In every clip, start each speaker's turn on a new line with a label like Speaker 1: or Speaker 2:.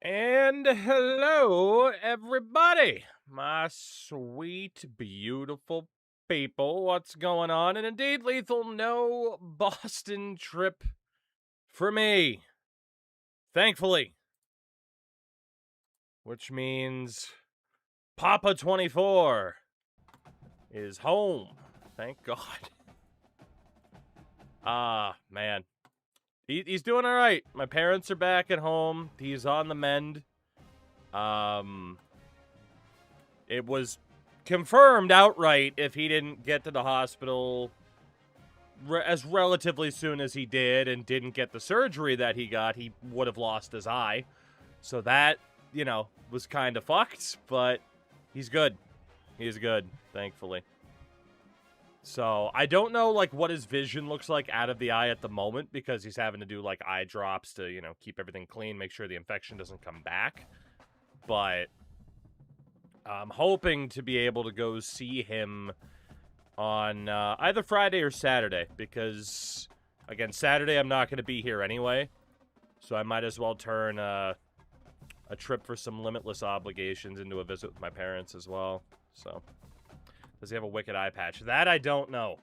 Speaker 1: And hello, everybody, my sweet, beautiful people. What's going on? And indeed, Lethal, no Boston trip for me. Thankfully. Which means Papa 24 is home. Thank God. Man. He's doing all right. My parents are back at home. He's on the mend. It was confirmed outright if he didn't get to the hospital as relatively soon as he did and didn't get the surgery that he got, he would have lost his eye. So that, was kind of fucked, but he's good. He's good, thankfully. So, I don't know, what his vision looks like out of the eye at the moment, because he's having to do, eye drops to, keep everything clean, make sure the infection doesn't come back. But I'm hoping to be able to go see him on either Friday or Saturday, because, again, Saturday I'm not going to be here anyway, so I might as well turn a trip for some limitless obligations into a visit with my parents as well. So, does he have a wicked eye patch? That I don't know.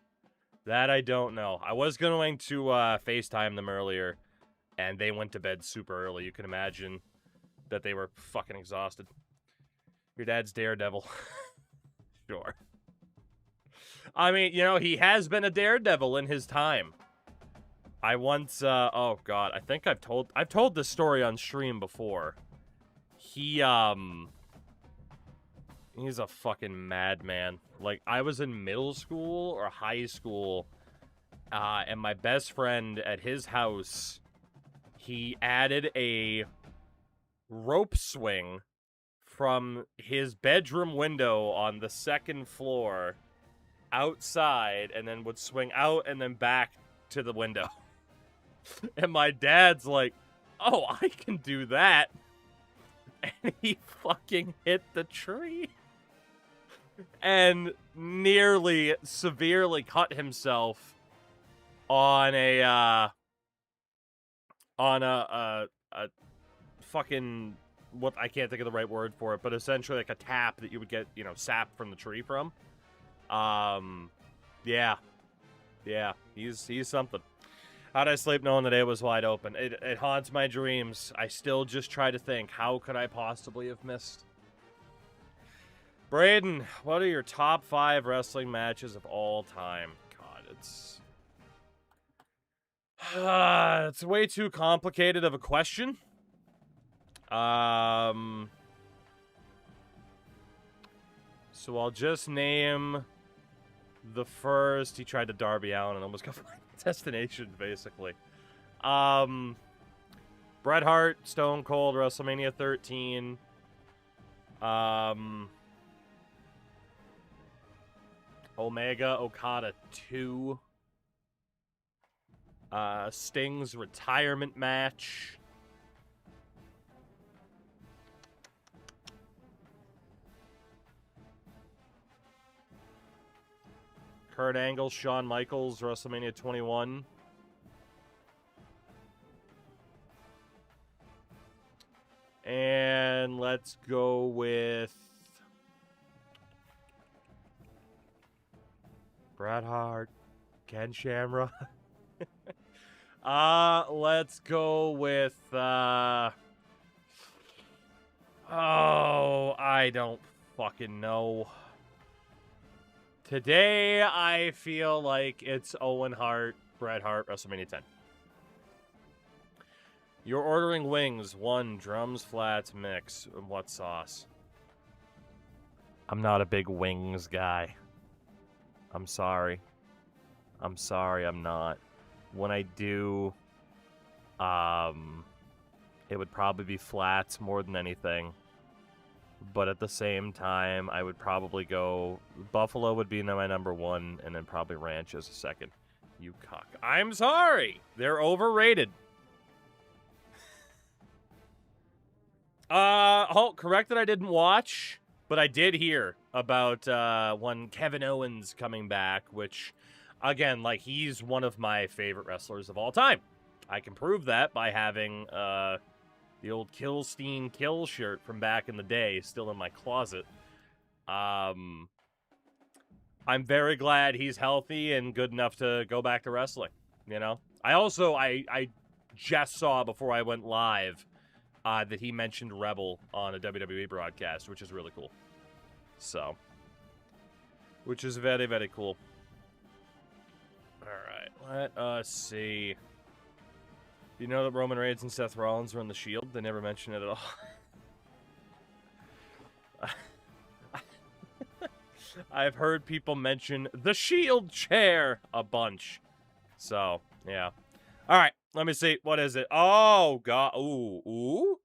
Speaker 1: I was going to FaceTime them earlier, and they went to bed super early. You can imagine that they were fucking exhausted. Your dad's Daredevil. Sure. I mean, he has been a daredevil in his time. I once, oh god, I think I've told this story on stream before. He's a fucking madman. I was in middle school or high school, and my best friend at his house, he added a rope swing from his bedroom window on the second floor outside, and then would swing out and then back to the window. And my dad's like, oh, I can do that. And he fucking hit the tree. And nearly severely cut himself on a fucking, what, I can't think of the right word for it, but essentially a tap that you would get, sap from the tree from. Yeah, he's something. How'd I sleep knowing the day was wide open? It haunts my dreams. I still just try to think, how could I possibly have missed? Braden, what are your top 5 wrestling matches of all time? God, it's way too complicated of a question. So I'll just name the first. He tried to Darby Allin and almost got destination, basically. Bret Hart, Stone Cold, WrestleMania 13. Omega, Okada 2. Sting's retirement match. Kurt Angle, Shawn Michaels, WrestleMania 21. And let's go with Bret Hart, Ken Shamrock. Let's go with, oh, I don't fucking know. Today, I feel like it's Owen Hart, Bret Hart, WrestleMania 10. You're ordering wings. 1, drums, flats, mix. What sauce? I'm not a big wings guy. I'm sorry. I'm not. When I do, it would probably be flats more than anything. But at the same time, I would probably go... Buffalo would be my number 1, and then probably ranch as a second. You cock. I'm sorry! They're overrated. Correct that I didn't watch, but I did hear about one Kevin Owens coming back, which, again, he's one of my favorite wrestlers of all time. I can prove that by having The old Killstein Kill shirt from back in the day, still in my closet. I'm very glad he's healthy and good enough to go back to wrestling, you know? I just saw before I went live that he mentioned Rebel on a WWE broadcast, which is really cool. So, which is very, very cool. All right, let us see. Do you know that Roman Reigns and Seth Rollins were in the Shield? They never mention it at all. I've heard people mention the Shield chair a bunch. So, yeah. All right, let me see. What is it? Oh, God. Ooh.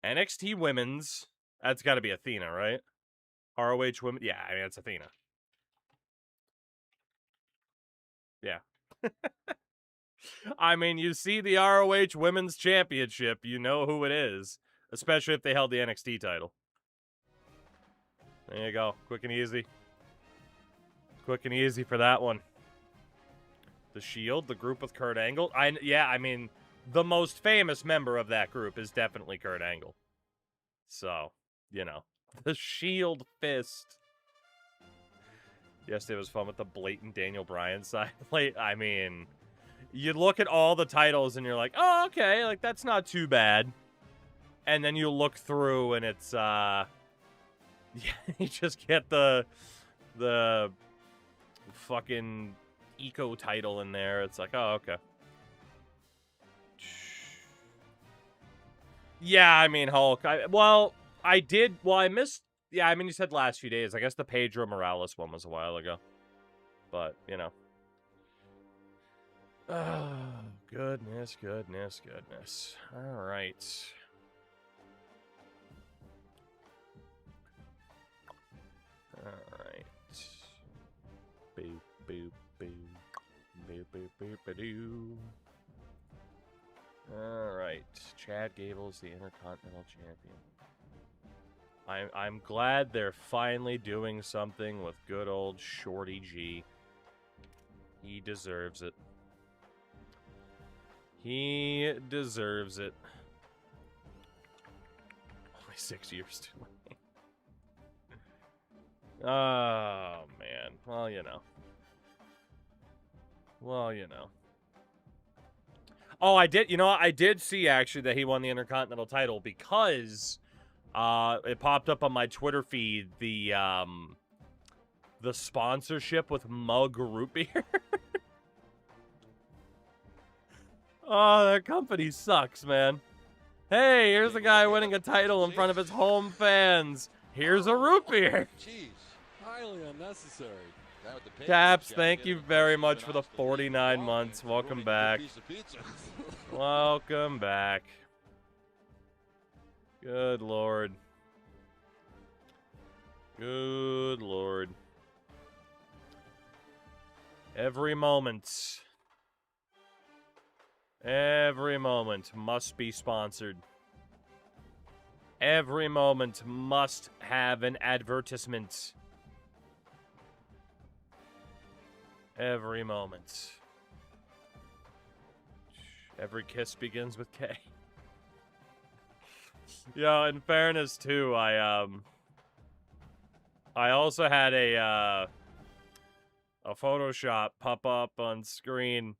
Speaker 1: NXT Women's. That's got to be Athena, right? ROH Women. Yeah, I mean, it's Athena. Yeah. I mean, you see the ROH Women's Championship, you know who it is. Especially if they held the NXT title. There you go. Quick and easy. Quick and easy for that one. The Shield, the group with Kurt Angle. I mean, the most famous member of that group is definitely Kurt Angle. So, you know. The Shield Fist. Yesterday was fun with the blatant Daniel Bryan side. I mean, you look at all the titles and you're like, oh, okay, like, that's not too bad. And then you look through and it's, yeah, you just get the fucking eco title in there. It's like, oh, okay. Yeah, I mean, Hulk. I missed. Yeah, I mean, you said last few days. I guess the Pedro Morales one was a while ago. But, you know. Oh, goodness. All right. Boop, boop, boop. Boop, boop, boop, ba-doo. Alright. Chad Gable's the Intercontinental Champion. I'm glad they're finally doing something with good old Shorty G. He deserves it. He deserves it. Only 6 years too late. Oh, man. Well, you know. Oh, I did see, actually, that he won the Intercontinental title because it popped up on my Twitter feed, the sponsorship with Mug Root Beer. Oh, that company sucks, man. Hey, here's a guy winning a title in front of his home fans. Here's a root beer.
Speaker 2: Jeez, highly unnecessary.
Speaker 1: Caps, thank you very much for the 49 months. Welcome back. Welcome back. Good Lord. Good Lord. Every moment must be sponsored. Every moment must have an advertisement. Every moment. Every kiss begins with K. Yeah, in fairness too, I also had a Photoshop pop up on screen.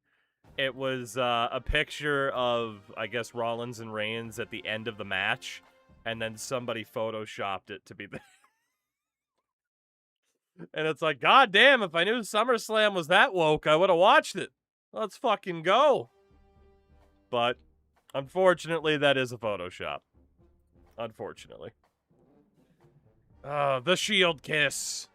Speaker 1: It was a picture of, I guess, Rollins and Reigns at the end of the match, and then somebody photoshopped it to be there. And it's like, God damn, if I knew SummerSlam was that woke, I would have watched it. Let's fucking go. But, unfortunately, that is a Photoshop. Unfortunately. The Shield kiss.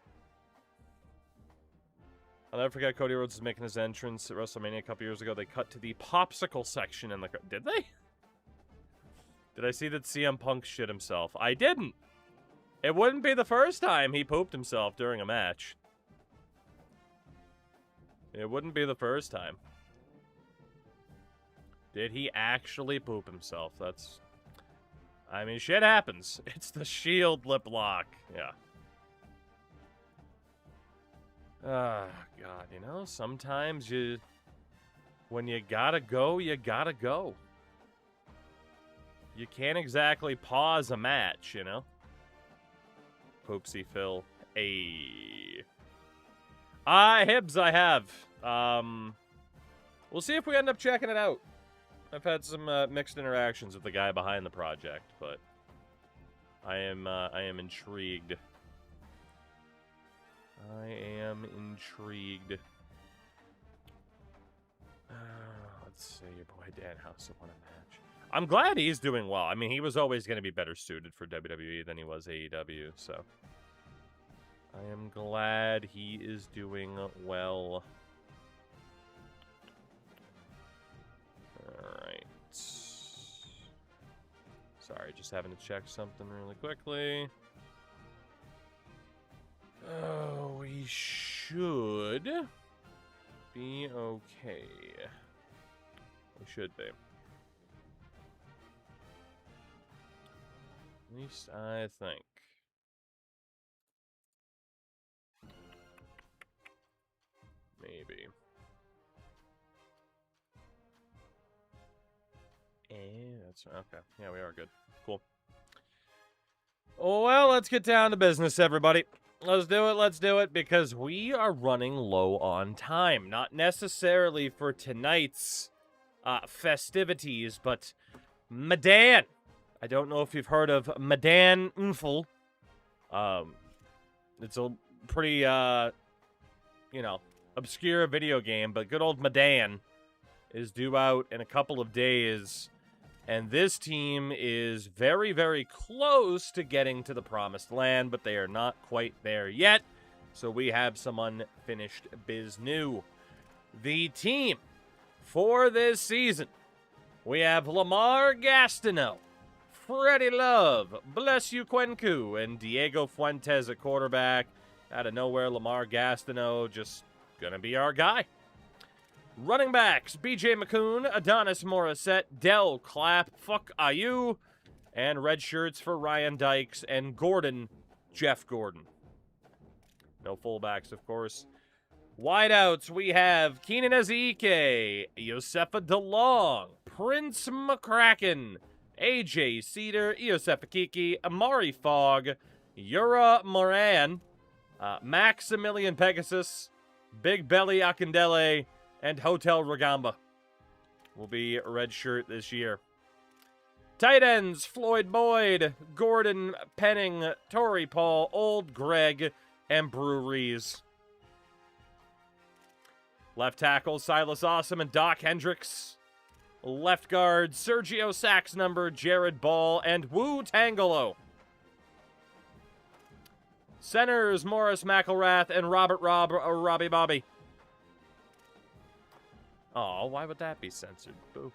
Speaker 1: I'll never forget Cody Rhodes was making his entrance at WrestleMania a couple years ago. They cut to the popsicle section in the... Did they? Did I see that CM Punk shit himself? I didn't. It wouldn't be the first time he pooped himself during a match. It wouldn't be the first time. Did he actually poop himself? That's... I mean, shit happens. It's the Shield lip lock. Yeah. God, you know, sometimes when you gotta go, you gotta go. You can't exactly pause a match, you know? Poopsie Phil. Hibs I have. We'll see if we end up checking it out. I've had some mixed interactions with the guy behind the project, but I am intrigued. I am intrigued. Let's see, your boy Danhausen won a match. I'm glad he's doing well. I mean, he was always going to be better suited for WWE than he was AEW, so I am glad he is doing well. Alright. Sorry, just having to check something really quickly. Oh, we should be okay. We should be. At least I think. Maybe. That's okay. Yeah, we are good. Cool. Well, let's get down to business, everybody. Let's do it, because we are running low on time. Not necessarily for tonight's festivities, but Madan. I don't know if you've heard of Madan Unful. It's a pretty, obscure video game, but good old Madan is due out in a couple of days. And this team is very, very close to getting to the promised land, but they are not quite there yet. So we have some unfinished biz new. The team for this season, we have Lamar Gastineau, Freddie Love, Bless You Kwenku, and Diego Fuentes at quarterback. Out of nowhere, Lamar Gastineau just gonna be our guy. Running backs, BJ McCoon, Adonis Morissette, Del Clapp, Fuck Ayu, and red shirts for Ryan Dykes and Gordon, Jeff Gordon. No fullbacks, of course. Wideouts, we have Keenan Ezike, Josefa DeLong, Prince McCracken, AJ Cedar, Josefa Kiki, Amari Fogg, Yura Moran, Maximilian Pegasus, Big Belly Akindele, and Hotel Ragamba will be red shirt this year. Tight ends, Floyd Boyd, Gordon Penning, Torrey Paul, Old Greg, and Breweries. Left tackle, Silas Awesome and Doc Hendricks. Left guard, Sergio Saxnumber, Jared Ball, and Wu Tangelo. Centers, Morris McElrath and Robbie Bobby. Oh, why would that be censored? Boo.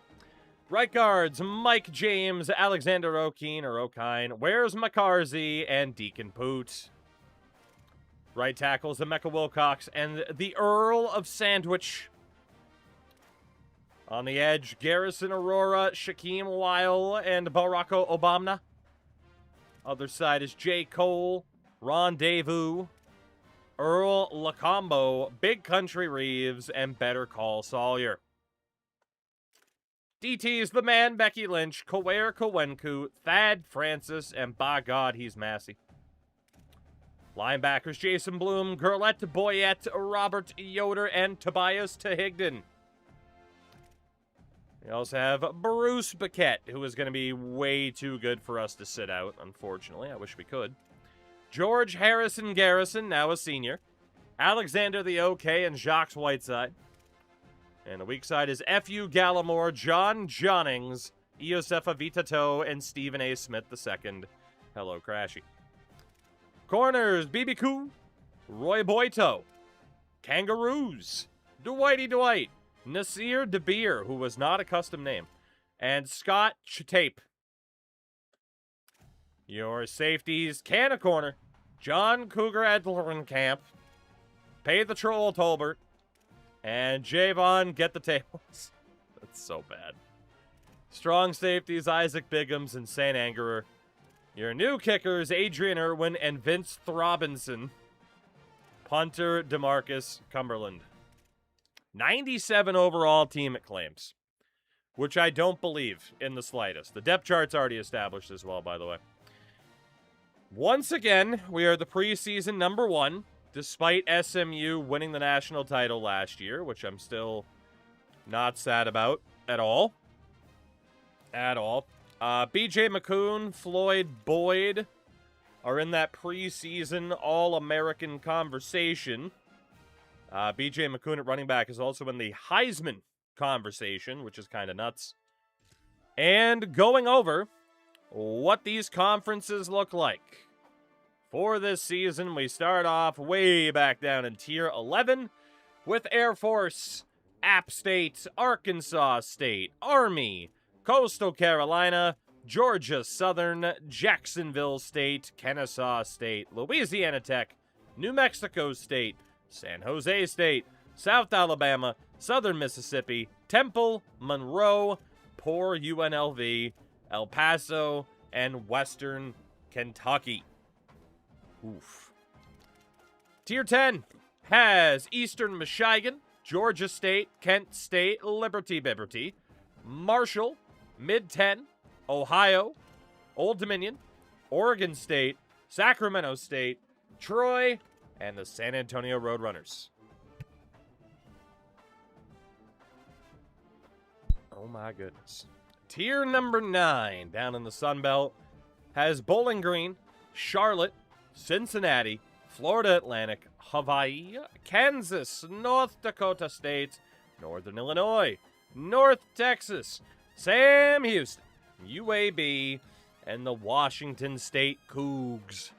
Speaker 1: Right guards, Mike James, Alexander O'Kine, Where's McCarsey, and Deacon Poot. Right tackles, Emeka Wilcox and the Earl of Sandwich. On the edge, Garrison Aurora, Shaquem Weil, and Barako Obama. Other side is J. Cole, Rendezvous, Earl Lacombo, Big Country Reeves, and Better Call Sawyer. DT's the man, Becky Lynch, Kaware Kawenku, Thad Francis, and by God, he's Massey. Linebackers, Jason Bloom, Gurlette Boyette, Robert Yoder, and Tobias Tehigden. We also have Bruce Paquette, who is going to be way too good for us to sit out, unfortunately. I wish we could. George Harrison Garrison, now a senior. Alexander the OK and Jacques Whiteside. And the weak side is F.U. Gallimore, John Jonnings, Iosefa Vitato, and Stephen A. Smith II. Hello, Crashy. Corners, BB Koo, Roy Boito, Kangaroos, Dwight, Nasir DeBeer, who was not a custom name, and Scott Chatape. Your safeties, Canna Corner, John Cougar Adlerenkamp, Pay the Troll Tolbert, and Javon Get the Tables. That's so bad. Strong safeties, Isaac Biggums and St. Angerer. Your new kickers, Adrian Irwin and Vince Throbinson. Punter, DeMarcus Cumberland. 97 overall team it claims. which I don't believe in the slightest. The depth chart's already established as well, by the way. Once again, we are the preseason number 1, despite SMU winning the national title last year, which I'm still not sad about at all. At all. BJ McCoon, Floyd Boyd are in that preseason All-American conversation. BJ McCoon at running back is also in the Heisman conversation, which is kind of nuts. And going over what these conferences look like. For this season, we start off way back down in Tier 11 with Air Force, App State, Arkansas State, Army, Coastal Carolina, Georgia Southern, Jacksonville State, Kennesaw State, Louisiana Tech, New Mexico State, San Jose State, South Alabama, Southern Mississippi, Temple, Monroe, poor UNLV, El Paso, and Western Kentucky. Oof. Tier 10 has Eastern Michigan, Georgia State, Kent State, Liberty, Marshall, Mid-10, Ohio, Old Dominion, Oregon State, Sacramento State, Troy, and the San Antonio Roadrunners. Oh my goodness. Tier number 9, down in the Sun Belt, has Bowling Green, Charlotte, Cincinnati, Florida Atlantic, Hawaii, Kansas, North Dakota State, Northern Illinois, North Texas, Sam Houston, UAB, and the Washington State Cougs.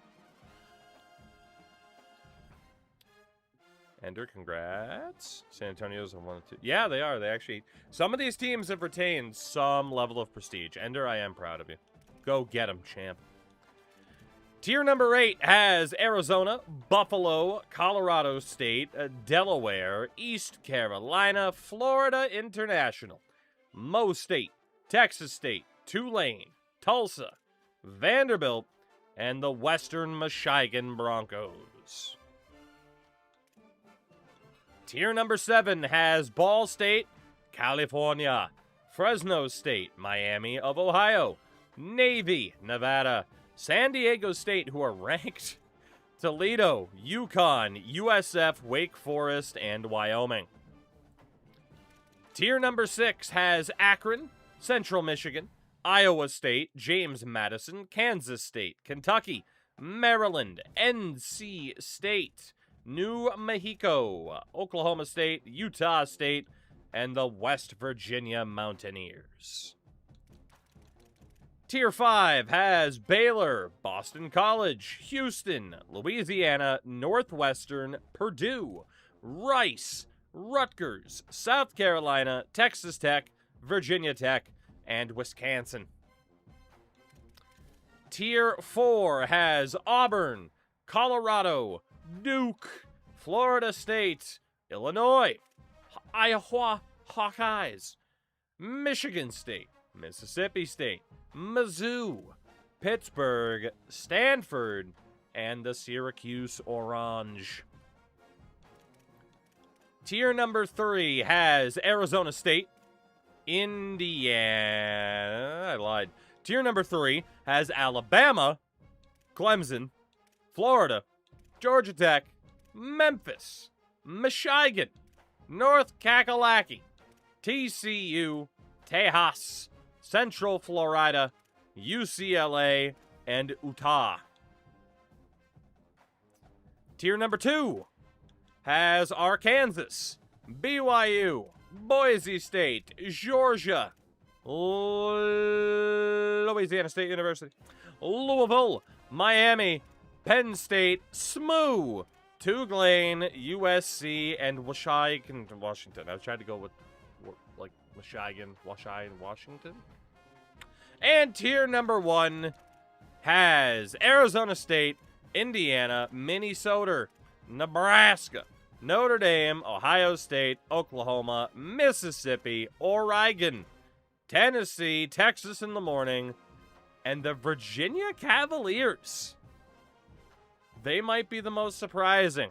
Speaker 1: Ender, congrats. San Antonio's on 1 and 2. Yeah, they are. They actually... Some of these teams have retained some level of prestige. Ender, I am proud of you. Go get them, champ. Tier number 8 has Arizona, Buffalo, Colorado State, Delaware, East Carolina, Florida International, Mo State, Texas State, Tulane, Tulsa, Vanderbilt, and the Western Michigan Broncos. Tier number 7 has Ball State, California, Fresno State, Miami of Ohio, Navy, Nevada, San Diego State, who are ranked, Toledo, UConn, USF, Wake Forest, and Wyoming. Tier number 6 has Akron, Central Michigan, Iowa State, James Madison, Kansas State, Kentucky, Maryland, NC State, New Mexico, Oklahoma State, Utah State, and the West Virginia Mountaineers. Tier 5 has Baylor, Boston College, Houston, Louisiana, Northwestern, Purdue, Rice, Rutgers, South Carolina, Texas Tech, Virginia Tech, and Wisconsin. Tier 4 has Auburn, Colorado, Duke, Florida State, Illinois, Iowa Hawkeyes, Michigan State, Mississippi State, Mizzou, Pittsburgh, Stanford, and the Syracuse Orange. Tier number 3 has Arizona State, Indiana, I lied. Tier number 3 has Alabama, Clemson, Florida, Georgia Tech, Memphis, Michigan, North Kakalaki, TCU, Tejas, Central Florida, UCLA, and Utah. Tier number 2 has Arkansas, BYU, Boise State, Georgia, Louisiana State University, Louisville, Miami, Penn State, SMU, Tulane, USC, and Washington. I was trying to go with, like, Washington. And tier number 1 has Arizona State, Indiana, Minnesota, Nebraska, Notre Dame, Ohio State, Oklahoma, Mississippi, Oregon, Tennessee, Texas in the morning, and the Virginia Cavaliers. They might be the most surprising.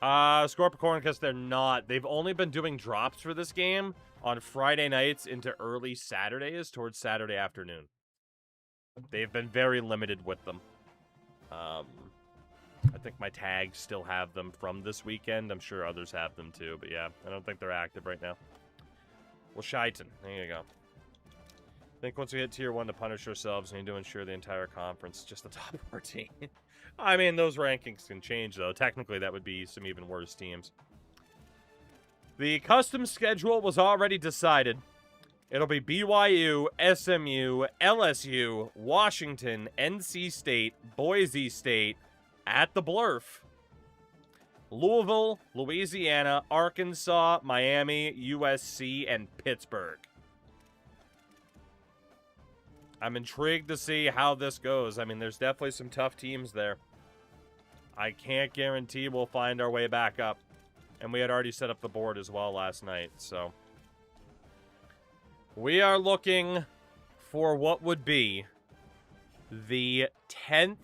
Speaker 1: Scorpicornicus, they're not. They've only been doing drops for this game on Friday nights into early Saturdays towards Saturday afternoon. They've been very limited with them. I think my tags still have them from this weekend. I'm sure others have them too, but yeah, I don't think they're active right now. Well, Shiton, there you go. I think once we hit tier 1 to punish ourselves, we need to ensure the entire conference, just the top 14. I mean, those rankings can change, though. Technically, that would be some even worse teams. The custom schedule was already decided. It'll be BYU, SMU, LSU, Washington, NC State, Boise State, at the Blurf, Louisville, Louisiana, Arkansas, Miami, USC, and Pittsburgh. I'm intrigued to see how this goes. I mean, there's definitely some tough teams there. I can't guarantee we'll find our way back up. And we had already set up the board as well last night, so. We are looking for what would be the 10th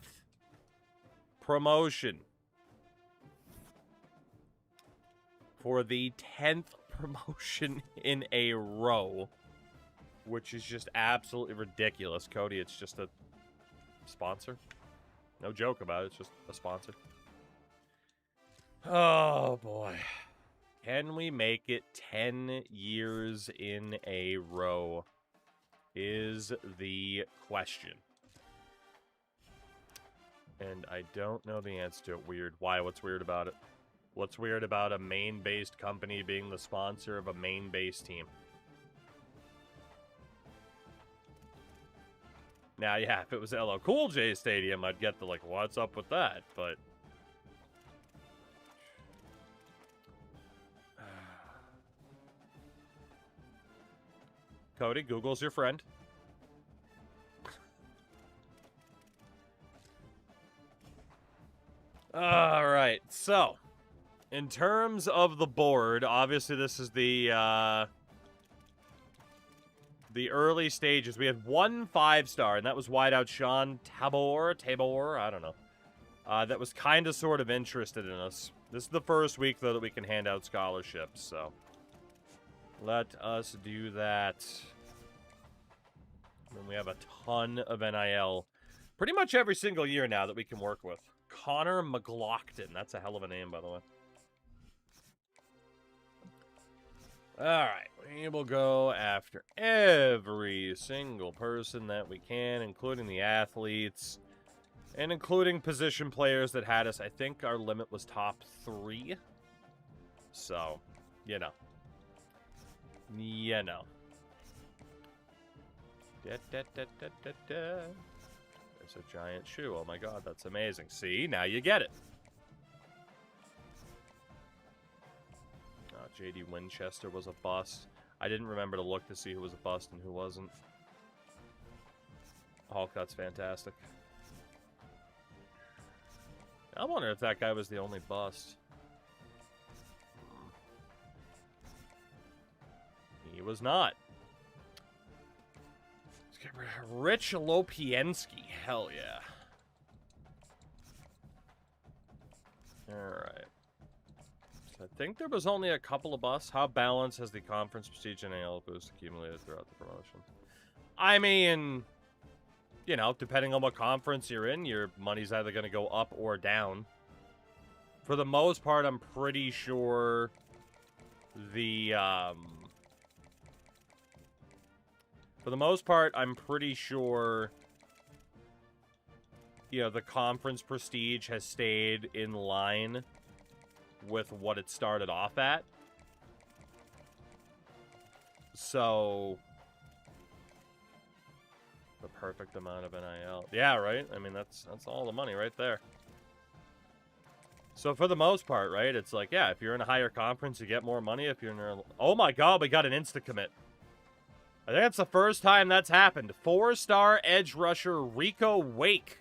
Speaker 1: promotion. For the 10th promotion in a row. Which is just absolutely ridiculous. Cody, it's just a sponsor. No joke about it. It's just a sponsor. Oh, boy. Can we make it 10 years in a row? Is the question. And I don't know the answer to it. Weird. Why? What's weird about it? What's weird about a Maine-based company being the sponsor of a Maine-based team? Now, yeah, if it was LL Cool J Stadium, I'd get the, like, what's up with that? But Cody, Google's your friend. All right, so in terms of the board, obviously this is the early stages. We had one 5-star, and that was wideout Sean Tabor, I don't know. That was kind of sort of interested in us. This is the first week, though, that we can hand out scholarships, so let us do that. And we have a ton of NIL pretty much every single year now that we can work with. Connor McLaughlin. That's a hell of a name, by the way. Alright, we will go after every single person that we can, including the athletes, and including position players that had us. I think our limit was top 3. So, you know. You know. There's a giant shoe. Oh my god, that's amazing. See, now you get it. J.D. Winchester was a bust. I didn't remember to look to see who was a bust and who wasn't. Hulkut's fantastic. I wonder if that guy was the only bust. He was not. Let's get rid of Rich Lopiensky. Hell yeah. Alright. I think there was only a couple of busts. How balanced has the conference prestige and AL boost accumulated throughout the promotion? I mean, you know, depending on what conference you're in, your money's either going to go up or down. For the most part, I'm pretty sure the, for the most part, I'm pretty sure, you know, the conference prestige has stayed in line with what it started off at. So, the perfect amount of NIL. Yeah, right? I mean, that's all the money right there. So for the most part, right, it's like, yeah, if you're in a higher conference, you get more money. If you're in a... Oh my god, we got an insta-commit. I think that's the first time that's happened. 4-star edge rusher Rico Wake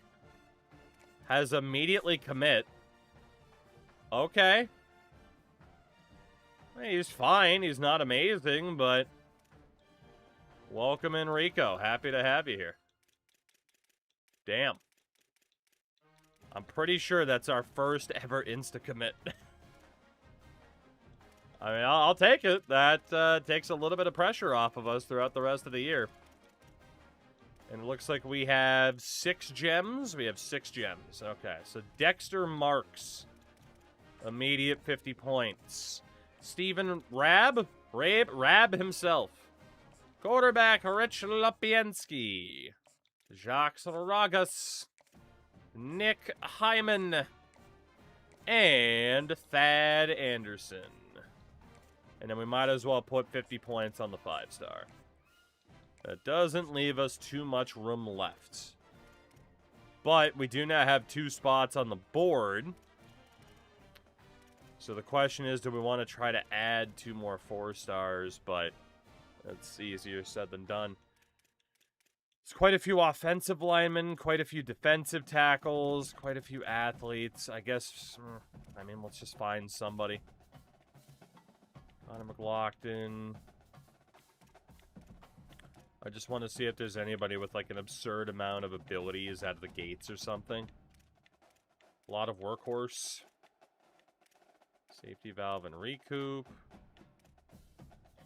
Speaker 1: has immediately commit. Okay. He's fine. He's not amazing, but welcome in, Rico. Happy to have you here. Damn. I'm pretty sure that's our first ever insta-commit. I mean, I'll take it. That takes a little bit of pressure off of us throughout the rest of the year. And it looks like we have 6 gems. We have 6 gems. Okay, so Dexter Marks. Immediate 50 points. Steven Rab himself. Quarterback Rich Lapiensky. Jacques Ragas. Nick Hyman. And Thad Anderson. And then we might as well put 50 points on the 5-star. That doesn't leave us too much room left. But we do now have 2 spots on the board. So the question is, do we want to try to add 2 more 4-stars? But that's easier said than done. There's quite a few offensive linemen, quite a few defensive tackles, quite a few athletes. I guess, I mean, let's just find somebody. Connor McLaughlin. I just want to see if there's anybody with, like, an absurd amount of abilities out of the gates or something. A lot of workhorse. Safety valve and recoup.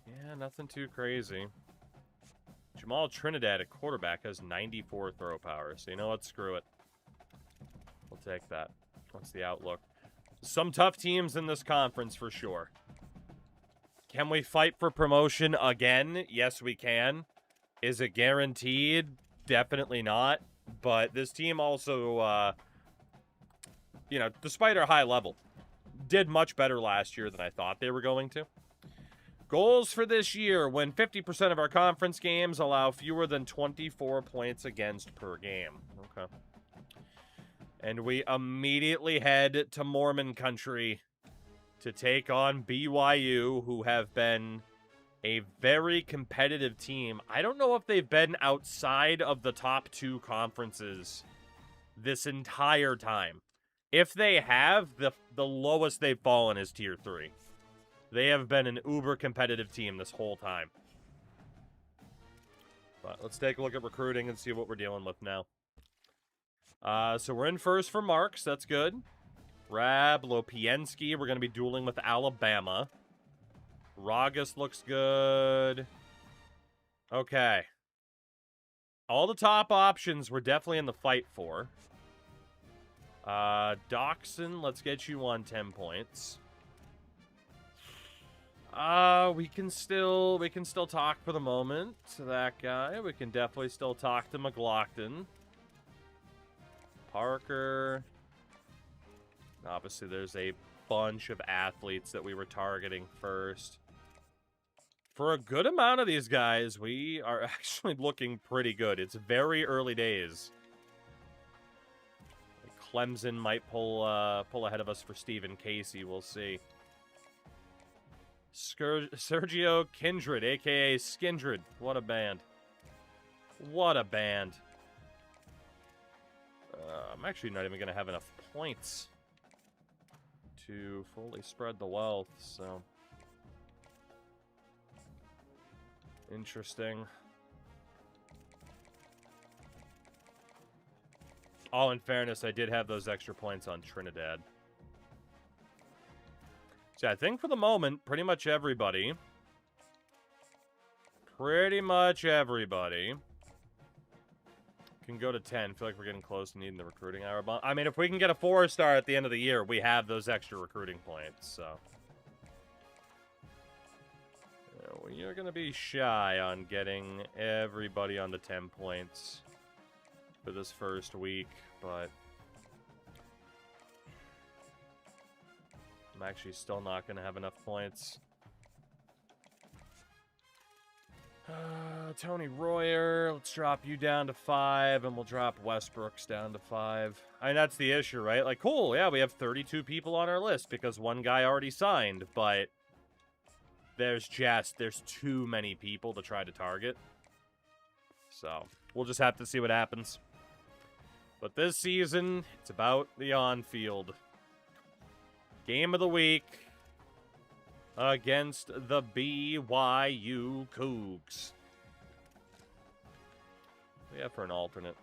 Speaker 1: Yeah, nothing too crazy. Jamal Trinidad at quarterback has 94 throw power, so you know what? Screw it. We'll take that. What's the outlook? Some tough teams in this conference for sure. Can we fight for promotion again? Yes, we can. Is it guaranteed? Definitely not. But this team also, you know, despite our high level, did much better last year than I thought they were going to. Goals for this year: win 50% of our conference games, allow fewer than 24 points against per game. Okay. And we immediately head to Mormon country to take on BYU, who have been a very competitive team. I don't know if they've been outside of the top 2 conferences this entire time. If they have, the lowest they've fallen is Tier 3. They have been an uber competitive team this whole time. But let's take a look at recruiting and see what we're dealing with now. So we're in first for Marks. That's good. Rab, Lopiensky. We're going to be dueling with Alabama. Ragas looks good. Okay. All the top options we're definitely in the fight for. Doxson, let's get you on 10 points. We can still talk for the moment to that guy. We can definitely still talk to McLaughlin. Parker. Obviously, there's a bunch of athletes that we were targeting first. For a good amount of these guys, we are actually looking pretty good. It's very early days. Clemson might pull ahead of us for Stephen Casey. We'll see. Sergio Kindred, a.k.a. Skindred. What a band. What a band. I'm actually not even going to have enough points to fully spread the wealth, so... Interesting. Oh, in fairness, I did have those extra points on Trinidad. So I think for the moment, pretty much everybody can go to 10. I feel like we're getting close to needing the recruiting hour. I mean, if we can get a 4-star at the end of the year, we have those extra recruiting points, so... We are going to be shy on getting everybody on the 10 points for this first week, but I'm actually still not going to have enough points. Tony Royer, let's drop you down to 5, and we'll drop Westbrooks down to 5. I mean, that's the issue, right? Like, cool, yeah, we have 32 people on our list because one guy already signed, but... There's too many people to try to target. So, we'll just have to see what happens. But this season, it's about the on-field. Game of the week against the BYU Cougs. What do we have for an alternate?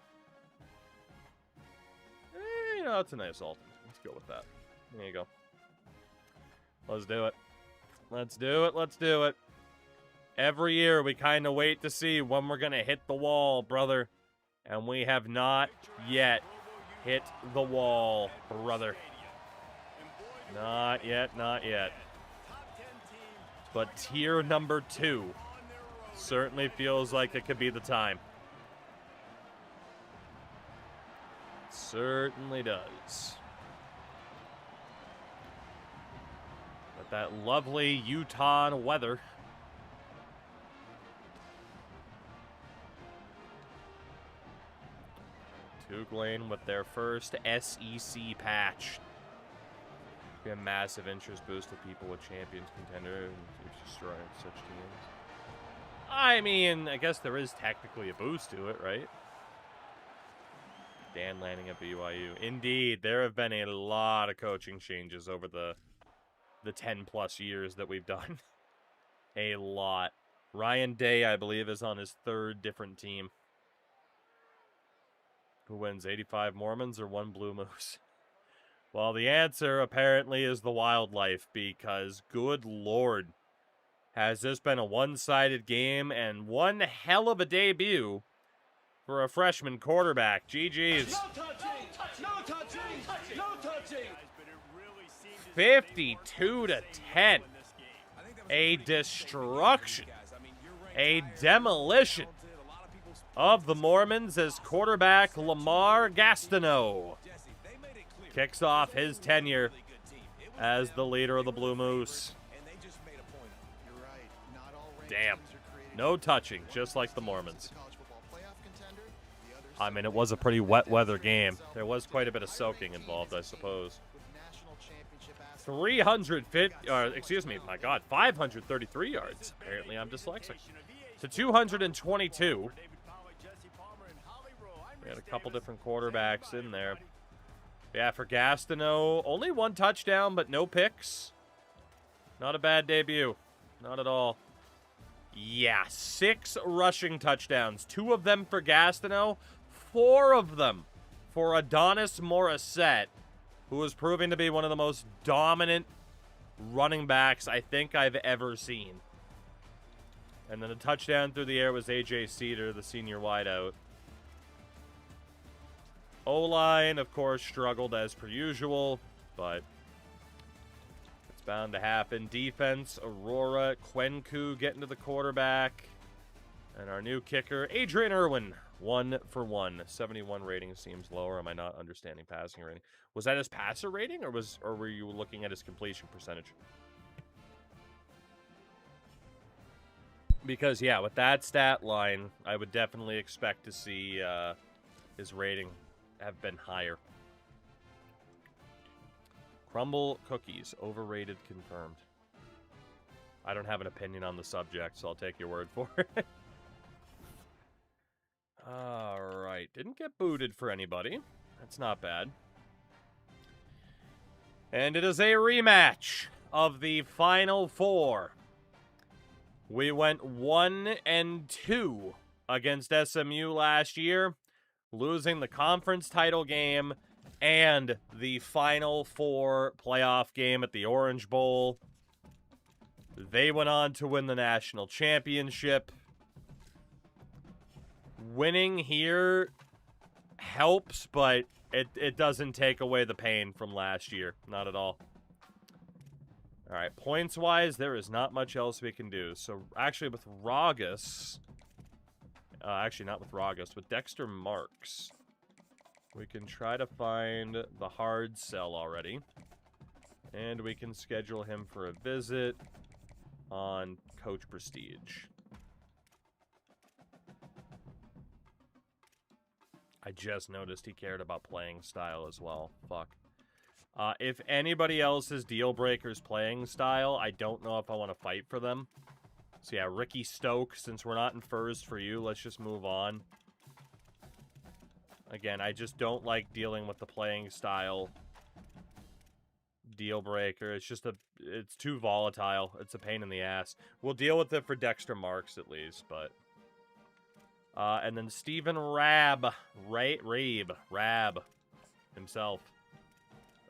Speaker 1: You know, it's a nice alternate. Let's go with that. There you go. Let's do it. Let's do it. Let's do it. Every year we kind of wait to see when we're going to hit the wall, brother. And we have not yet hit the wall, brother. Not yet, not yet. But tier number 2 certainly feels like it could be the time. Certainly does. With that lovely Utah weather. Tuglane with their first SEC patch. Be a massive interest boost to people with champions, contender, and destroying such teams. I mean, I guess there is technically a boost to it, right? Dan landing at BYU. Indeed, there have been a lot of coaching changes over the 10-plus years that we've done. A lot. Ryan Day, I believe, is on his 3rd different team. Who wins, 85 Mormons or 1 Blue Moose? Well, the answer apparently is the Wildlife, because good Lord, has this been a one-sided game and one hell of a debut for a freshman quarterback. GG's.
Speaker 3: No touching! No touching! No touching!
Speaker 1: 52-10. A destruction. A demolition of the Mormons as quarterback Lamar Gastineau kicks off his tenure as the leader of the Blue Moose. Damn. No touching, just like the Mormons. I mean, it was a pretty wet weather game. There was quite a bit of soaking involved, I suppose. 533 yards. Apparently, I'm dyslexic. To 222. We had a couple different quarterbacks in there. Yeah, for Gastineau, only 1 touchdown, but no picks. Not a bad debut. Not at all. Yeah, 6 rushing touchdowns. 2 of them for Gastineau. 4 of them for Adonis Morissette, who is proving to be one of the most dominant running backs I think I've ever seen. And then a touchdown through the air was A.J. Cedar, the senior wideout. O-line, of course, struggled as per usual, but it's bound to happen. Defense, Aurora, Kwenku getting to the quarterback. And our new kicker, Adrian Irwin, 1 for 1. 71 rating seems lower. Am I not understanding passing rating? Was that his passer rating, or were you looking at his completion percentage? Because, yeah, with that stat line, I would definitely expect to see his rating have been higher. Crumble cookies, overrated, confirmed. I don't have an opinion on the subject, so I'll take your word for it. Alright, didn't get booted for anybody. That's not bad. And it is a rematch of the Final Four. We went 1-2 against SMU last year, losing the conference title game and the Final Four playoff game at the Orange Bowl. They went on to win the national championship. Winning here helps, but it doesn't take away the pain from last year. Not at all. All right, points-wise, there is not much else we can do. So, actually, with Ragus... actually, not with Ragus. With Dexter Marks, we can try to find the hard sell already. And we can schedule him for a visit on Coach Prestige. I just noticed he cared about playing style as well. Fuck. If anybody else's deal breaker's playing style, I don't know if I want to fight for them. So yeah, Ricky Stokes, since we're not in furs for you, let's just move on. Again, I just don't like dealing with the playing style deal breaker. It's just it's too volatile. It's a pain in the ass. We'll deal with it for Dexter Marks at least, but... and then Stephen Raab himself.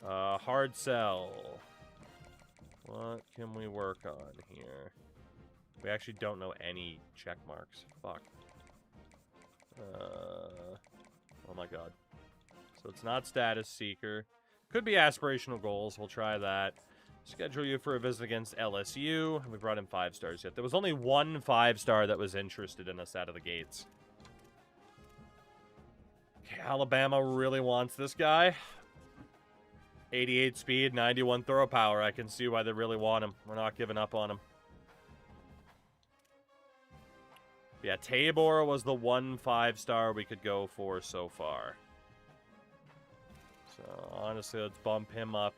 Speaker 1: Hard sell. What can we work on here? We actually don't know any check marks. Fuck. Oh my god. So it's not status seeker. Could be aspirational goals. We'll try that. Schedule you for a visit against LSU. We brought in 5 stars yet. There was only one 5-star that was interested in us out of the gates. Okay, Alabama really wants this guy. 88 speed, 91 throw power. I can see why they really want him. We're not giving up on him. Yeah, Tabor was the one 5-star we could go for so far. So, honestly, let's bump him up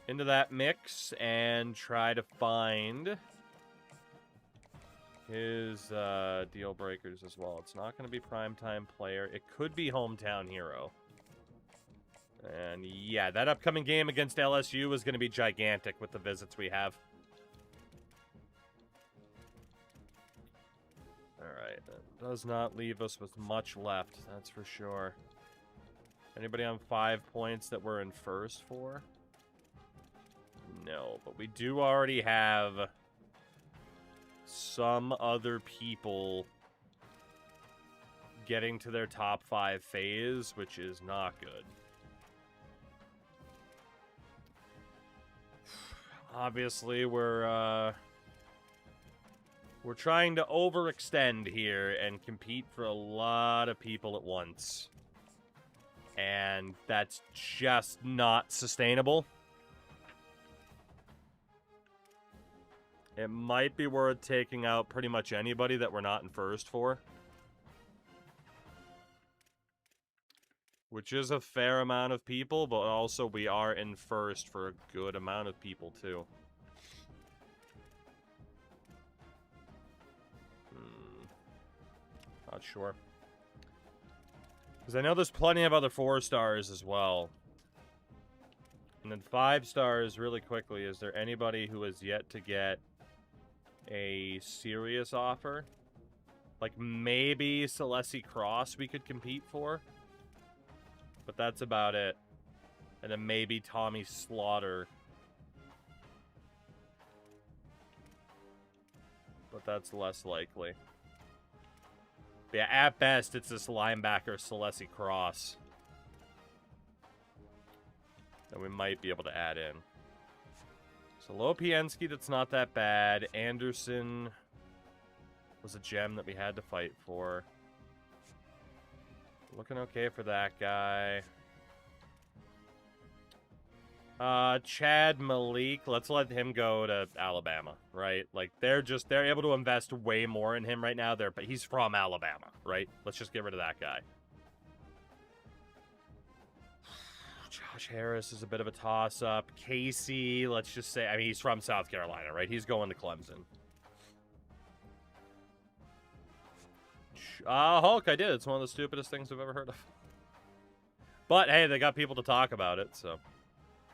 Speaker 1: into that mix and try to find his deal breakers as well. It's not going to be primetime player. It could be hometown hero. And yeah, that upcoming game against LSU is going to be gigantic with the visits we have. Alright, that does not leave us with much left, that's for sure. Anybody on 5 points that we're in first for? No, but we do already have some other people getting to their top 5 phase, which is not good. Obviously, we're trying to overextend here and compete for a lot of people at once. And that's just not sustainable. It might be worth taking out pretty much anybody that we're not in first for. Which is a fair amount of people, but also we are in first for a good amount of people, too. Not sure. Because I know there's plenty of other 4-stars as well. And then 5 stars, really quickly, is there anybody who has yet to get a serious offer? Like, maybe Celessi Cross we could compete for? But that's about it. And then maybe Tommy Slaughter. But that's less likely. But yeah, at best, it's this linebacker, Celessi Cross. That we might be able to add in. So Lopiensky, that's not that bad. Anderson was a gem that we had to fight for. Looking okay for that guy. Chad Malik, let's let him go to Alabama, right? Like, they're able to invest way more in him right now. But he's from Alabama, right? Let's just get rid of that guy. Josh Harris is a bit of a toss-up. Casey, let's just say, I mean, he's from South Carolina, right? He's going to Clemson. Hulk, I did. It's one of the stupidest things I've ever heard of. But, hey, they got people to talk about it, so.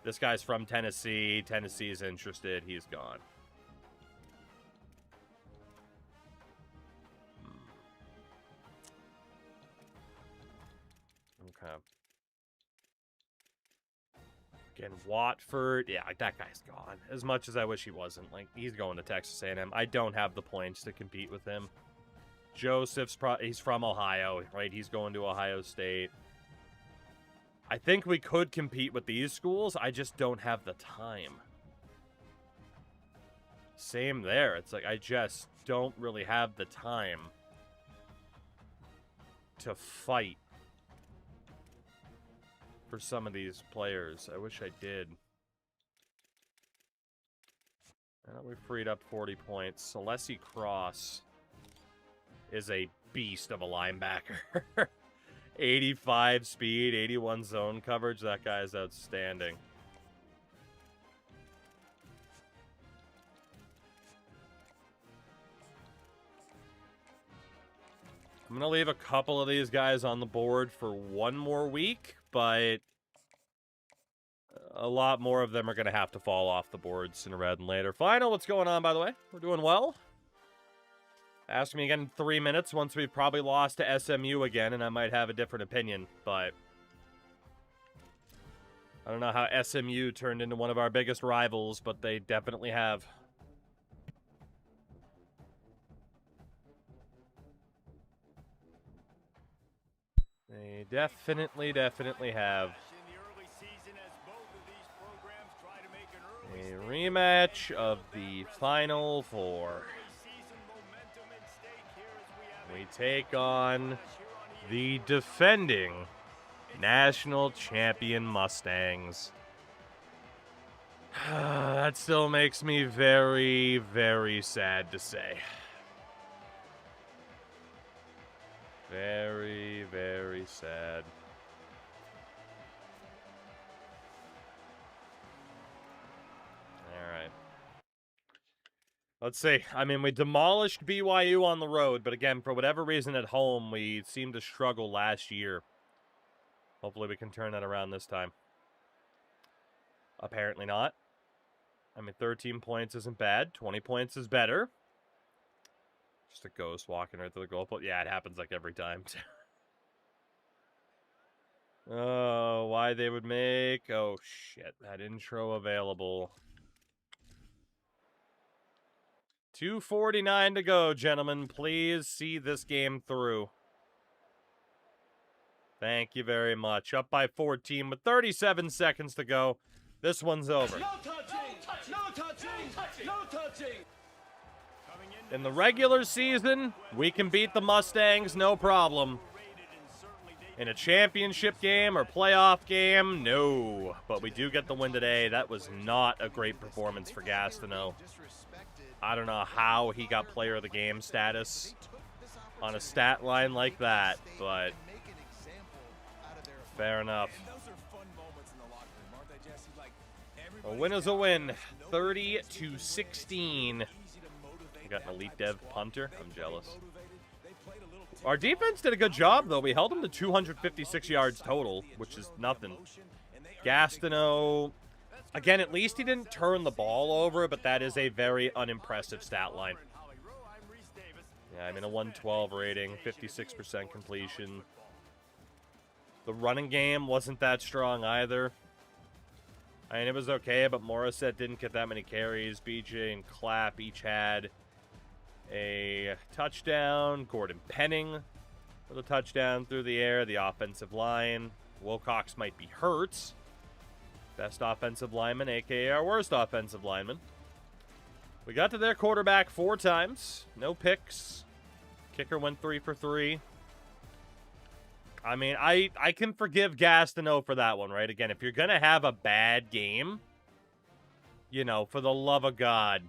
Speaker 1: This guy's from Tennessee. Tennessee's interested. He's gone. Okay. Again, Watford. Yeah, that guy's gone. As much as I wish he wasn't. Like, he's going to Texas A&M. I don't have the points to compete with him. Joseph's he's from Ohio, right? He's going to Ohio State. I think we could compete with these schools. I just don't have the time. Same there. It's like I just don't really have the time to fight for some of these players. I wish I did. We freed up 40 points. Celessi Cross is a beast of a linebacker. 85 speed, 81 zone coverage. That guy is outstanding. I'm going to leave a couple of these guys on the board for one more week, but a lot more of them are going to have to fall off the board sooner rather than later. Final, what's going on, by the way? We're doing well. Ask me again in 3 minutes once we've probably lost to SMU again, and I might have a different opinion, but I don't know how SMU turned into one of our biggest rivals, but they definitely have. They definitely have. A rematch of the Final Four. We take on the defending national champion Mustangs. That still makes me very, very sad to say. Very, very sad. All right. Let's see. I mean, we demolished BYU on the road, but again, for whatever reason at home, we seemed to struggle last year. Hopefully we can turn that around this time. Apparently not. I mean, 13 points isn't bad. 20 points is better. Just a ghost walking right through the goal post. Yeah, it happens like every time. Oh, why they would make... Oh, shit. That intro available. 2:49 to go, gentlemen. Please see this game through. Thank you very much. Up by 14 with 37 seconds to go. This one's over.
Speaker 3: No touching! No touching! No touching!
Speaker 1: In the regular season, we can beat the Mustangs, no problem. In a championship game or playoff game, no. But we do get the win today. That was not a great performance for Gastineau. I don't know how he got player of the game status on a stat line like that, but fair enough. A win is a win. 30-16. We got an elite dev punter. I'm jealous. Our defense did a good job, though. We held them to 256 yards total, which is nothing. Gastineau, again, at least he didn't turn the ball over, but that is a very unimpressive stat line. Yeah, I mean, a 112 rating, 56% completion. The running game wasn't that strong either. I mean, it was okay, but Morissette didn't get that many carries. BJ and Clapp each had a touchdown. Gordon Penning with a touchdown through the air. The offensive line. Wilcox might be hurt. Best offensive lineman, a.k.a. our worst offensive lineman. We got to their quarterback 4 times. No picks. Kicker went 3 for 3. I mean, I can forgive Gastineau for that one, right? Again, if you're going to have a bad game, you know, for the love of God,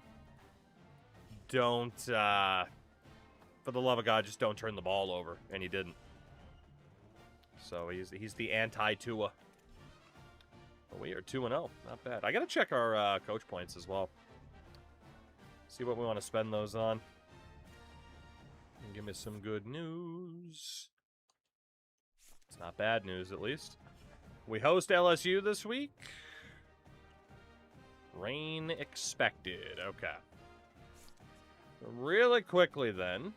Speaker 1: don't, for the love of God, just don't turn the ball over. And he didn't. So he's the anti-Tua. But we are 2-0. Not bad. I got to check our coach points as well. See what we want to spend those on. And give me some good news. It's not bad news, at least. We host LSU this week. Rain expected. Okay. Really quickly, then.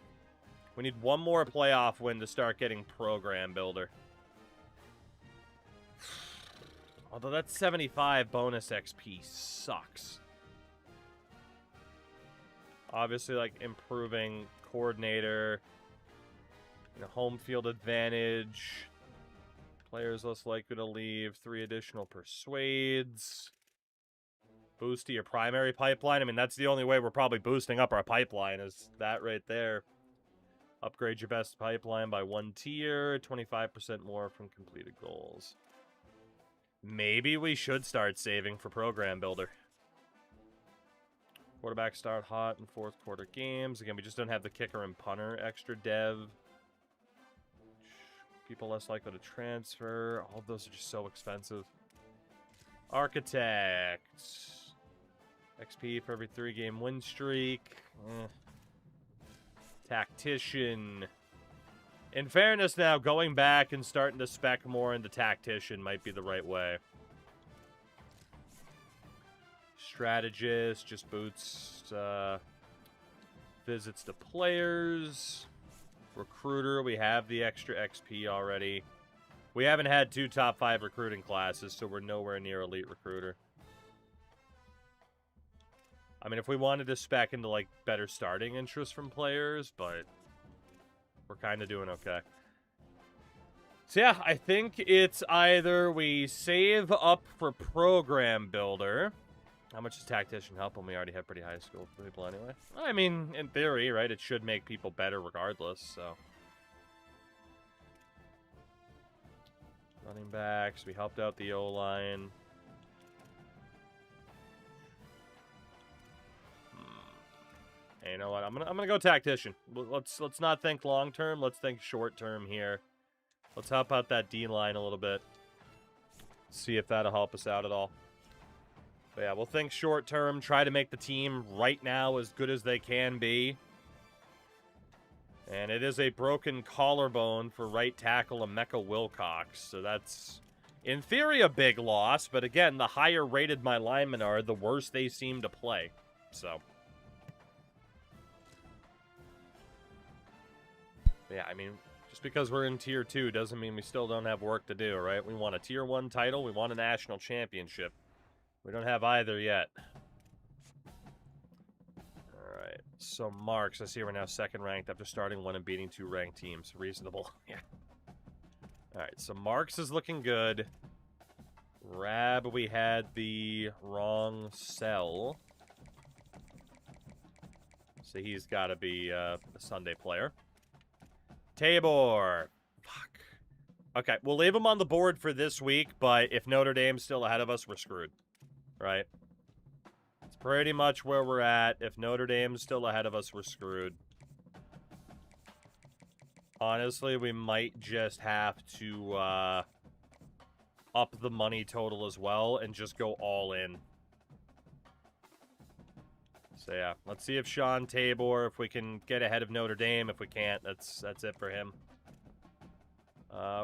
Speaker 1: We need one more playoff win to start getting program builder. Although that 75 bonus XP sucks. Obviously, like, improving coordinator. You know, home field advantage. Players less likely to leave. 3 additional persuades. Boost to your primary pipeline. I mean, that's the only way we're probably boosting up our pipeline is that right there. Upgrade your best pipeline by 1 tier. 25% more from completed goals. Maybe we should start saving for program builder. Quarterback start hot in 4th quarter games. Again, we just don't have the kicker and punter extra dev. People less likely to transfer. All of those are just so expensive. Architect. XP for every 3-game win streak. Tactician. In fairness now, going back and starting to spec more into Tactician might be the right way. Strategist. Just boosts visits to players. Recruiter, we have the extra XP already. We haven't had 2 top 5 recruiting classes, so we're nowhere near elite recruiter. I mean, if we wanted to spec into, like, better starting interest from players, but we're kind of doing okay. So, yeah, I think it's either we save up for program builder. How much does tactician help when we already have pretty high skill people anyway? I mean, in theory, right, it should make people better regardless, so. Running backs, we helped out the O-line. Hey, you know what? I'm gonna go tactician. Let's not think long term. Let's think short term here. Let's help out that D-line a little bit. See if that'll help us out at all. But yeah, we'll think short term. Try to make the team right now as good as they can be. And it is a broken collarbone for right tackle Emeka Wilcox. So that's, in theory, a big loss. But again, the higher rated my linemen are, the worse they seem to play. So. Yeah, I mean, just because we're in Tier 2 doesn't mean we still don't have work to do, right? We want a Tier 1 title. We want a national championship. We don't have either yet. Alright, so Marks, I see we're now 2nd ranked after starting 1 and beating 2 ranked teams. Reasonable, yeah. Alright, so Marks is looking good. Rab, we had the wrong cell. So he's got to be a Sunday player. Tabor. Fuck. Okay, we'll leave him on the board for this week, but if Notre Dame's still ahead of us, we're screwed. Right? It's pretty much where we're at. If Notre Dame's still ahead of us, we're screwed. Honestly, we might just have to up the money total as well and just go all in. So yeah, let's see if Sean Tabor, if we can get ahead of Notre Dame. If we can't, that's it for him.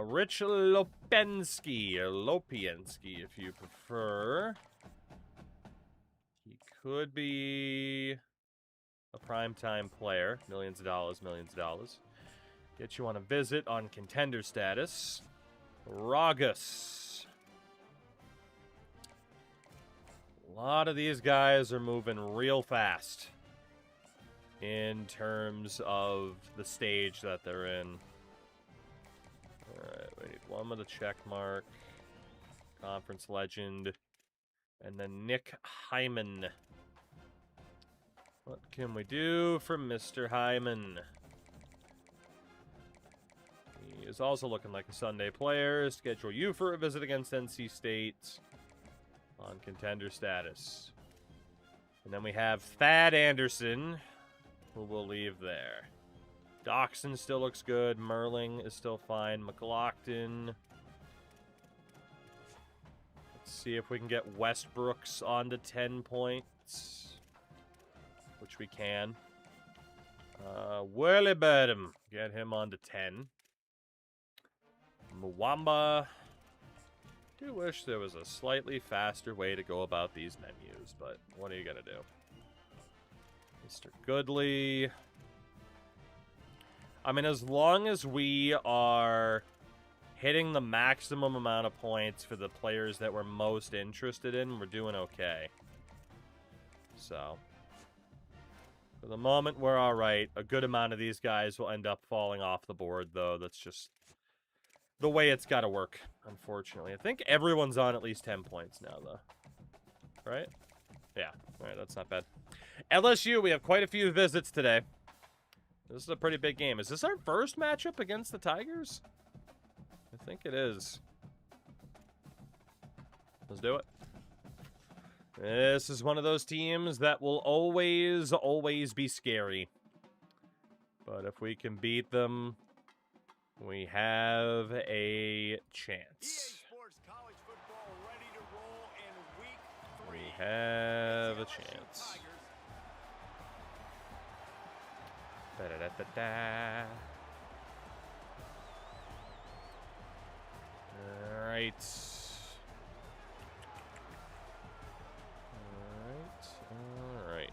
Speaker 1: Rich Lopiensky, or Lopiensky, if you prefer. He could be a primetime player. Millions of dollars, millions of dollars. Get you on a visit on contender status. Ragus. A lot of these guys are moving real fast in terms of the stage that they're in. Alright, we need one with a check mark. Conference legend. And then Nick Hyman. What can we do for Mr. Hyman? He is also looking like a Sunday player. Schedule you for a visit against NC State. On contender status. And then we have Thad Anderson, who we'll leave there. Doxson still looks good. Merling is still fine. McLaughlin. Let's see if we can get Westbrooks onto 10 points. Which we can. Willie Bedham. Get him onto 10. Mwamba. I do wish there was a slightly faster way to go about these menus, but what are you going to do? Mr. Goodley. I mean, as long as we are hitting the maximum amount of points for the players that we're most interested in, we're doing okay. So, for the moment, we're all right. A good amount of these guys will end up falling off the board, though. That's just the way it's got to work, unfortunately. I think everyone's on at least 10 points now, though. Right? Yeah. All right, that's not bad. LSU, we have quite a few visits today. This is a pretty big game. Is this our first matchup against the Tigers? I think it is. Let's do it. This is one of those teams that will always be scary. But if we can beat them, we have a chance. We have a chance. Da-da-da-da-da. All right. All right.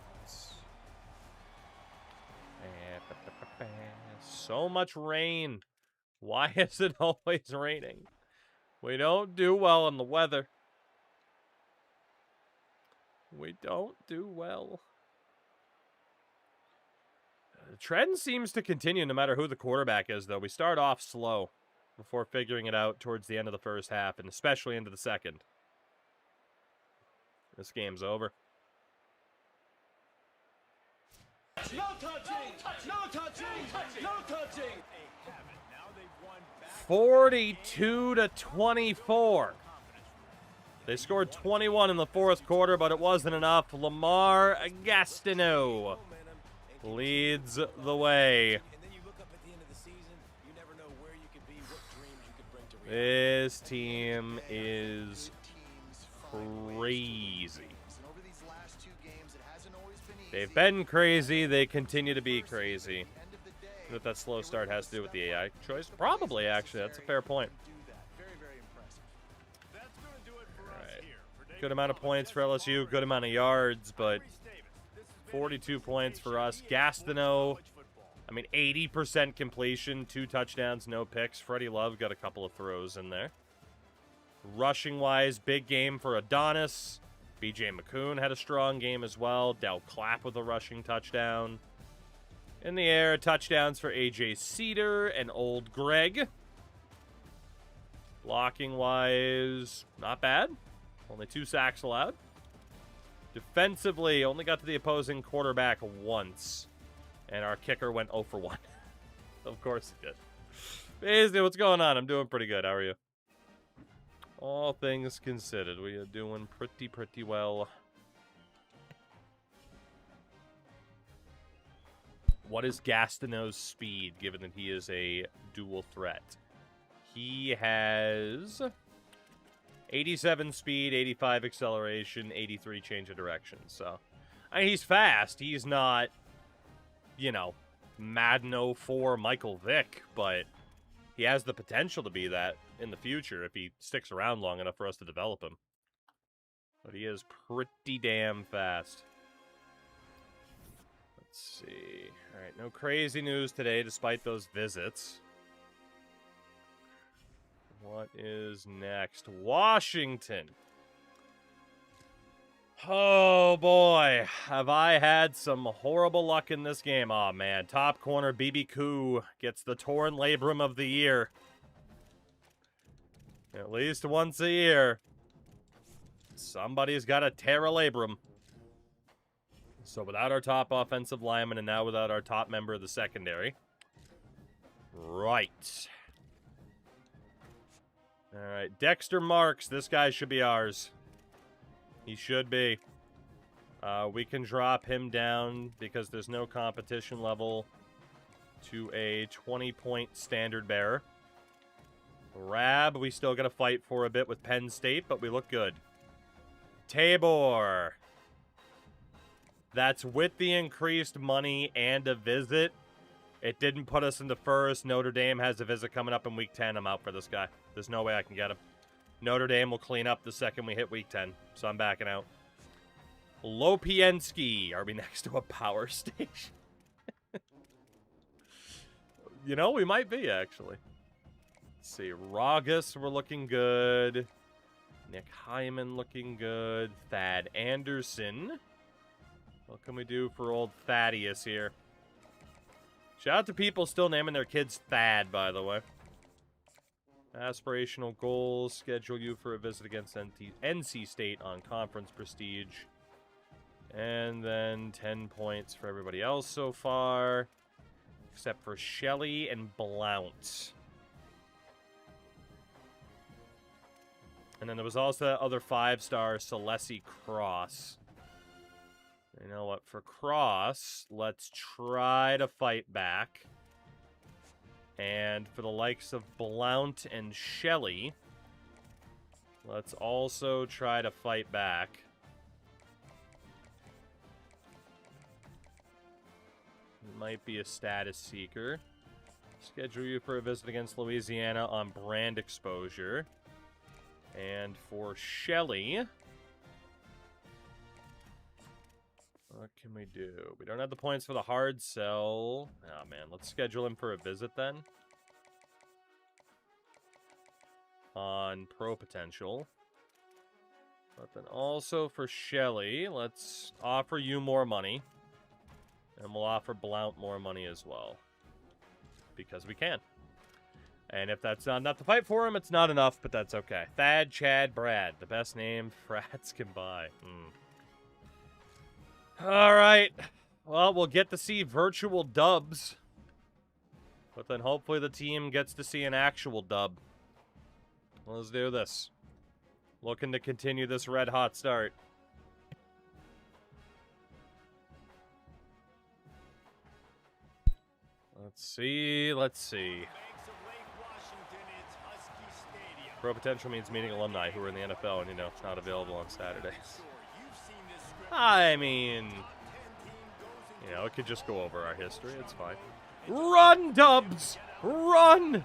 Speaker 1: So much rain. Why is it always raining? We don't do well in the weather. We don't do well. The trend seems to continue no matter who the quarterback is, though. We start off slow before figuring it out towards the end of the first half, and especially into the second. This game's over.
Speaker 3: No touching! No touching! No touching!
Speaker 1: 42-24. They scored 21 in the fourth quarter, but it wasn't enough. Lamar Gastineau leads the way. This team is crazy. They've been crazy. They continue to be crazy. If that slow start has to do with the AI choice? Probably, actually. That's a fair point. Right. Good amount of points for LSU. Good amount of yards, but 42 points for us. Gastineau, I mean, 80% completion, 2 touchdowns, no picks. Freddie Love got a couple of throws in there. Rushing-wise, big game for Adonis. B.J. McCoon had a strong game as well. Del Clapp with a rushing touchdown. In the air, touchdowns for A.J. Cedar and Old Greg. Blocking-wise, not bad. Only 2 sacks allowed. Defensively, only got to the opposing quarterback once. And our kicker went 0 for 1. Of course he did. Basically, what's going on? I'm doing pretty good. How are you? All things considered, we are doing pretty well. What is Gastineau's speed, given that he is a dual threat? He has 87 speed, 85 acceleration, 83 change of direction. So, I mean, he's fast. He's not, you know, Madden 04 Michael Vick, but he has the potential to be that in the future if he sticks around long enough for us to develop him. But he is pretty damn fast. Let's see. All right, no crazy news today despite those visits. What is next? Washington. Oh, boy. Have I had some horrible luck in this game. Oh, man. Top corner, BB Koo gets the torn labrum of the year. At least once a year. Somebody's got to tear a labrum. So without our top offensive lineman and now without our top member of the secondary. Right. All right. Dexter Marks. This guy should be ours. He should be. We can drop him down because there's no competition level to a 20-point standard bearer. Rab, we still got to fight for a bit with Penn State, but we look good. Tabor. That's with the increased money and a visit. It didn't put us into first. Notre Dame has a visit coming up in Week 10. I'm out for this guy. There's no way I can get him. Notre Dame will clean up the second we hit Week 10, so I'm backing out. Lopiensky. Are we next to a power station? You know, we might be, actually. Let's see. Ragus, we're looking good. Nick Hyman looking good. Thad Anderson. What can we do for old Thaddeus here? Shout out to people still naming their kids Thad, by the way. Aspirational goals. Schedule you for a visit against NC State on conference prestige. And then 10 points for everybody else so far. Except for Shelley and Blount. And then there was also that other 5-star Celeste Cross. You know what? For Cross, let's try to fight back. And for the likes of Blount and Shelley, let's also try to fight back. It might be a status seeker. Schedule you for a visit against Louisiana on brand exposure. And for Shelley, what can we do? We don't have the points for the hard sell. Oh, man. Let's schedule him for a visit then. on Pro Potential. But then also for Shelly, let's offer you more money. And we'll offer Blount more money as well. Because we can. And if that's not enough to fight for him, it's not enough, but that's okay. Thad, Chad, Brad. The best name frats can buy. Alright. Well, we'll get to see virtual dubs. But then hopefully the team gets to see an actual dub. Let's do this. Looking to continue this red-hot start. Let's see, let's see. Pro Potential means meeting alumni who are in the NFL and, you know, not available on Saturdays. I mean, you know, it could just go over our history. It's fine. Run, Dubs! Run!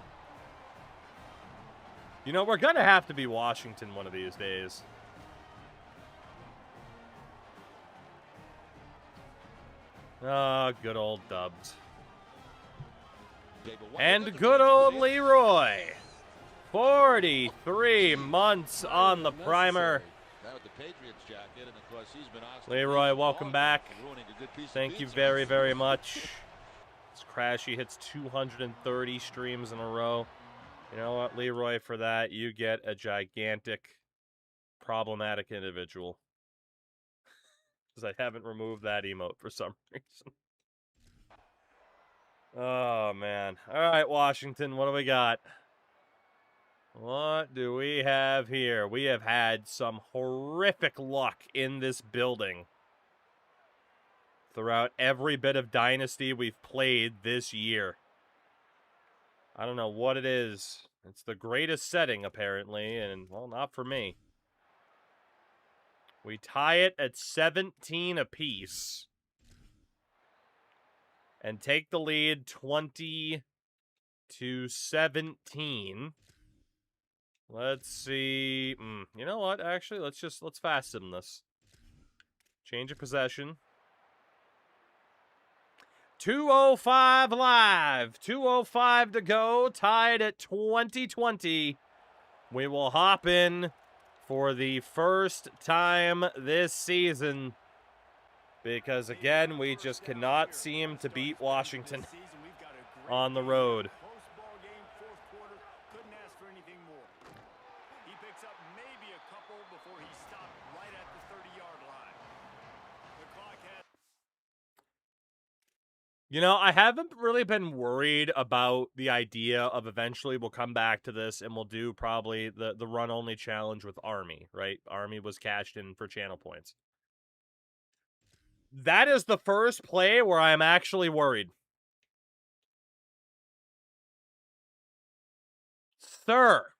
Speaker 1: You know, we're going to have to be Washington one of these days. Ah, good old Dubs. And good old Leroy. 43 months on the primer. Leroy, welcome back. Thank you very, very much. This Crashy hits 230 streams in a row. You know what, Leroy, for that, you get a gigantic, problematic individual. Because I haven't removed that emote for some reason. Oh, man. All right, Washington, what do we got? What do we have here? We have had some horrific luck in this building throughout every bit of Dynasty we've played this year. I don't know what it is. It's the greatest setting, apparently, and, well, not for me. We tie it at 17 apiece. And take the lead 20-17. Let's see. You know what? Actually, let's fast sim this. Change of possession. 2:05 live. 2:05 to go. Tied at 20-20. We will hop in for the first time this season. Because, again, we just cannot seem to beat Washington on the road. You know, I haven't really been worried about the idea of eventually we'll come back to this and we'll do probably the run-only challenge with Army, right? Army was cashed in for channel points. That is the first play where I am actually worried. Sir.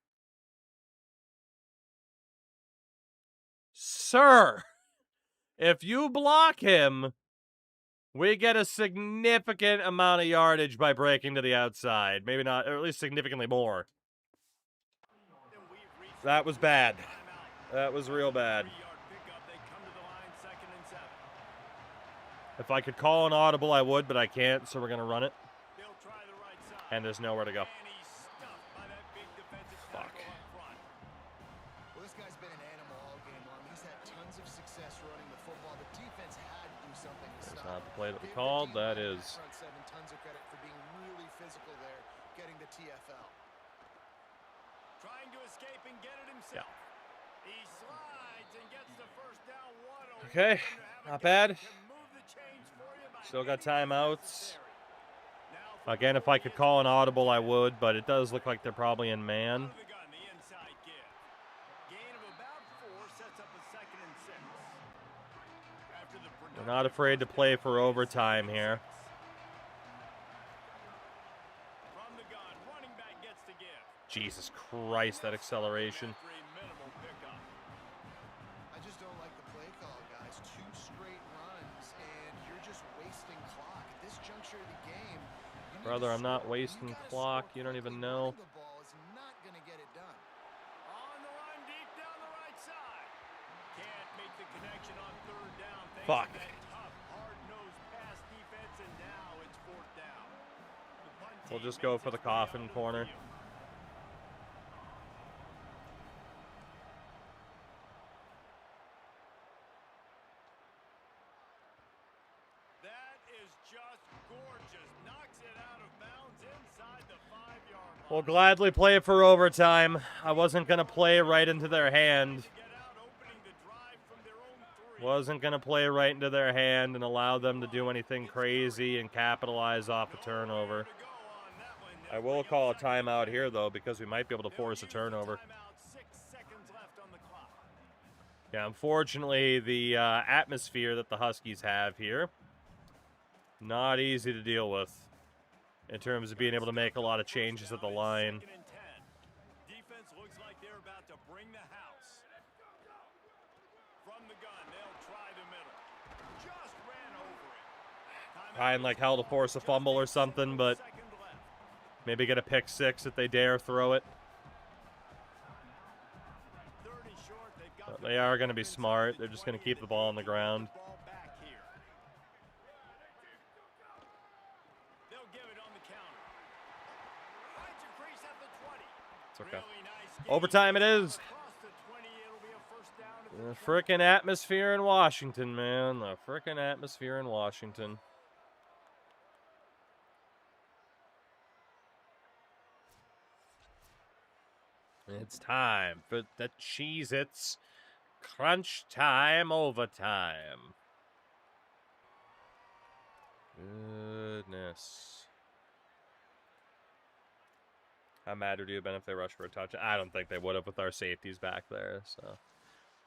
Speaker 1: Sir. If you block him, we get a significant amount of yardage by breaking to the outside. Maybe not, or at least significantly more. That was bad. That was real bad. If I could call an audible, I would, but I can't, so we're going to run it. And there's nowhere to go. Fuck.
Speaker 4: Well, this guy's been an animal all game long. He's had tons of success running the football. The defense had to do something to stop.
Speaker 1: That's not the play that we called. That is.
Speaker 4: Front seven, tons of credit for being really physical there, getting the TFL. Trying to escape and get it himself.
Speaker 1: Yeah.
Speaker 4: He slides and gets the first down.
Speaker 1: Okay, not bad. Still got timeouts. Again, if I could call an audible, I would, but it does look like they're probably in man. We're not afraid to play for overtime here. Jesus Christ, that acceleration.
Speaker 4: I just don't like the play call, guys. 2 straight runs, and you're just wasting clock. At this juncture of the game,
Speaker 1: brother, I'm not wasting clock. You don't even know.
Speaker 4: The ball is not going to get it done. On the run, deep down the right side. Can't make the connection on 3rd down.
Speaker 1: Fuck.
Speaker 4: Hard-nosed pass defense, and now it's 4th down.
Speaker 1: We'll just go for the coffin corner. We'll gladly play it for overtime. I wasn't going to play right into their hand. Wasn't going to play right into their hand and allow them to do anything crazy and capitalize off a turnover. I will call a timeout here, though, because we might be able to force a turnover. Yeah, unfortunately, the atmosphere that the Huskies have here, not easy to deal with in terms of being able to make a lot of changes at the line.
Speaker 3: Defense looks like they're about to bring the house. From the gun, they'll try the middle. Just ran over it.
Speaker 1: Trying like hell to force a fumble or something, but maybe get a pick six if they dare throw it. But they are going to be smart. They're just going to keep the ball on the ground. It's okay. Overtime it is. The frickin' atmosphere in Washington, man. The frickin' atmosphere in Washington. It's time for the Cheez-Its Crunch Time Overtime. Goodness. How mad would you have been if they rushed for a touchdown? I don't think they would have with our safeties back there. So,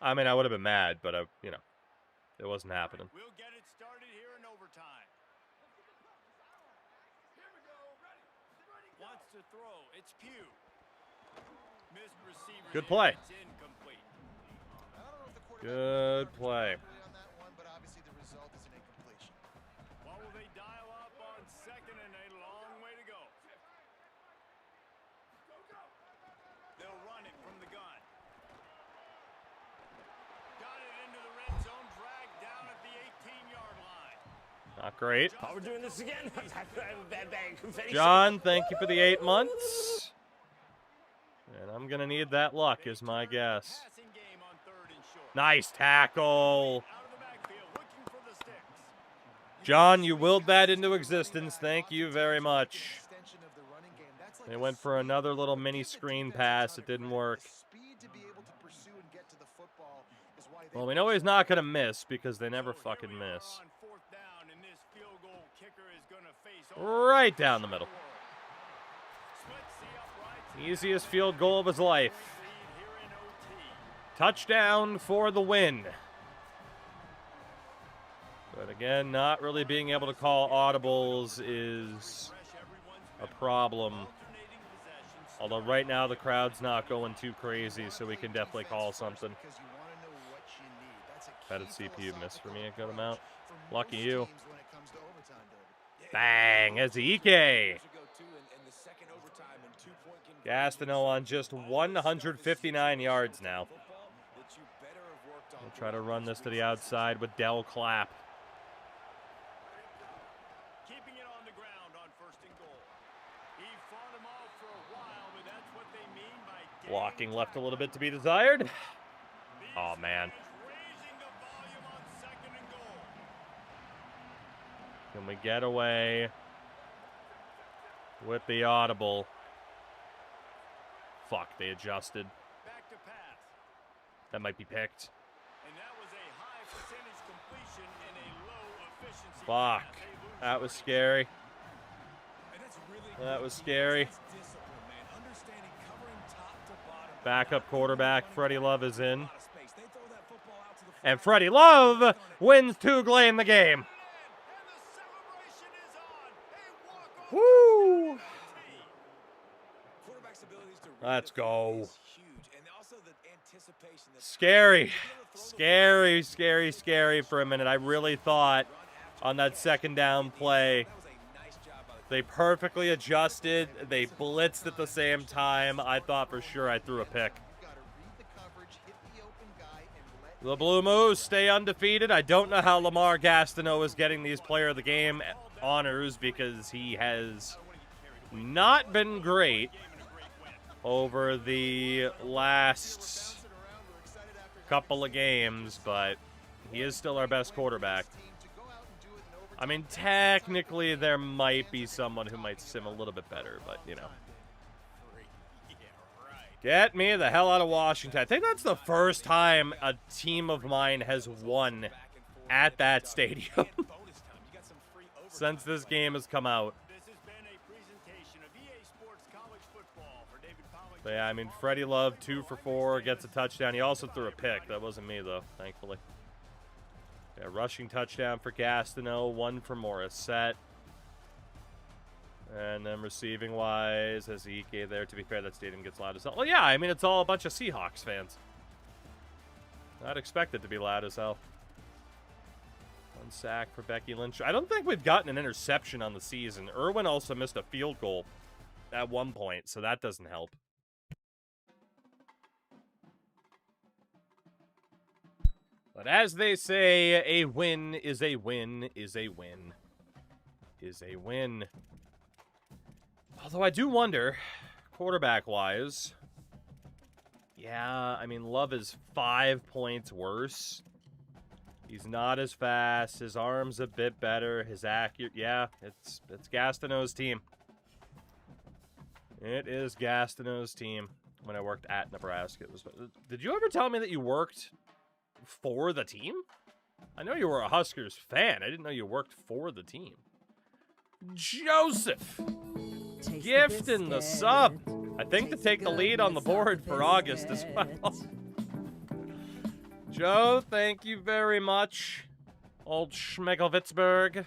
Speaker 1: I mean, I would have been mad, but you know, it wasn't happening.
Speaker 3: We'll get it started here in overtime. Here we go. Ready. Wants to throw. It's Pugh. Missed receiver.
Speaker 1: Good play.
Speaker 3: It's incomplete.
Speaker 1: Good play.
Speaker 4: On that one, but obviously the result is an incompletion.
Speaker 3: What will they dial up on second and a long way to go? They'll run it from the gun. Got it into the red zone, dragged down at the 18-yard line.
Speaker 1: Not great.
Speaker 5: Oh, we're doing this again.
Speaker 1: John, thank you for the 8 months. And I'm going to need that luck, is my guess.
Speaker 3: Passing game on third and short.
Speaker 1: Nice tackle.
Speaker 3: Out of the backfield, looking for the sticks.
Speaker 1: John, you willed that into existence. Thank you very much.
Speaker 4: Extension of the running game. That's like
Speaker 1: They
Speaker 4: a
Speaker 1: went for another little mini screen pass. It didn't work.
Speaker 4: speed to be able to pursue and get to the football is why they
Speaker 1: Well, we know he's not going to miss because they never fucking miss.
Speaker 3: On fourth down, and this field goal kicker is going to face
Speaker 1: Right down the middle.
Speaker 3: splits the uprights.
Speaker 1: Easiest field goal of his life.
Speaker 3: Lead here in OT.
Speaker 1: Touchdown for the win. But again, not really being able to call audibles is a problem. Although right now the crowd's not going too crazy, so we can definitely call something.
Speaker 4: because you want to know what you need. That's a
Speaker 1: How did
Speaker 4: key
Speaker 1: CPU miss for me a good
Speaker 4: philosophy
Speaker 1: amount?
Speaker 4: for
Speaker 1: Lucky
Speaker 4: most
Speaker 1: you.
Speaker 4: teams when it comes to overtime, David.
Speaker 1: Bang, Ezike. Gastineau on just 159 yards now. We'll try to run this to the outside with Dell Clapp.
Speaker 3: Keeping it on the ground on first and goal. He fought him off for a while, but that's what they mean by game
Speaker 1: Blocking left a
Speaker 3: time.
Speaker 1: little bit to be desired. Oh, man.
Speaker 3: Raising the volume on second and goal.
Speaker 1: Can we get away with the audible? Fuck, they adjusted.
Speaker 3: Back to pass.
Speaker 1: That might be picked.
Speaker 3: And that was a high percentage completion and a low efficiency.
Speaker 1: Fuck.
Speaker 3: pass. They lose
Speaker 1: That was scary.
Speaker 2: And that's really
Speaker 1: That was scary.
Speaker 2: that's discipline, man. Understanding covering top to bottom.
Speaker 1: Backup quarterback Freddie Love is in.
Speaker 2: A lot of space. They throw that football out to the
Speaker 1: And Freddie Love wins Tuglane the game.
Speaker 3: And the celebration is on. A walk-off
Speaker 1: Woo!
Speaker 2: quarterback's abilities to
Speaker 1: Let's go.
Speaker 2: is huge. And also the anticipation that
Speaker 1: Scary. Scary, scary, scary for a minute. I really thought on that second down play,
Speaker 2: that was a nice job by the
Speaker 1: they perfectly adjusted. They blitzed at the same time. I thought for sure I threw a pick.
Speaker 4: You've got to read the coverage, hit the open guy, and let
Speaker 1: The Blue Moose stay undefeated. I don't know how Lamar Gastineau is getting these Player of the Game honors because he has not been great over the last couple of games, but he is still our best quarterback. I mean, technically there might be someone who might sim a little bit better, but you know. Get me the hell out of Washington. I think that's the first time a team of mine has won at that stadium since this game has come out.
Speaker 3: This has been a presentation of EA Sports College Football for David Pollack.
Speaker 1: But yeah, I mean, Freddie Love, 2 for 4, gets a touchdown. He also threw a pick. That wasn't me, though, thankfully. Yeah, rushing touchdown for Gastineau, 1 for Morissette. And then receiving-wise, Ezeke there. To be fair, that stadium gets loud as hell. Well, yeah, I mean, it's all a bunch of Seahawks fans. I'd expect it to be loud as hell. 1 sack for Becky Lynch. I don't think we've gotten an interception on the season. Irwin also missed a field goal at one point, so that doesn't help. But as they say, a win is a win is a win is a win. Although I do wonder, quarterback-wise, yeah, I mean, Love is 5 points worse. He's not as fast. His arm's a bit better. His accurate, yeah, it's Gastineau's team. It is Gastineau's team. When I worked at Nebraska, it was. Did you ever tell me that you worked for the team? I know you were a Huskers fan. I didn't know you worked for the team. Joseph, gifting the sub. I think to take the lead on the board for August as well. Joe, thank you very much. Old Schmegelvitzberg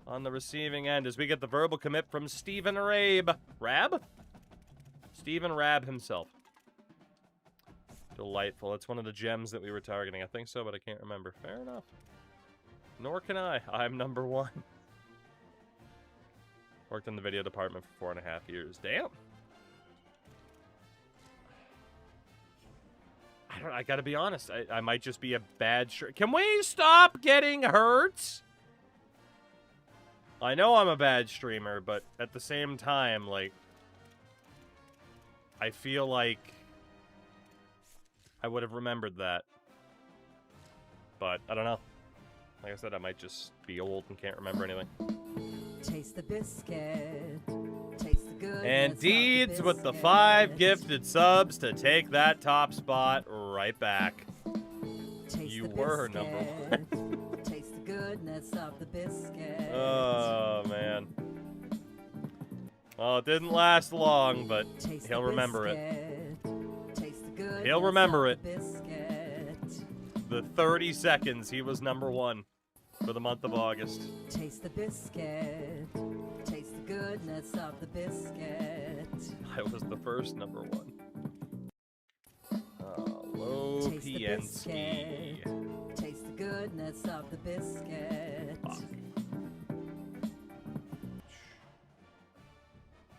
Speaker 1: on the receiving end as we get the verbal commit from Stephen Rabe. Rab? Stephen Rab himself. Delightful. It's one of the gems that we were targeting. I think so, but I can't remember. Fair enough. Nor can I. I'm number 1. Worked in the video department for 4.5 years. Damn. I gotta be honest. I might just be a bad Can we stop getting hurt? I know I'm a bad streamer, but at the same time, like, I feel like I would have remembered that. But I don't know. Like I said, I might just be old and can't remember anything.
Speaker 5: Taste the biscuit. Taste the good.
Speaker 1: And Deeds with the 5 gifted subs to take that top spot right back. You were number 1.
Speaker 5: Taste the goodness of the biscuit.
Speaker 1: Oh, man. Well, it didn't last long, but
Speaker 5: Taste
Speaker 1: he'll
Speaker 5: the
Speaker 1: remember it.
Speaker 5: Taste the goodness
Speaker 1: He'll remember
Speaker 5: of
Speaker 1: it.
Speaker 5: the biscuit.
Speaker 1: The 30 seconds he was number 1 for the month of August.
Speaker 5: Taste the biscuit. Taste the goodness of the biscuit.
Speaker 1: I was the first number 1. Low
Speaker 5: Taste the
Speaker 1: Piensky.
Speaker 5: biscuit. Taste the goodness of the biscuit.
Speaker 1: Fuck.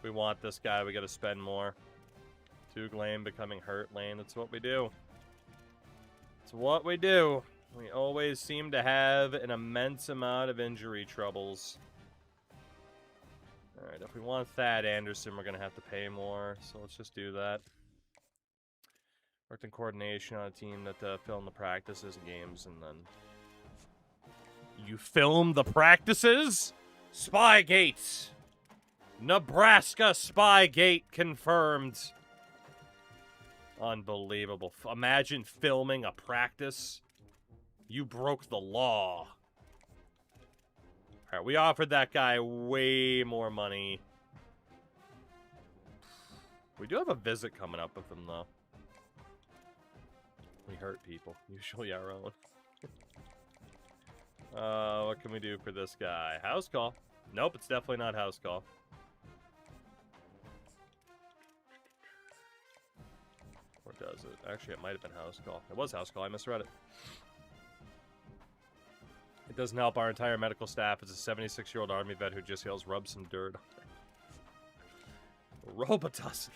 Speaker 1: We want this guy, we gotta spend more. Tug lane becoming hurt lane. That's what we do. It's what we do. We always seem to have an immense amount of injury troubles. Alright, if we want Thad Anderson, we're going to have to pay more. So let's just do that. Worked in coordination on a team that filmed the practices and games, and then... You film the practices? Spygate! Nebraska Spygate confirmed. Unbelievable. Imagine filming a practice. You broke the law. Alright, we offered that guy way more money. We do have a visit coming up with him, though. We hurt people. Usually our own. What can we do for this guy? House call. Nope, it's definitely not house call. Or does it? Actually, it might have been house call. It was house call. I misread it. It doesn't help our entire medical staff. It's a 76-year-old Army vet who just yells, rub some dirt on it. Robitussin.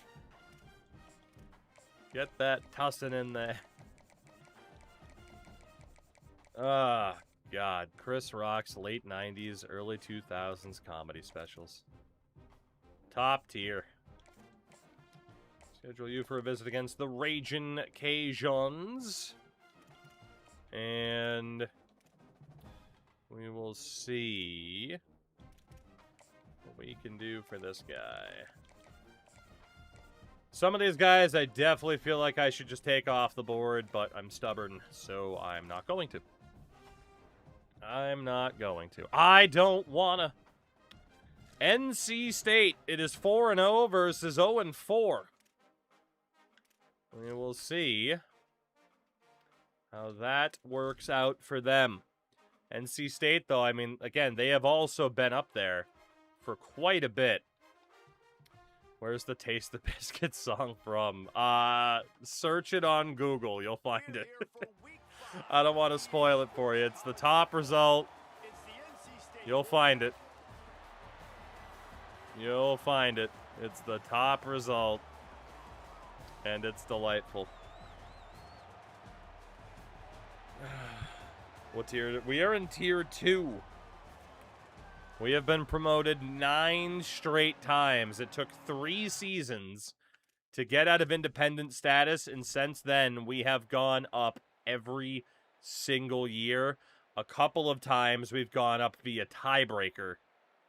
Speaker 1: Get that tussin in there. Ah, God. Chris Rock's late 90s, early 2000s comedy specials. Top tier. Schedule you for a visit against the Ragin' Cajuns. And... we will see what we can do for this guy. Some of these guys, I definitely feel like I should just take off the board, but I'm stubborn, so I'm not going to. I'm not going to. I don't wanna. NC State, it is 4-0 versus 0-4. We will see how that works out for them. NC State, though, I mean, again, they have also been up there for quite a bit. Where's the Taste the Biscuit song from? Search it on Google. You'll find it. I don't want to spoil it for you. It's the top result. You'll find it. You'll find it. It's the top result. And it's delightful. What tier? We are in tier 2. We have been promoted 9 straight times. It took 3 seasons to get out of independent status, and since then, we have gone up every single year. A couple of times, we've gone up via tiebreaker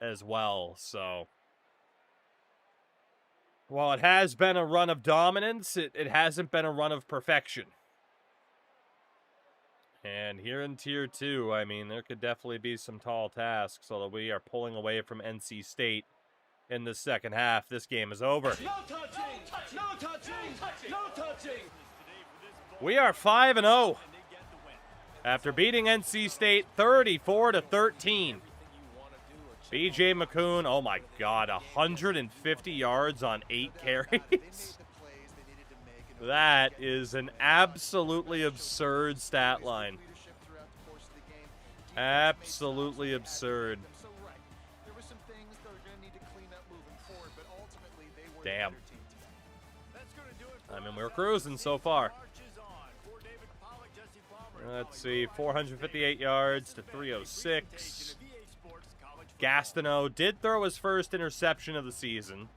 Speaker 1: as well, so... While it has been a run of dominance, it hasn't been a run of perfection. And here in Tier 2, I mean, there could definitely be some tall tasks, although we are pulling away from NC State in the second half. This game is over.
Speaker 2: No touching! No touching! No touching!
Speaker 1: We are 5-0 after beating NC State 34-13. BJ McCoon, oh my God, 150 yards on 8 carries. That is an absolutely absurd stat line. Absolutely absurd. Damn. I mean, we're cruising so far. Let's see, 458 yards to 306. Gastineau did throw his first interception of the season.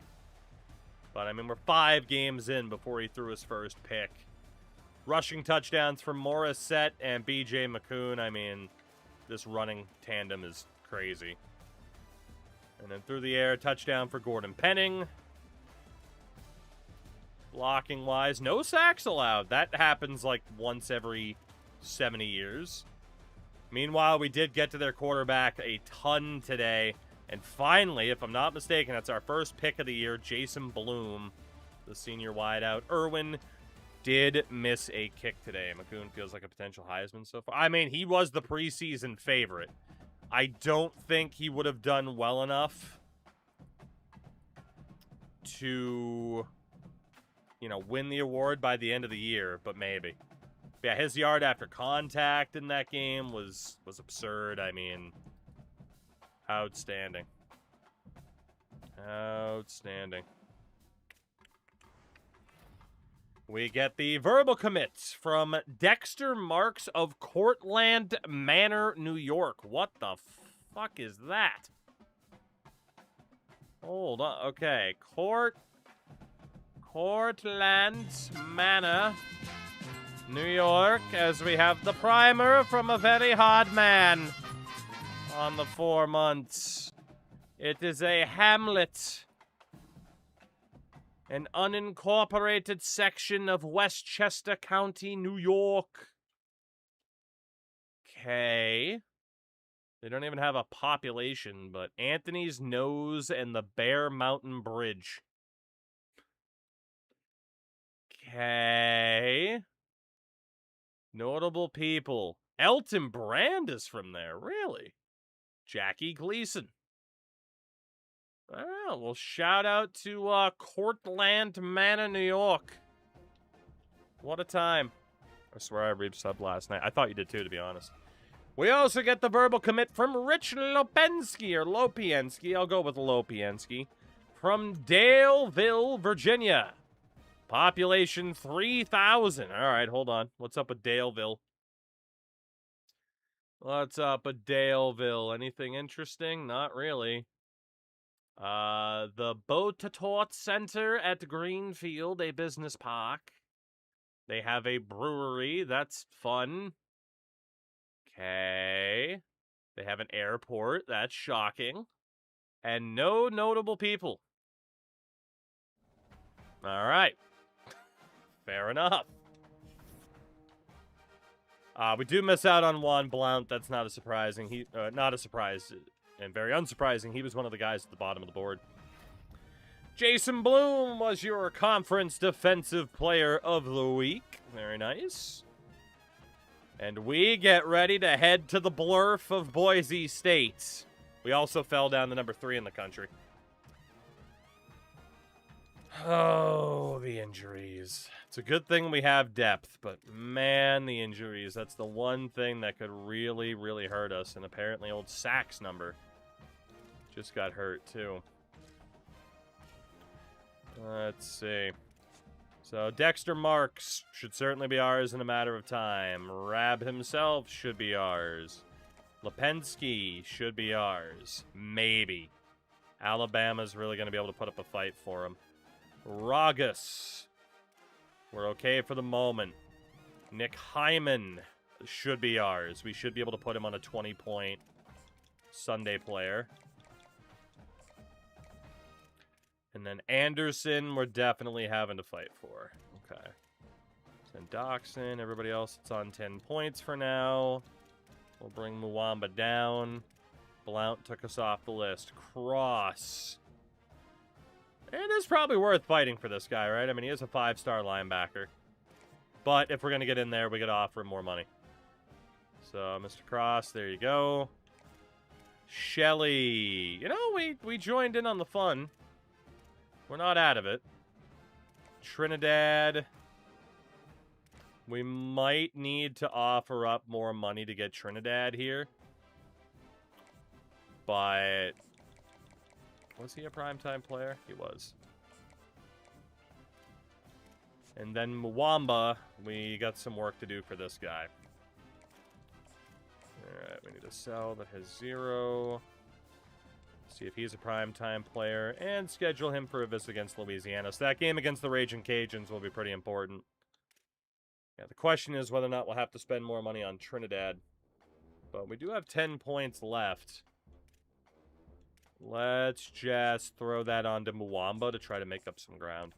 Speaker 1: But, I mean, we're 5 games in before he threw his first pick. Rushing touchdowns from Morissette and B.J. McCoon. I mean, this running tandem is crazy. And then through the air, touchdown for Gordon Penning. Blocking-wise, no sacks allowed. That happens like once every 70 years. Meanwhile, we did get to their quarterback a ton today. And finally, if I'm not mistaken, that's our first pick of the year, Jason Bloom, the senior wideout. Irwin did miss a kick today. McCoon feels like a potential Heisman so far. I mean, he was the preseason favorite. I don't think he would have done well enough to, you know, win the award by the end of the year, but maybe. Yeah, his yard after contact in that game was absurd. I mean, outstanding. Outstanding. We get the verbal commits from Dexter Marks of Cortland Manor, New York. What the fuck is that? Hold on. Okay. Cortland Manor, New York, as we have the primer from a very hard man on the 4 months. It is a hamlet, an unincorporated section of Westchester County, New York. Okay. They don't even have a population, but Anthony's Nose and the Bear Mountain Bridge. Okay. Notable people. Elton Brand is from there, really? Jackie Gleason. Oh, well, shout out to Cortland Manor, New York. What a time. I swear I re-subbed last night. I thought you did too, to be honest. We also get the verbal commit from Rich Lopensky, or Lopiensky. I'll go with Lopiensky. From Daleville, Virginia. Population 3,000. All right, hold on. What's up with Daleville? What's up with Daleville? Anything interesting? Not really. The Botatort Center at Greenfield, a business park. They have a brewery. That's fun. Okay. They have an airport. That's shocking. And no notable people. All right. Fair enough. We do miss out on Juan Blount. That's not a surprising. Not a surprise, and very unsurprising. He was one of the guys at the bottom of the board. Jason Bloom was your conference defensive player of the week. Very nice. And we get ready to head to the Blurf of Boise State. We also fell down to number 3 in the country. Oh, the injuries. It's a good thing we have depth, but man, the injuries. That's the one thing that could really, really hurt us. And apparently old Sachs number just got hurt, too. Let's see. So Dexter Marks should certainly be ours in a matter of time. Rab himself should be ours. Lipinski should be ours. Maybe. Alabama's really going to be able to put up a fight for him. Ragus. We're okay for the moment. Nick Hyman should be ours. We should be able to put him on a 20-point Sunday player. And then Anderson, we're definitely having to fight for. Okay. Then Doxson, everybody else, it's on 10 points for now. We'll bring Muwamba down. Blount took us off the list. Cross. It is probably worth fighting for this guy, right? I mean, he is a 5-star linebacker. But if we're going to get in there, we got to offer him more money. So, Mr. Cross, there you go. Shelley. You know, we joined in on the fun. We're not out of it. Trinidad. We might need to offer up more money to get Trinidad here. But was he a primetime player? He was. And then Mwamba, we got some work to do for this guy. Alright, we need to sell that has 0. See if he's a primetime player, and schedule him for a visit against Louisiana. So that game against the Raging Cajuns will be pretty important. Yeah, the question is whether or not we'll have to spend more money on Trinidad. But we do have 10 points left. Let's just throw that onto Mwamba to try to make up some ground.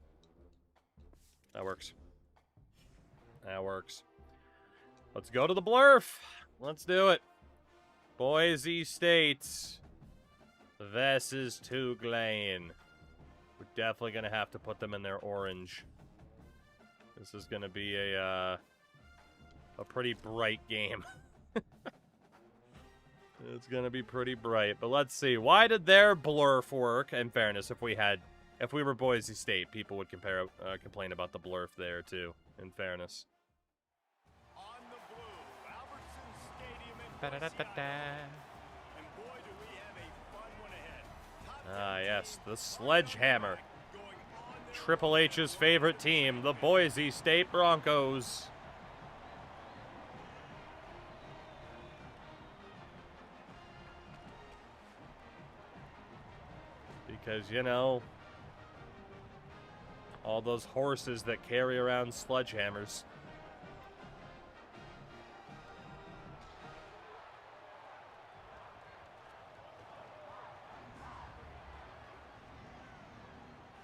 Speaker 1: That works. That works. Let's go to the Blurf. Let's do it. Boise State. This is Tulane. We're definitely going to have to put them in their orange. This is going to be a pretty bright game. It's going to be pretty bright. But let's see. Why did their Blurf work? In fairness, if we were Boise State, people would complain about the Blurf there too. In fairness.
Speaker 3: On the blue, Albertson Stadium in Boise, and boy, do we have a fun one ahead.
Speaker 1: Ah, yes, the Sledgehammer. Triple H's favorite team, the Boise State Broncos. Because, you know, all those horses that carry around sledgehammers.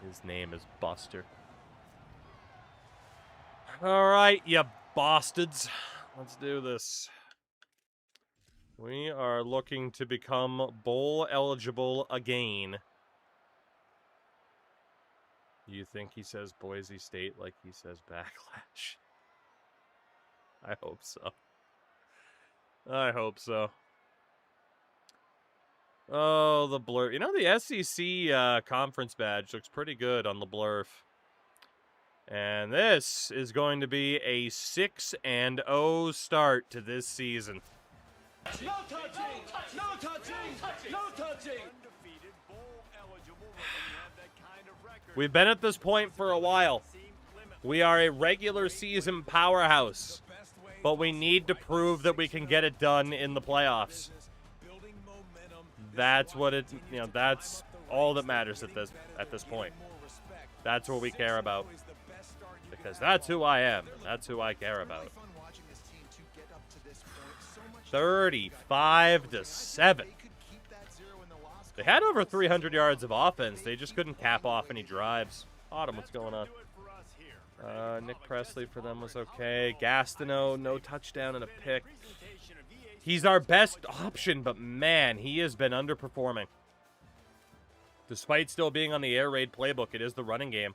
Speaker 1: His name is Buster. All right, you bastards. Let's do this. We are looking to become bowl eligible again. You think he says Boise State like he says Backlash? I hope so. I hope so. Oh, the Blurf. You know, the SEC conference badge looks pretty good on the Blurf. And this is going to be a 6-0 start to this season.
Speaker 2: No touching! No touching! No touching!
Speaker 3: Undefeated, bowl eligible when you have that kind of record.
Speaker 1: We've been at this point for a while. We are a regular season powerhouse. But we need to prove that we can get it done in the playoffs. That's what it, you know, that's all that matters at this point. That's what we care about. Because that's who I am. That's who I care about. 35-7. They had over 300 yards of offense. They just couldn't cap off any drives. Autumn, what's going on?
Speaker 3: Do it for us here.
Speaker 1: Nick Presley for them was okay. Gastineau, no touchdown and a pick.
Speaker 3: Presentation of EA
Speaker 1: He's our best option, but man, he has been underperforming. Despite still being on the air raid playbook, it is the running game.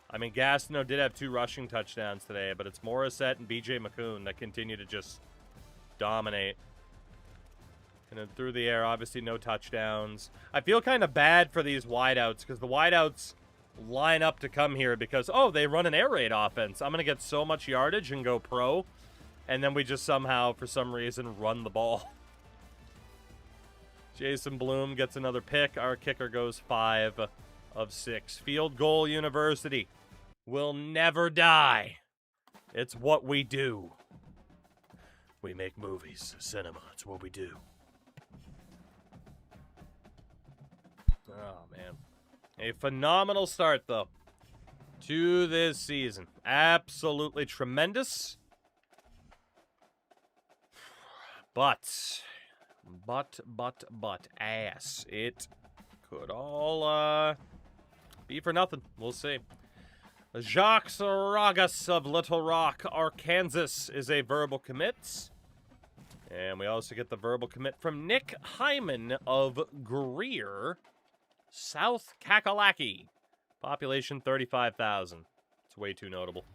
Speaker 1: I mean, Gastineau did have 2 rushing touchdowns today, but it's Morissette and BJ McCoon that continue to just dominate. And then through the air, obviously no touchdowns. I feel kind of bad for these wideouts because the wideouts line up to come here because, oh, they run an air raid offense. I'm going to get so much yardage and go pro. And then we just somehow, for some reason, run the ball. Jason Bloom gets another pick. Our kicker goes 5 of 6. Field goal university will never die. It's what we do. We make movies, cinema. It's what we do. Oh, man. A phenomenal start, though, to this season. Absolutely tremendous. But, ass. It could all, be for nothing. We'll see. Jacques Ragas of Little Rock, Arkansas, is a verbal commit. And we also get the verbal commit from Nick Hyman of Greer, South Kakalaki. Population 35,000. It's way too notable.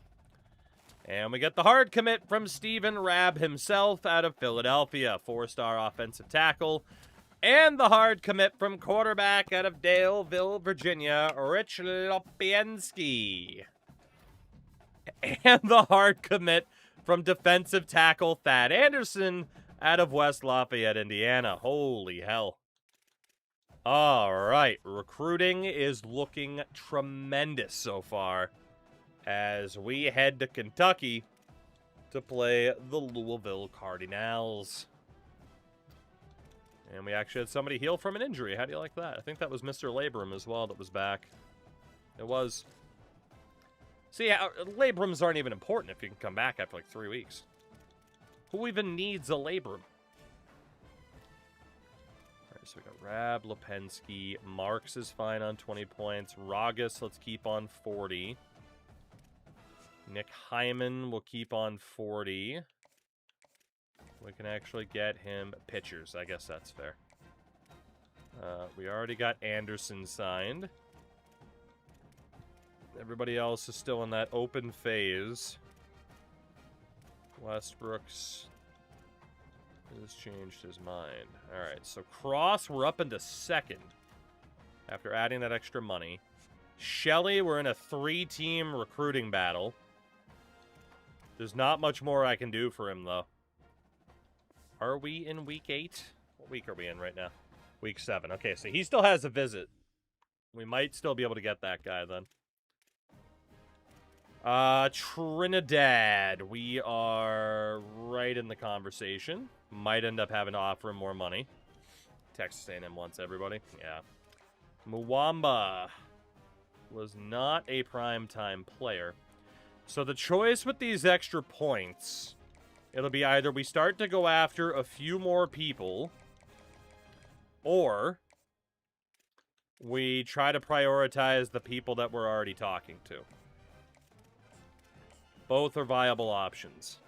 Speaker 1: And we get the hard commit from Stephen Rabb himself out of Philadelphia. 4-star offensive tackle. And the hard commit from quarterback out of Daleville, Virginia, Rich Lopiensky. And the hard commit from defensive tackle Thad Anderson out of West Lafayette, Indiana. Holy hell. All right, recruiting is looking tremendous so far as we head to Kentucky to play the Louisville Cardinals. And we actually had somebody heal from an injury. How do you like that? I think that was Mr. Labrum as well that was back. It was. See, Labrums aren't even important if you can come back after like 3 weeks. Who even needs a Labrum? So we got Rab, Lipensky, Marks is fine on 20 points. Ragas, let's keep on 40. Nick Hyman will keep on 40. We can actually get him pitchers. I guess that's fair. We already got Anderson signed. Everybody else is still in that open phase. Westbrook's has changed his mind. Alright, so Cross, we're up into second after adding that extra money. Shelley, we're in a 3-team recruiting battle. There's not much more I can do for him, though. Are we in week 8? What week are we in right now? Week 7. Okay, so he still has a visit. We might still be able to get that guy, then. Trinidad. We are right in the conversation. Might end up having to offer him more money. Texas A&M wants everybody. Yeah. Muwamba was not a primetime player. So the choice with these extra points, it'll be either we start to go after a few more people, or we try to prioritize the people that we're already talking to. Both are viable options.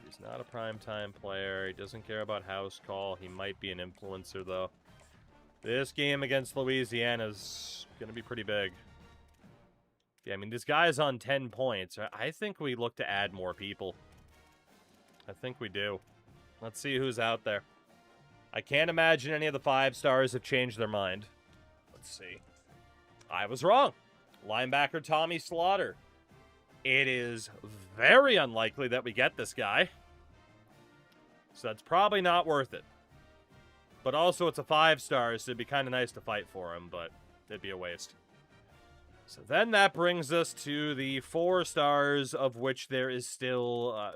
Speaker 1: He's not a primetime player. He doesn't care about house call. He might be an influencer, though. This game against Louisiana is going to be pretty big. Yeah, I mean, this guy's on 10 points. I think we look to add more people. I think we do. Let's see who's out there. I can't imagine any of the 5-stars have changed their mind. Let's see. I was wrong. Linebacker Tommy Slaughter. It is very unlikely that we get this guy. So that's probably not worth it. But also it's a 5-star, so it'd be kind of nice to fight for him, but it'd be a waste. So then that brings us to the 4 stars, of which there is still,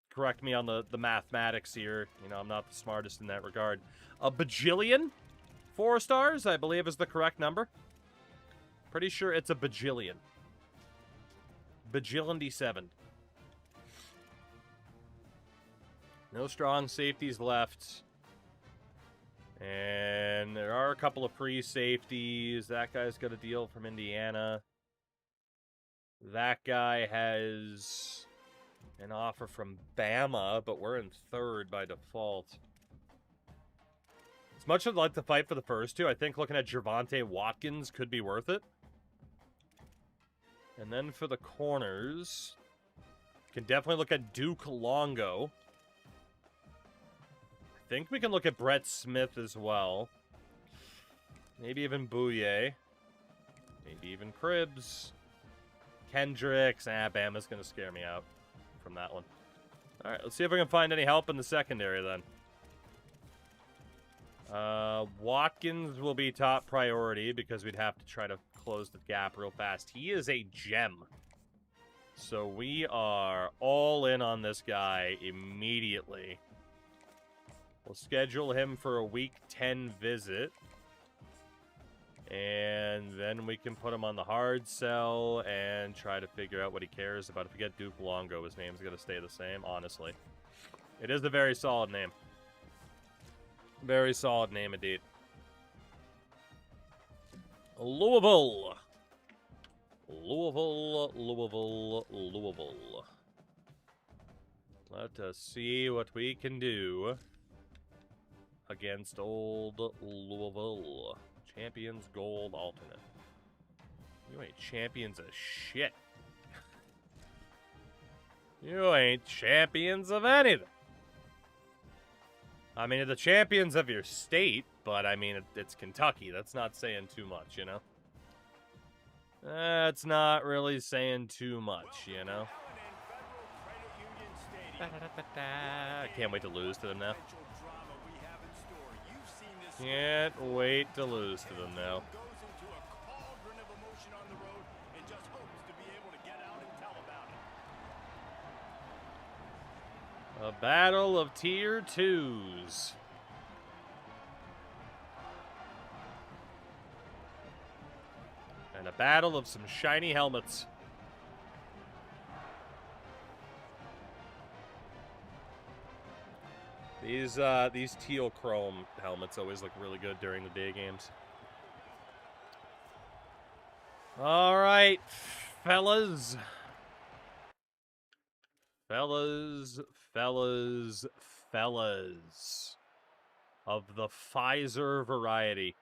Speaker 1: correct me on the mathematics here. You know, I'm not the smartest in that regard. A bajillion 4 stars, I believe, is the correct number. Pretty sure it's a bajillion. Bajillion-7. No strong safeties left. And there are a couple of free safeties. That guy's got a deal from Indiana. That guy has an offer from Bama, but we're in third by default. As much as I'd like to fight for the first two, I think looking at Gervonta Watkins could be worth it. And then for the corners, can definitely look at Duke Longo. I think we can look at Brett Smith as well. Maybe even Bouye. Maybe even Cribbs. Kendricks. Bama's going to scare me out from that one. All right, let's see if we can find any help in the secondary then. Watkins will be top priority because we'd have to try to close the gap real fast. He is a gem. So we are all in on this guy immediately. We'll schedule him for a week 10 visit. And then we can put him on the hard sell and try to figure out what he cares about. If we get Duke Longo, his name's going to stay the same, honestly. It is a very solid name. Very solid name indeed. Louisville. Louisville, Louisville, Louisville. Let us see what we can do against old Louisville. Champions Gold Alternate. You ain't champions of shit. You ain't champions of anything. I mean, the champions of your state, but I mean, it's Kentucky. That's not saying too much, you know? That's not really saying too much, you know? I can't wait to lose to them now. Can't wait to lose to them now. A battle of tier 2s. And a battle of some shiny helmets. These teal chrome helmets always look really good during the day games. All right, fellas. Fellas of the Pfizer variety.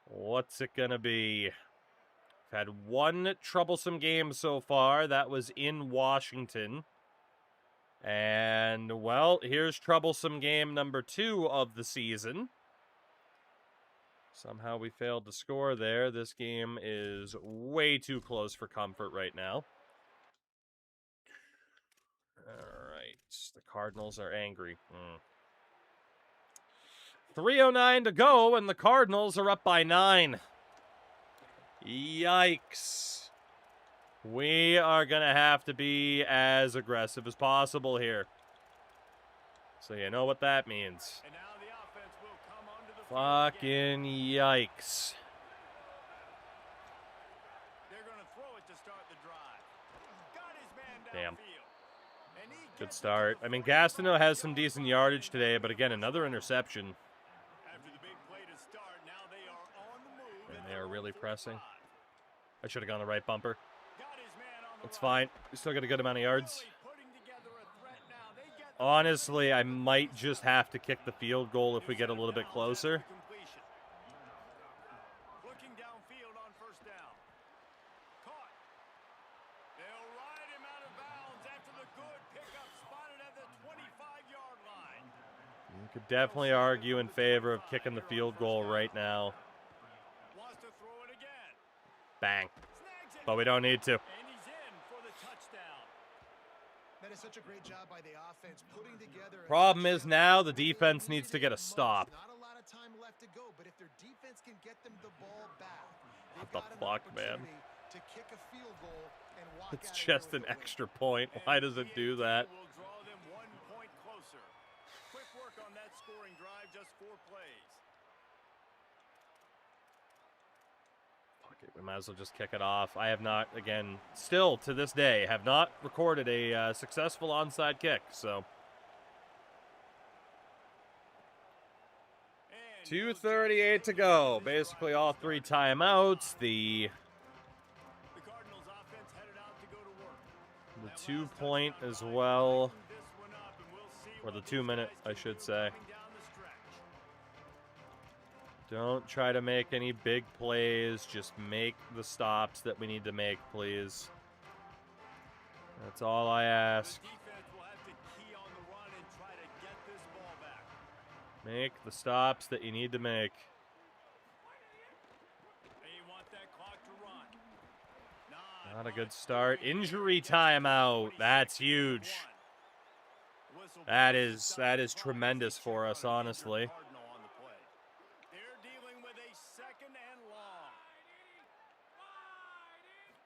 Speaker 1: What's it gonna be? We've had one troublesome game so far. That was in Washington. And, well, here's troublesome game number 2 of the season. Somehow we failed to score there. This game is way too close for comfort right now. All right. The Cardinals are angry. 3:09 to go, and the Cardinals are up by 9. Yikes. We are going to have to be as aggressive as possible here. So you know what that means.
Speaker 3: And now the offense will come onto the
Speaker 1: Fucking yikes.
Speaker 3: They're going to throw it to start the drive. Got his man
Speaker 1: Damn.
Speaker 3: downfield. And he
Speaker 1: Good
Speaker 3: gets
Speaker 1: start.
Speaker 3: it
Speaker 1: I mean, Gastineau has some decent yardage today, but again, another interception.
Speaker 3: after the big play to start. Now they are on the move.
Speaker 1: And they are really pressing. I should have gone the right bumper.
Speaker 3: Got his man on the
Speaker 1: It's
Speaker 3: right.
Speaker 1: fine. We still got a good amount of yards.
Speaker 3: Really putting together a threat now. They get the
Speaker 1: Honestly, I might just have to kick the field goal if we get a little bit
Speaker 3: downs
Speaker 1: closer.
Speaker 3: after the completion. Looking downfield on first down. Caught. They'll ride him out of bounds after the good pickup spotted at the 25-yard line.
Speaker 1: You could definitely argue in favor of kicking the field goal right now.
Speaker 3: Wants to throw it again.
Speaker 1: Bang.
Speaker 3: Snags it.
Speaker 1: But we don't need to.
Speaker 3: And he's in for the touchdown.
Speaker 4: That is such a great job by the offense putting together.
Speaker 1: Problem is now the defense needs to get a stop.
Speaker 4: Not a lot of time left to go, but if their defense can get them the ball back, they've
Speaker 1: What the
Speaker 4: got an
Speaker 1: fuck, man?
Speaker 4: opportunity to kick a field goal and walk
Speaker 1: It's
Speaker 4: out of
Speaker 1: just
Speaker 4: there
Speaker 1: an
Speaker 4: with a win.
Speaker 1: extra point. Why does it do that?
Speaker 3: Will draw them 1 point closer. Quick work on that scoring drive, just 4 plays.
Speaker 1: Fuck it, we might as well just kick it off. I have not, again, still to this day, have not recorded a successful onside kick, so. 2:38 to go. Basically all 3 timeouts. The
Speaker 3: Cardinals offense headed out to go to work.
Speaker 1: 2-point as well. Or the 2-minute, I should say. Don't try to make any big plays. Just make the stops that we need to make, please. That's all I ask. Make the stops that you need to make. Not a good start. Injury timeout. That's huge. That is tremendous for us, honestly.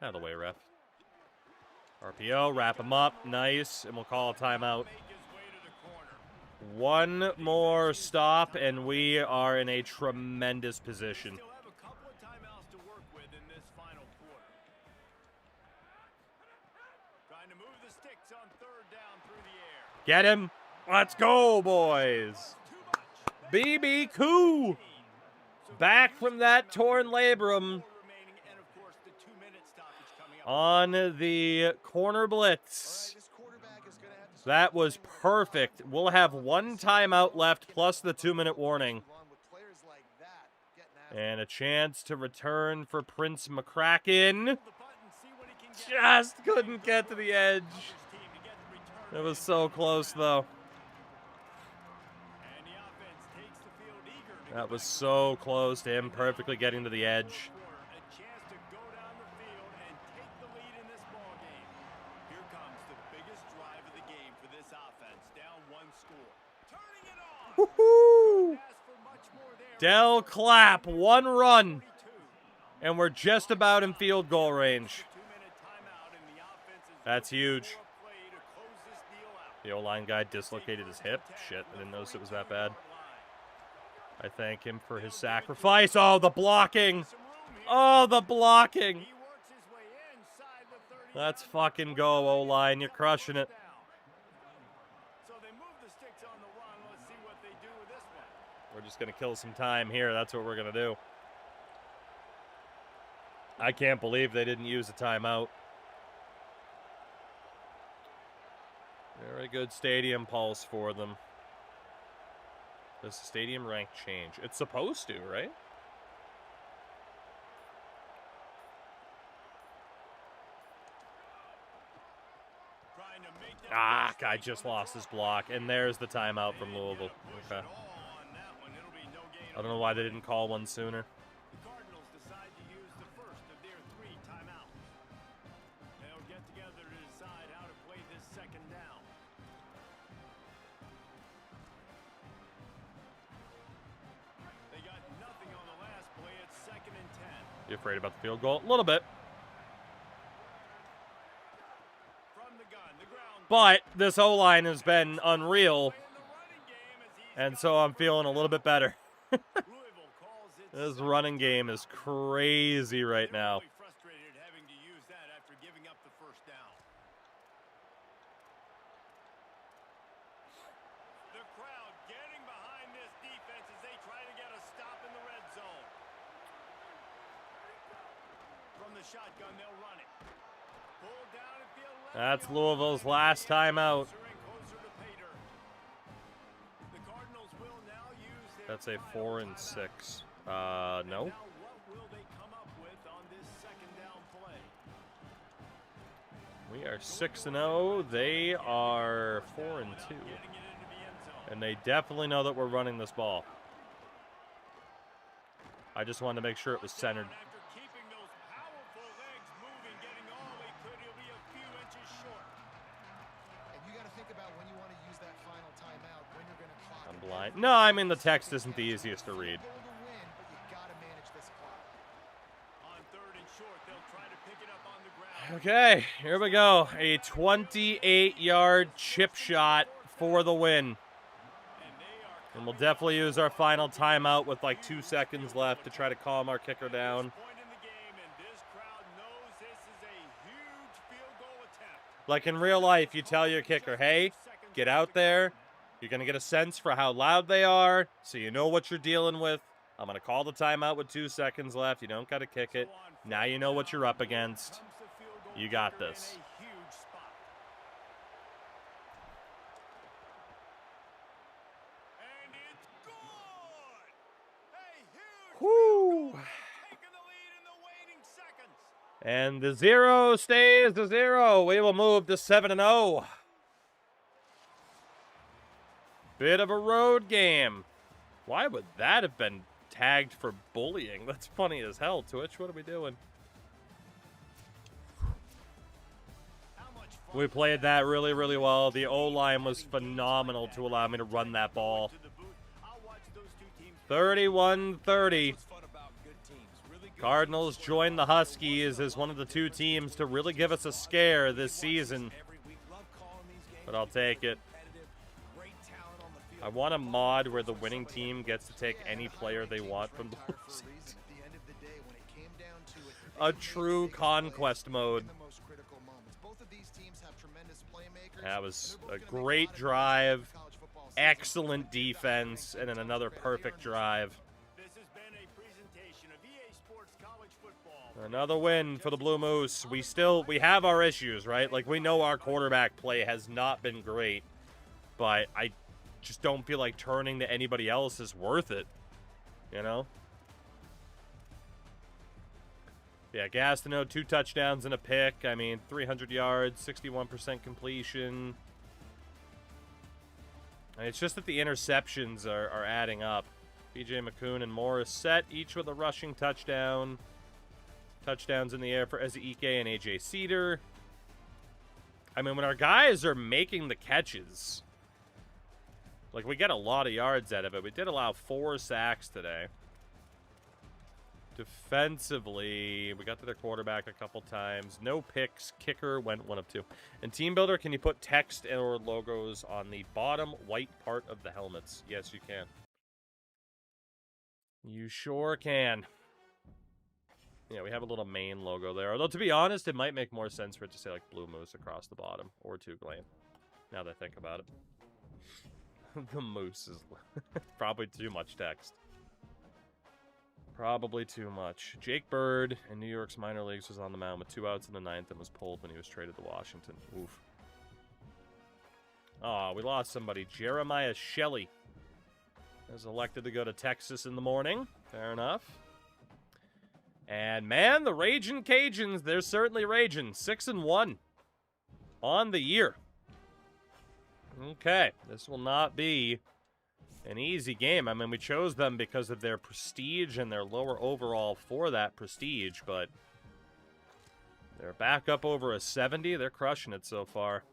Speaker 1: Out of the way, ref. RPO, wrap him up. Nice. And we'll call a timeout. One more stop, and we are in a tremendous position. Get him. Let's go, boys. BB Koo. Back from that torn labrum. On the corner blitz. That was perfect. We'll have 1 timeout left plus the 2-minute warning. And a chance to return for Prince McCracken. Just couldn't get to the edge. It was so close, though. That was so close to him perfectly getting to the edge. Woohoo! Del Clapp, 1 run. And we're just about in field goal range. That's huge. The O-line guy dislocated his hip. Shit, I didn't notice it was that bad. I thank him for his sacrifice. Oh, the blocking. Oh, the blocking. Let's fucking go, O-line. You're crushing it. We're just going to kill some time here. That's what we're going to do. I can't believe they didn't use a timeout. Very good stadium pulse for them. Does the stadium rank change? It's supposed to, right? Ah, guy just lost his block. And there's the timeout from Louisville. Okay. I don't know why they didn't call one sooner.
Speaker 3: The Cardinals decide to use the first of their 3 timeouts. They'll get together to decide how to play this second down. They got nothing on the last play. It's 2nd and 10.
Speaker 1: You afraid about the field goal? A little bit.
Speaker 3: From the gun, the ground.
Speaker 1: But this O-line has been unreal. And so I'm feeling a little bit better. This running game is crazy right now.
Speaker 3: Frustrated having to use that after giving up the first down. The crowd getting behind this defense as they try to get a stop in the red zone. From the shotgun, they'll run it. Pull down and feel left.
Speaker 1: That's Louisville's last timeout. That's a 4 and 6. No. We are 6 and 0. They are 4 and 2. And they definitely know that we're running this ball. I just wanted to make sure it was centered. I'm blind. No, I mean the text isn't the easiest to read. Okay, here we go. A 28-yard chip shot for the win. And we'll definitely use our final timeout with like 2 seconds left to try to calm our kicker down. Like in real life, you tell your kicker, hey, get out there You're going to get a sense for how loud they are, so you know what you're dealing with. I'm going to call the timeout with 2 seconds left. You don't got to kick it. Now you know what you're up against. You got this. Whoo! And the 0 stays the 0. We will move to 7-0. Bit of a road game. Why would that have been tagged for bullying? That's funny as hell. Twitch, what are we doing? We played that really, really well. The O-line was phenomenal to allow me to run that ball. 31-30. Cardinals join the Huskies as one of the 2 teams to really give us a scare this season. But I'll take it. I want a mod where the winning team gets to take any player they want from the losing team. A true conquest mode. That was a great drive, excellent defense, and then another perfect drive. Another win for the Blue Moose. We have our issues, right? Like, we know our quarterback play has not been great, but I just don't feel like turning to anybody else is worth it, you know? Yeah, Gastineau, 2 touchdowns and a pick. I mean, 300 yards, 61% completion. And it's just that the interceptions are adding up. BJ McCoon and Morris set, each with a rushing touchdown. Touchdowns in the air for Ezike and AJ Cedar. I mean, when our guys are making the catches, like, we get a lot of yards out of it. We did allow 4 sacks today. Defensively, we got to their quarterback a couple times. No picks. Kicker went 1 of 2. And Team Builder, can you put text or logos on the bottom white part of the helmets? Yes, you can. You sure can. Yeah, we have a little main logo there. Although, to be honest, it might make more sense for it to say, like, Blue Moose across the bottom. Or 2 Glane. Now that I think about it. The Moose is probably too much text. Probably too much. Jake Bird in New York's minor leagues was on the mound with 2 outs in the 9th and was pulled when he was traded to Washington. Oof. Aw, we lost somebody. Jeremiah Shelley was elected to go to Texas in the morning. Fair enough. And, man, the Ragin' Cajuns, they're certainly raging. 6-1 on the year. Okay, this will not be an easy game. I mean, we chose them because of their prestige and their lower overall for that prestige, but they're back up over a 70. They're crushing it so far.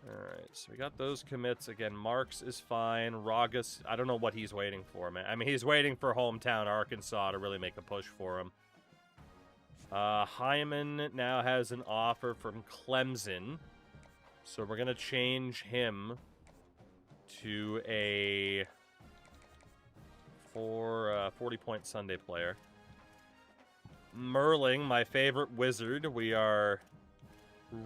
Speaker 1: Alright, so we got those commits. Again, Marks is fine. Ragas, I don't know what he's waiting for, man. I mean, he's waiting for hometown Arkansas to really make a push for him. Hyman now has an offer from Clemson. So we're going to change him to a 40-point Sunday player. Merling, my favorite wizard. We are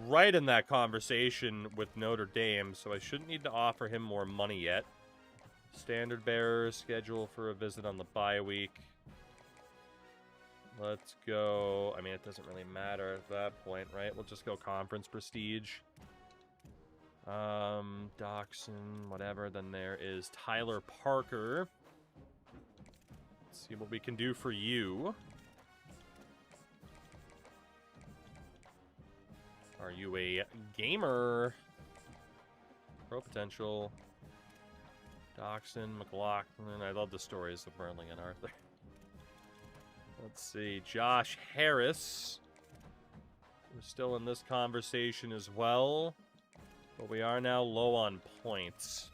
Speaker 1: right in that conversation with Notre Dame, so I shouldn't need to offer him more money yet. Standard bearer, schedule for a visit on the bye week. Let's go. I mean, it doesn't really matter at that point, right? We'll just go conference prestige. Doxson, whatever. Then there is Tyler Parker. Let's see what we can do for you. Are you a gamer? Pro potential. Doxson, McLaughlin. I love the stories of Merling and Arthur. Let's see. Josh Harris. We're still in this conversation as well. But we are now low on points.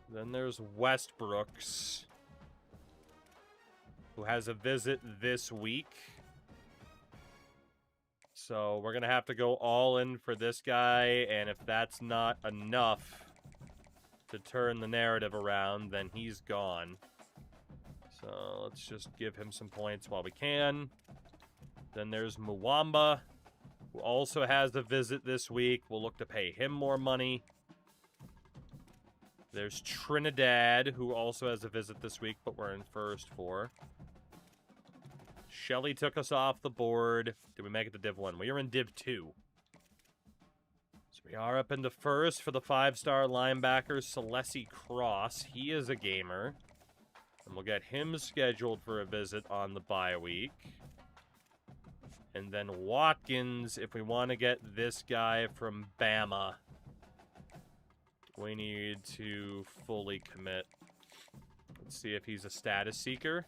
Speaker 1: Then there's Westbrooks, who has a visit this week. So we're going to have to go all in for this guy, and if that's not enough to turn the narrative around, then he's gone. So let's just give him some points while we can. Then there's Muwamba. who also has a visit this week. We'll look to pay him more money. There's Trinidad, who also has a visit this week, but we're in first for. Shelly took us off the board. Did we make it to Div 1? We are in Div 2. So we are up into first for the 5-star linebacker, Celesi Cross. He is a gamer. And we'll get him scheduled for a visit on the bye week. And then Watkins, if we want to get this guy from Bama, we need to fully commit. Let's see if he's a status seeker.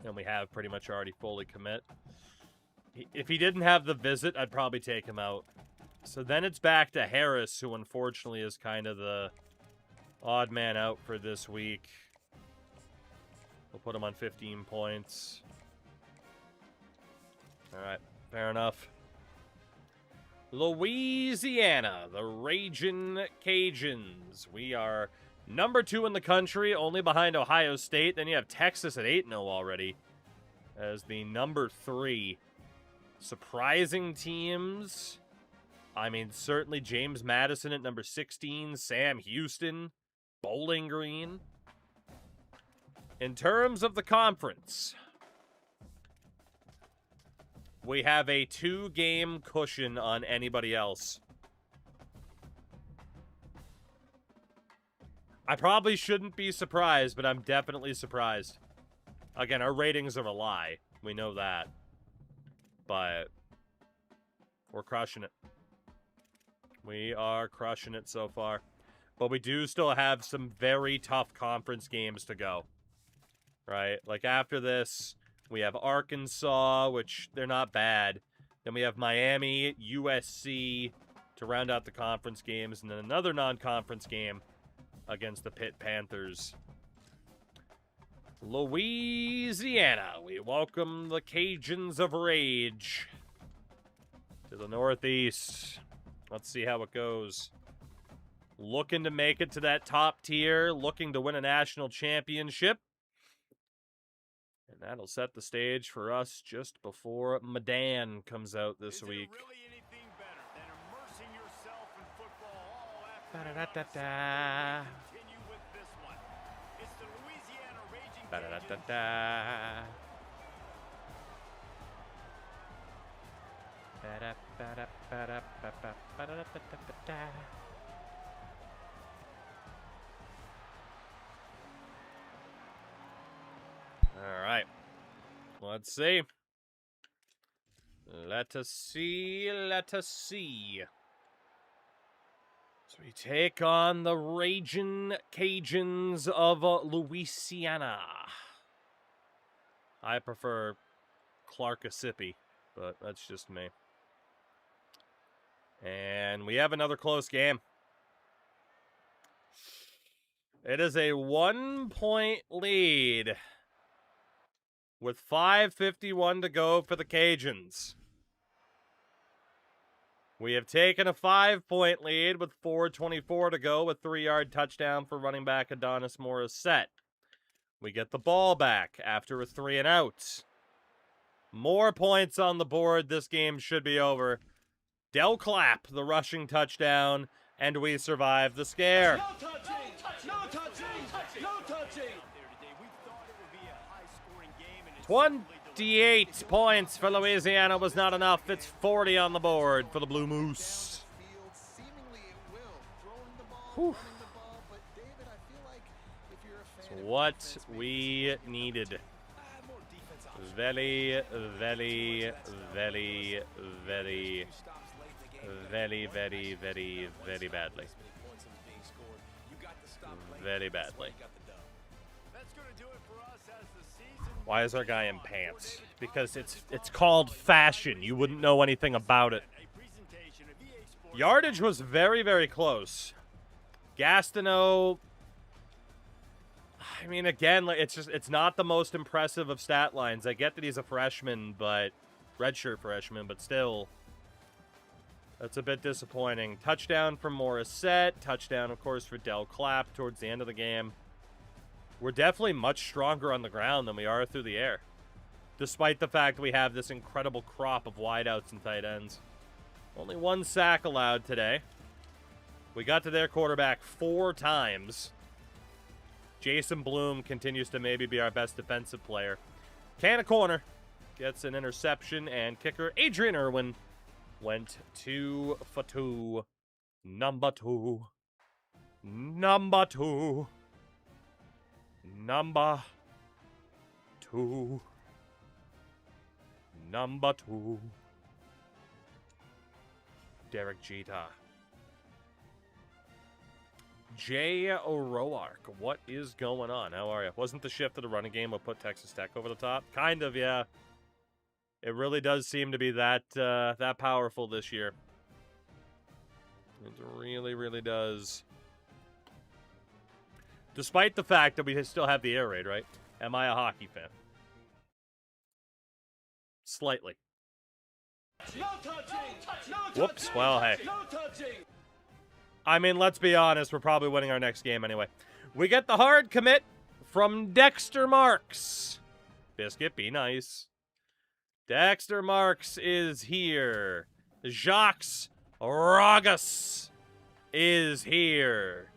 Speaker 1: And we have pretty much already fully commit. If he didn't have the visit, I'd probably take him out. So then it's back to Harris, who unfortunately is kind of the odd man out for this week. We'll put him on 15 points. All right, fair enough. Louisiana, the Ragin' Cajuns. We are number 2 in the country, only behind Ohio State. Then you have Texas at 8-0 already as the number 3. Surprising teams. I mean, certainly James Madison at number 16, Sam Houston, Bowling Green. In terms of the conference, we have a 2-game cushion on anybody else. I probably shouldn't be surprised, but I'm definitely surprised. Again, our ratings are a lie. We know that. But we're crushing it. We are crushing it so far. But we do still have some very tough conference games to go. Right? Like after this, we have Arkansas, which they're not bad. Then we have Miami, USC to round out the conference games. And then another non-conference game against the Pitt Panthers. Louisiana, we welcome the Cajuns of Rage to the Northeast. Let's see how it goes. Looking to make it to that top tier, looking to win a national championship. And that'll set the stage for us just before Medan comes out this week.
Speaker 3: Really anything better than immersing yourself in football all
Speaker 1: Ba-da-da-da-da.
Speaker 3: Continue with this one. It's the Louisiana Raging
Speaker 1: Ba-da-da-da-da. Ba-da-ba-da-ba-da-ba-ba-ba-da-da-da-da. All right. Let's see. Let us see. Let us see. So we take on the Ragin' Cajuns of Louisiana. I prefer Clarkissippi, but that's just me. And we have another close game. It is a 1-point lead with 5:51 to go for the Cajuns. We have taken a 5-point lead with 4:24 to go, with 3-yard touchdown for running back Adonis Morissette. We get the ball back after a 3-and-out. More points on the board. This game should be over. Del Clapp, the rushing touchdown, and we survive the scare.
Speaker 2: No touching! No touching! No touching!
Speaker 1: 28 points for Louisiana was not enough. It's 40 on the board for the Blue Moose. It's what we needed. Very, very, very, very, very, very, very, very badly. Very badly. Why is our guy in pants? Because it's called fashion. You wouldn't know anything about it. Yardage was very, very close. Gastineau, I mean, again, like it's not the most impressive of stat lines. I get that he's a freshman, but redshirt freshman, but still, that's a bit disappointing. Touchdown from Morissette. Touchdown, of course, for Del Clapp towards the end of the game. We're definitely much stronger on the ground than we are through the air. despite the fact we have this incredible crop of wideouts and tight ends. Only 1 sack allowed today. We got to their quarterback 4 times. Jason Bloom continues to maybe be our best defensive player. Can a corner. Gets an interception, and kicker Adrian Irwin went 2 for 2. Number 2. Number 2. Number 2. Number 2. Derek Jeter. Jay O'Rourke, what is going on? How are you? Wasn't the shift to the running game what put Texas Tech over the top? Kind of, yeah. It really does seem to be that that powerful this year. It really, really does. Despite the fact that we still have the air raid, right? Am I a hockey fan? Slightly.
Speaker 2: No touching! No touching!
Speaker 1: Whoops, well, hey.
Speaker 2: No touching!
Speaker 1: I mean, let's be honest, we're probably winning our next game anyway. We get the hard commit from Dexter Marks. Biscuit, be nice. Dexter Marks is here. Jacques Ragas is here.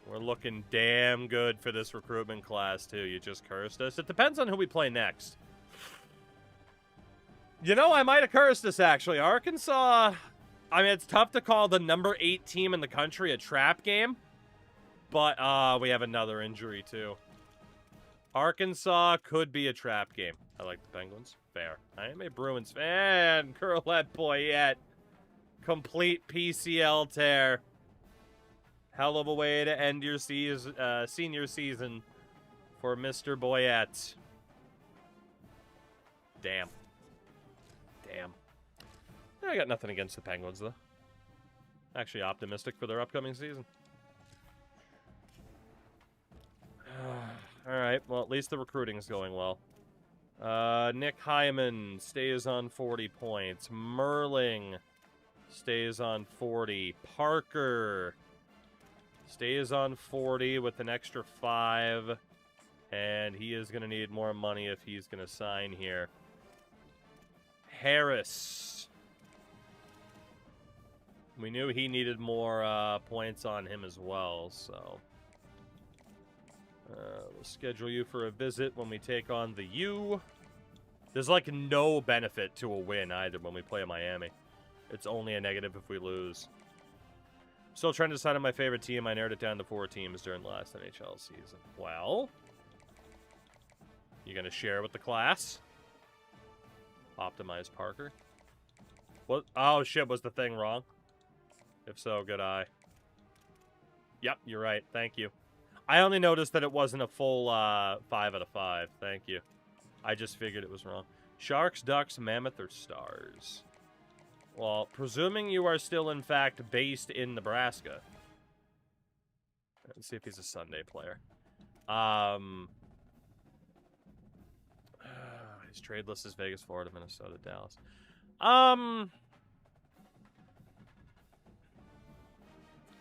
Speaker 1: We're looking damn good for this recruitment class, too. You just cursed us. It depends on who we play next. You know, I might have cursed us, actually. Arkansas... I mean, it's tough to call the number 8 team in the country a trap game. But, we have another injury, too. Arkansas could be a trap game. I like the Penguins. Fair. I am a Bruins fan. Curlet Boyette. Complete PCL tear. Hell of a way to end your senior season for Mr. Boyette. Damn. Damn. I got nothing against the Penguins, though. Actually optimistic for their upcoming season. Alright, well, at least the recruiting's going well. Nick Hyman stays on 40 points. Merling stays on 40. Parker stays on 40 with an extra 5. And he is going to need more money if he's going to sign here. Harris. We knew he needed more points on him as well, so... we'll schedule you for a visit when we take on the U. There's, like, no benefit to a win, either, when we play Miami. It's only a negative if we lose. Still trying to decide on my favorite team. I narrowed it down to 4 teams during the last NHL season. Well... You gonna share with the class? Optimize Parker. What? Oh, shit, was the thing wrong? If so, good eye. Yep, you're right. Thank you. I only noticed that it wasn't a full 5 out of 5. Thank you. I just figured it was wrong. Sharks, Ducks, Mammoth, or Stars? Well, presuming you are still, in fact, based in Nebraska. Let's see if he's a Sunday player. His trade list is Vegas, Florida, Minnesota, Dallas.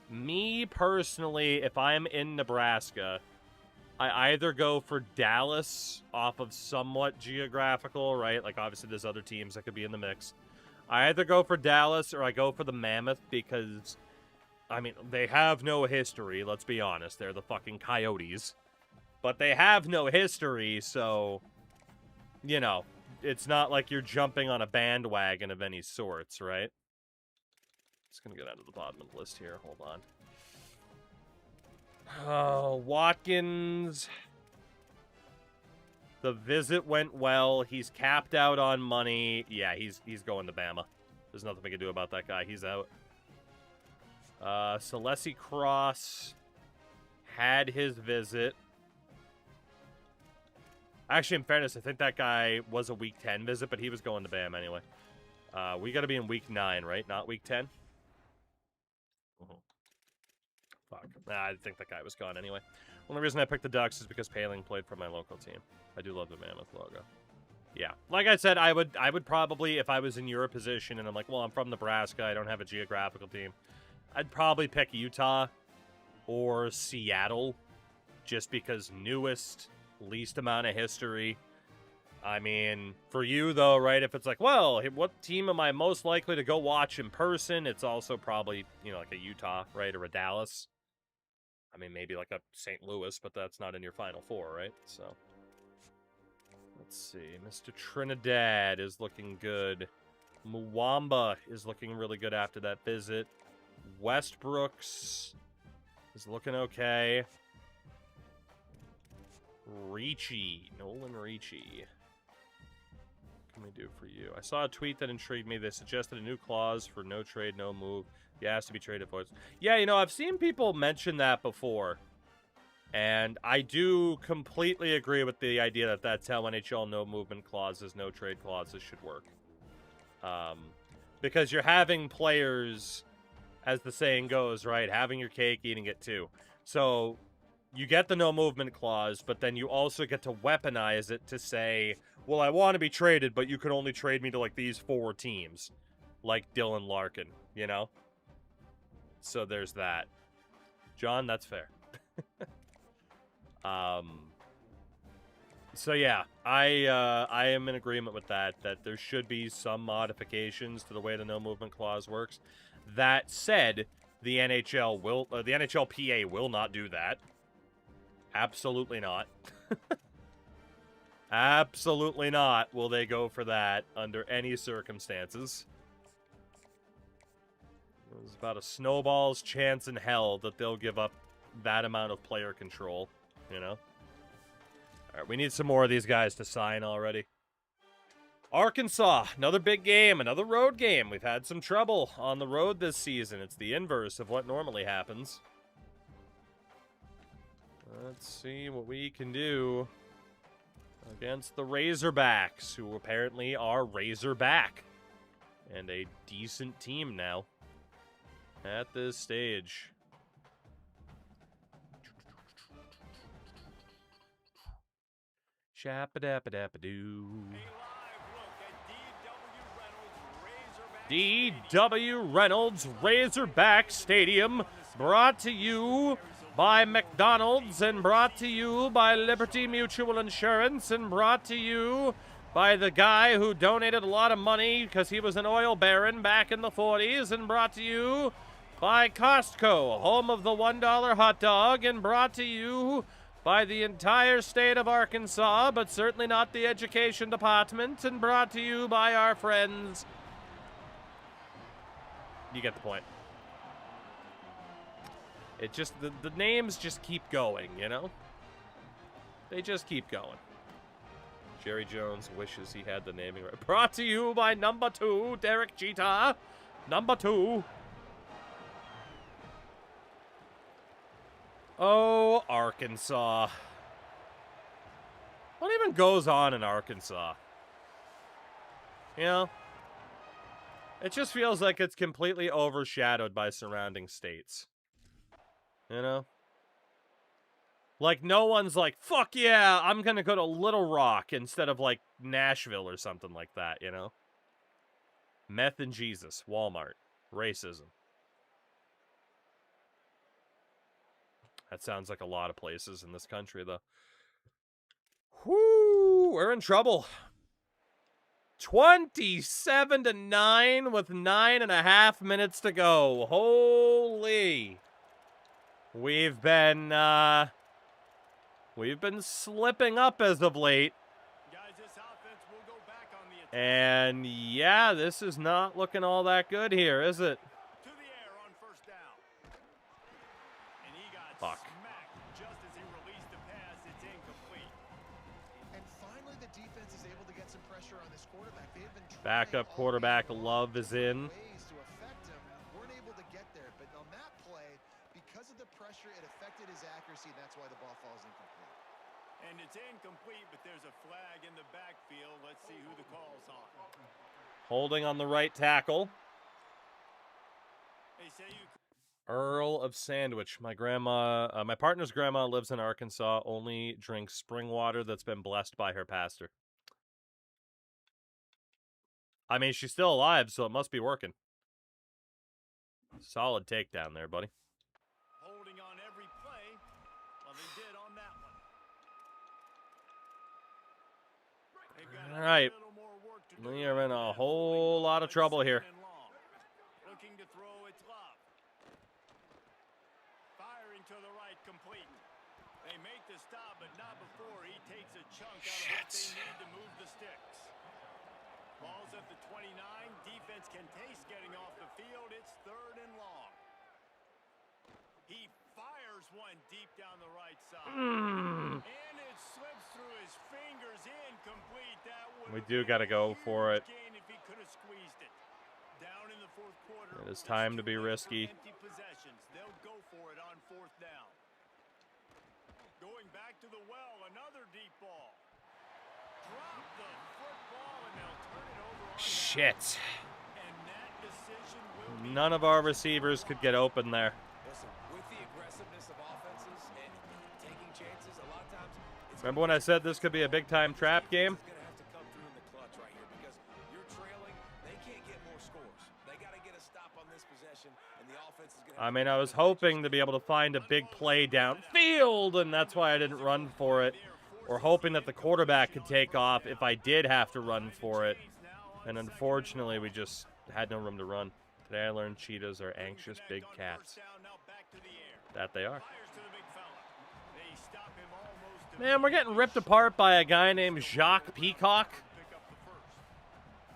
Speaker 1: Me, personally, if I'm in Nebraska, I either go for Dallas off of somewhat geographical, right? Like, obviously, there's other teams that could be in the mix. I either go for Dallas or I go for the Mammoth because, I mean, they have no history, let's be honest. They're the fucking Coyotes. But they have no history, so, you know, it's not like you're jumping on a bandwagon of any sorts, right? Just gonna go down to the bottom of the list here. Hold on. Oh, Watkins. The visit went well. He's capped out on money. Yeah, he's going to Bama. There's nothing we can do about that guy. He's out. Celeste Cross had his visit. Actually, in fairness, I think that guy was a Week 10 visit, but he was going to Bam anyway. We got to be in Week 9, right? Not Week 10? Fuck. Nah, I think that guy was gone anyway. Only reason I picked the Ducks is because Paling played for my local team. I do love the Mammoth logo. Yeah. Like I said, I would probably, if I was in your position and I'm like, well, I'm from Nebraska, I don't have a geographical team, I'd probably pick Utah or Seattle just because newest, least amount of history. I mean, for you, though, right, if it's like, well, what team am I most likely to go watch in person? It's also probably, you know, like a Utah, right, or a Dallas. I mean, maybe like a St. Louis, but that's not in your Final Four, right? So, let's see. Mr. Trinidad is looking good. Muwamba is looking really good after that visit. Westbrooks is looking okay. Ricci. Nolan Ricci. What can we do for you? I saw a tweet that intrigued me. They suggested a new clause for no trade, no move. He has to be traded for. Yeah, you know, I've seen people mention that before. And I do completely agree with the idea that that's how NHL no movement clauses, no trade clauses should work. Because you're having players, as the saying goes, right? Having your cake, eating it too. So you get the no movement clause, but then you also get to weaponize it to say, well, I want to be traded, but you can only trade me to like these 4 teams. Like Dylan Larkin, you know? So there's that. John, that's fair. So yeah, I am in agreement with that there should be some modifications to the way the no movement clause works. That said, the NHLPA will not do that. Absolutely not. Absolutely not will they go for that under any circumstances. There's about a snowball's chance in hell that they'll give up that amount of player control, you know? All right, we need some more of these guys to sign already. Arkansas, another big game, another road game. We've had some trouble on the road this season. It's the inverse of what normally happens. Let's see what we can do against the Razorbacks, who apparently are Razorback. And a decent team now at this stage. Shap-a-dap-a-dap-a-doo. D.W. Reynolds Razorback Stadium, brought to you by McDonald's, and brought to you by Liberty Mutual Insurance, and brought to you by the guy who donated a lot of money because he was an oil baron back in the 40s, and brought to you by Costco, home of the $1 hot dog, and brought to you by the entire state of Arkansas, but certainly not the education department, and brought to you by our friends. You get the point. It just, the names just keep going, you know? They just keep going. Jerry Jones wishes he had the naming right. Brought to you by number 2, Derek Jeter. Number 2. Oh, Arkansas. What even goes on in Arkansas? You know? It just feels like it's completely overshadowed by surrounding states. You know? Like, no one's like, fuck yeah, I'm gonna go to Little Rock instead of, like, Nashville or something like that, you know? Meth and Jesus, Walmart, racism. That sounds like a lot of places in this country, though. Whoo, we're in trouble. 27-9 with 9.5 minutes to go. Holy. We've been slipping up as of late.
Speaker 3: Guys, this offense will go back on the attack.
Speaker 1: And yeah, this is not looking all that good here, is it?
Speaker 3: To the air on first down. And he got
Speaker 1: Fuck.
Speaker 3: smacked just as he released the pass. It's incomplete.
Speaker 4: And finally, the defense is able to get some pressure on this quarterback. They have been trying
Speaker 1: Backup
Speaker 4: all
Speaker 1: quarterback
Speaker 4: game
Speaker 1: Love is in.
Speaker 4: ways to affect him. Weren't able to get there, but on that play, because of the pressure, it affected his accuracy, and that's why the ball falls incomplete.
Speaker 3: And it's incomplete, but there's a flag in the backfield. Let's see who the call's on.
Speaker 1: Holding on the right tackle.
Speaker 3: They say you
Speaker 1: Earl of Sandwich. My partner's grandma lives in Arkansas, only drinks spring water that's been blessed by her pastor. I mean, she's still alive, so it must be working. Solid takedown there, buddy.
Speaker 3: holding on every play. Well, they did on that one. They've got
Speaker 1: All right. We are in a whole lot of trouble here.
Speaker 3: Looking to throw, it's love. Firing to the right, complete. They make the stop, but not before he takes a chunk out of what they need to move the sticks. Ball's at the 29. Defense can taste getting off the field. It's 3rd and long. He fires one deep down the right side. And it slips through his fingers, incomplete. That
Speaker 1: We do got to go for it.
Speaker 3: if he could have squeezed it. Down in the 4th quarter.
Speaker 1: It is time to be risky.
Speaker 3: Empty possessions. They'll go for it on 4th down. Going back to the well, another deep ball. Drop the football and they'll turn it over on
Speaker 1: Shit.
Speaker 3: and that decision will be
Speaker 1: None of our receivers could get open there.
Speaker 6: Listen, with the aggressiveness of offenses and taking chances, a lot of times it's
Speaker 1: Remember when I said this could be a big-time trap game?
Speaker 6: going to have to come through in the clutch right here because you're trailing. They can't get more scores. They got to get a stop on this possession, and the offense is going to
Speaker 1: I mean, I was hoping to be able to find a big play downfield, and that's why I didn't run for it. Or hoping that the quarterback could take off if I did have to run for it. And unfortunately, we just had no room to run. Today I learned cheetahs are anxious big cats. That they are. Man, we're getting ripped apart by a guy named Jacques Peacock.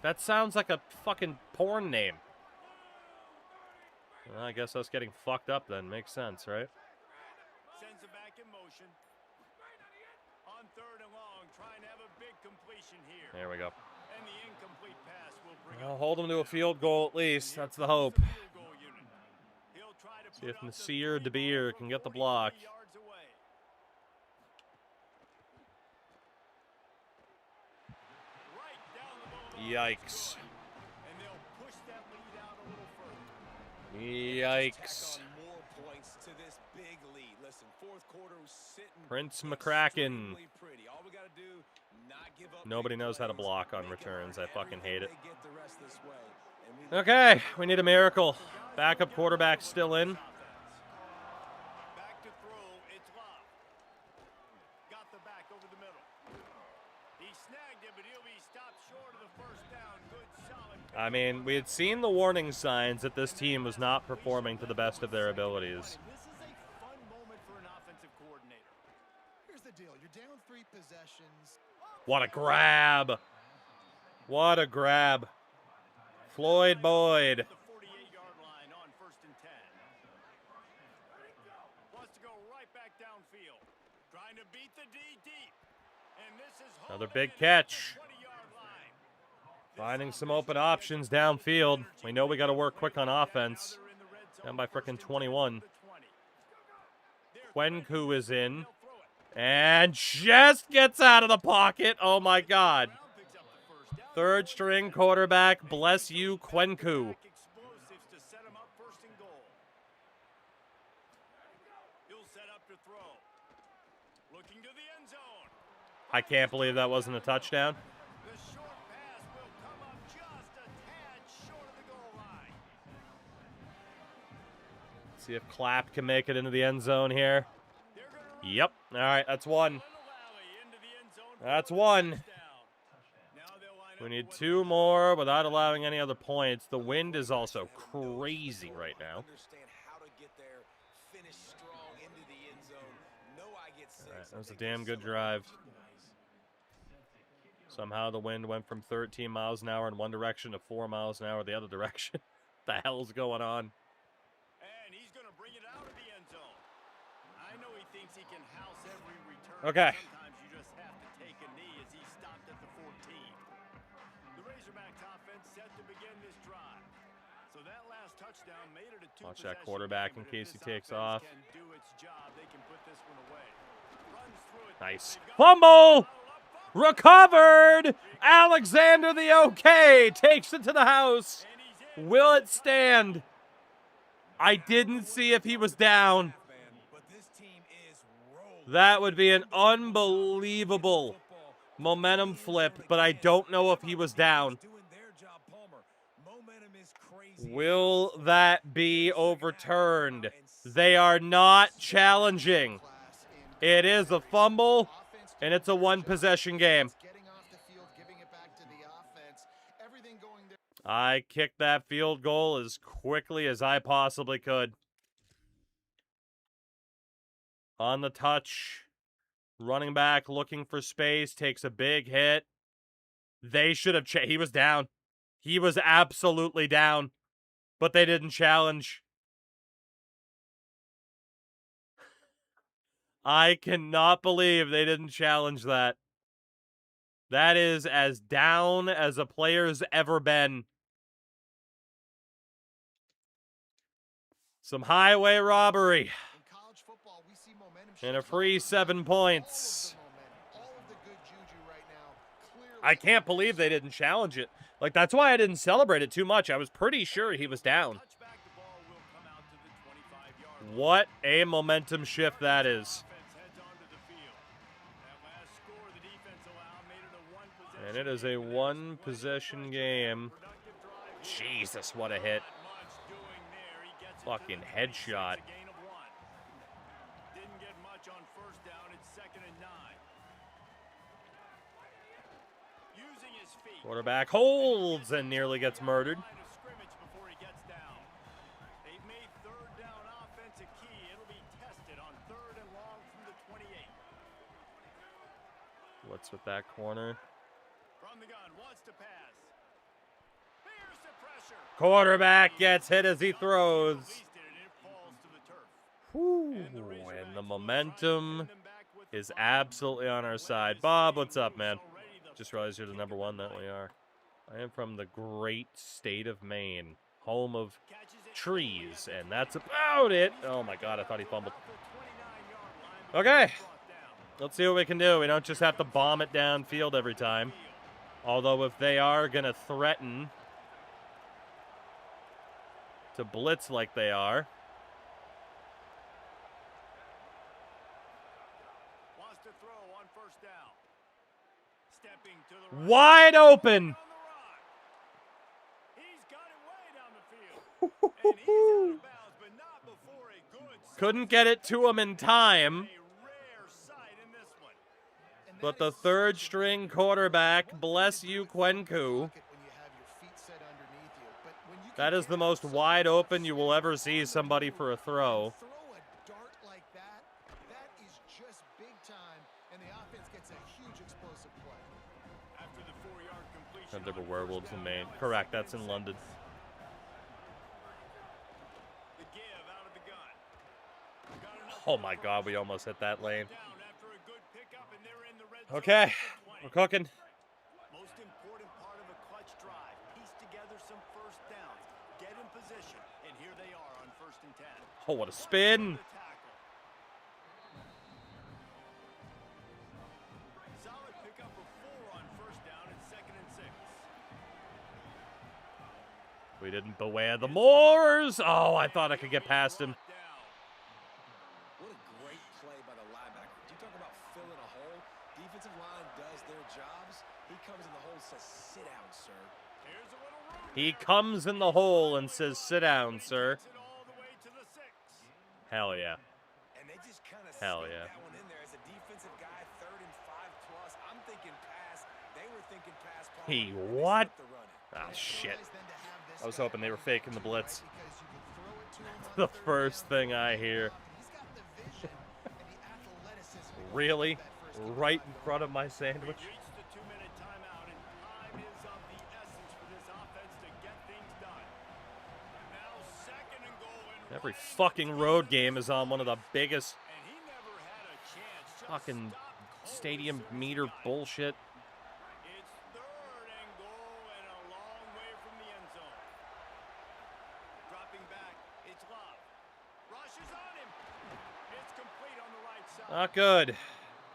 Speaker 1: That sounds like a fucking porn name. Well, I guess us getting fucked up then. Makes sense, right?
Speaker 3: Sends it back in motion. On 3rd and long, trying to have a big completion here.
Speaker 1: There we go.
Speaker 3: And the incomplete pass will bring
Speaker 1: I'll hold him to a field goal at least. That's the hope.
Speaker 3: field goal unit. He'll try to
Speaker 1: See if
Speaker 3: put out the
Speaker 1: Nasir
Speaker 3: three
Speaker 1: DeBeer
Speaker 3: ball
Speaker 1: can
Speaker 3: from
Speaker 1: get the block.
Speaker 3: 43 yards away. Right down the middle of the
Speaker 1: Yikes.
Speaker 3: and they'll push that lead out a little further.
Speaker 1: Yikes.
Speaker 6: tack on more points to this big lead. Listen, 4th quarter was sitting
Speaker 1: Prince McCracken.
Speaker 6: extremely pretty. All we got to do, not give up
Speaker 1: Nobody
Speaker 6: big
Speaker 1: knows how to
Speaker 6: plays,
Speaker 1: block on
Speaker 6: make it
Speaker 1: returns.
Speaker 6: hurt
Speaker 1: I fucking hate it.
Speaker 6: they get the rest this way. And we
Speaker 1: Okay, we need a miracle. Backup quarterback still in.
Speaker 3: Back to throw, it's Love. Got the back over the middle. He snagged it, but he'll be stopped short of the 1st down. Good, solid.
Speaker 1: I mean, we had seen the warning signs that this team was not performing to the best of their abilities.
Speaker 3: This is a fun moment for an offensive coordinator.
Speaker 4: Here's the deal. You're down 3 possessions.
Speaker 1: What a grab! What a grab. Floyd Boyd.
Speaker 3: The 48-yard line on 1st and 10. Wants to go right back downfield. Trying to beat the D deep. And this is
Speaker 1: Another
Speaker 3: hauled
Speaker 1: big
Speaker 3: in
Speaker 1: catch.
Speaker 3: at the 20-yard line.
Speaker 1: Finding some open options downfield. We know we got to work quick on offense.
Speaker 3: Now they're in the red zone.
Speaker 1: Down by
Speaker 3: First
Speaker 1: frickin'
Speaker 3: and 10
Speaker 1: 21.
Speaker 3: from the 20.
Speaker 1: Quenku is in.
Speaker 3: They'll throw it.
Speaker 1: And just gets out of the pocket. Oh my god.
Speaker 3: Brown picks up the 1st down.
Speaker 1: 3rd string quarterback, bless you, Quenku.
Speaker 3: Explosives to set him up 1st and goal. He'll set up to throw. Looking to the end zone.
Speaker 1: I can't believe that wasn't a touchdown.
Speaker 3: The short pass will come up just a tad short of the goal line.
Speaker 1: See if Clapp can make it into the end zone here.
Speaker 3: They're gonna run
Speaker 1: Yep. All right, that's one.
Speaker 3: little alley into the end zone. for
Speaker 1: That's
Speaker 3: a
Speaker 1: one.
Speaker 3: touchdown. Now they'll line
Speaker 1: We
Speaker 3: up
Speaker 1: need
Speaker 3: with
Speaker 1: 2 more without allowing any other points. The wind is also crazy right now.
Speaker 6: understand how to get there, finish strong into the end zone. Know I get 6.
Speaker 1: All right, that was a damn good drive. Somehow the wind went from 13 miles an hour in one direction to 4 miles an hour the other direction. The hell's going on?
Speaker 3: And he's going to bring it out of the end zone. I know he thinks he can house every return.
Speaker 1: Okay.
Speaker 3: Sometimes you just have to take a knee as he stopped at the 14. The Razorbacks offense set to begin this drive. So that last touchdown made it a 2-possession
Speaker 1: Watch that quarterback
Speaker 3: game,
Speaker 1: in
Speaker 3: but
Speaker 1: case
Speaker 3: if
Speaker 1: he
Speaker 3: this
Speaker 1: takes
Speaker 3: offense
Speaker 1: off.
Speaker 3: can do its job, they can put this one away. Runs through it.
Speaker 1: Nice.
Speaker 3: They've got
Speaker 1: Fumble!
Speaker 3: it.
Speaker 1: Recovered! Alexander the OK takes it to the house.
Speaker 3: And he's in.
Speaker 1: Will it stand? I didn't see if he was down.
Speaker 6: But this team is rolling.
Speaker 1: That would be an unbelievable momentum flip, but I don't know if he was down.
Speaker 6: Doing their job, Palmer. Momentum is crazy.
Speaker 1: Will that be overturned? They are not challenging. It is a fumble, and it's a one-possession game.
Speaker 4: Getting off the field, giving it
Speaker 1: I kicked that field goal as quickly as I possibly could. On the touch. Running back looking for space. Takes a big hit. They should have... He was down. He was absolutely down. But they didn't challenge. I cannot believe they didn't challenge that. That is as down as a player's ever been. Some highway robbery.
Speaker 4: In college football, we see momentum
Speaker 1: And a
Speaker 4: shifts
Speaker 1: free 7 points.
Speaker 4: all of the good juju right now. Clearly
Speaker 1: I can't believe they didn't challenge it. Like, that's why I didn't celebrate it too much. I was pretty sure he was down.
Speaker 3: Touchback, the ball will come out to the 25-yard line.
Speaker 1: What a momentum shift that is.
Speaker 3: Offense heads onto the field. That last score the defense allowed made it a one-possession
Speaker 1: And it is a
Speaker 3: game.
Speaker 1: one-possession game.
Speaker 3: Productive drive here.
Speaker 1: Jesus, what a hit.
Speaker 3: Not much doing there. He gets it to
Speaker 1: Fucking
Speaker 3: the 26,
Speaker 1: headshot.
Speaker 3: a gain of 1. Didn't get much on first down. It's 2nd and 9. Using his feet.
Speaker 1: Quarterback holds and nearly gets murdered.
Speaker 3: Line of scrimmage before he gets down. They've made third down offense a key. It'll be tested on 3rd and long from the 28.
Speaker 1: What's with that corner?
Speaker 3: From the gun, wants to pass. Here's the pressure.
Speaker 1: Quarterback gets hit as he throws.
Speaker 3: Released it and it falls to the turf.
Speaker 1: Whew, and the momentum is absolutely on our side. Bob, what's up, man? Just realized you're the number one that we are. I am from the great state of Maine, home of trees, and that's about it. Oh my god, I thought he fumbled. Okay, let's see what we can do. We don't just have to bomb it downfield every time. Although if they are going to threaten to blitz like they are,
Speaker 3: Wants to throw on first down. Stepping to the right.
Speaker 1: wide open.
Speaker 3: On the run. He's got it way down the field. And he's out of bounds, but not before a good
Speaker 1: Couldn't get it to him in time.
Speaker 3: a rare sight in this one.
Speaker 4: And
Speaker 1: But
Speaker 4: that
Speaker 1: the
Speaker 4: is
Speaker 1: third
Speaker 4: such a
Speaker 1: string
Speaker 4: great
Speaker 1: quarterback,
Speaker 4: What
Speaker 1: bless
Speaker 4: can do
Speaker 1: you,
Speaker 4: with football
Speaker 1: Kwenku.
Speaker 4: pocket when you have your feet set underneath you? But when you
Speaker 1: That
Speaker 4: can
Speaker 1: is the
Speaker 4: get
Speaker 1: most
Speaker 4: somebody
Speaker 1: wide
Speaker 4: off
Speaker 1: open you will
Speaker 4: center,
Speaker 1: ever see somebody for a throw.
Speaker 4: throw a dart like that, that is just big time, and the offense gets a huge explosive play.
Speaker 3: After the 4-yard completion.
Speaker 1: And there were
Speaker 3: on
Speaker 1: werewolves
Speaker 3: first
Speaker 1: in
Speaker 3: down,
Speaker 1: Maine.
Speaker 3: now it's
Speaker 1: Correct,
Speaker 3: 2nd
Speaker 1: that's
Speaker 3: and
Speaker 1: in London.
Speaker 3: 6. The give out of the gun. Got enough
Speaker 1: Oh
Speaker 3: for
Speaker 1: my
Speaker 3: the
Speaker 1: god,
Speaker 3: first.
Speaker 1: we almost hit that lane.
Speaker 3: Down after a good pickup, and they're in the red zone
Speaker 1: Okay,
Speaker 3: at the 20.
Speaker 1: we're cooking.
Speaker 3: Most important part of a clutch drive. Piece together some first downs. Get in position. And here they are on 1st and 10.
Speaker 1: Oh, what a spin.
Speaker 3: The tackle. Solid pickup of 4 on first down and 2nd and 6.
Speaker 1: We didn't beware the Moors. Oh, I thought I could get past him.
Speaker 3: Brought down.
Speaker 6: What a great play by the linebacker. You talk about filling a hole. Defensive line does their jobs. He comes in the hole and says, sit down, sir.
Speaker 3: Here's a little room.
Speaker 1: He comes in the hole and says, sit down, sir.
Speaker 3: Takes it all the way to the 6.
Speaker 1: Hell yeah.
Speaker 6: And they just kind of
Speaker 1: Hell
Speaker 6: sneak
Speaker 1: yeah.
Speaker 6: that one in there as a defensive guy, 3rd and 5 plus. I'm thinking pass. They were thinking pass. Paul.
Speaker 1: He
Speaker 6: They
Speaker 1: what?
Speaker 6: slipped the run in.
Speaker 1: Ah, shit.
Speaker 4: Realize then to have this
Speaker 1: I was
Speaker 4: guy
Speaker 1: hoping they were faking the blitz.
Speaker 4: right, because you can throw it to him on
Speaker 1: The
Speaker 4: third
Speaker 1: first
Speaker 4: down,
Speaker 1: thing I hear.
Speaker 4: he's got the vision and the athleticism to go
Speaker 1: Really?
Speaker 4: for that first and
Speaker 1: Right
Speaker 4: 5
Speaker 1: in
Speaker 4: yard.
Speaker 1: front of my sandwich?
Speaker 3: We've reached the 2-minute timeout, and time is of the essence for this offense to get things done. Now 2nd and goal. And
Speaker 1: Every
Speaker 3: running
Speaker 1: fucking
Speaker 3: to
Speaker 1: road
Speaker 3: the
Speaker 1: game is on one of the biggest
Speaker 3: And he never had a chance. Just
Speaker 1: fucking
Speaker 3: stopped cold
Speaker 1: stadium
Speaker 3: as soon as he
Speaker 1: meter
Speaker 3: got it.
Speaker 1: bullshit.
Speaker 3: It's 3rd and goal and a long way from the end zone. Dropping back, it's Love. Rushes on him. It's complete on the right side.
Speaker 1: Not good.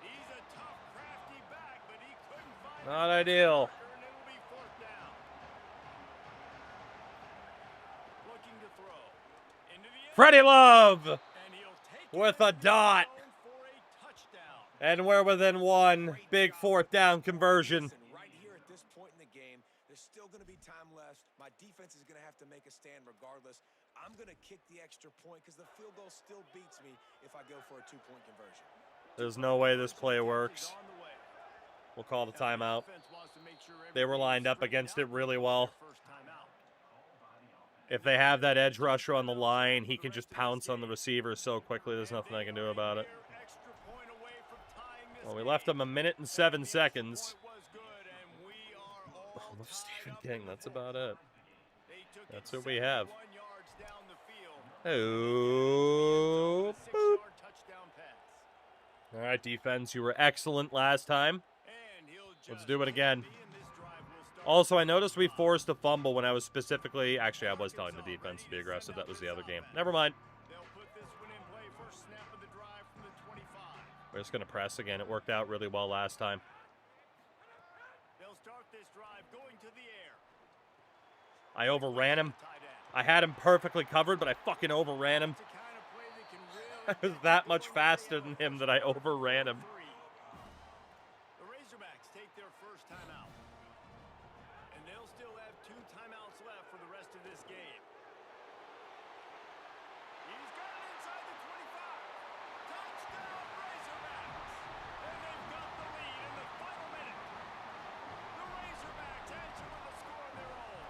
Speaker 3: He's a tough, crafty back, but he couldn't find
Speaker 1: Not
Speaker 3: his
Speaker 1: ideal.
Speaker 3: marker, and it'll be 4th down. Looking to throw. Into the end
Speaker 1: Freddie Love
Speaker 3: zone, and he'll take it
Speaker 1: with
Speaker 3: in
Speaker 1: a
Speaker 3: the end
Speaker 1: dot.
Speaker 3: zone for a touchdown.
Speaker 1: And we're within one. Big 4th down conversion.
Speaker 6: Listen, right here at this point in the game, there's still going to be time left. My defense is going to have to make a stand regardless. I'm going to kick the extra point because the field goal still beats me if I go for a 2-point conversion.
Speaker 1: There's no way this play works.
Speaker 3: On the way.
Speaker 1: We'll call the timeout.
Speaker 3: Defense wants to make sure
Speaker 1: They were lined up
Speaker 3: everything's
Speaker 1: against it
Speaker 3: straightened out
Speaker 1: really
Speaker 3: before
Speaker 1: well.
Speaker 3: their first timeout.
Speaker 1: If they have that edge rusher on the line, he can just pounce on the receiver so quickly, there's nothing I can do about it.
Speaker 3: Extra point away from tying this
Speaker 1: Well, we left
Speaker 3: game.
Speaker 1: them 1 minute and 7 seconds.
Speaker 3: Point was good, and we are all
Speaker 1: Oh,
Speaker 3: tied
Speaker 1: Stephen
Speaker 3: up
Speaker 1: King,
Speaker 3: in the
Speaker 1: that's
Speaker 3: fourth.
Speaker 1: about it.
Speaker 3: They took
Speaker 1: That's
Speaker 3: it
Speaker 1: what we have.
Speaker 3: 71 yards down the field.
Speaker 1: Oh,
Speaker 3: With a
Speaker 1: boop.
Speaker 3: 6-yard touchdown pass.
Speaker 1: All right, defense, you were excellent last time.
Speaker 3: And he'll
Speaker 1: Let's
Speaker 3: just
Speaker 1: do it again.
Speaker 3: be, and this drive will start.
Speaker 1: Also, I noticed we forced a fumble when I was specifically... Actually, I was telling the defense to be aggressive. That was the other game. Never mind.
Speaker 3: They'll put this one in play. First snap of the drive from the 25.
Speaker 1: We're just going to press again. It worked out really well last time.
Speaker 3: They'll start this drive going to the air.
Speaker 1: I overran him.
Speaker 3: Tight end.
Speaker 1: I had him perfectly covered, but I fucking overran him.
Speaker 3: It's the kind of play that can
Speaker 1: I
Speaker 3: really
Speaker 1: was that much faster than him that I overran him.
Speaker 3: The Razorbacks take their first timeout. And they'll still have 2 timeouts left for the rest of this game. He's got it inside the 25. Touchdown Razorbacks! And they've got the lead in the final minute. The Razorbacks answer with a score of their own.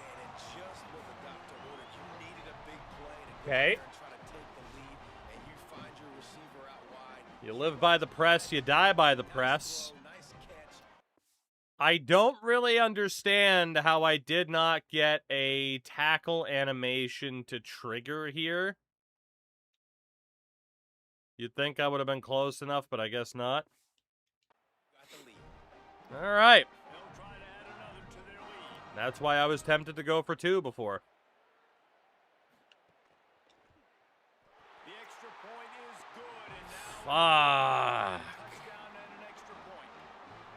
Speaker 6: And it just what the doctor ordered. You needed a big play to go
Speaker 1: Okay.
Speaker 6: out there and try to take the lead, and you find your receiver out wide.
Speaker 1: You live by the press, you die by the press.
Speaker 6: Nice catch.
Speaker 1: I don't really understand how I did not get a tackle animation to trigger here. You'd think I would have been close enough, but I guess not.
Speaker 6: Got the lead.
Speaker 1: All right.
Speaker 3: They'll try to add another to their lead.
Speaker 1: That's why I was tempted to go for 2 before.
Speaker 3: The extra point is good, and now
Speaker 1: Fuck.
Speaker 3: touchdown and an extra point.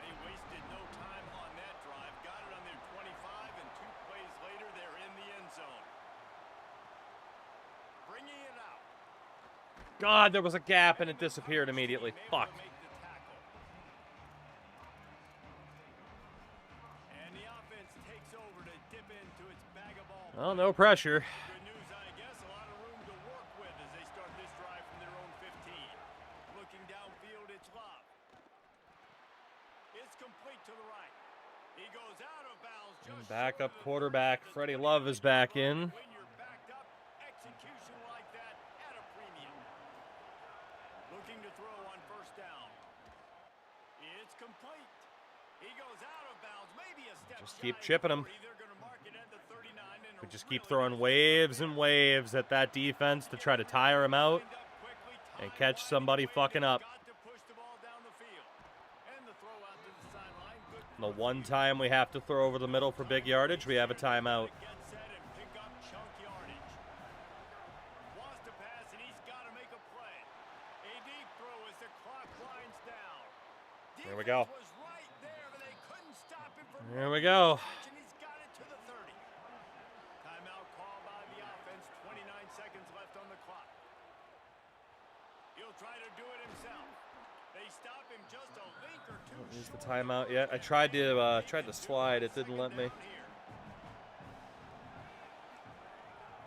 Speaker 3: They wasted no time on that drive. Got it on their 25, and 2 plays later, they're in the end zone. Bringing it out.
Speaker 1: God, there was a gap and it disappeared immediately. Fuck.
Speaker 3: Make the tackle. And the offense takes over to dip into its bag of ball.
Speaker 1: Well, no pressure.
Speaker 3: Good news, I guess. A lot of room to work with as they start this drive from their own 15. Looking downfield, it's Love. It's complete to the right. He goes out of bounds. Just
Speaker 1: Backup
Speaker 3: short of the
Speaker 1: quarterback
Speaker 3: 30.
Speaker 1: Freddie Love is back in.
Speaker 3: When you're backed up, execution like that at a premium. Looking to throw on first down. It's complete. He goes out of bounds, maybe a step
Speaker 1: Just keep
Speaker 3: shy of
Speaker 1: chipping him.
Speaker 3: 40. They're gonna mark it at the 39 and
Speaker 1: We
Speaker 3: a
Speaker 1: just keep
Speaker 3: really
Speaker 1: throwing waves and waves at that defense to try to tire him out
Speaker 3: lined up quickly,
Speaker 1: and
Speaker 3: tied
Speaker 1: catch
Speaker 3: wide
Speaker 1: somebody
Speaker 3: away.
Speaker 1: fucking up.
Speaker 3: Got to push the ball down the field. And the throw out to the sideline. Good
Speaker 1: The one time we have to throw over the middle for big yardage, we have a timeout.
Speaker 3: Get set and pick up chunk yardage. Wants to pass and he's got to make a play. A deep throw as the clock winds down.
Speaker 1: There we go.
Speaker 3: Defense was right there, but they couldn't stop him from
Speaker 1: There we
Speaker 3: making
Speaker 1: go.
Speaker 3: the catch, and he's got it to the 30. Timeout called by the offense. 29 seconds left on the clock. He'll try to do it himself. They stop him just a link or two.
Speaker 1: Use the timeout yet? I tried to slide. It didn't let me.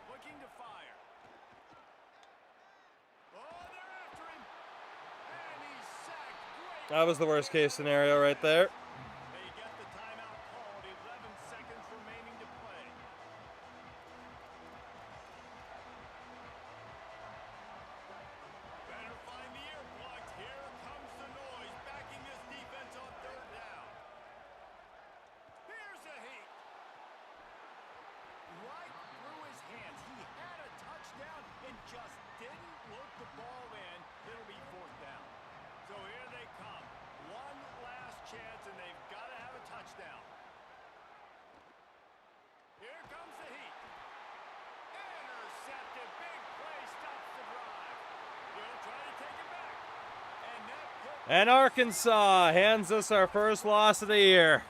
Speaker 3: Looking to fire. Oh, they're after him. And he's sacked. Great.
Speaker 1: That was the worst case scenario right there.
Speaker 3: They get the timeout called. 11 seconds remaining to play. Better find the earplugs. Here comes the noise, backing this defense on third down. Here's a heat. Right through his hands. He had a touchdown and just didn't look the ball in. It'll be fourth down. So here they come. One last chance, and they've got to have a touchdown. Here comes the heat. Intercepted. Big play stops the drive. He'll try to take it back. And that pick.
Speaker 1: And Arkansas hands us our first loss of the year.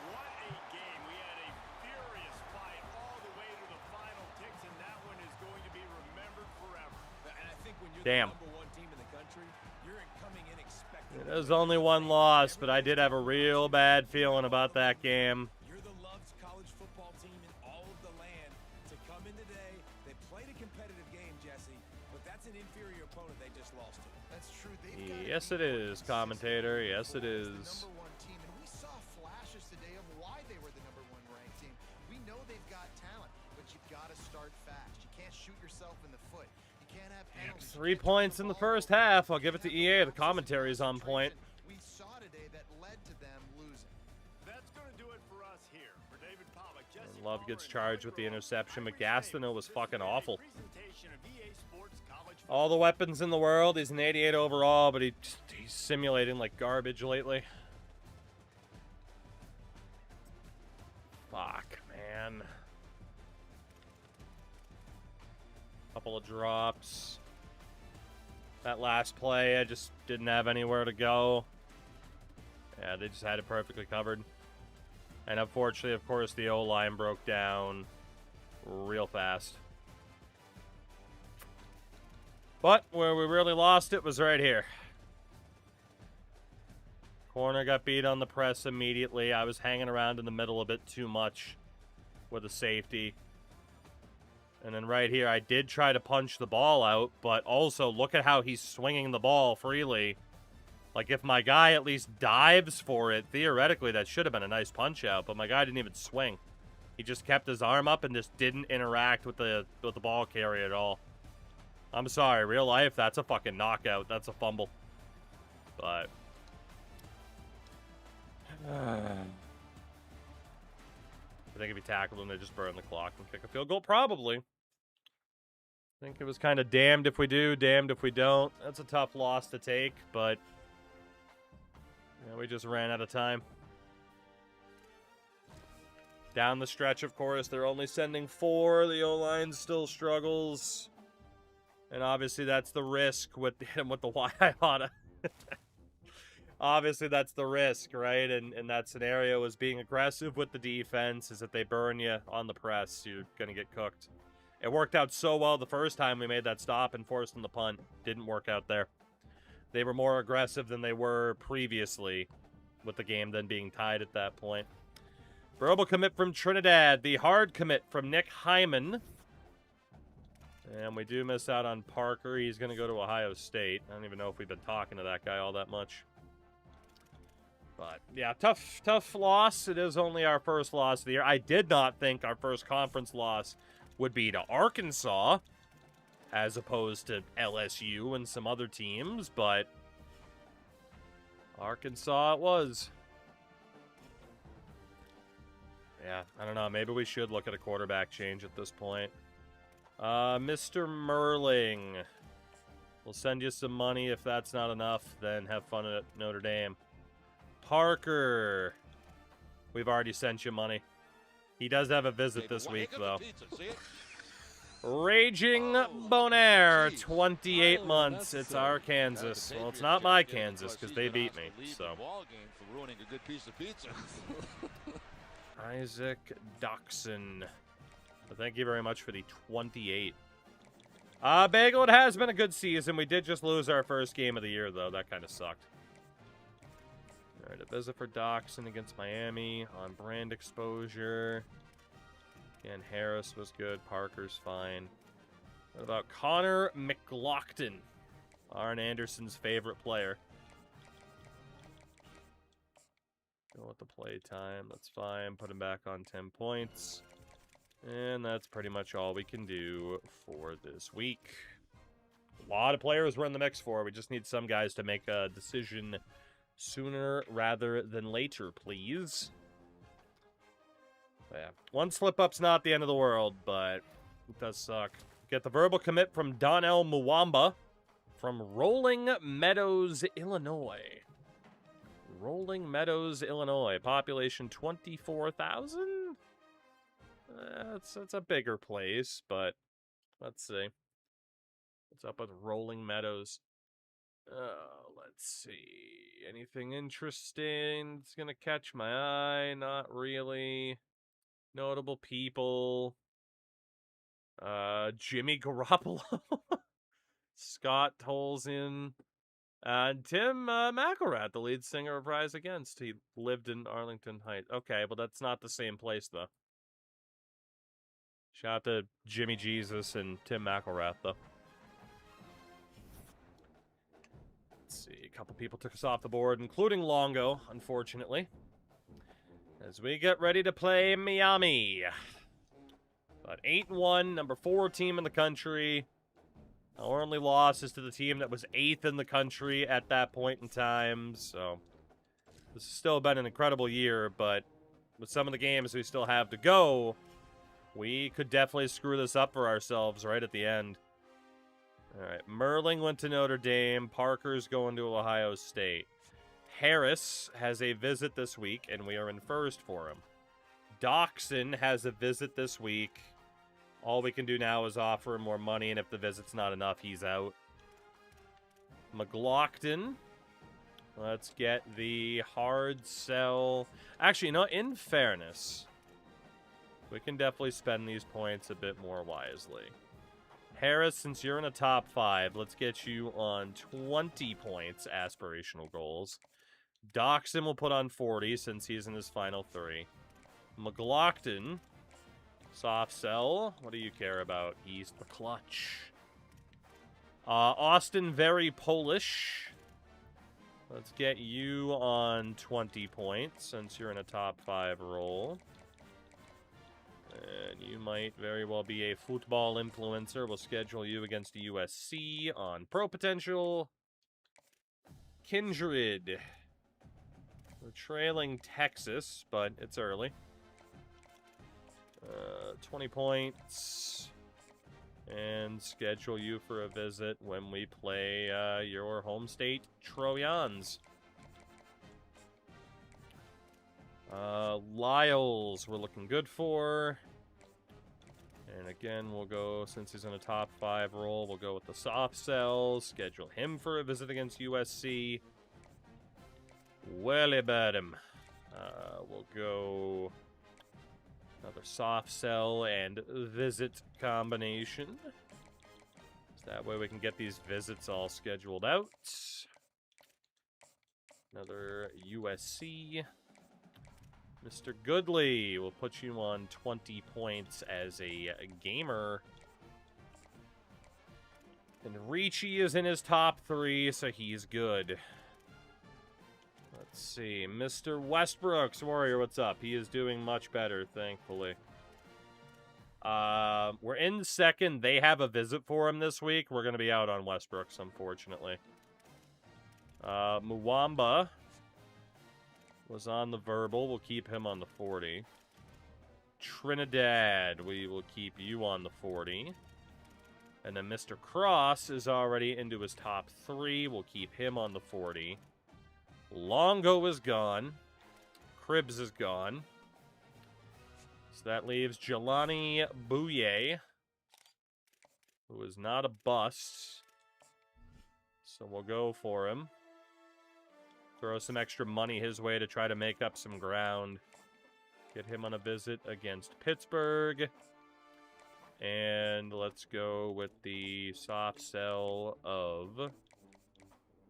Speaker 3: What a game. We had a furious fight all the way to the final ticks, and that one is going to be remembered forever.
Speaker 6: And I think when you're
Speaker 1: Damn.
Speaker 6: the number 1 team in the country, you're coming in expecting.
Speaker 1: There's only one loss, but I did have a real bad feeling about that game.
Speaker 6: You're the loved college football team in all of the land. To come in today, they played a competitive game, Jesse, but that's an inferior opponent they just lost to.
Speaker 4: That's true. They've got
Speaker 1: Yes, it is, commentator. Yes, it is.
Speaker 4: Number one team, and we saw flashes today of why they were the number one ranked team. We know they've got talent, but you've got to start fast. You can't shoot yourself in the foot. You can't have penalties.
Speaker 1: 3 points in the first half. I'll give it to EA. The commentary is on point.
Speaker 4: We saw today that led to them losing.
Speaker 3: That's going to do it for us here. For David Palmer, Jesse
Speaker 1: Love
Speaker 3: Palmer,
Speaker 1: gets
Speaker 3: and
Speaker 1: charged
Speaker 3: Mike
Speaker 1: with the
Speaker 3: Rowe,
Speaker 1: interception,
Speaker 3: I'm
Speaker 1: but
Speaker 3: Rich
Speaker 1: Gastineau was fucking awful.
Speaker 3: Presentation of EA Sports College
Speaker 1: All the weapons in the world. He's an 88 overall, but he's simulating like garbage lately. Fuck, man. Couple of drops. That last play, I just didn't have anywhere to go. Yeah, they just had it perfectly covered. And unfortunately, of course, the O-line broke down real fast. But where we really lost it was right here. Corner got beat on the press immediately. I was hanging around in the middle a bit too much with a safety. And then right here, I did try to punch the ball out, but also look at how he's swinging the ball freely. Like, if my guy at least dives for it, theoretically, that should have been a nice punch out, but my guy didn't even swing. He just kept his arm up and just didn't interact with the ball carrier at all. I'm sorry, real life, that's a fucking knockout. That's a fumble. But I think if he tackled him, they just burn the clock and kick a field goal. Probably. I think it was kind of damned if we do, damned if we don't. That's a tough loss to take, but yeah, we just ran out of time. Down the stretch, of course, they're only sending 4. The O-line still struggles. And obviously that's the risk with him with the Waiata. Obviously that's the risk, right? And in that scenario is being aggressive with the defense is that they burn you on the press. You're going to get cooked. It worked out so well the first time we made that stop and forced them to punt. Didn't work out there. They were more aggressive than they were previously with the game then being tied at that point. Verbal commit from Trinidad. The hard commit from Nick Hyman. And we do miss out on Parker. He's going to go to Ohio State. I don't even know if we've been talking to that guy all that much. But, yeah, tough loss. It is only our first loss of the year. I did not think our first conference loss would be to Arkansas, as opposed to LSU and some other teams, but Arkansas it was. Yeah, I don't know. Maybe we should look at a quarterback change at this point. Mr. Merling. We'll send you some money. If that's not enough, then have fun at Notre Dame. Parker. We've already sent you money. He does have a visit this week, though. Raging Bonaire, 28 months. It's our Kansas. Well, it's not my Kansas because they beat me. So. Isaac Doxson. But thank you very much for the 28. Bagel, it has been a good season. We did just lose our first game of the year, though. That kind of sucked. All right, a visit for Doxson against Miami on brand exposure. Again, Harris was good. Parker's fine. What about Connor McLaughlin? Arn Anderson's favorite player. Go with the play time. That's fine. Put him back on 10 points. And that's pretty much all we can do for this week. A lot of players we're in the mix for. We just need some guys to make a decision sooner rather than later, please. But yeah, one slip-up's not the end of the world, but it does suck. Get the verbal commit from Donnell Muwamba from Rolling Meadows, Illinois. Rolling Meadows, Illinois. Population 24,000? It's a bigger place, but let's see. What's up with Rolling Meadows? Let's see. Anything interesting that's going to catch my eye? Not really. Notable people. Jimmy Garoppolo. Scott Tolzien. And Tim McElrath, the lead singer of Rise Against. He lived in Arlington Heights. Okay, well, that's not the same place, though. Shout out to Jimmy Jesus and Tim McElrath, though. Let's see. A couple people took us off the board, including Longo, unfortunately. As we get ready to play Miami. But 8-1, number 4 team in the country. Our only loss is to the team that was 8th in the country at that point in time. So, this has still been an incredible year, but with some of the games we still have to go, we could definitely screw this up for ourselves right at the end. Alright, Merling went to Notre Dame. Parker's going to Ohio State. Harris has a visit this week, and we are in first for him. Doxson has a visit this week. All we can do now is offer him more money, and if the visit's not enough, he's out. McLaughlin. Let's get the hard sell. Actually, no, in fairness, we can definitely spend these points a bit more wisely. Harris, since you're in a top 5, let's get you on 20 points, aspirational goals. Doxson will put on 40 since he's in his final 3. McLaughlin, soft sell. What do you care about? He's the clutch. Austin, very Polish. Let's get you on 20 points since you're in a top 5 role. And you might very well be a football influencer. We'll schedule you against USC on Pro Potential. Kindred. We're trailing Texas, but it's early. 20 points. And schedule you for a visit when we play your home state, Trojans. Lyles, we're looking good for. And again, we'll go, since he's in a top 5 role, we'll go with the soft sell. Schedule him for a visit against USC. Well about him. We'll go another soft sell and visit combination. So that way we can get these visits all scheduled out. Another USC. Mr. Goodley will put you on 20 points as a gamer. And Ricci is in his top 3, so he's good. Let's see. Mr. Westbrook's Warrior, what's up? He is doing much better, thankfully. We're in second. They have a visit for him this week. We're going to be out on Westbrook's, unfortunately. Muwamba was on the verbal. We'll keep him on the 40. Trinidad, we will keep you on the 40. And then Mr. Cross is already into his top 3. We'll keep him on the 40. Longo is gone. Cribbs is gone. So that leaves Jelani Bouye, who is not a bust. So we'll go for him. Throw some extra money his way to try to make up some ground. Get him on a visit against Pittsburgh. And let's go with the soft sell of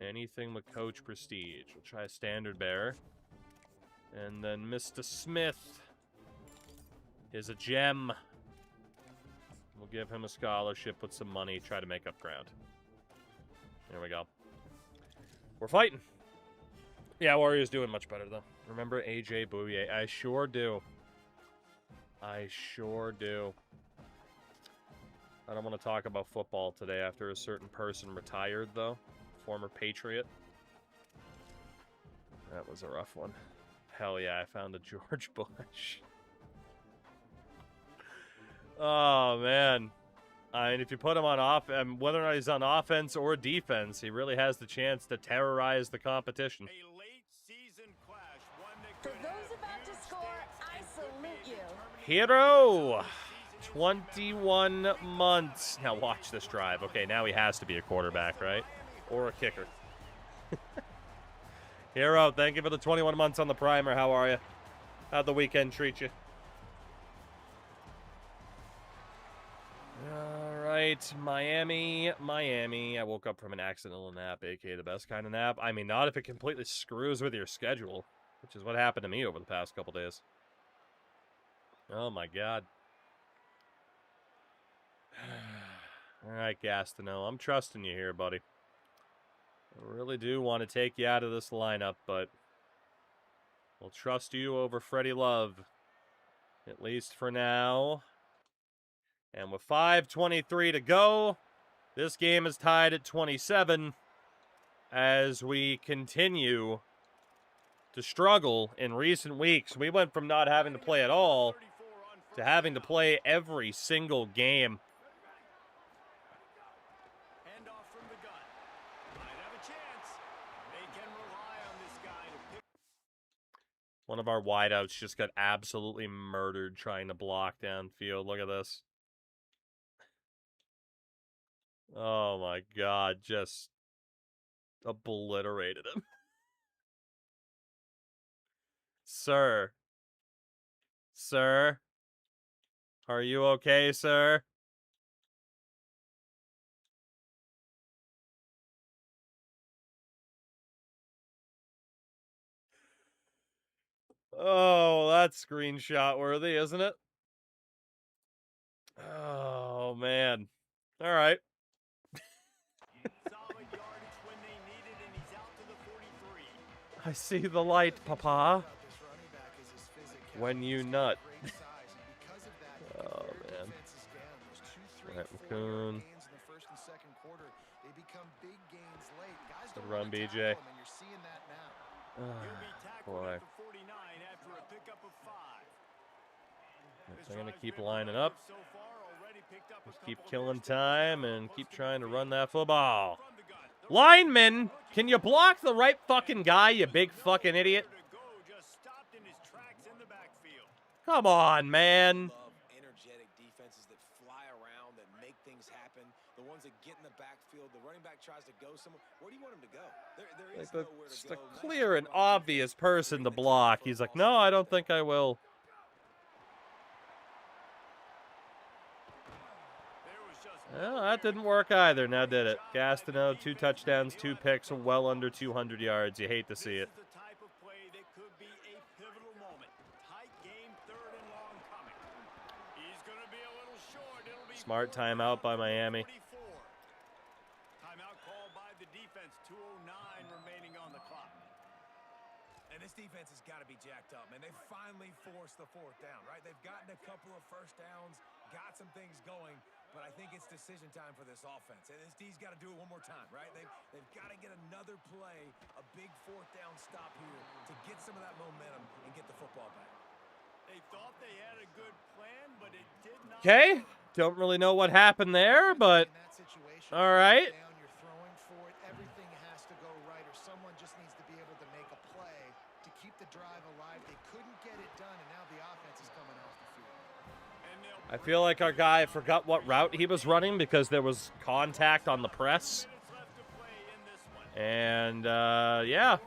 Speaker 1: anything with Coach Prestige. We'll try a standard bearer. And then Mr. Smith is a gem. We'll give him a scholarship with some money, try to make up ground. There we go. We're fighting. Yeah, Warriors doing much better, though. Remember AJ Bouye? I sure do. I sure do. I don't want to talk about football today after a certain person retired, though. Former Patriot. That was a rough one. Hell yeah, I found a George Bush. Oh, man. I mean, if you put him on whether or not he's on offense or defense, he really has the chance to terrorize the competition.
Speaker 3: A late season clash, one that
Speaker 7: For
Speaker 3: could
Speaker 7: those
Speaker 3: have
Speaker 7: about to
Speaker 3: huge
Speaker 7: score, I
Speaker 3: stakes.
Speaker 7: salute you.
Speaker 1: Hero! 21 months. Now watch this drive. Okay, now he has to be a quarterback, right? Or a kicker. Hero, thank you for the 21 months on the primer. How are you? How'd the weekend treat you? Alright, Miami. I woke up from an accidental nap, aka the best kind of nap. I mean, not if it completely screws with your schedule, which is what happened to me over the past couple days. Oh my god. Alright, Gastineau, I'm trusting you here, buddy. I really do want to take you out of this lineup, but we'll trust you over Freddie Love, at least for now. And with 5:23 to go, this game is tied at 27 as we continue to struggle in recent weeks. We went from not having to play at all to having to play every single game.
Speaker 3: Handoff from the gun. Might have a chance. They can rely on this guy to pick.
Speaker 1: One of our wideouts just got absolutely murdered trying to block downfield. Look at this. Oh my God, just obliterated him. Sir. Sir? Are you okay, sir? Oh, that's screenshot worthy, isn't it? Oh, man. All right.
Speaker 3: Solid yardage when they need it, and he's out to the 43.
Speaker 1: I see the light, Papa. When you nut. Oh, man. Right, McCoon. Good run, BJ. Oh, boy. They're going to keep lining up. Just keep killing time and keep trying to run that football. Lineman, can you block the right fucking guy, you big fucking idiot? Come on, man.
Speaker 6: Energetic defenses that fly around, that make things happen. The ones that get in the backfield, the running back tries to go somewhere. Where do you want him to go? There is nowhere to
Speaker 1: Just
Speaker 6: go.
Speaker 1: a clear and obvious person to block. He's like, no, I don't think I will. Well, that didn't work either, now did it? Gastineau, 2 touchdowns, 2 picks, well under 200 yards. You hate to see it. Smart timeout by Miami.
Speaker 3: Timeout called by the defense. 2:09 remaining on the clock.
Speaker 6: And this defense has got to be jacked up, man. They finally forced the 4th down, right? They've gotten a couple of first downs, got some things going, but I think it's decision time for this offense. And this D's got to do it one more time, right? They've got to get another play, a big 4th down stop here to get some of that momentum and get the football back.
Speaker 3: They thought they had a good plan, but it did not.
Speaker 1: Okay. Don't really know what happened there, but all right.
Speaker 4: You're throwing for it. Everything has to go right, or someone just needs to be able to make a play to keep the drive alive. They couldn't get it done, and now the offense is coming off the field.
Speaker 1: I feel like our guy forgot what route he was running because there was contact on the press. And, yeah.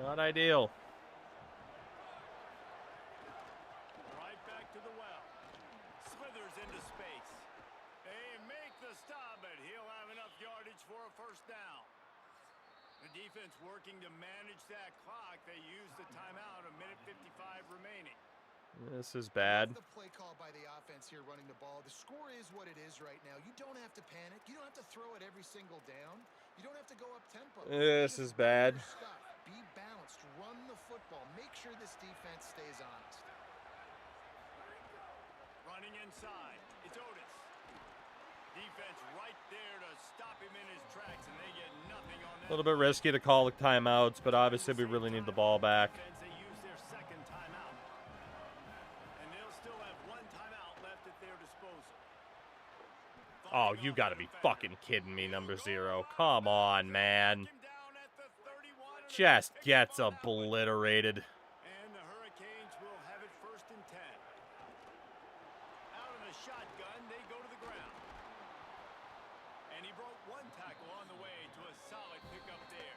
Speaker 1: Not ideal.
Speaker 3: Right back to the well. Smithers into space. They make the stop, but he'll have enough yardage for a first down. The defense working to manage that clock. They use the timeout, 1:55 remaining.
Speaker 1: This is bad.
Speaker 4: The play call by the offense here running the ball. The score is what it is right now. You don't have to panic. You don't have to throw it every single down. You don't have to go up tempo.
Speaker 1: This is bad.
Speaker 4: Be balanced. Run the football. Make sure this defense stays honest.
Speaker 3: Running inside. It's Otis. Defense right there to stop him in his tracks, and they get nothing on that.
Speaker 1: A little bit risky to call the timeouts, but obviously we really need the ball back.
Speaker 3: They use their second timeout. And they'll still have 1 timeout left at their disposal.
Speaker 1: Oh, you gotta be fucking kidding me, number 0. Come on, man. Just gets obliterated.
Speaker 3: And the Hurricanes will have it 1st and 10. Out of the shotgun, they go to the ground. And he broke 1 tackle on the way to a solid pickup there.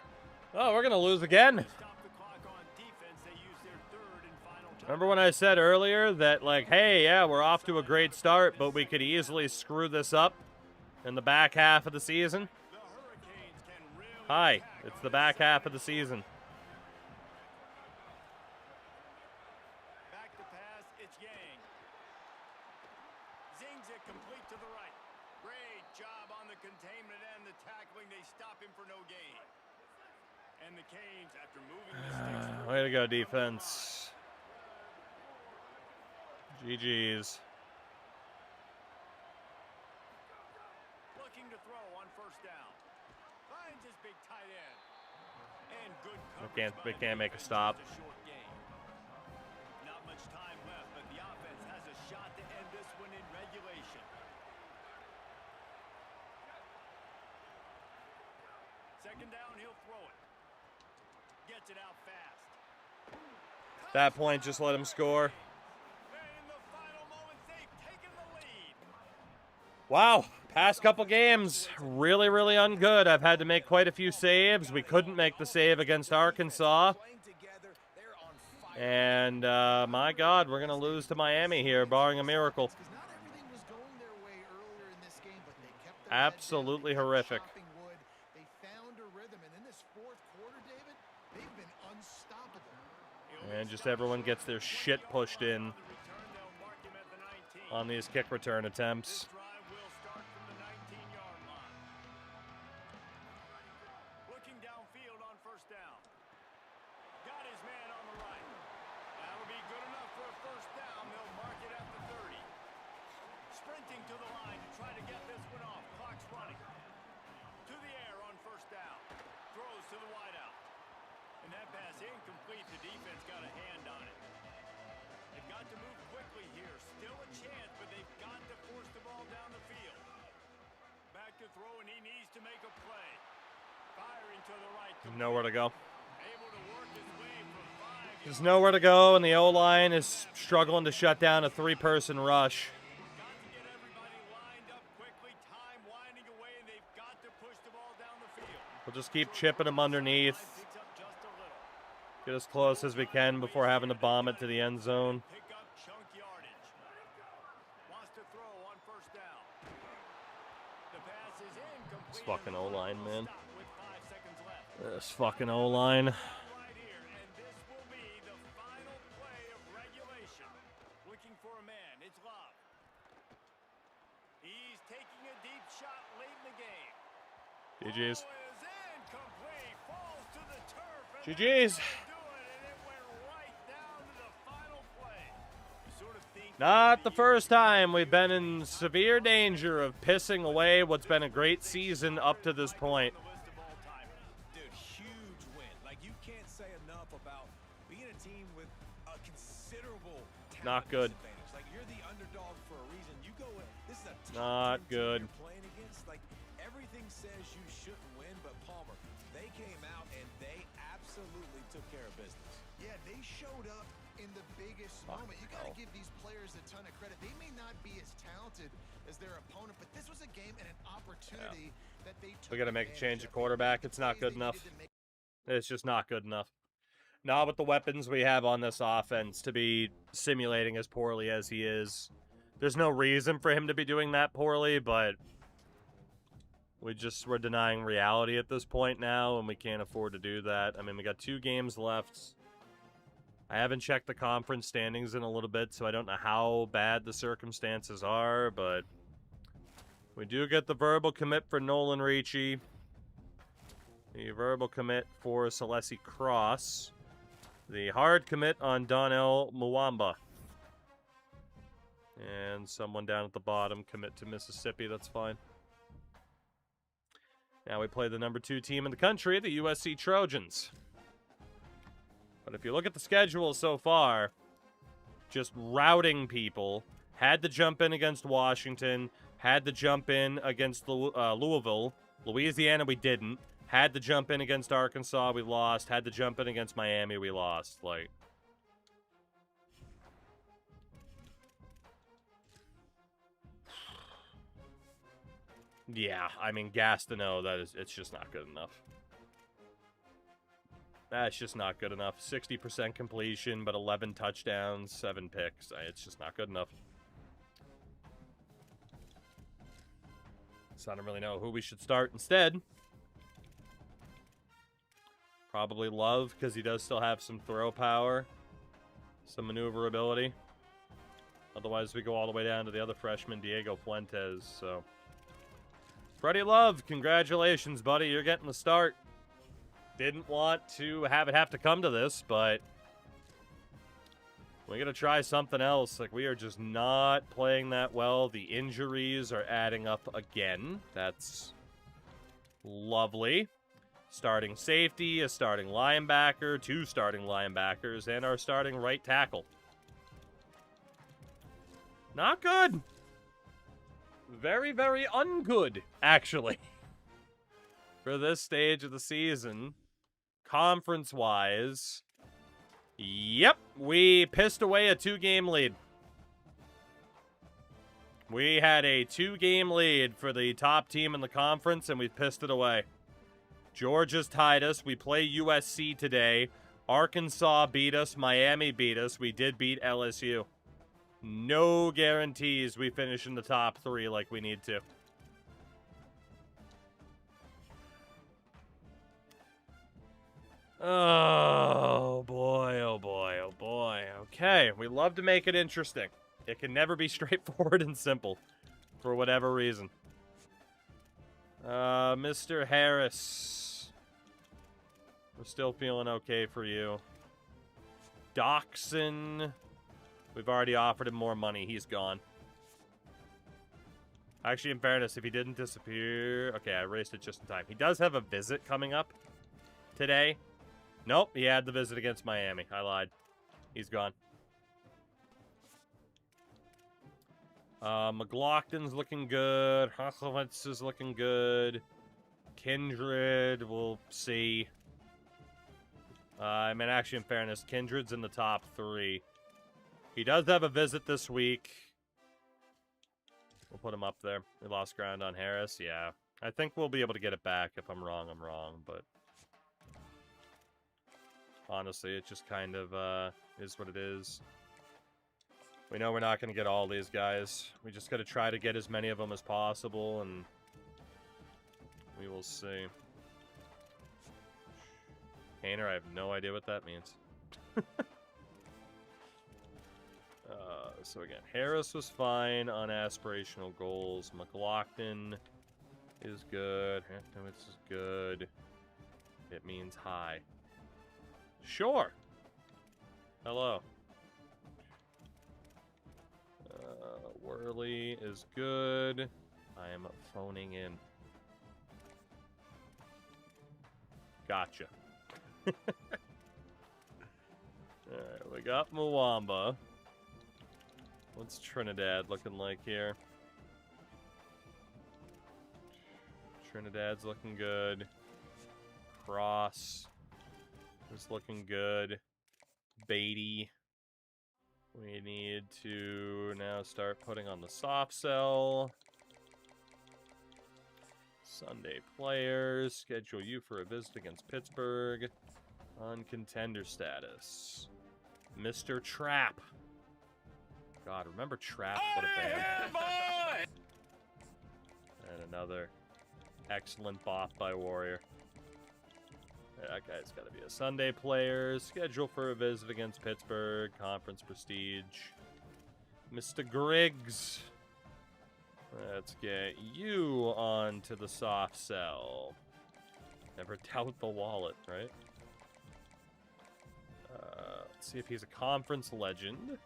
Speaker 1: Oh, we're gonna lose again.
Speaker 3: Stop the clock on defense. They use their 3rd and final time.
Speaker 1: Remember when I said earlier that, like, hey, yeah, we're off to a great start, but we could easily screw this up in the back half of the season?
Speaker 3: The Hurricanes can really
Speaker 1: Hi, it's the back half of the season.
Speaker 3: back to pass. It's Yang. Zings it complete to the right. Great job on the containment. stop him for no gain. And the Canes, after moving the sticks,
Speaker 1: Way to go, defense. GG's.
Speaker 3: looking to throw on first down. Finds his big tight end. And good
Speaker 1: We can't make a stop.
Speaker 3: short game. Not much time left, but the offense has a shot to end this one in regulation. Second down, he'll throw it. Gets it out fast.
Speaker 1: At that point, just let him score.
Speaker 3: And in the final moments, they've taken the lead.
Speaker 1: Wow, past couple games, really, really ungood. I've had to make quite a few saves. We couldn't make the save against Arkansas.
Speaker 6: Playing together, they're on fire.
Speaker 1: And, my God, we're going to lose to Miami here, barring a miracle.
Speaker 4: Because not everything was going their way earlier in this game, but they kept their head down,
Speaker 1: Absolutely
Speaker 4: they kept
Speaker 1: horrific.
Speaker 4: chopping wood. They found a rhythm, and in this fourth quarter, David, they've been unstoppable.
Speaker 1: And just everyone gets their shit pushed in
Speaker 3: Return, they'll mark him at the 19.
Speaker 1: on these kick return attempts.
Speaker 3: Drive will start from the 19-yard line. Looking downfield on first down. Got his man on the right. That'll be good enough for a first down. They'll mark it at the 30. Sprinting to the line to try to get this one off. Clock's running. To the air on first down. Throws to the wideout. And that pass incomplete. The defense got a hand on it. They've got to move quickly here. Still a chance, but they've got to force the ball down the field. Back to throw, and he needs to make a play. Firing to the right.
Speaker 1: Nowhere to go.
Speaker 3: Able to work his way from 5
Speaker 1: There's nowhere to go, and the O-line is struggling to shut down a three-person rush.
Speaker 3: Got to get everybody lined up quickly. Time winding away, and they've got to push the ball down the field.
Speaker 1: We'll just keep chipping them underneath.
Speaker 3: Picks up just a little.
Speaker 1: Get as close as we can before having to bomb it to the end zone.
Speaker 3: Pick up chunk yardage. Wants to throw on first down. The pass is incomplete.
Speaker 1: This fucking O-line, man.
Speaker 3: Stop with 5 seconds left.
Speaker 1: This fucking O-line.
Speaker 3: Right here, and this will be the final play of regulation. Looking for a man. It's Love. He's taking a deep shot late in the game.
Speaker 1: GG's.
Speaker 3: Ball is incomplete. Falls to the turf. And
Speaker 1: GG's.
Speaker 3: do it, and it went right down to the final play. You sort of think
Speaker 1: Not the first time we've been in severe danger of pissing away what's been a great season up to this point.
Speaker 3: the list of all-timers.
Speaker 6: Dude, huge win. Like, you can't say enough about being a team with a considerable talent
Speaker 1: Not good.
Speaker 6: disadvantage. Like, you're the underdog for a reason. You go in, this is a
Speaker 1: Not
Speaker 6: top 10 team
Speaker 1: good.
Speaker 6: you're playing against. Like, everything says you shouldn't win, but Palmer, they came out and they absolutely took care of business.
Speaker 4: Yeah, they showed up in the biggest moment. You got to give these players a ton of credit. They may not be as talented as their opponent, but this was a game and an opportunity that they took.
Speaker 1: We got to make a change
Speaker 4: advantage
Speaker 1: at
Speaker 4: of.
Speaker 1: quarterback. It's not
Speaker 4: Plays
Speaker 1: good
Speaker 4: they
Speaker 1: enough.
Speaker 4: needed to make.
Speaker 1: It's just not good enough. Not with the weapons we have on this offense to be simulating as poorly as he is. There's no reason for him to be doing that poorly, but we're denying reality at this point now, and we can't afford to do that. I mean, we got 2 games left. I haven't checked the conference standings in a little bit, so I don't know how bad the circumstances are, but we do get the verbal commit for Nolan Ricci. The verbal commit for Celesi Cross. The hard commit on Donnell Muamba. And someone down at the bottom commit to Mississippi. That's fine. Now we play the number 2 team in the country, the USC Trojans. But if you look at the schedule so far, just routing people. Had to jump in against Washington. Had to jump in against Louisville. Louisiana, we didn't. Had to jump in against Arkansas, we lost. Had to jump in against Miami, we lost. Like, yeah, I mean, Gastineau, it's just not good enough. That's just not good enough. 60% completion, but 11 touchdowns, 7 picks. It's just not good enough. So I don't really know who we should start instead. Probably Love, because he does still have some throw power, some maneuverability. Otherwise, we go all the way down to the other freshman, Diego Fuentes. So Freddie Love, congratulations, buddy. You're getting the start. Didn't want to have it have to come to this, but we got to try something else. Like, we are just not playing that well. The injuries are adding up again. That's lovely. Starting safety, a starting linebacker, 2 starting linebackers, and our starting right tackle. Not good. Very, very ungood, actually. For this stage of the season, conference-wise, yep, we pissed away a 2-game lead. We had a 2-game lead for the top team in the conference, and we pissed it away. Georgia's tied us. We play USC today. Arkansas beat us. Miami beat us. We did beat LSU. No guarantees we finish in the top 3 like we need to. Oh, boy, oh, boy, oh, boy. Okay, we love to make it interesting. It can never be straightforward and simple, for whatever reason. Mr. Harris. We're still feeling okay for you. Doxson. We've already offered him more money. He's gone. Actually, in fairness, if he didn't disappear... Okay, I erased it just in time. He does have a visit coming up today. Nope, he had the visit against Miami. I lied. He's gone. McLaughlin's looking good. Hachowitz is looking good. Kindred, we'll see. I mean, actually, in fairness, Kindred's in the top 3. He does have a visit this week. We'll put him up there. We lost ground on Harris. Yeah. I think we'll be able to get it back. If I'm wrong, I'm wrong. But honestly, it just kind of is what it is. We know we're not going to get all these guys. We just got to try to get as many of them as possible, and we will see. Hainer, I have no idea what that means. So again, Harris was fine on aspirational goals. McLaughlin is good. Haftowitz is good. It means high. Sure. Hello. Worley is good. I am phoning in. Gotcha. Alright, we got Mwamba. What's Trinidad looking like here? Trinidad's looking good. Cross is looking good. Beatty. We need to now start putting on the soft sell. Sunday players. Schedule you for a visit against Pittsburgh. On contender status. Mr. Trap. God, remember Trap? What a band. And another excellent bop by Warrior. That guy's got to be a Sunday player. Schedule for a visit against Pittsburgh. Conference prestige. Mr. Griggs. Let's get you on to the soft sell. Never doubt the wallet, right? Let's see if he's a conference legend.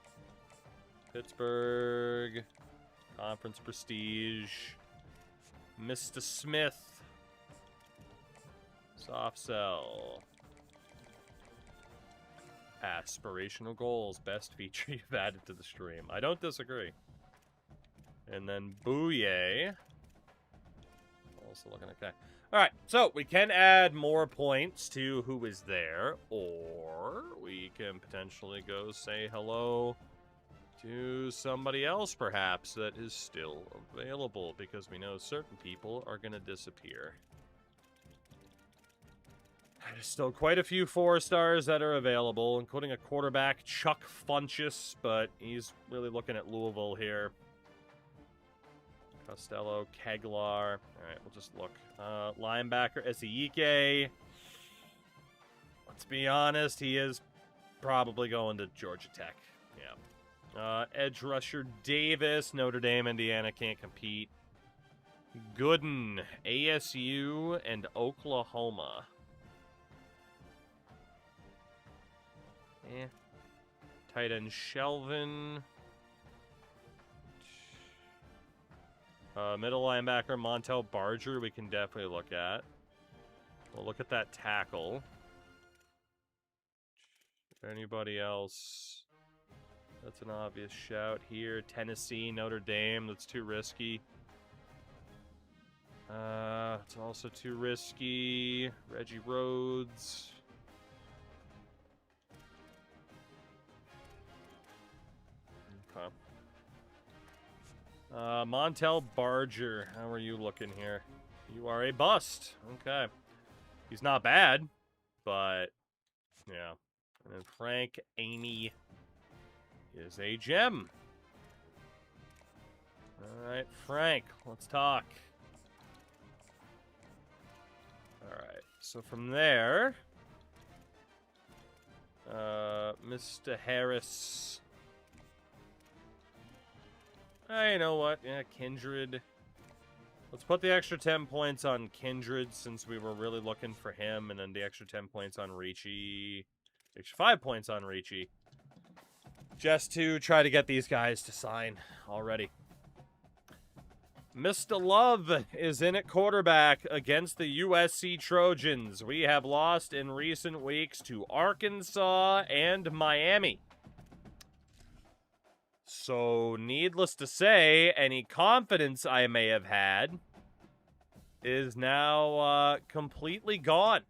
Speaker 1: Pittsburgh. Conference prestige. Mr. Smith. Soft sell. Aspirational goals. Best feature you've added to the stream. I don't disagree. And then Bouye. Also looking okay. Alright, so we can add more points to who is there. Or we can potentially go say hello to somebody else, perhaps, that is still available. Because we know certain people are going to disappear. There's still quite a few 4-stars that are available, including a quarterback, Chuck Funchess, but he's really looking at Louisville here. Costello, Keglar. Alright, we'll just look. Linebacker, Esiike. Let's be honest, he is probably going to Georgia Tech. Yeah. Edge rusher, Davis. Notre Dame, Indiana can't compete. Gooden, ASU, and Oklahoma. Tight end Shelvin. Middle linebacker Montel Barger we can definitely look at. We'll look at that tackle. Anybody else? That's an obvious shout here. Tennessee, Notre Dame. That's too risky. It's also too risky. Reggie Rhodes. Okay. Montel Barger. How are you looking here? You are a bust. Okay. He's not bad, but yeah. And then Frank Amy is a gem. All right, Frank, let's talk. All right, so from there, Mr. Harris. You know what? Yeah, Kindred. Let's put the extra 10 points on Kindred since we were really looking for him, and then the extra 10 points on Ricci. Extra 5 points on Ricci. Just to try to get these guys to sign already. Mr. Love is in at quarterback against the USC Trojans. We have lost in recent weeks to Arkansas and Miami. So, needless to say, any confidence I may have had is now completely gone.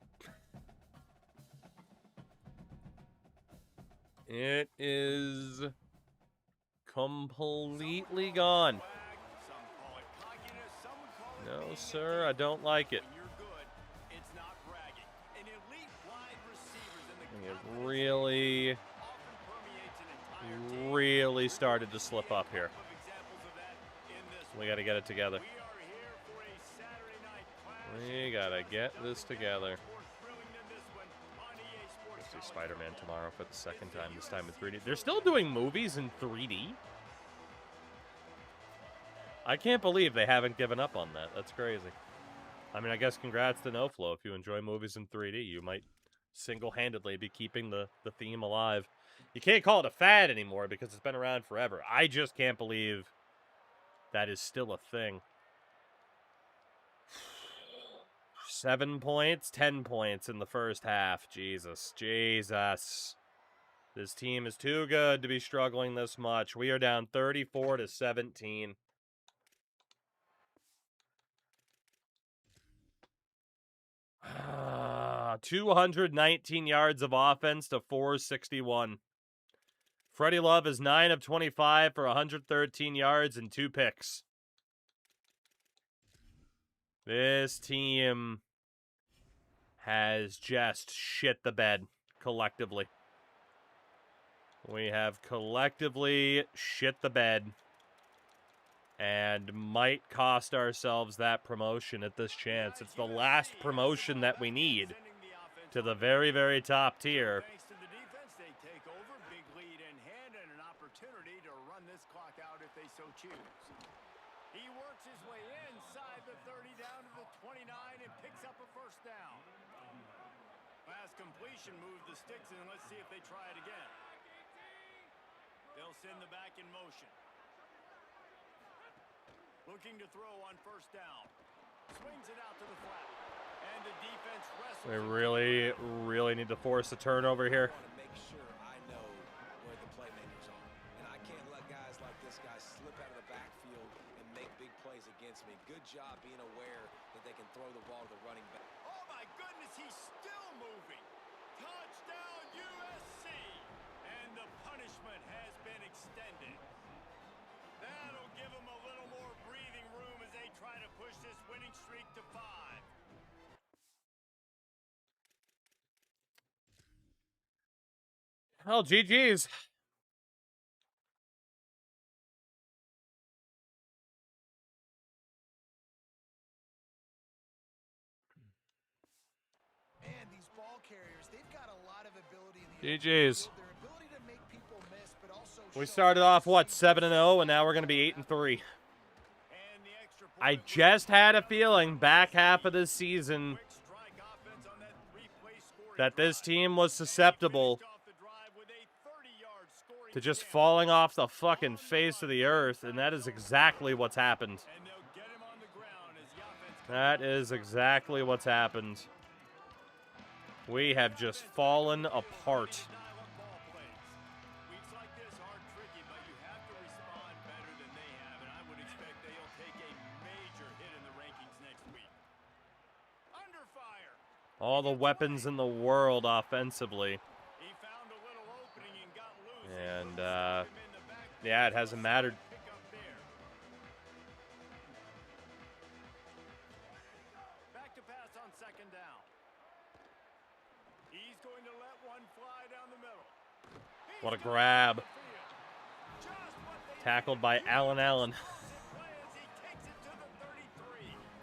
Speaker 1: It is completely gone. No, sir, I don't like it. It really started to slip up here. We got to get it together. We got to get this together. See Spider-Man tomorrow for the second time, this time in 3D. They're still doing movies in 3D? I can't believe they haven't given up on that. That's crazy. I mean, I guess congrats to NoFlow. If you enjoy movies in 3D, you might single-handedly be keeping the theme alive. You can't call it a fad anymore because it's been around forever. I just can't believe that is still a thing. 7 points, 10 points in the first half. Jesus. Jesus. This team is too good to be struggling this much. We are down 34-17. Ah, 219 yards of offense to 461. Freddie Love is 9 of 25 for 113 yards and 2 picks. This team has just shit the bed collectively. We have collectively shit the bed and might cost ourselves that promotion at this chance. It's the last promotion that we need to the very, very top tier.
Speaker 3: Thanks to the defense, they take over, big lead in hand, and an opportunity to run this clock out if they so choose. He works his way inside the 30 down to the 29 and picks up a first down. Pass completion, move the sticks, and let's see if they try it again. They'll send the back in motion. Looking to throw on first down. Swings it out to the flat. And the defense wrestles.
Speaker 1: We really need to force a turnover here.
Speaker 6: I want to make sure I know where the playmakers are. And I can't let guys like this guy slip out of the backfield and make big plays against me. Good job being aware that they can throw the ball to the running back.
Speaker 3: Oh my goodness, he's still moving. Touchdown USC. And the punishment has been extended. That'll give them a little more breathing room as they try to push this winning streak to 5.
Speaker 1: Well, GG's.
Speaker 4: Man, these ball carriers, they've got a lot of ability in the
Speaker 1: GG's.
Speaker 4: Their ability to make people miss, but also
Speaker 1: We
Speaker 4: show
Speaker 1: started off, what, 7-0, and now we're going to be 8-3.
Speaker 3: And the extra
Speaker 1: I just had a feeling back half of this season that this team was susceptible to just falling off the fucking face of the earth, and that is exactly what's happened. That is exactly what's happened. We have just fallen apart. All the weapons in the world offensively. And, yeah, it hasn't mattered.
Speaker 3: Back to pass on second down. He's going to let one fly down the middle.
Speaker 1: What a grab. Tackled by Allen.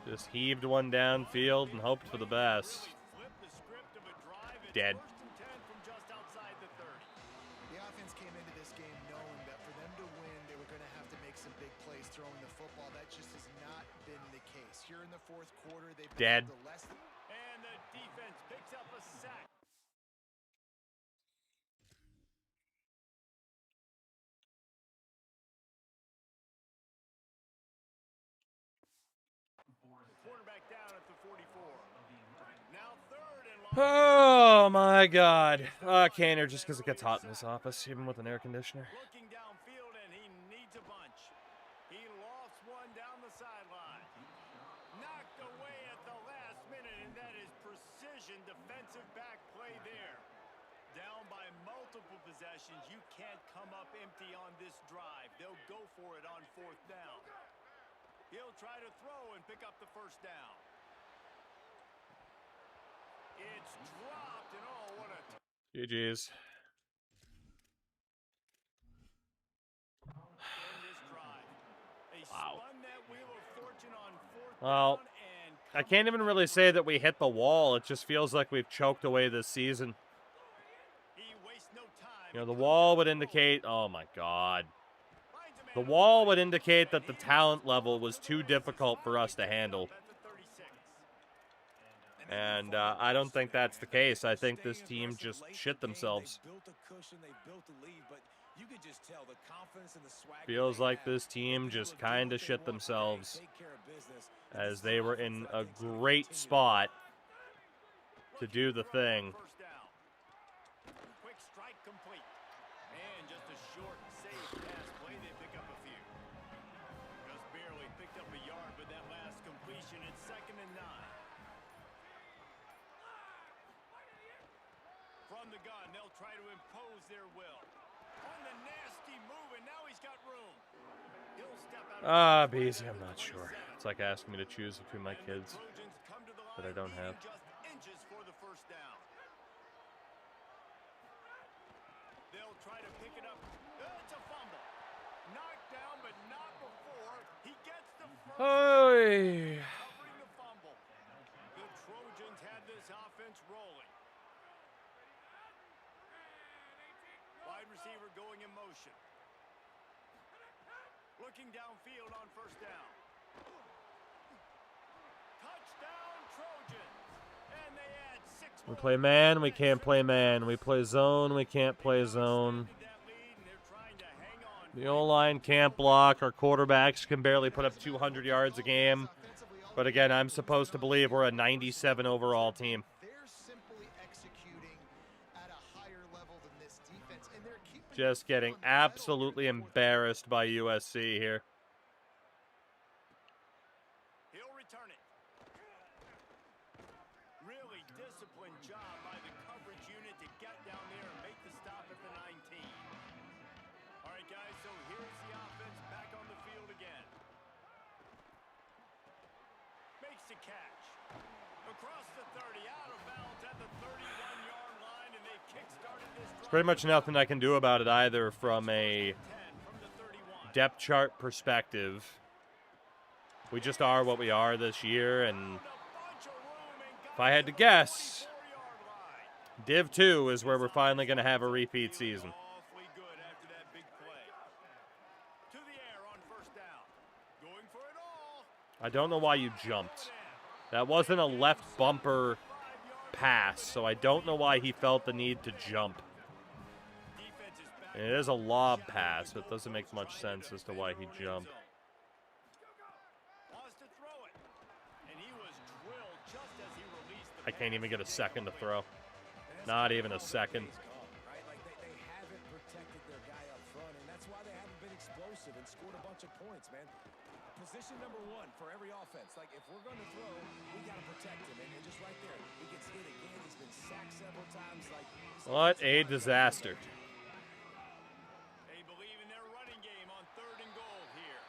Speaker 1: Just heaved one downfield and hoped for the best. Dead.
Speaker 4: The offense came into this game knowing that for them to win, they were going to have to make some big plays throwing the football. That just has not been the case. Here in the fourth quarter, they've
Speaker 1: dead.
Speaker 3: And the defense picks up a sack. Quarterback down at the 44. Now third and long.
Speaker 1: Oh my god. Can't hear just because it gets hot in this office, even with an air conditioner.
Speaker 3: Looking downfield, and he needs a bunch. He lofts one down the sideline. Knocked away at the last minute, and that is precision defensive back play there. Down by multiple possessions, you can't come up empty on this drive. They'll go for it on fourth down. He'll try to throw and pick up the first down. It's dropped, and oh, what a...
Speaker 1: GG's. Wow. Well, I can't even really say that we hit the wall. It just feels like we've choked away this season. You know, the wall would indicate... Oh, my God. The wall would indicate that the talent level was too difficult for us to handle. And I don't think that's the case. I think this team just shit themselves. Feels like this team just kind of shit themselves, as they were in a great spot to do the thing.
Speaker 3: Quick strike complete. And just a short, safe pass play. They pick up a few. Just barely picked up a yard with that last completion. It's 2nd and 9. From the gun, they'll try to impose their will. On the nasty move, and now he's got room. He'll step out.
Speaker 1: Beezy, I'm not sure. It's like asking me to choose between my kids that I don't have.
Speaker 3: Just inches for the first down. They'll try to pick it up. It's a fumble. Knocked down, but not before. He gets the first
Speaker 1: Hey.
Speaker 3: covering the fumble. The Trojans had this offense rolling. Wide receiver going in motion. Looking downfield on first down. Touchdown Trojans. And they add 6
Speaker 1: We
Speaker 3: more.
Speaker 1: play man, we can't play man. We play zone, we can't play zone.
Speaker 3: That lead, and they're trying to hang on.
Speaker 1: The O-line can't block. Our quarterbacks can barely put up 200 yards a game. But again, I'm supposed to believe we're a 97 overall team.
Speaker 4: They're simply executing at a higher level than this defense, and they're keeping
Speaker 1: Just getting absolutely embarrassed by USC here.
Speaker 3: He'll return it. Really disciplined job by the coverage unit to get down there and make the stop at the 19. All right, guys, so here's the offense back on the field again. Makes the catch. Across the 30, out of bounds at the 31-yard line, and they've kick-started this drive.
Speaker 1: There's pretty much nothing I can do about it either from a
Speaker 3: 10 from the 31.
Speaker 1: depth chart perspective. We just are what we are this year, and
Speaker 3: A bunch of room and got
Speaker 1: if I had to guess,
Speaker 3: 4-yard line.
Speaker 1: Div 2 is where we're finally going to have a repeat season.
Speaker 3: Awfully good after that big play. To the air on first down. Going for it all.
Speaker 1: I don't know why you jumped. That wasn't a left bumper pass, so I don't know why he felt the need to jump. And it is a lob pass, but it doesn't make much sense as to why he jumped. I can't even get a second to throw. Not even a second.
Speaker 6: Right? Like they haven't protected their guy up front, and that's why they haven't been explosive and scored a bunch of points, man. Position number one for every offense. Like, if we're going to throw, we got to protect him. And just right there, he gets hit again. He's been sacked several times. Like,
Speaker 1: What a disaster.
Speaker 3: They believe in their running game on 3rd and goal here.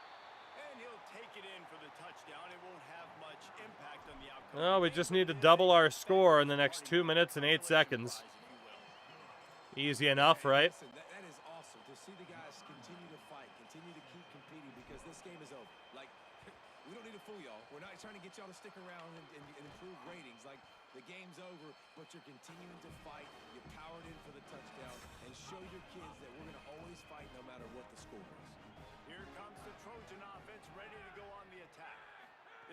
Speaker 3: And he'll take it in for the touchdown. It won't have much impact on the outcome.
Speaker 1: Well, we just need to double our score in the next 2 minutes and 8 seconds. Easy enough, right?
Speaker 6: Listen, that is awesome to see the guys continue to fight, continue to keep competing, because this game is over. Like, we don't need to fool y'all. We're not trying to get y'all to stick around and improve ratings. Like, the game's over, but you're continuing to fight. You powered in for the touchdown, and show your kids that we're going to always fight no matter what the score is.
Speaker 3: Here comes the Trojan offense ready to go on the attack.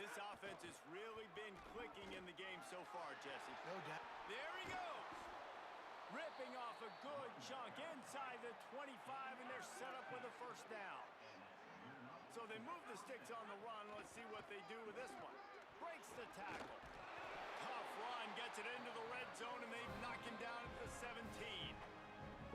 Speaker 3: This offense has really been clicking in the game so far, Jesse.
Speaker 4: No doubt.
Speaker 3: There he goes. Ripping off a good chunk inside the 25, and they're set up with a first down. So they move the sticks on the run. Let's see what they do with this one. Breaks the tackle. Tough run, gets it into the red zone, and they knock him down at the 17.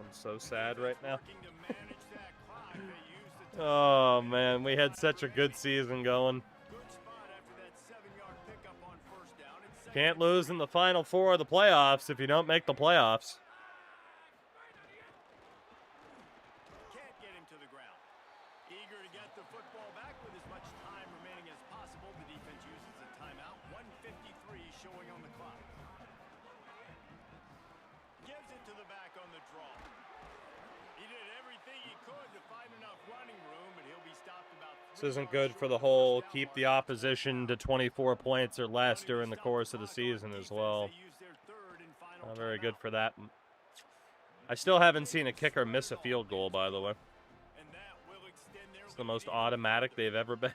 Speaker 1: I'm so sad right now.
Speaker 3: Working to manage that clock. They use the
Speaker 1: Oh, man. We had such a good season going.
Speaker 3: good spot after that 7-yard pickup on first down. It's
Speaker 1: Can't lose in the final 4 of the playoffs if you don't make the playoffs.
Speaker 3: can't get him to the ground. Eager to get the football back with as much time remaining as possible. The defense uses a timeout. 1:53 showing on the clock. Gives it to the back on the draw. He did everything he could to find enough running room, but he'll be stopped about 3
Speaker 1: This isn't
Speaker 3: yards
Speaker 1: good for
Speaker 3: short
Speaker 1: the
Speaker 3: of
Speaker 1: whole
Speaker 3: first down
Speaker 1: keep
Speaker 3: line.
Speaker 1: the opposition to 24 points or less during the course of the season as well.
Speaker 3: They use their 3rd and final
Speaker 1: Not very good
Speaker 3: timeout.
Speaker 1: for that. I still haven't seen a kicker miss a field goal, by the way.
Speaker 3: And that will extend their
Speaker 1: It's the most
Speaker 3: lead.
Speaker 1: automatic they've ever been.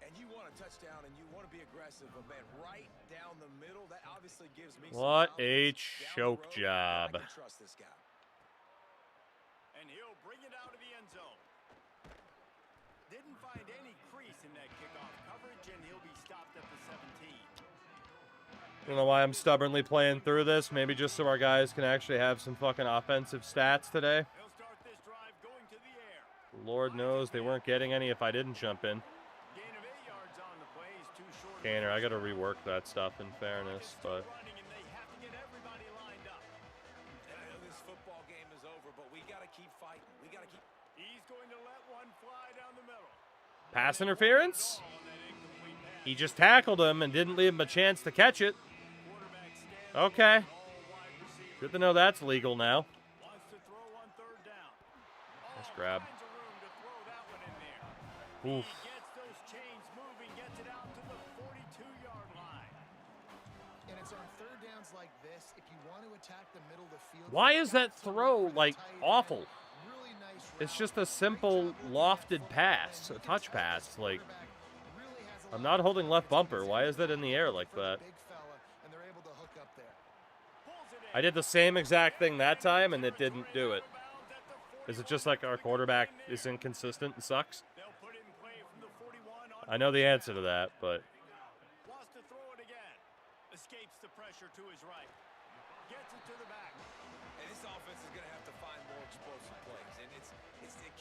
Speaker 6: And you want a touchdown, and you want to be aggressive, but man, right down the middle, that obviously gives me some
Speaker 1: What
Speaker 6: confidence
Speaker 1: a
Speaker 6: down the
Speaker 1: choke
Speaker 6: road.
Speaker 1: job.
Speaker 6: I can trust this guy.
Speaker 3: And he'll bring it out of the end zone. Didn't find any crease in that kickoff coverage, and he'll be stopped at the 17.
Speaker 1: I don't know why I'm stubbornly playing through this. Maybe just so our guys can actually have some fucking offensive stats today.
Speaker 3: He'll start this drive going to the air.
Speaker 1: Lord knows they weren't getting any if I didn't jump in.
Speaker 3: Gain of 8 yards on the play is too short.
Speaker 1: Gainer, I gotta rework that stuff in fairness, but
Speaker 3: Running, and they have to get everybody lined up.
Speaker 6: And I know this football game is over, but we got to keep fighting. We got to keep.
Speaker 3: He's going to let one fly down the middle.
Speaker 1: pass interference?
Speaker 3: On that incomplete pass.
Speaker 1: He just tackled him and didn't leave him a chance to catch it.
Speaker 3: Quarterback stands
Speaker 1: Okay.
Speaker 3: all wide receiver.
Speaker 1: Good to know that's legal now.
Speaker 3: Wants to throw on 3rd down.
Speaker 1: Nice
Speaker 3: All
Speaker 1: grab.
Speaker 3: kinds of room to throw that one in there.
Speaker 1: Oof.
Speaker 3: He gets those chains moving, gets it out to the 42-yard line.
Speaker 4: And it's on 3rd downs like this. If you want to attack the middle of the field,
Speaker 1: Why
Speaker 4: you've
Speaker 1: is
Speaker 4: got
Speaker 1: that
Speaker 4: to look
Speaker 1: throw,
Speaker 4: for the
Speaker 1: like,
Speaker 4: tight end.
Speaker 1: awful?
Speaker 4: Really nice
Speaker 1: It's
Speaker 4: route.
Speaker 1: just a
Speaker 4: Great
Speaker 1: simple
Speaker 4: job looking
Speaker 1: lofted
Speaker 4: for the
Speaker 1: pass,
Speaker 4: football.
Speaker 1: a
Speaker 4: You can
Speaker 1: touch
Speaker 4: tell
Speaker 1: pass.
Speaker 4: this
Speaker 1: Like,
Speaker 4: quarterback really has a
Speaker 1: I'm
Speaker 4: lot
Speaker 1: not
Speaker 4: of
Speaker 1: holding left
Speaker 4: confidence
Speaker 1: bumper.
Speaker 4: in
Speaker 1: Why
Speaker 4: his
Speaker 1: is that in the air like
Speaker 4: for the
Speaker 1: that?
Speaker 4: big fella, and they're able to hook up there.
Speaker 3: Pulls it in.
Speaker 1: I did the same exact thing that time and it didn't do it.
Speaker 3: Bounds at the
Speaker 1: Is it just like our quarterback is inconsistent and sucks?
Speaker 3: They'll put it in play from the 41 on
Speaker 1: I know the answer to that, but
Speaker 3: Wants to throw it again. Escapes the pressure to his right. Gets it to the back.
Speaker 6: And this offense is going to have to find more explosive plays, and it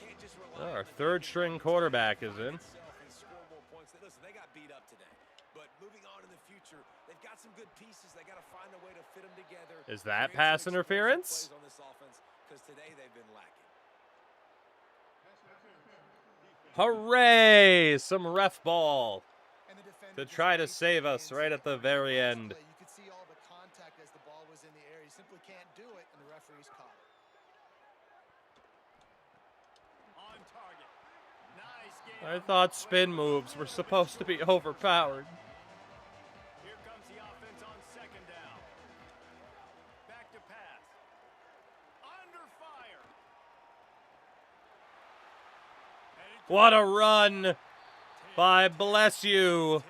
Speaker 6: can't just rely
Speaker 1: our
Speaker 6: on the
Speaker 1: third string quarterback is in.
Speaker 6: itself and score more points. Listen, they got beat up today, but moving on in the future, they've got some good pieces. They got to find a way to fit them together.
Speaker 1: Is that
Speaker 6: create some
Speaker 1: pass
Speaker 6: explosive
Speaker 1: interference?
Speaker 6: plays on this offense, because today they've been lacking.
Speaker 1: Hooray! Some ref ball
Speaker 4: And the defender
Speaker 1: to
Speaker 4: just
Speaker 1: try to
Speaker 4: makes
Speaker 1: save
Speaker 4: the
Speaker 1: us right
Speaker 4: hands
Speaker 1: at the very
Speaker 4: play.
Speaker 1: end.
Speaker 4: You could see all the contact as the ball was in the air. He simply can't do it, and the referees caught it.
Speaker 3: On target. Nice game.
Speaker 1: I thought spin moves were supposed to be overpowered.
Speaker 3: Here comes the offense on 2nd down. Back to pass. Under fire. And it
Speaker 1: What a run! Bye, bless you,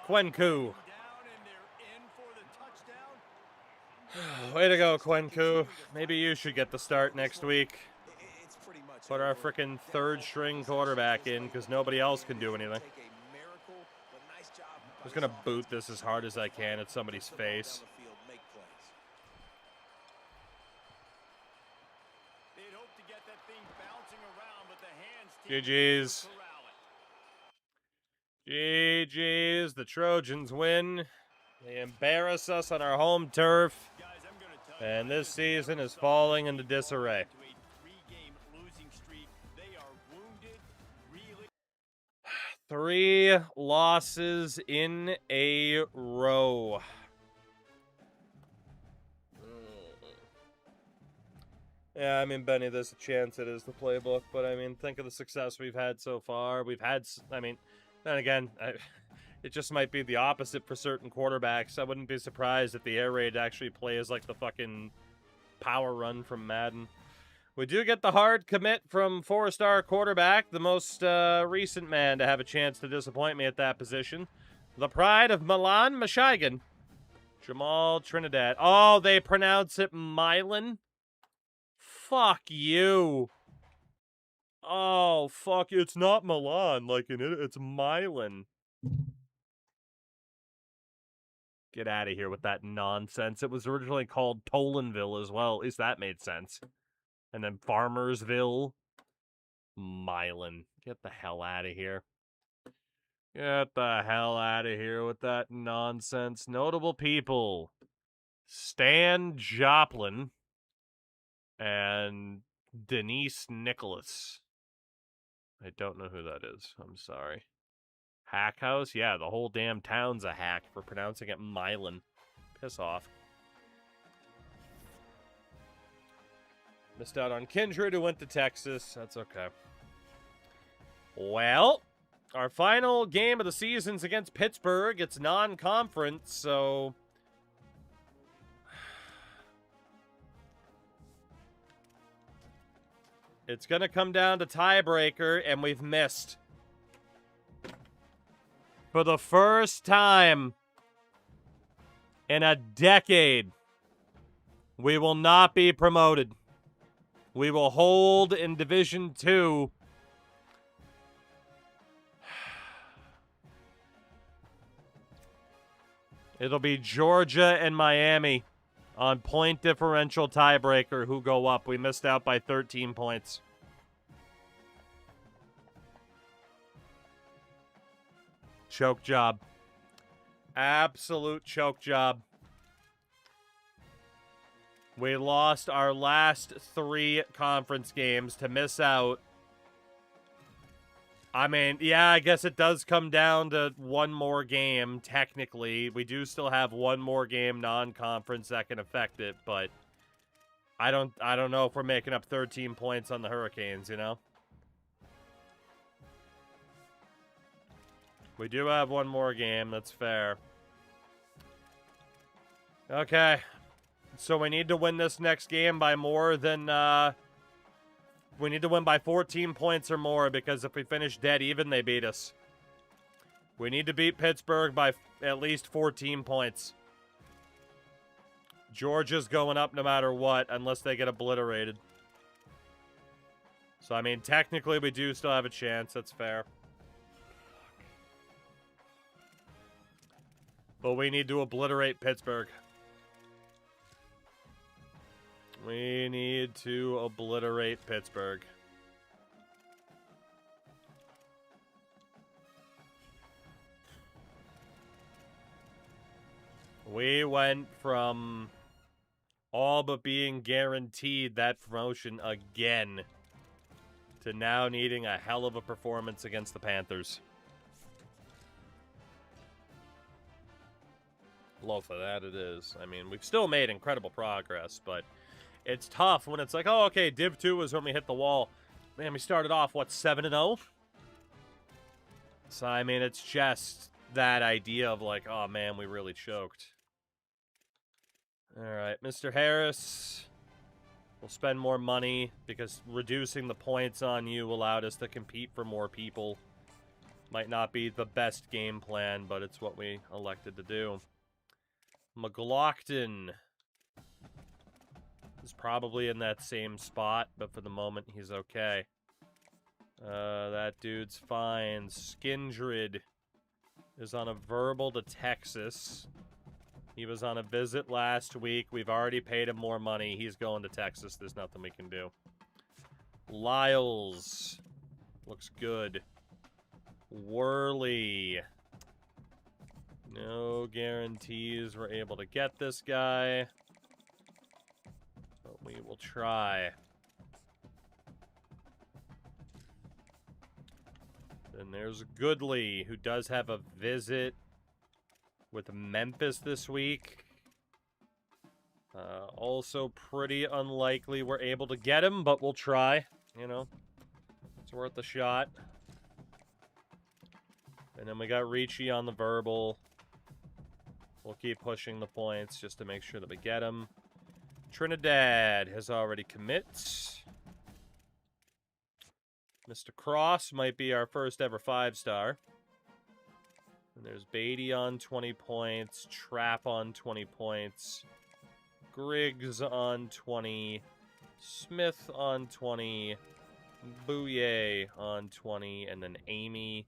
Speaker 1: Quenku.
Speaker 3: Down, and they're in for the touchdown.
Speaker 1: Way to go, Quenku. Maybe you should get the start next week.
Speaker 6: It's pretty much
Speaker 1: Put our
Speaker 6: over.
Speaker 1: frickin' third-string quarterback in, because nobody else can do anything.
Speaker 6: Take a miracle, but nice job
Speaker 1: I'm just gonna boot this as hard as I can at somebody's face.
Speaker 6: down the field, make plays.
Speaker 3: They'd hope to get that thing bouncing around, but the hands
Speaker 1: GG's.
Speaker 3: corral it.
Speaker 1: GG's. The Trojans win. They embarrass us on our home turf.
Speaker 3: Guys, I'm gonna tell you,
Speaker 1: And this season is falling into disarray.
Speaker 3: to a 3-game losing streak. They are wounded, really.
Speaker 1: 3 losses in a row. Yeah, I mean, Benny, there's a chance it is the playbook, but I mean, think of the success we've had so far. We've had, I mean, then again, it just might be the opposite for certain quarterbacks. I wouldn't be surprised if the air raid actually plays like the fucking power run from Madden. We do get the hard commit from 4-star quarterback, the most recent man to have a chance to disappoint me at that position. The pride of Milan, Michigan. Jamal Trinidad. Oh, they pronounce it Milan? Fuck you. Oh, fuck. It's not Milan like in it. It's Milan. Get out of here with that nonsense. It was originally called Tolanville as well. At least that made sense. And then Farmersville. Milan. Get the hell out of here. Get the hell out of here with that nonsense. Notable people. Stan Joplin. And Denise Nicholas. I don't know who that is. I'm sorry. Hack House? Yeah, the whole damn town's a hack for pronouncing it Milan. Piss off. Missed out on Kindred, who went to Texas. That's okay. Well, our final game of the season's against Pittsburgh. It's non-conference, so... It's going to come down to tiebreaker, and we've missed. For the first time in a decade, we will not be promoted. We will hold in Division 2. It'll be Georgia and Miami on point differential tiebreaker who go up. We missed out by 13 points. Choke job. Absolute choke job. We lost our last 3 conference games to miss out. I mean, yeah, I guess it does come down to one more game, technically. We do still have one more game non-conference that can affect it, but I don't know if we're making up 13 points on the Hurricanes, you know? We do have one more game, that's fair. Okay. So we need to win this next game by more than, we need to win by 14 points or more, because if we finish dead even, they beat us. We need to beat Pittsburgh by at least 14 points. Georgia's going up no matter what, unless they get obliterated. So, I mean, technically we do still have a chance, that's fair. But we need to obliterate Pittsburgh. We need to obliterate Pittsburgh. We went from all but being guaranteed that promotion again to now needing a hell of a performance against the Panthers. Loaf of that it is. I mean, we've still made incredible progress, but it's tough when it's like, oh, okay, Div 2 was when we hit the wall. Man, we started off, what, 7-0? So, I mean, it's just that idea of like, oh, man, we really choked. All right, Mr. Harris. We'll spend more money because reducing the points on you allowed us to compete for more people. Might not be the best game plan, but it's what we elected to do. McLaughlin is probably in that same spot, but for the moment, he's okay. That dude's fine. Skindred is on a verbal to Texas. He was on a visit last week. We've already paid him more money. He's going to Texas. There's nothing we can do. Lyles looks good. Worley. No guarantees we're able to get this guy, but we will try. Then there's Goodley, who does have a visit with Memphis this week. Also pretty unlikely we're able to get him, but we'll try. You know, it's worth a shot. And then we got Ricci on the verbal. We'll keep pushing the points just to make sure that we get him. Trinidad has already commit. Mr. Cross might be our first ever 5-star. And there's Beatty on 20 points. Trapp on 20 points. Griggs on 20. Smith on 20. Bouye on 20. And then Amy,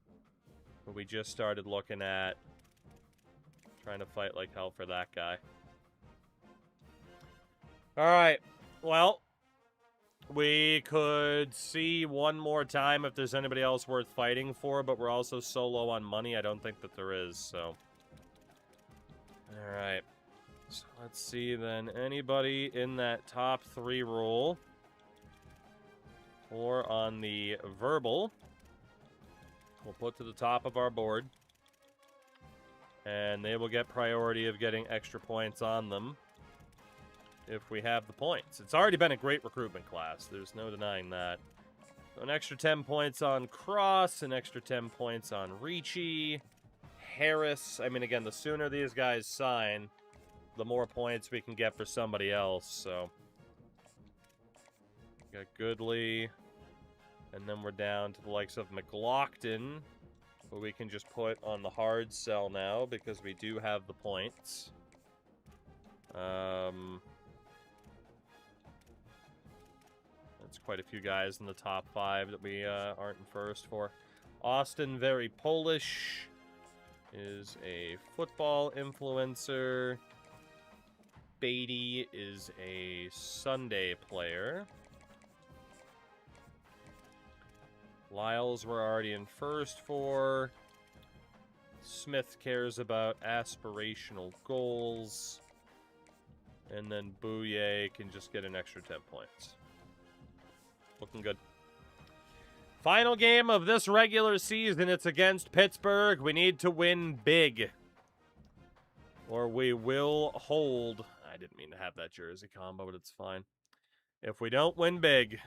Speaker 1: who we just started looking at. Trying to fight like hell for that guy. Alright. Well, we could see one more time if there's anybody else worth fighting for, but we're also so low on money, I don't think that there is, so. Alright. So let's see then. Anybody in that top 3 role? Or on the verbal. We'll put to the top of our board. And they will get priority of getting extra points on them if we have the points. It's already been a great recruitment class. There's no denying that. So an extra 10 points on Cross, an extra 10 points on Ricci, Harris. I mean, again, the sooner these guys sign, the more points we can get for somebody else. So we got Goodley, and then we're down to the likes of McLaughlin, who we can just put on the hard sell now because we do have the points. That's quite a few guys in the top 5 that we aren't in first for. Austin, very Polish, is a football influencer. Beatty is a Sunday player. Lyles we're already in first for. Smith cares about aspirational goals. And then Bouye can just get an extra 10 points. Looking good. Final game of this regular season. It's against Pittsburgh. We need to win big, or we will hold. I didn't mean to have that jersey combo, but it's fine. If we don't win big,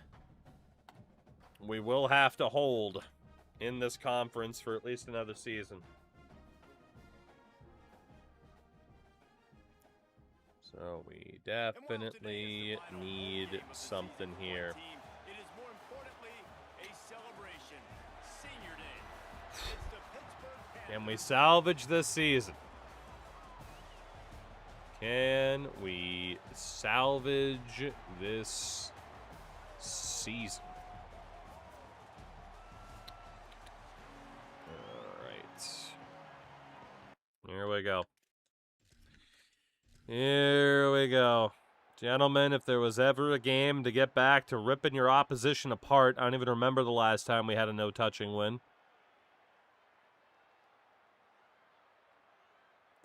Speaker 1: we will have to hold in this conference for at least another season. So we definitely need something here.
Speaker 3: It is more importantly a celebration. Senior Day. It's the Pittsburgh
Speaker 1: Can we salvage this season? Can we salvage this season? Alright. Here we go. Here we go. Gentlemen, if there was ever a game to get back to ripping your opposition apart, I don't even remember the last time we had a no-touching win.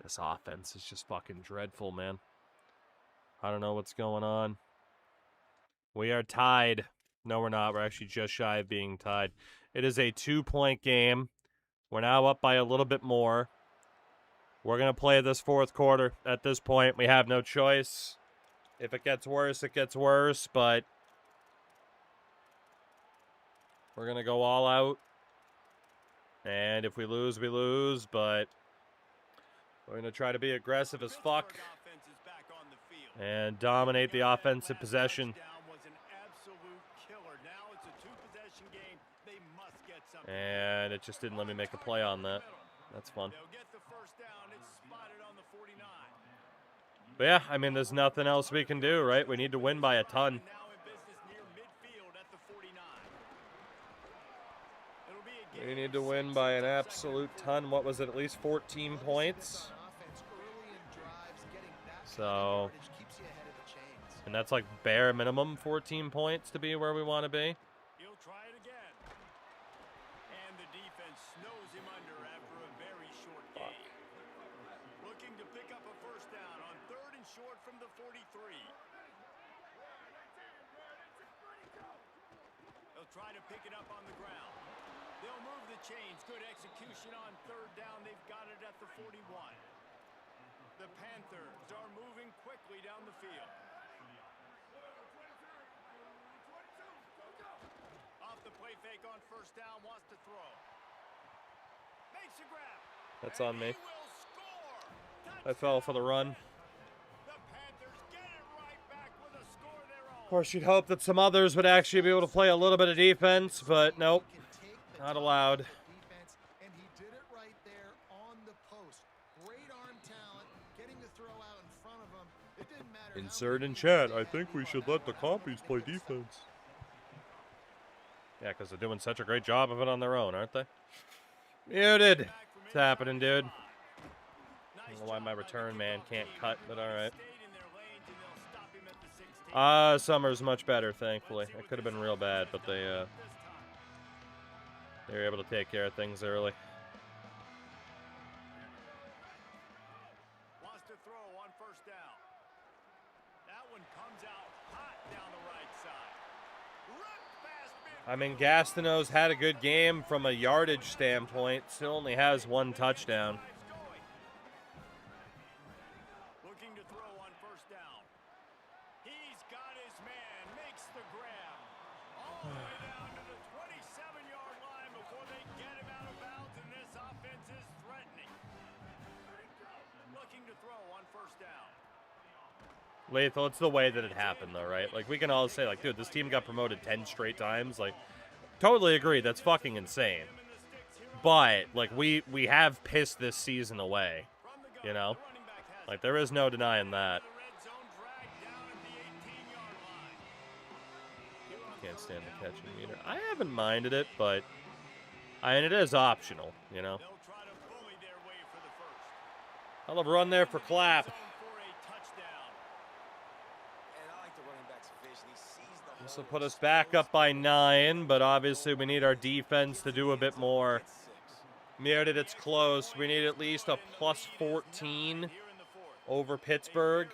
Speaker 1: This offense is just fucking dreadful, man. I don't know what's going on. We are tied. No, we're not. We're actually just shy of being tied. It is a 2-point game. We're now up by a little bit more. We're going to play this fourth quarter. At this point, we have no choice. If it gets worse, it gets worse, but we're going to go all out. And if we lose, we lose, but we're going to try to be aggressive as fuck and dominate the offensive possession. And it just didn't let me make a play on that. That's fun.
Speaker 3: They'll get the first down. It's spotted on the 49.
Speaker 1: But yeah, I mean, there's nothing else we can do, right? We need to win by a ton.
Speaker 3: Now in business near midfield at the 49. It'll be a
Speaker 1: We
Speaker 3: gain
Speaker 1: need
Speaker 3: of
Speaker 1: to win
Speaker 3: 6
Speaker 1: by an
Speaker 3: in the second
Speaker 1: absolute
Speaker 3: quarter.
Speaker 1: ton. What was it, at least 14 points? So, and that's like bare minimum 14 points to be where we want to be.
Speaker 3: He'll try it again. And the defense snows him under after a very short gain. Looking to pick up a first down on 3rd and short from the 43. They'll try to pick it up on the ground. They'll move the chains. Good execution on 3rd down. They've got it at the 41. The Panthers are moving quickly down the field. Off the play fake on first down, wants to throw. Makes a grab.
Speaker 1: That's on me.
Speaker 3: He will score.
Speaker 1: I fell for the run.
Speaker 3: The Panthers get it right back with a score of their own.
Speaker 1: Of course, you'd hope that some others would actually be able to play a little bit of defense, but nope, not allowed.
Speaker 4: Defense, and he did it right there on the post. Great arm talent, getting the throw out in front of him. It didn't matter.
Speaker 1: Insert in chat, I think we should let the compies play defense. Yeah, because they're doing such a great job of it on their own, aren't they? Muted. It's happening, dude. I don't know why my return man can't cut, but alright. Summer's much better, thankfully. It could have been real bad, but they were able to take care of things early.
Speaker 3: Wants to throw on first down. That one comes out hot down the right side. Ripped past midfield.
Speaker 1: I mean, Gastineau's had a good game from a yardage standpoint. Still only has 1 touchdown.
Speaker 3: Looking to throw on first down. He's got his man, makes the grab. All the way down to the 27-yard line before they get him out of bounds, and this offense is threatening. Looking to throw on first down.
Speaker 1: Lethal, it's the way that it happened, though, right? Like, we can all say, like, dude, this team got promoted 10 straight times. Like, totally agree. That's fucking insane. But, like, we have pissed this season away, you know? Like, there is no denying that.
Speaker 3: The red zone drag down at the 18-yard line.
Speaker 1: Can't stand the catching meter. I haven't minded it, but, I mean, it is optional, you know?
Speaker 3: They'll try to bully their way for the first.
Speaker 1: I'll have run there for clap.
Speaker 3: Zone for a touchdown.
Speaker 6: And I like the running back's vision. He sees the
Speaker 1: This will
Speaker 6: hole
Speaker 1: put
Speaker 6: and
Speaker 1: us back up by 9, but obviously we need our defense to do a bit more. Muted, it's close. We need at least a plus 14 over Pittsburgh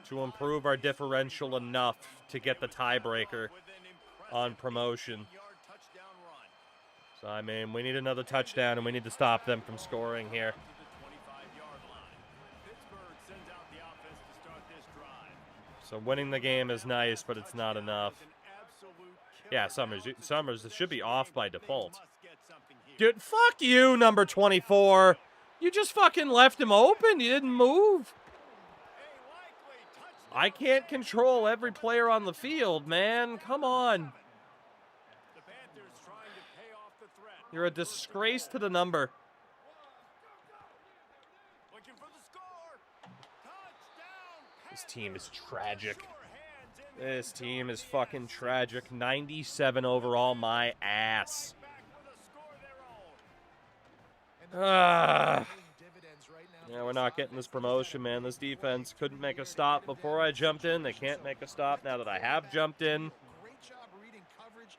Speaker 1: to improve our differential enough to get the tiebreaker on promotion. So, I mean, we need another touchdown, and we need to stop them from scoring here. So winning the game is nice, but it's not enough. Yeah, Summers, this should be off by default. Dude, fuck you, number 24. You just fucking left him open. You didn't move. I can't control every player on the field, man. Come on. You're a disgrace to the number. This team is tragic. This team is fucking tragic. 97 overall, my ass. Yeah, we're not getting this promotion, man. This defense couldn't make a stop before I jumped in. They can't make a stop now that I have jumped in.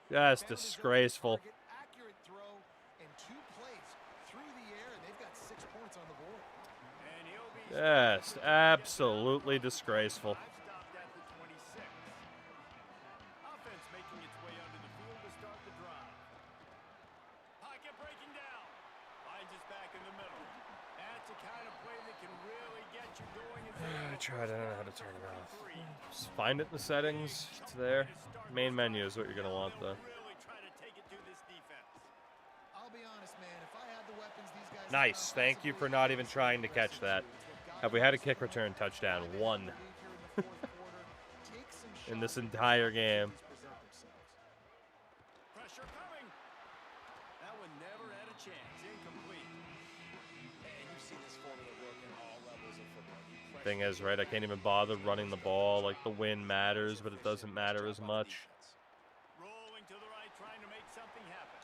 Speaker 1: That's disgraceful. Yes, absolutely disgraceful.
Speaker 3: Offense making its way onto the field to start the drive. Pocket breaking down. Finds us back in the middle. That's the kind of play that can really get you going.
Speaker 1: I tried. I don't know how to turn it off. Just find it in the settings. It's there. Main menu is what you're gonna want, though.
Speaker 3: Really try to take it to this defense.
Speaker 4: I'll be honest, man. If I had the weapons these guys
Speaker 1: Nice. Thank you for not even trying to catch that. Have we had a kick return touchdown? One. In this entire game.
Speaker 3: Pressure coming. That
Speaker 1: Thing is, right, I can't even bother running the ball. Like, the win matters, but it doesn't matter as much.
Speaker 3: Rolling to the right, trying to make something happen.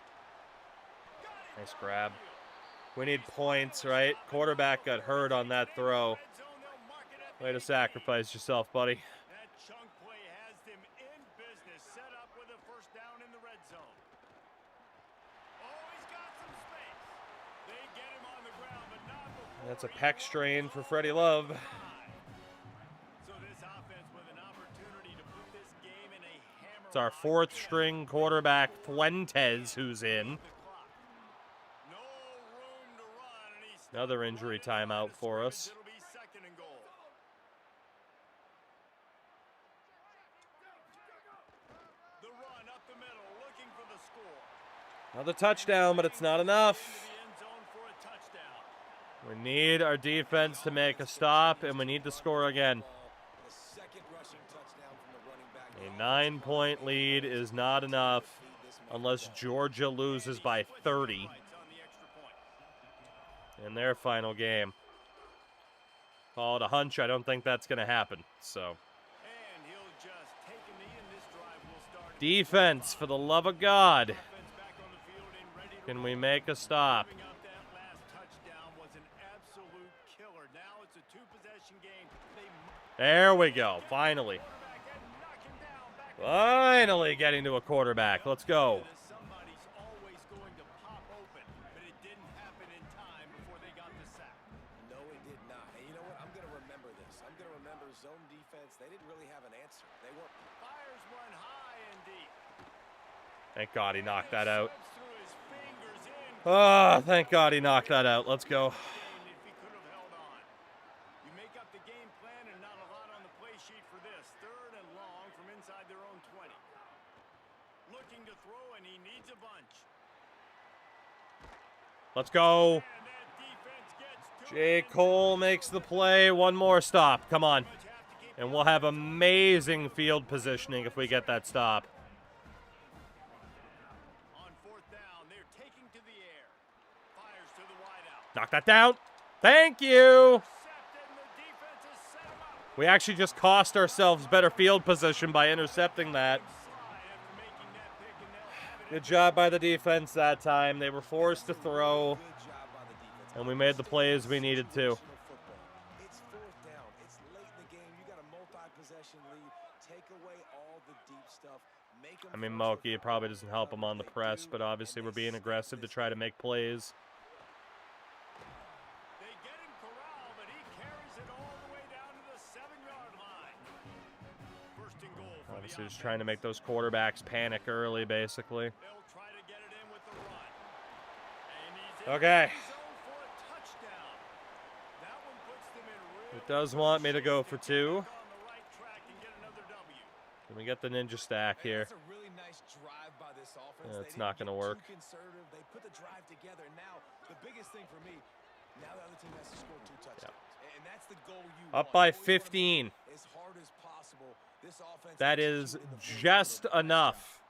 Speaker 1: Nice grab. We need points, right? Quarterback got hurt on that throw. Way to sacrifice yourself, buddy.
Speaker 3: That chunk play has them in business, set up with a first down in the red zone. Oh, he's got some space. They get him on the ground, but not before.
Speaker 1: That's a pec strain for Freddie Love.
Speaker 3: So this offense with an opportunity to put this game in a hammer.
Speaker 1: It's our fourth string quarterback, Fuentes, who's in.
Speaker 3: No room to run, and he's
Speaker 1: Another injury timeout for us.
Speaker 3: It'll be second and goal. The run up the middle, looking for the score.
Speaker 1: Another touchdown, but it's not enough.
Speaker 3: The end zone for a touchdown.
Speaker 1: We need our defense to make a stop, and we need to score again.
Speaker 6: The second rushing touchdown from the running back.
Speaker 1: A 9-point lead is not enough unless Georgia loses by 30
Speaker 3: On the extra point.
Speaker 1: in their final game. Call it a hunch. I don't think that's going to happen. So,
Speaker 3: And he'll just take a knee, and this drive will start.
Speaker 1: defense, for the love of God.
Speaker 3: Offense back on the field and ready to
Speaker 1: Can
Speaker 3: roll.
Speaker 1: we make a stop?
Speaker 3: Giving up that last touchdown was an absolute killer. Now it's a two-possession game.
Speaker 1: There we go. Finally. Finally getting to a quarterback. Let's go.
Speaker 3: Somebody's always going to pop open, but it didn't happen in time before they got the sack.
Speaker 6: No, it did not. And you know what? I'm going to remember this. I'm going to remember zone defense. They didn't really have an answer. They weren't.
Speaker 3: Fires one high and deep.
Speaker 1: Thank God he knocked that out.
Speaker 3: Slips through his fingers in.
Speaker 1: Oh, thank God he knocked that out. Let's go.
Speaker 3: If he could have held on. You make up the game plan and not a lot on the play sheet for this. Third and long from inside their own 20. Looking to throw, and he needs a bunch.
Speaker 1: Let's go.
Speaker 3: And that defense gets to
Speaker 1: J.
Speaker 3: it.
Speaker 1: Cole makes the play. One more stop. Come on.
Speaker 3: Much have to keep
Speaker 1: And we'll have amazing field positioning if we get that stop.
Speaker 3: on fourth down. They're taking to the air. Fires to the wideout.
Speaker 1: Knock that down. Thank you.
Speaker 3: Intercepted, and the defense has set him up.
Speaker 1: We actually just cost ourselves better field position by intercepting that.
Speaker 3: Slide after making that pick, and they'll have it.
Speaker 1: Good job by the defense that time. They were forced to throw,
Speaker 6: Good job by the defense.
Speaker 1: and we made the plays we needed to.
Speaker 6: Football. It's fourth down. It's late in the game. You got a multi-possession lead. Take away all the deep stuff. Make 'em
Speaker 1: I mean,
Speaker 6: force
Speaker 1: Moki, it probably doesn't help him on the press, but obviously we're being aggressive to try to make plays.
Speaker 3: They get him corralled, but he carries it all the way down to the 7-yard line. First and goal for
Speaker 1: Obviously
Speaker 3: the
Speaker 1: just trying to make those quarterbacks panic early, basically.
Speaker 3: They'll try to get it in with the run. And he's in
Speaker 1: Okay.
Speaker 3: the zone for a touchdown. That one puts them in real
Speaker 1: It does want me to go for two.
Speaker 3: on the right track and get another W.
Speaker 1: Can we get the ninja stack
Speaker 6: Hey,
Speaker 1: here?
Speaker 6: That's a really nice drive by this offense.
Speaker 1: Yeah,
Speaker 6: They
Speaker 1: it's
Speaker 6: didn't
Speaker 1: not gonna
Speaker 6: get
Speaker 1: work.
Speaker 6: Too conservative. They put the drive together. Now, the biggest thing for me, now the other team has to score 2 touchdowns. And that's the goal you
Speaker 1: Up
Speaker 6: want.
Speaker 1: by
Speaker 6: You always wanna
Speaker 1: 15.
Speaker 6: make As hard as possible. This offense
Speaker 1: That is
Speaker 6: executed in the fourth
Speaker 1: just
Speaker 6: quarter.
Speaker 1: enough.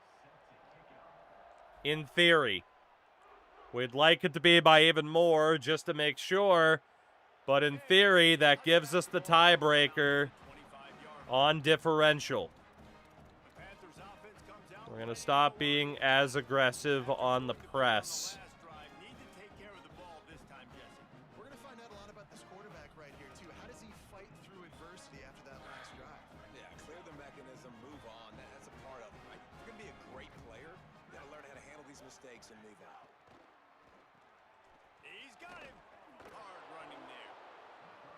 Speaker 1: In theory. We'd like it to be by even more just to make sure. But in theory, that gives us the tiebreaker
Speaker 3: 25-yard.
Speaker 1: on differential.
Speaker 3: The Panthers offense comes out.
Speaker 1: We're going to stop being as aggressive on the press.
Speaker 3: Last drive. Need to take care of the ball this time, Jesse.
Speaker 4: We're going to find out a lot about this quarterback right here, too. How does he fight through adversity after that last drive?
Speaker 6: Yeah, clear the mechanism, move on. That's a part of it, right? If you're going to be a great player, you got to learn how to handle these mistakes and move on.
Speaker 3: He's got him. Hard running there.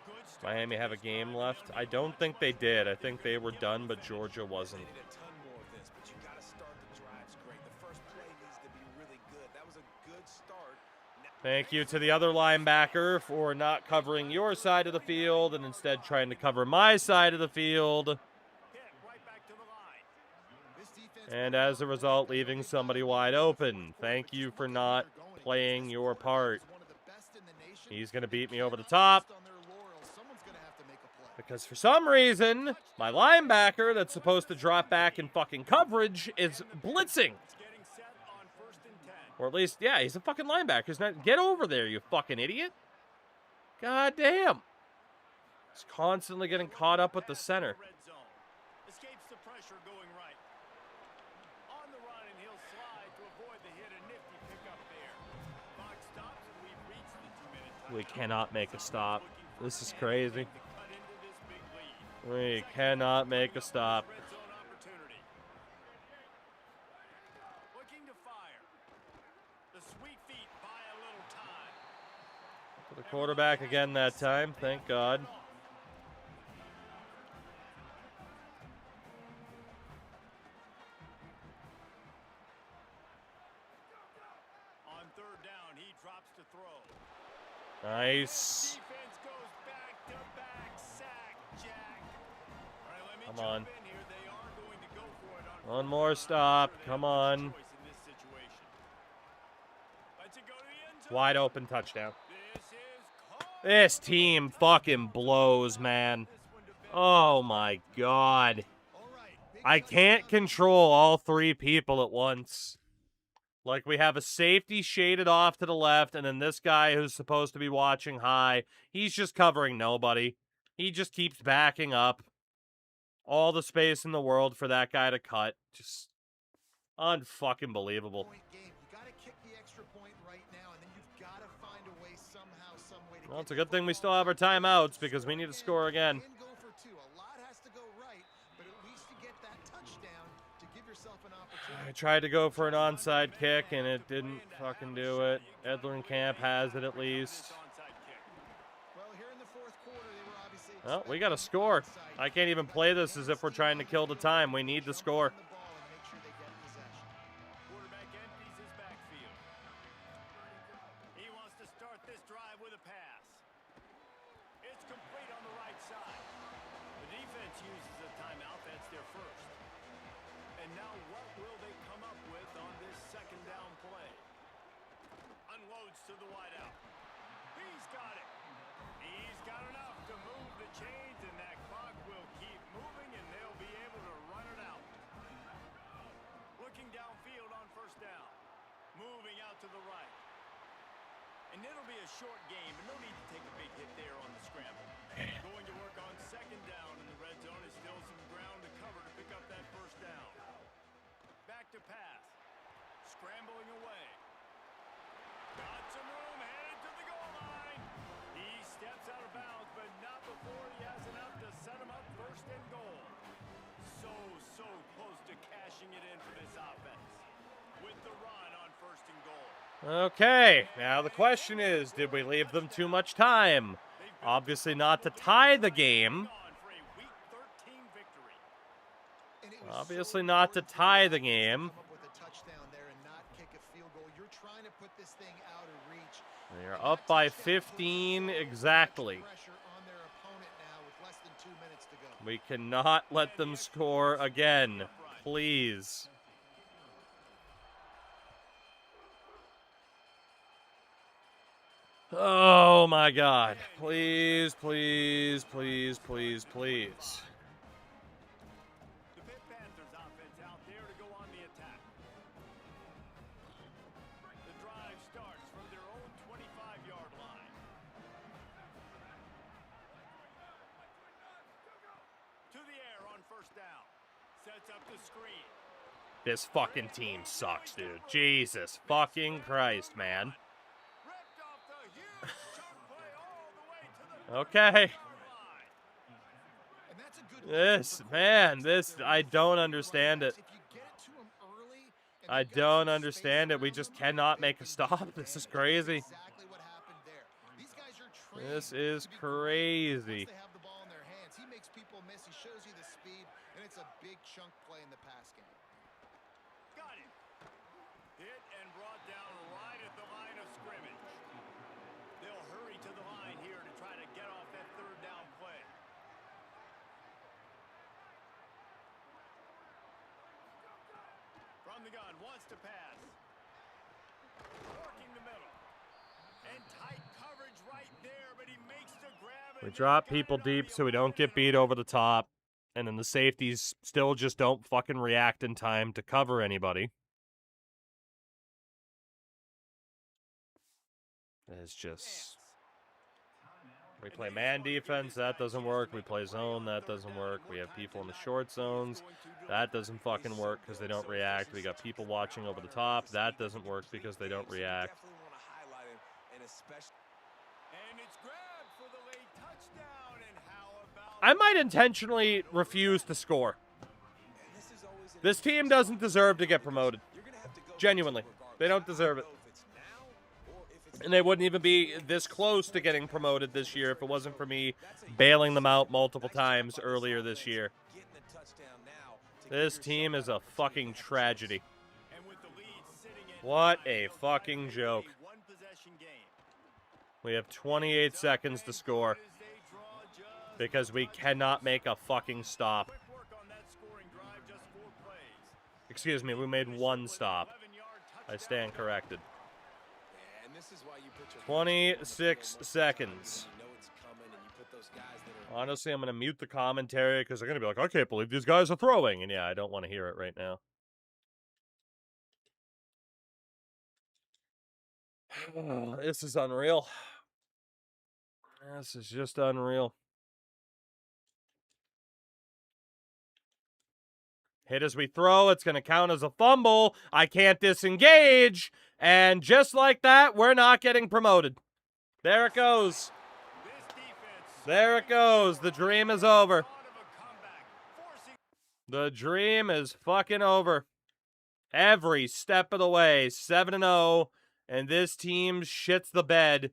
Speaker 3: Good start.
Speaker 1: Miami have a game left? I don't think they did. I think they were done, but Georgia wasn't.
Speaker 6: They need a ton more of this, but you got to start the drives great. The first play needs to be really good. That was a good start.
Speaker 1: Thank you to the other linebacker for not covering your side of the field and instead trying to cover my side of the field.
Speaker 3: Hit right back to the line.
Speaker 4: This defense
Speaker 1: And as a result, leaving somebody wide open. Thank you for not playing your part.
Speaker 4: is one of the best in the nation.
Speaker 1: He's going to beat me over the top.
Speaker 4: On their laurels. Someone's going to have to make a play.
Speaker 1: Because for some reason, my linebacker that's supposed to drop back in fucking coverage is blitzing.
Speaker 3: It's getting set on first and 10.
Speaker 1: Or at least, yeah, he's a fucking linebacker. He's not, get over there, you fucking idiot. God damn. He's constantly getting caught up with the center.
Speaker 3: Red zone. Escapes the pressure going right. On the run, and he'll slide to avoid the hit. A nifty pickup there. Clock stops, and we've reached the 2-minute time.
Speaker 1: We cannot make a stop. This is
Speaker 3: To
Speaker 1: crazy.
Speaker 3: cut into this big lead.
Speaker 1: We cannot make a stop.
Speaker 3: Red zone opportunity. Looking to fire. The sweet feet buy a little time.
Speaker 1: For the quarterback again that time, thank God.
Speaker 3: On third down, he drops to throw.
Speaker 1: Nice.
Speaker 3: Defense goes back-to-back sack, Jack. All right, let me
Speaker 1: Come
Speaker 3: jump
Speaker 1: on.
Speaker 3: in here. They are going to go for it on
Speaker 1: One more stop. Come on.
Speaker 3: choice in this situation. Lets it go to the end zone.
Speaker 1: Wide open touchdown.
Speaker 3: This is caught.
Speaker 1: This team fucking blows, man. Oh my God.
Speaker 4: All right, big
Speaker 1: I can't control all three people at once. Like, we have a safety shaded off to the left, and then this guy who's supposed to be watching high, he's just covering nobody. He just keeps backing up. All the space in the world for that guy to cut. Just unfucking believable.
Speaker 4: point game. You got to kick the extra point right now, and then you've got to find a way somehow, some way to
Speaker 1: Well,
Speaker 4: get
Speaker 1: it's a
Speaker 4: the
Speaker 1: good thing we still
Speaker 4: football
Speaker 1: have our
Speaker 4: back.
Speaker 1: timeouts because we need to score again.
Speaker 4: And go for two. A lot has to go right, but at least you get that touchdown to give yourself an opportunity.
Speaker 1: I tried to go for an onside kick, and it didn't fucking do it. Edlin Camp has it at least.
Speaker 3: Onside kick.
Speaker 4: Well, here in the fourth quarter, they were obviously
Speaker 1: Well, we got to score. I can't even play this as if we're trying to kill the time. We need to score.
Speaker 4: the ball and make sure they get possession.
Speaker 3: Quarterback empties his backfield. He wants to start this drive with a pass. It's complete on the right side. The defense uses a timeout. That's their first. And now what will they come up with on this second down play? Unloads to the wideout. He's got it. He's got enough to move the chains, and that clock will keep moving, and they'll be able to run it out. Looking downfield on first down. Moving out to the right. And it'll be a short game, but no need to take a big hit there on the scramble. Going to work on second down in the red zone. Is still some ground to cover to pick up that first down. Back to pass. Scrambling away. Got some room, headed to the goal line. He steps out of bounds, but not before he has enough to set him up first and goal. So close to cashing it in for this offense. With the run on first and goal.
Speaker 1: Okay, now the question is, did we leave them too much time? Obviously not to tie the game.
Speaker 3: Gone for a Week 13 victory.
Speaker 4: And it was
Speaker 1: Obviously
Speaker 4: so
Speaker 1: not to
Speaker 4: important for
Speaker 1: tie
Speaker 4: you
Speaker 1: the
Speaker 4: to
Speaker 1: game.
Speaker 4: come up with a touchdown there and not kick a field goal. You're trying to put this thing out of reach.
Speaker 1: They're
Speaker 4: And
Speaker 1: up
Speaker 4: that
Speaker 1: by
Speaker 4: touchdown puts
Speaker 1: 15
Speaker 4: so much
Speaker 1: exactly.
Speaker 4: pressure on their opponent now with less than 2 minutes to go.
Speaker 1: We cannot let them score again, please. Oh my God. Please, please, please, please, please.
Speaker 3: The Pitt Panthers offense out there to go on the attack. The drive starts from their own 25-yard line. To the air on first down. Sets up the screen.
Speaker 1: This fucking team sucks, dude. Jesus fucking Christ, man.
Speaker 3: Ripped off the huge chunk play all the way to the
Speaker 1: Okay.
Speaker 3: line.
Speaker 4: And that's a good
Speaker 1: This, man, this, I don't understand it.
Speaker 4: If you get it to 'em early and
Speaker 1: I
Speaker 4: you've got
Speaker 1: don't
Speaker 4: some
Speaker 1: understand
Speaker 4: space
Speaker 1: it. We
Speaker 4: around
Speaker 1: just
Speaker 4: them,
Speaker 1: cannot
Speaker 4: they
Speaker 1: make a
Speaker 4: can
Speaker 1: stop.
Speaker 4: take
Speaker 1: This is
Speaker 4: advantage.
Speaker 1: crazy.
Speaker 4: That's exactly what happened there. These guys are trained
Speaker 1: This is
Speaker 4: to be great.
Speaker 1: crazy.
Speaker 4: Once they have the ball in their hands, he makes people miss. He shows you the speed, and it's a big chunk play in the pass game.
Speaker 3: Got it. Hit and brought down right at the line of scrimmage. They'll hurry to the line here to try to get off that third down play. From the gun, wants to pass. Working the middle. And tight coverage right there, but he makes the grab.
Speaker 1: We
Speaker 3: and
Speaker 1: drop
Speaker 3: he's got
Speaker 1: people
Speaker 3: it on
Speaker 1: deep
Speaker 3: the
Speaker 1: so we don't get beat over the top. And then the safeties still just don't fucking react in time to cover anybody. It's just... We play man defense, that doesn't work. We play zone, that doesn't work. We have people in the short zones, that doesn't fucking work because they don't react. We got people watching over the top, that doesn't work because they don't react. I might intentionally refuse to score. This team doesn't deserve to get promoted. Genuinely. They don't deserve it. And they wouldn't even be this close to getting promoted this year if it wasn't for me bailing them out multiple times earlier this year. This team is a fucking tragedy. What a fucking joke. We have 28 seconds to score because we cannot make a fucking stop. Excuse me, we made one stop. I stand corrected. 26 seconds. Honestly, I'm going to mute the commentary because they're going to be like, I can't believe these guys are throwing. And yeah, I don't want to hear it right now. This is unreal. This is just unreal. Hit as we throw. It's going to count as a fumble. I can't disengage. And just like that, we're not getting promoted. There it goes. There it goes. The dream is over. The dream is fucking over. Every step of the way. 7-0. And this team shits the bed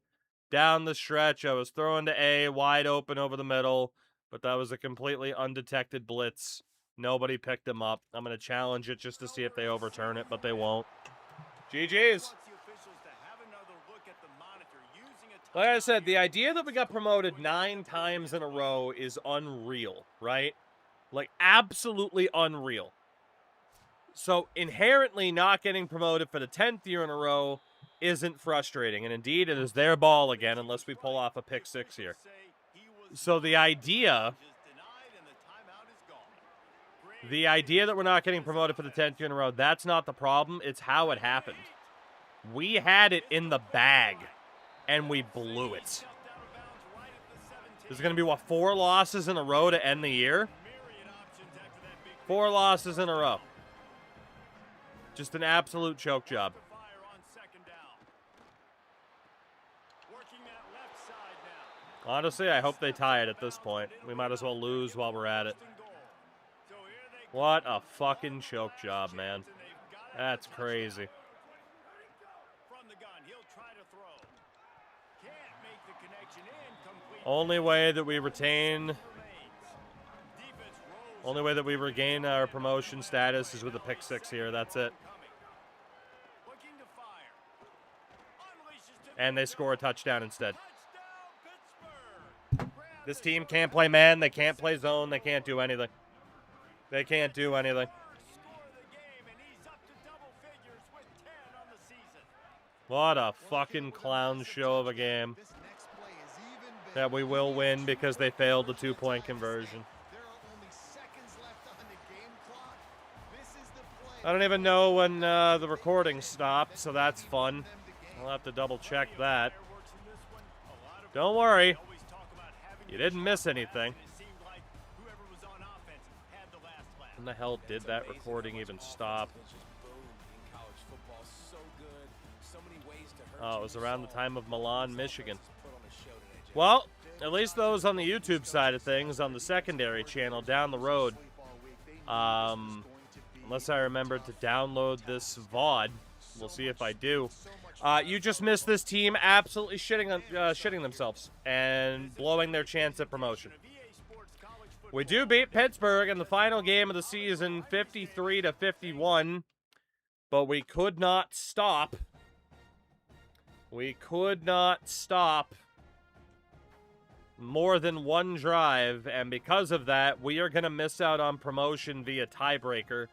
Speaker 1: down the stretch. I was throwing to A, wide open over the middle. But that was a completely undetected blitz. Nobody picked him up. I'm going to challenge it just to see if they overturn it, but they won't. GG's. Like I said, the idea that we got promoted 9 times in a row is unreal, right? Like, absolutely unreal. So, inherently not getting promoted for the 10th year in a row isn't frustrating. And indeed, it is their ball again, unless we pull off a pick 6 here. So, the idea that we're not getting promoted for the 10th year in a row, that's not the problem. It's how it happened. We had it in the bag, and we blew it. There's going to be, what, 4 losses in a row to end the year? 4 losses in a row. Just an absolute choke job. Honestly, I hope they tie it at this point. We might as well lose while we're at it. What a fucking choke job, man. That's crazy. Only way that we regain our promotion status is with a pick 6 here. That's it. And they score a touchdown instead. This team can't play man. They can't play zone. They can't do anything. They can't do anything. What a fucking clown show of a game. That we will win because they failed the 2-point conversion. I don't even know when the recording stopped, so that's fun. I'll have to double check that. Don't worry. You didn't miss anything. When the hell did that recording even stop? Oh, it was around the time of Milan, Michigan. Well, at least those on the YouTube side of things, on the secondary channel down the road. Unless I remember to download this VOD. We'll see if I do. You just missed this team absolutely shitting themselves and blowing their chance at promotion. We do beat Pittsburgh in the final game of the season, 53-51, but we could not stop. We could not stop more than one drive, and because of that, we are going to miss out on promotion via tiebreaker.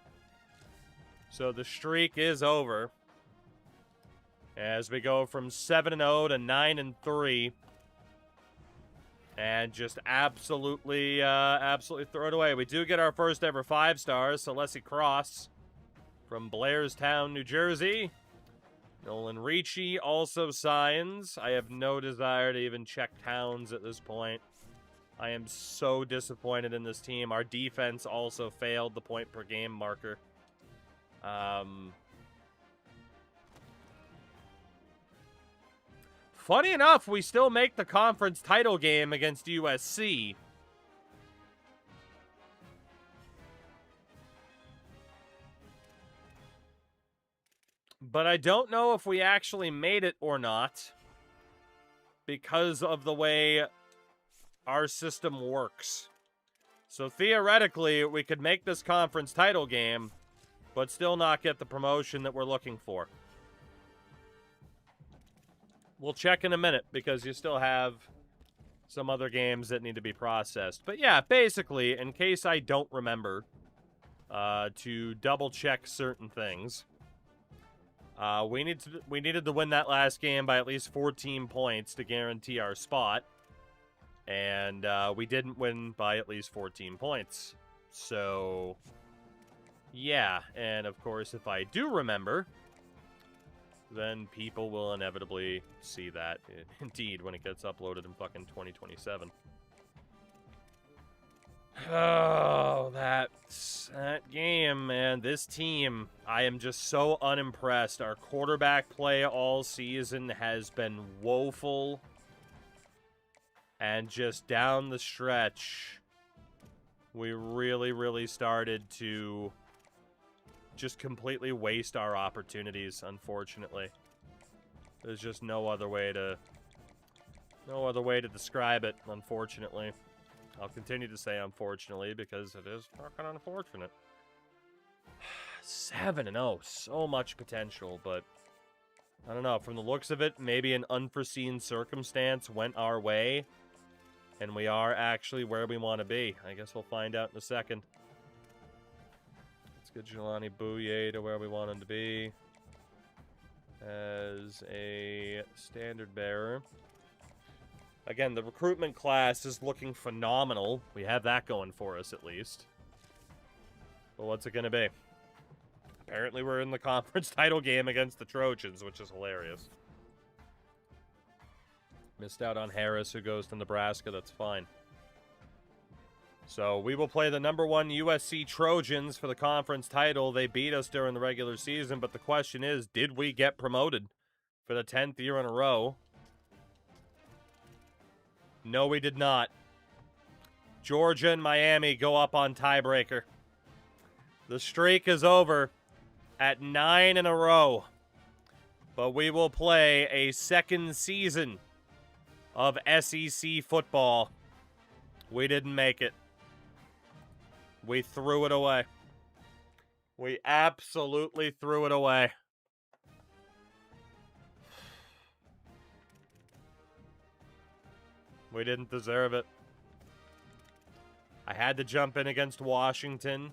Speaker 1: So the streak is over as we go from 7-0 to 9-3. And just absolutely throw it away. We do get our first ever 5 stars. Celeste Cross from Blairstown, New Jersey. Nolan Ricci also signs. I have no desire to even check Towns at this point. I am so disappointed in this team. Our defense also failed the point per game marker. Funny enough, we still make the conference title game against USC. But I don't know if we actually made it or not because of the way our system works. So theoretically, we could make this conference title game, but still not get the promotion that we're looking for. We'll check in a minute because you still have some other games that need to be processed. But yeah, basically, in case I don't remember to double check certain things, we needed to win that last game by at least 14 points to guarantee our spot. And we didn't win by at least 14 points. So, yeah. And, of course, if I do remember, then people will inevitably see that, indeed, when it gets uploaded in fucking 2027. Oh, that game, man. This team, I am just so unimpressed. Our quarterback play all season has been woeful. And just down the stretch, we really, really started to just completely waste our opportunities, unfortunately. There's just no other way to describe it, unfortunately. I'll continue to say unfortunately because it is fucking unfortunate. 7-0, so much potential, but I don't know. From the looks of it, maybe an unforeseen circumstance went our way, and we are actually where we want to be. I guess we'll find out in a second. Let's get Jelani Bouye to where we want him to be as a standard bearer. Again, the recruitment class is looking phenomenal. We have that going for us, at least. But what's it going to be? Apparently, we're in the conference title game against the Trojans, which is hilarious. Missed out on Harris, who goes to Nebraska. That's fine. So, we will play the #1 USC Trojans for the conference title. They beat us during the regular season, but the question is, did we get promoted for the 10th year in a row? No, we did not. Georgia and Miami go up on tiebreaker. The streak is over at 9 in a row. But we will play a second season of SEC football. We didn't make it. We threw it away. We absolutely threw it away. We didn't deserve it. I had to jump in against Washington.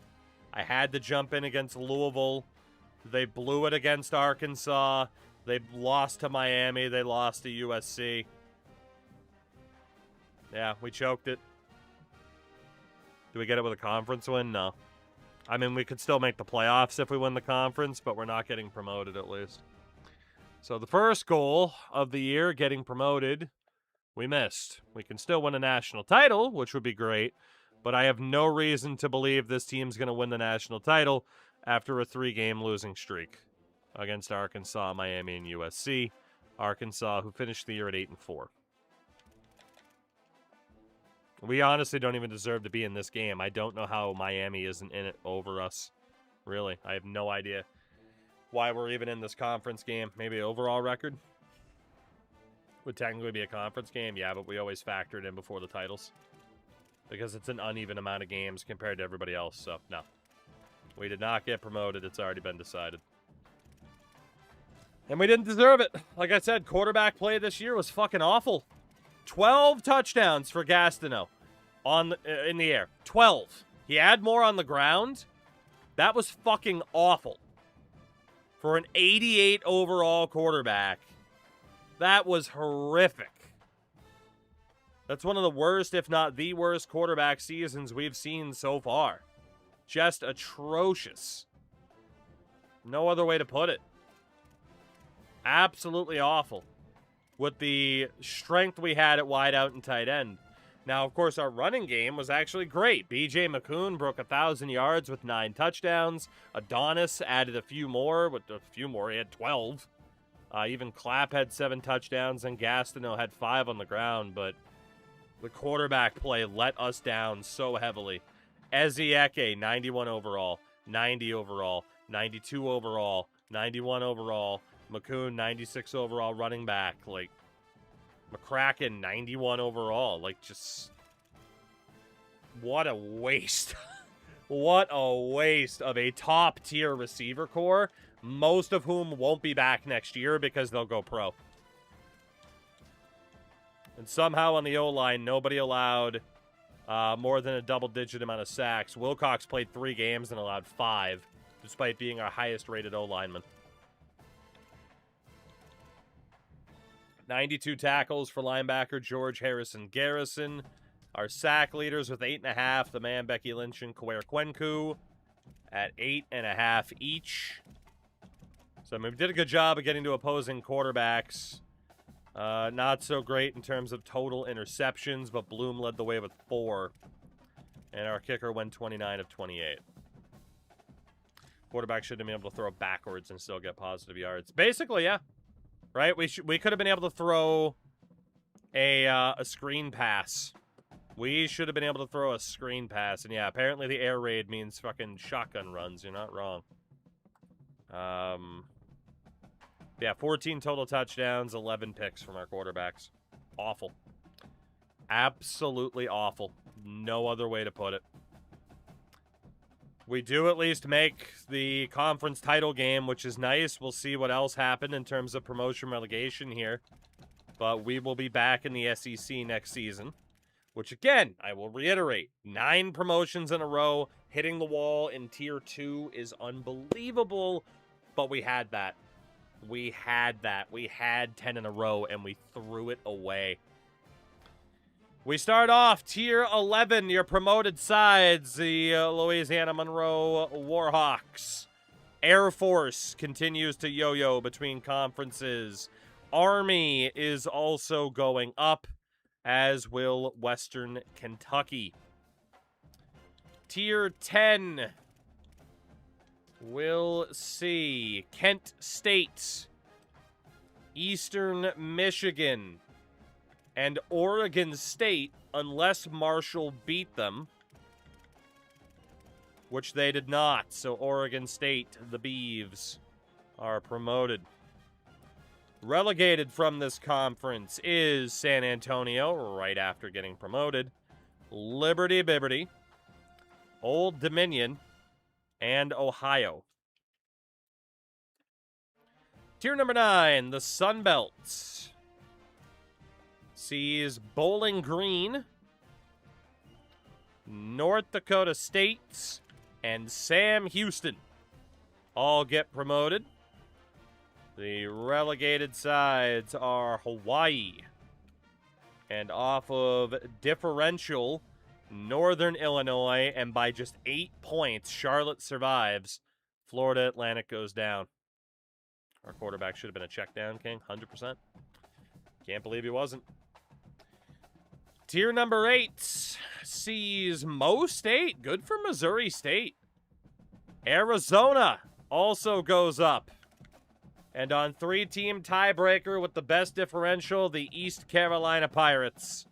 Speaker 1: I had to jump in against Louisville. They blew it against Arkansas. They lost to Miami. They lost to USC. Yeah, we choked it. Do we get it with a conference win? No. I mean, we could still make the playoffs if we win the conference, but we're not getting promoted at least. So the first goal of the year, getting promoted, we missed. We can still win a national title, which would be great, but I have no reason to believe this team's going to win the national title after a 3-game losing streak against Arkansas, Miami, and USC. Arkansas, who finished the year at 8-4. We honestly don't even deserve to be in this game. I don't know how Miami isn't in it over us. Really, I have no idea why we're even in this conference game. Maybe overall record? Would technically be a conference game, yeah, but we always factor it in before the titles. Because it's an uneven amount of games compared to everybody else, so no. We did not get promoted. It's already been decided. And we didn't deserve it. Like I said, quarterback play this year was fucking awful. 12 touchdowns for Gastineau in the air. 12. He had more on the ground. That was fucking awful. For an 88 overall quarterback, that was horrific. That's one of the worst, if not the worst, quarterback seasons we've seen so far. Just atrocious. No other way to put it. Absolutely awful. With the strength we had at wideout and tight end. Now, of course, our running game was actually great. B.J. McCoon broke 1,000 yards with 9 touchdowns. Adonis added a few more. He had 12. Even Clapp had 7 touchdowns, and Gastineau had 5 on the ground. But the quarterback play let us down so heavily. Ezieke, 91 overall, 90 overall, 92 overall, 91 overall. McCoon, 96 overall running back. Like, McCracken, 91 overall. Like, just... what a waste. What a waste of a top-tier receiver core, most of whom won't be back next year because they'll go pro. And somehow on the O-line, nobody allowed more than a double-digit amount of sacks. Wilcox played 3 games and allowed 5, despite being our highest-rated O-lineman. 92 tackles for linebacker George Harrison Garrison. Our sack leaders with 8.5, the man Becky Lynch and Kawere Kwenku at 8.5 each. So I mean, we did a good job of getting to opposing quarterbacks. Not so great in terms of total interceptions, but Bloom led the way with 4. And our kicker went 29 of 28. Quarterback should have been able to throw backwards and still get positive yards. Basically, yeah. Right? We could have been able to throw a screen pass. We should have been able to throw a screen pass. And yeah, apparently the air raid means fucking shotgun runs. You're not wrong. Yeah, 14 total touchdowns, 11 picks from our quarterbacks. Awful. Absolutely awful. No other way to put it. We do at least make the conference title game, which is nice. We'll see what else happened in terms of promotion relegation here. But we will be back in the SEC next season. Which, again, I will reiterate, 9 promotions in a row. Hitting the wall in Tier 2 is unbelievable. But we had that. We had that. We had 10 in a row, and we threw it away. We start off Tier 11, your promoted sides, the Louisiana Monroe Warhawks. Air Force continues to yo-yo between conferences. Army is also going up, as will Western Kentucky. Tier 10, we'll see Kent State, Eastern Michigan, and Oregon State, unless Marshall beat them, which they did not. So Oregon State, the Beavs, are promoted. Relegated from this conference is San Antonio, right after getting promoted. Liberty Bibberty, Old Dominion, and Ohio. Tier number 9, the Sun Belt, sees Bowling Green, North Dakota State, and Sam Houston all get promoted. The relegated sides are Hawaii, and off of differential, Northern Illinois, and by just 8 points, Charlotte survives. Florida Atlantic goes down. Our quarterback should have been a check down king, 100%. Can't believe he wasn't. Tier number 8 sees Mo State. Good for Missouri State. Arizona also goes up. And on 3-team tiebreaker with the best differential, the East Carolina Pirates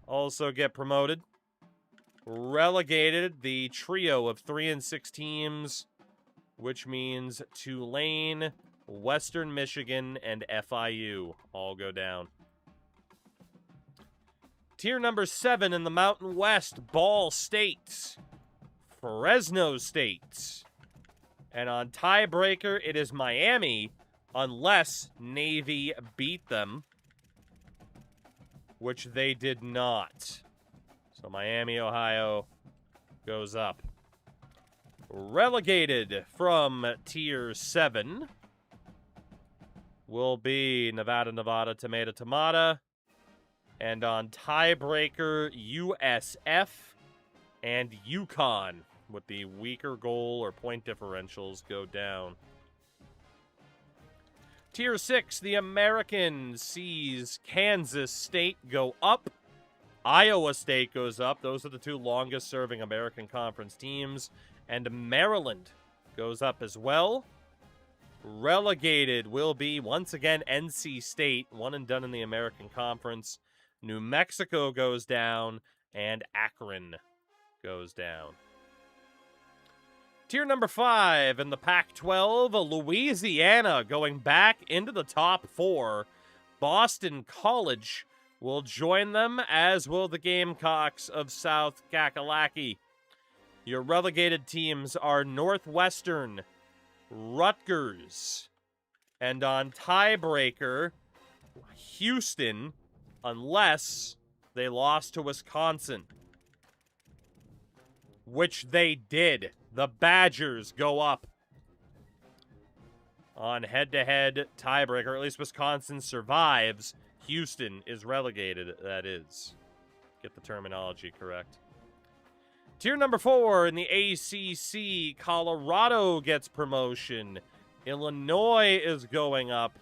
Speaker 1: also get promoted. Relegated, the trio of 3 and 6 teams, which means Tulane, Western Michigan, and FIU all go down. Tier number 7 in the Mountain West, Ball State, Fresno State. And on tiebreaker, it is Miami, unless Navy beat them, which they did not. So Miami, Ohio goes up. Relegated from Tier 7 will be Nevada, Tomato. And on tiebreaker, USF and UConn, with the weaker goal or point differentials, go down. Tier 6, the American sees Kansas State go up. Iowa State goes up. Those are the two longest-serving American Conference teams. And Maryland goes up as well. Relegated will be, once again, NC State, one and done in the American Conference. New Mexico goes down, and Akron goes down. Tier number 5 in the Pac-12, Louisiana going back into the top 4. Boston College will join them, as will the Gamecocks of South Kakalaki. Your relegated teams are Northwestern, Rutgers, and on tiebreaker, Houston, unless they lost to Wisconsin, which they did. The Badgers go up on head-to-head tiebreaker. At least Wisconsin survives. Houston is relegated, that is. Get the terminology correct. Tier number 4 in the ACC, Colorado gets promotion. Illinois is going up.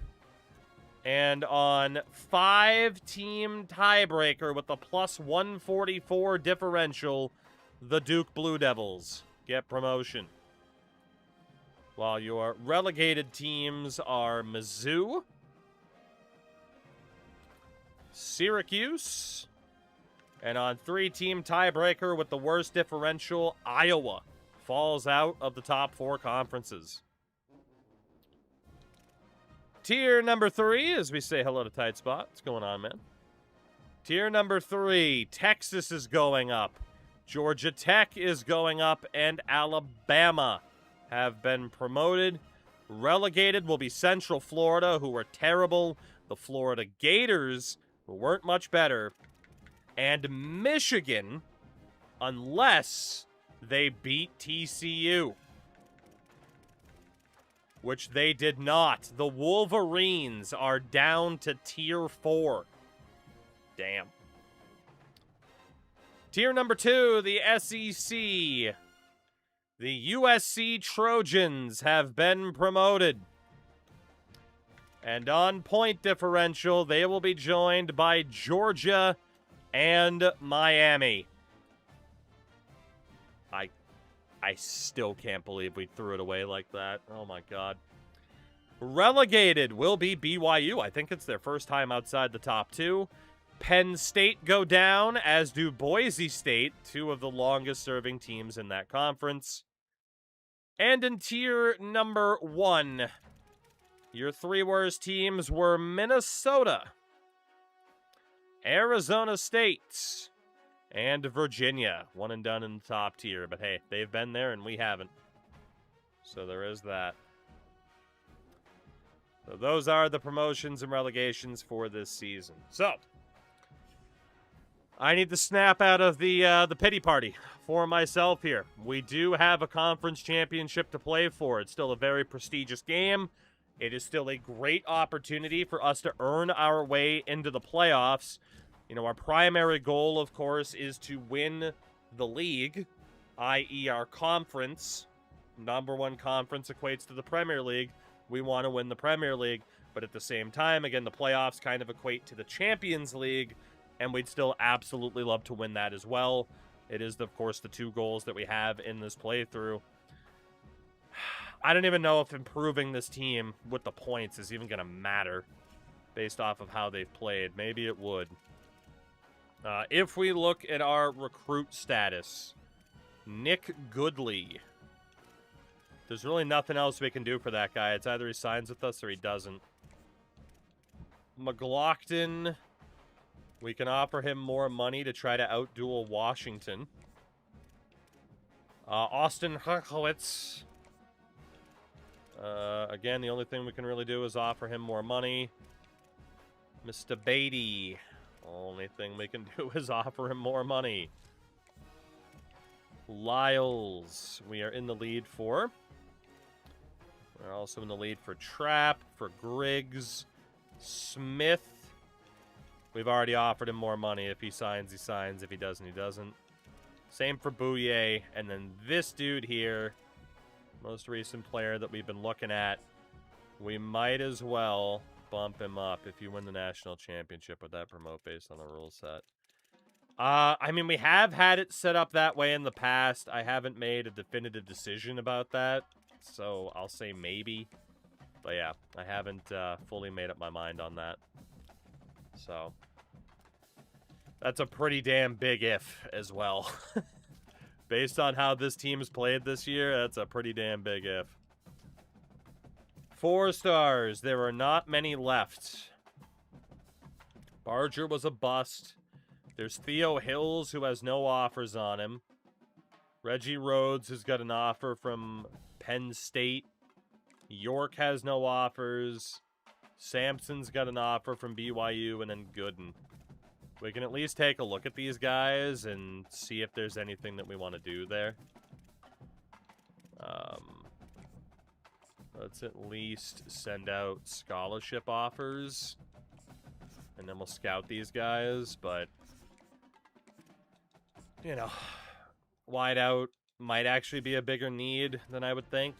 Speaker 1: And on 5-team tiebreaker with a plus 144 differential, the Duke Blue Devils get promotion. While your relegated teams are Mizzou, Syracuse, and on 3-team tiebreaker with the worst differential, Iowa falls out of the top 4 conferences. Tier number 3, as we say hello to Tight Spot. What's going on, man? Tier number 3, Texas is going up. Georgia Tech is going up, and Alabama have been promoted. Relegated will be Central Florida, who were terrible. The Florida Gators, who weren't much better. And Michigan, unless they beat TCU, which they did not. The Wolverines are down to Tier 4. Damn. Tier number 2, the SEC. The USC Trojans have been promoted. And on point differential, they will be joined by Georgia and Miami. I still can't believe we threw it away like that. Oh my god. Relegated will be BYU. I think it's their first time outside the top 2. Penn State go down, as do Boise State, 2 of the longest-serving teams in that conference. And in tier number 1, your 3 worst teams were Minnesota, Arizona State, and Virginia. One and done in the top tier, but hey, they've been there and we haven't. So there is that. So those are the promotions and relegations for this season. So I need to snap out of the pity party for myself here. We do have a conference championship to play for. It's still a very prestigious game. It is still a great opportunity for us to earn our way into the playoffs. You know, our primary goal, of course, is to win the league, i.e. our conference. Number 1 conference equates to the Premier League. We want to win the Premier League. But at the same time, again, the playoffs kind of equate to the Champions League, and we'd still absolutely love to win that as well. It is, of course, the 2 goals that we have in this playthrough. I don't even know if improving this team with the points is even going to matter based off of how they've played. Maybe it would. If we look at our recruit status, Nick Goodley. There's really nothing else we can do for that guy. It's either he signs with us or he doesn't. McLaughlin, we can offer him more money to try to outduel Washington. Austin Herkowitz. Again, the only thing we can really do is offer him more money. Mr. Beatty. Only thing we can do is offer him more money. Lyles, we are in the lead for. We're also in the lead for Trapp, for Griggs, Smith. We've already offered him more money. If he signs, he signs. If he doesn't, he doesn't. Same for Bouye. And then this dude here, most recent player that we've been looking at, we might as well bump him up if you win the national championship with that promote based on the rule set. I mean, we have had it set up that way in the past. I haven't made a definitive decision about that, so I'll say maybe. But yeah, I haven't fully made up my mind on that. So, that's a pretty damn big if as well. Based on how this team's played this year, that's a pretty damn big if. 4 stars. There are not many left. Barger was a bust. There's Theo Hills, who has no offers on him. Reggie Rhodes has got an offer from Penn State. York has no offers. Sampson's got an offer from BYU, and then Gooden. We can at least take a look at these guys and see if there's anything that we want to do there. Let's at least send out scholarship offers. And then we'll scout these guys, but... You know, wide out might actually be a bigger need than I would think.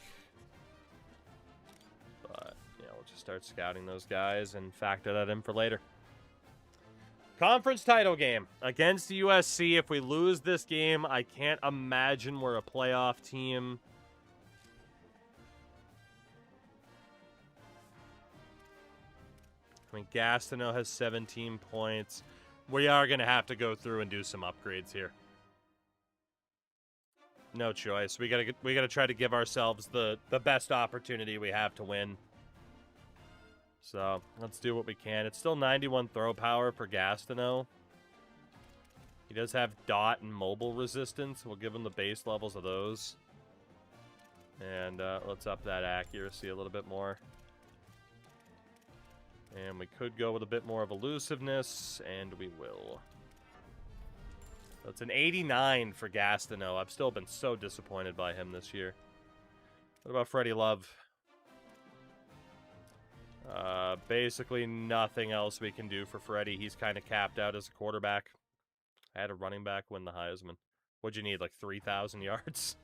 Speaker 1: But, yeah, we'll just start scouting those guys and factor that in for later. Conference title game against USC. If we lose this game, I can't imagine we're a playoff team. I mean, Gastineau has 17 points. We are going to have to go through and do some upgrades here. No choice. We gotta try to give ourselves the best opportunity we have to win. So, let's do what we can. It's still 91 throw power for Gastineau. He does have dot and mobile resistance. We'll give him the base levels of those. And let's up that accuracy a little bit more. And we could go with a bit more of elusiveness, and we will. So it's an 89 for Gastineau. I've still been so disappointed by him this year. What about Freddie Love? Basically nothing else we can do for Freddie. He's kind of capped out as a quarterback. I had a running back win the Heisman. What'd you need, like 3,000 yards?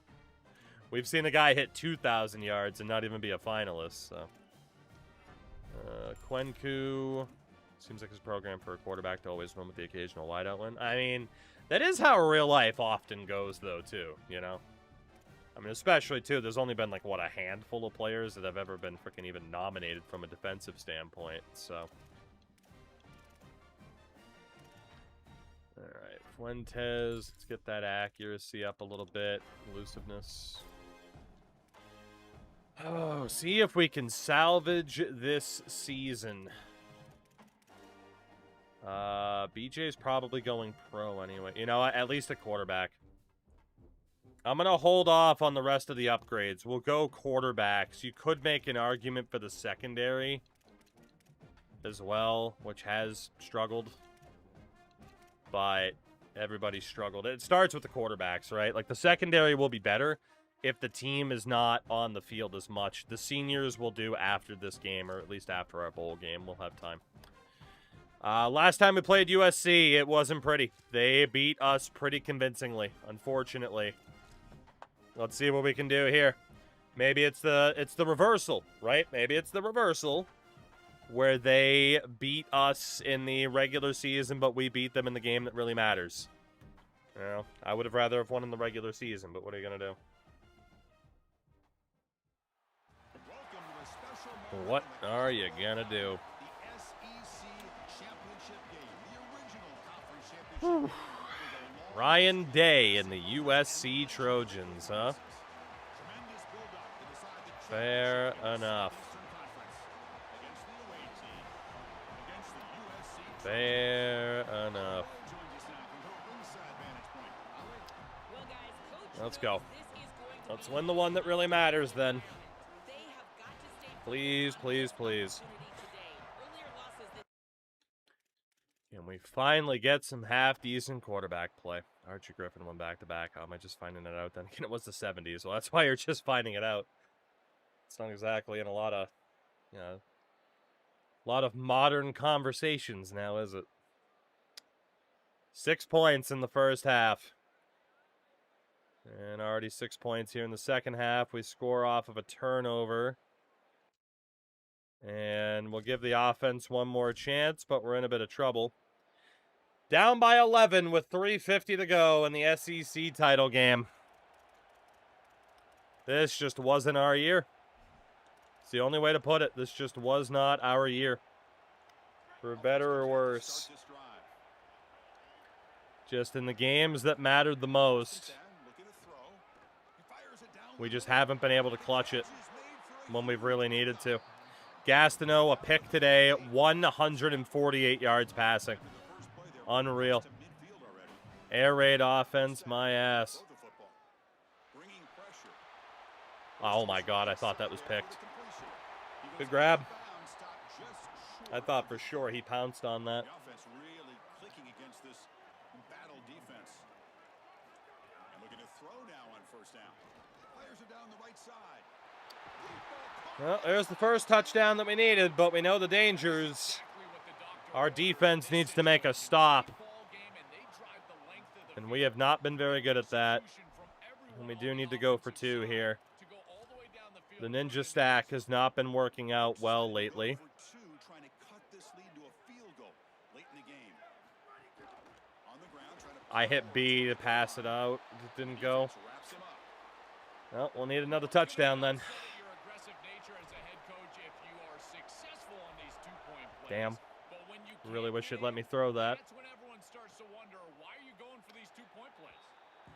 Speaker 1: We've seen a guy hit 2,000 yards and not even be a finalist, so... Kwenku. Seems like his program for a quarterback to always win with the occasional wideout win. I mean, that is how real life often goes, though, too, you know? I mean, especially, too, there's only been, like, what, a handful of players that have ever been freaking even nominated from a defensive standpoint, so... Alright, Fuentes. Let's get that accuracy up a little bit. Elusiveness. Oh, see if we can salvage this season. BJ's probably going pro anyway. You know what? At least a quarterback. I'm going to hold off on the rest of the upgrades. We'll go quarterbacks. You could make an argument for the secondary as well, which has struggled. But everybody's struggled. It starts with the quarterbacks, right? Like, the secondary will be better if the team is not on the field as much. The seniors will do after this game, or at least after our bowl game. We'll have time. Last time we played USC, it wasn't pretty. They beat us pretty convincingly, unfortunately. Let's see what we can do here. Maybe it's the reversal, right? Maybe it's the reversal where they beat us in the regular season, but we beat them in the game that really matters. You know, I would have rather have won in the regular season, but what are you going to do? What are you gonna do? Ryan Day and the USC Trojans, huh? Fair enough. Fair enough. Let's go. Let's win the one that really matters then. Please, please, please. Can we finally get some half-decent quarterback play? Archie Griffin won back-to-back. Am I just finding it out then? Again, it was the 70s, so that's why you're just finding it out. It's not exactly in a lot of, you know, a lot of modern conversations now, is it? 6 points in the first half. And already 6 points here in the second half. We score off of a turnover. And we'll give the offense one more chance, but we're in a bit of trouble. Down by 11 with 3:50 to go in the SEC title game. This just wasn't our year. It's the only way to put it. This just was not our year. For better or worse. Just in the games that mattered the most, we just haven't been able to clutch it when we've really needed to. Gastineau, a pick today, 148 yards passing. Unreal. Air raid offense, my ass. Oh my god, I thought that was picked. Good grab. I thought for sure he pounced on that. Well, there's the first touchdown that we needed, but we know the dangers. Our defense needs to make a stop. And we have not been very good at that. And we do need to go for 2 here. The ninja stack has not been working out well lately. I hit B to pass it out. It didn't go. Well, we'll need another touchdown then. Damn. Really wish you'd let me throw that.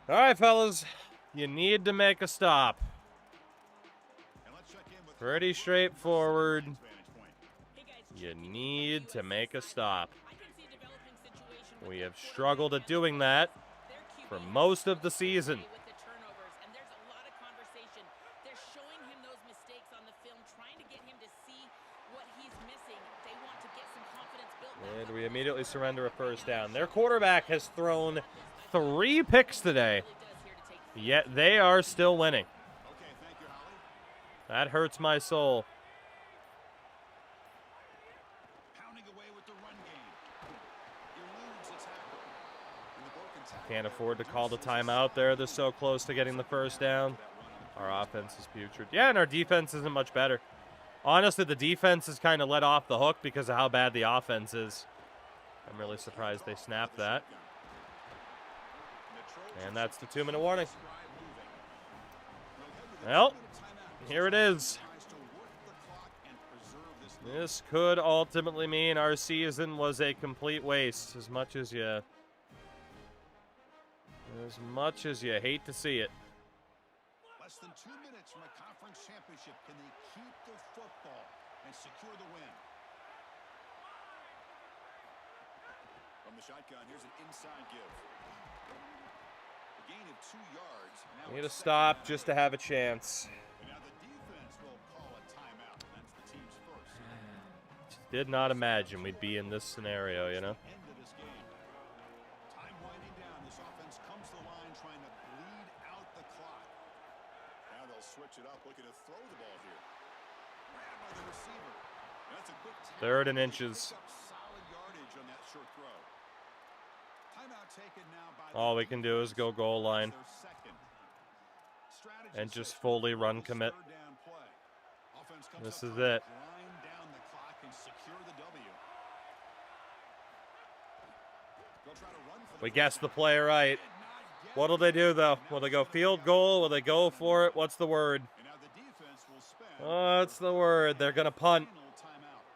Speaker 1: All right, fellas. You need to make a stop. Pretty straightforward. You need to make a stop. We have struggled at doing that for most of the season. And we immediately surrender a first down. Their quarterback has thrown 3 picks today, yet they are still winning. That hurts my soul. Can't afford to call the timeout there. They're so close to getting the first down. Our offense is putrid. Yeah, and our defense isn't much better. Honestly, the defense is kind of let off the hook because of how bad the offense is. I'm really surprised they snapped that. And that's the 2-minute warning. Well, here it is. This could ultimately mean our season was a complete waste, as much as you hate to see it.
Speaker 7: Less than 2 minutes from a conference championship. Can they keep the football and secure the win? From the shotgun, here's an inside give. A gain of 2 yards. Now
Speaker 1: Need to stop just to have a chance.
Speaker 7: and now the defense will call a timeout. That's the team's first.
Speaker 1: Did not imagine we'd be in this scenario, you know?
Speaker 7: End of this game. Time winding down. This offense comes to the line trying to bleed out the clock. Now they'll switch it up, looking to throw the ball here. Grabbed by the receiver. That's a quick tackle.
Speaker 1: 3rd and inches.
Speaker 7: Picks up solid yardage on that short throw. Timeout taken now by
Speaker 1: All we can do is go goal line
Speaker 7: their second. Strategy
Speaker 1: and just
Speaker 7: set
Speaker 1: fully
Speaker 7: for
Speaker 1: run
Speaker 7: this
Speaker 1: commit.
Speaker 7: 3rd down play. Offense comes
Speaker 1: This
Speaker 7: up
Speaker 1: is
Speaker 7: trying
Speaker 1: it.
Speaker 7: to grind down the clock and secure the W. They'll try to run for the
Speaker 1: We
Speaker 7: first
Speaker 1: guessed the
Speaker 7: down.
Speaker 1: play right. What'll they do, though? Will they go field goal? Will they go for it? What's the word?
Speaker 7: And now the defense will spend
Speaker 1: What's the word? They're going to punt.
Speaker 7: final timeout.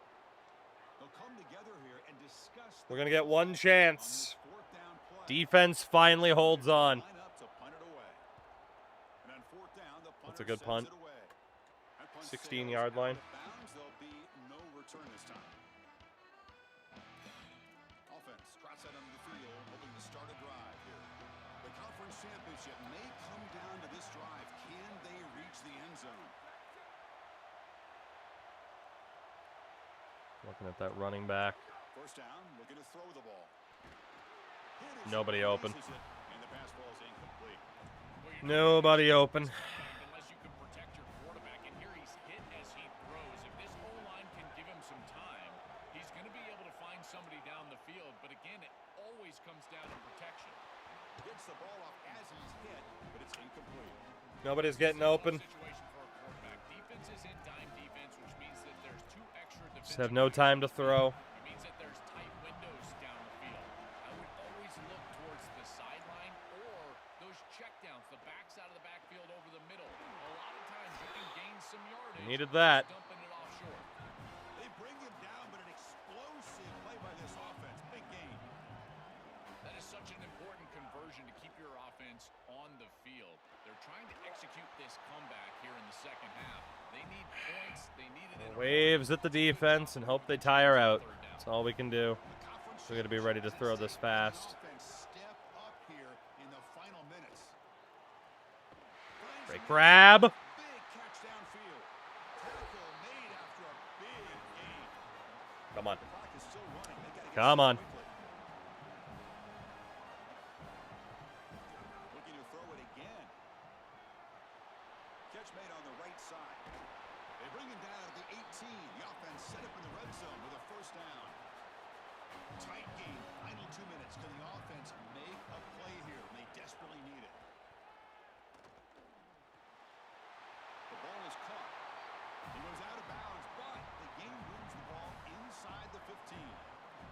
Speaker 7: They'll come together here and discuss
Speaker 1: We're going to get one chance.
Speaker 7: 4th down play.
Speaker 1: Defense finally holds on.
Speaker 7: Line up to punt it away. And on 4th down, the
Speaker 1: That's a
Speaker 7: punter
Speaker 1: good
Speaker 7: sends
Speaker 1: punt.
Speaker 7: it away. That punt
Speaker 1: 16-yard
Speaker 7: sails out
Speaker 1: line.
Speaker 7: of bounds. There'll be no return this time. Offense trots out onto the field, hoping to start a drive here. The conference championship may come down to this drive. Can they reach the end zone?
Speaker 1: Looking at that running back.
Speaker 7: First down, looking to throw the ball. Hit is
Speaker 1: Nobody
Speaker 7: up,
Speaker 1: open.
Speaker 7: misses it, and the pass ball is incomplete.
Speaker 1: Nobody open.
Speaker 3: Unless you can protect your quarterback, and here he's hit as he throws. If this O-line can give him some time, he's going to be able to find somebody down the field. But again, it always comes down to protection.
Speaker 7: Gets the ball off as he's hit, but it's incomplete.
Speaker 1: Nobody's getting open.
Speaker 3: Situation for a quarterback. Defense is in dime defense, which means that there's 2 extra
Speaker 1: Just have no time to throw.
Speaker 8: It means that there's tight windows down the field. I would always look towards the sideline or those checkdowns, the backside of the backfield over the middle. A lot of times you can gain some yardage.
Speaker 1: Needed that.
Speaker 8: Dumping it off short.
Speaker 7: They bring him down, but an explosive play by this offense. Big gain.
Speaker 8: That is such an important conversion to keep your offense on the field. They're trying to execute this comeback here in the second half. They need points. They need it in
Speaker 1: Waves at the defense and hope they tire out. That's all we can do. We're going to be ready to throw this fast.
Speaker 7: Step up here in the final minutes.
Speaker 1: Great grab.
Speaker 7: Big catch downfield. Tackle made after a big gain.
Speaker 1: Come on.
Speaker 7: Clock is still running. They gotta get
Speaker 1: Come on.
Speaker 7: quickly. Looking to throw it again. Catch made on the right side. They bring him down at the 18. The offense set up in the red zone with a first down. Tight game. Final 2 minutes. Can the offense make a play here? They desperately need it. The ball is caught. He goes out of bounds, but the game wins the ball inside the 15.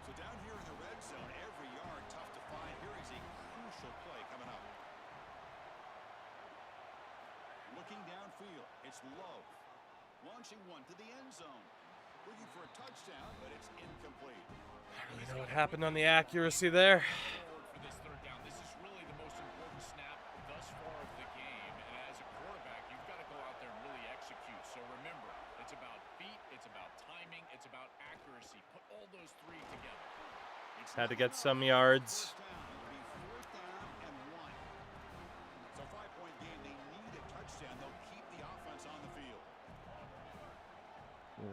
Speaker 7: So down here in the red zone, every yard tough to find. Here is a crucial play coming up. Looking downfield, it's Love. Launching one to the end zone. Looking for a touchdown, but it's incomplete.
Speaker 1: I don't really know what happened on the accuracy there.
Speaker 8: forward for this third down. This is really the most important snap thus far of the game. And as a quarterback, you've got to go out there and really execute. So remember, it's about feet, it's about timing, it's about accuracy. Put all those three together.
Speaker 1: Had to get some yards.
Speaker 7: First down. It'll be fourth down and 1. It's a 5-point game. They need a touchdown. They'll keep the offense on the field.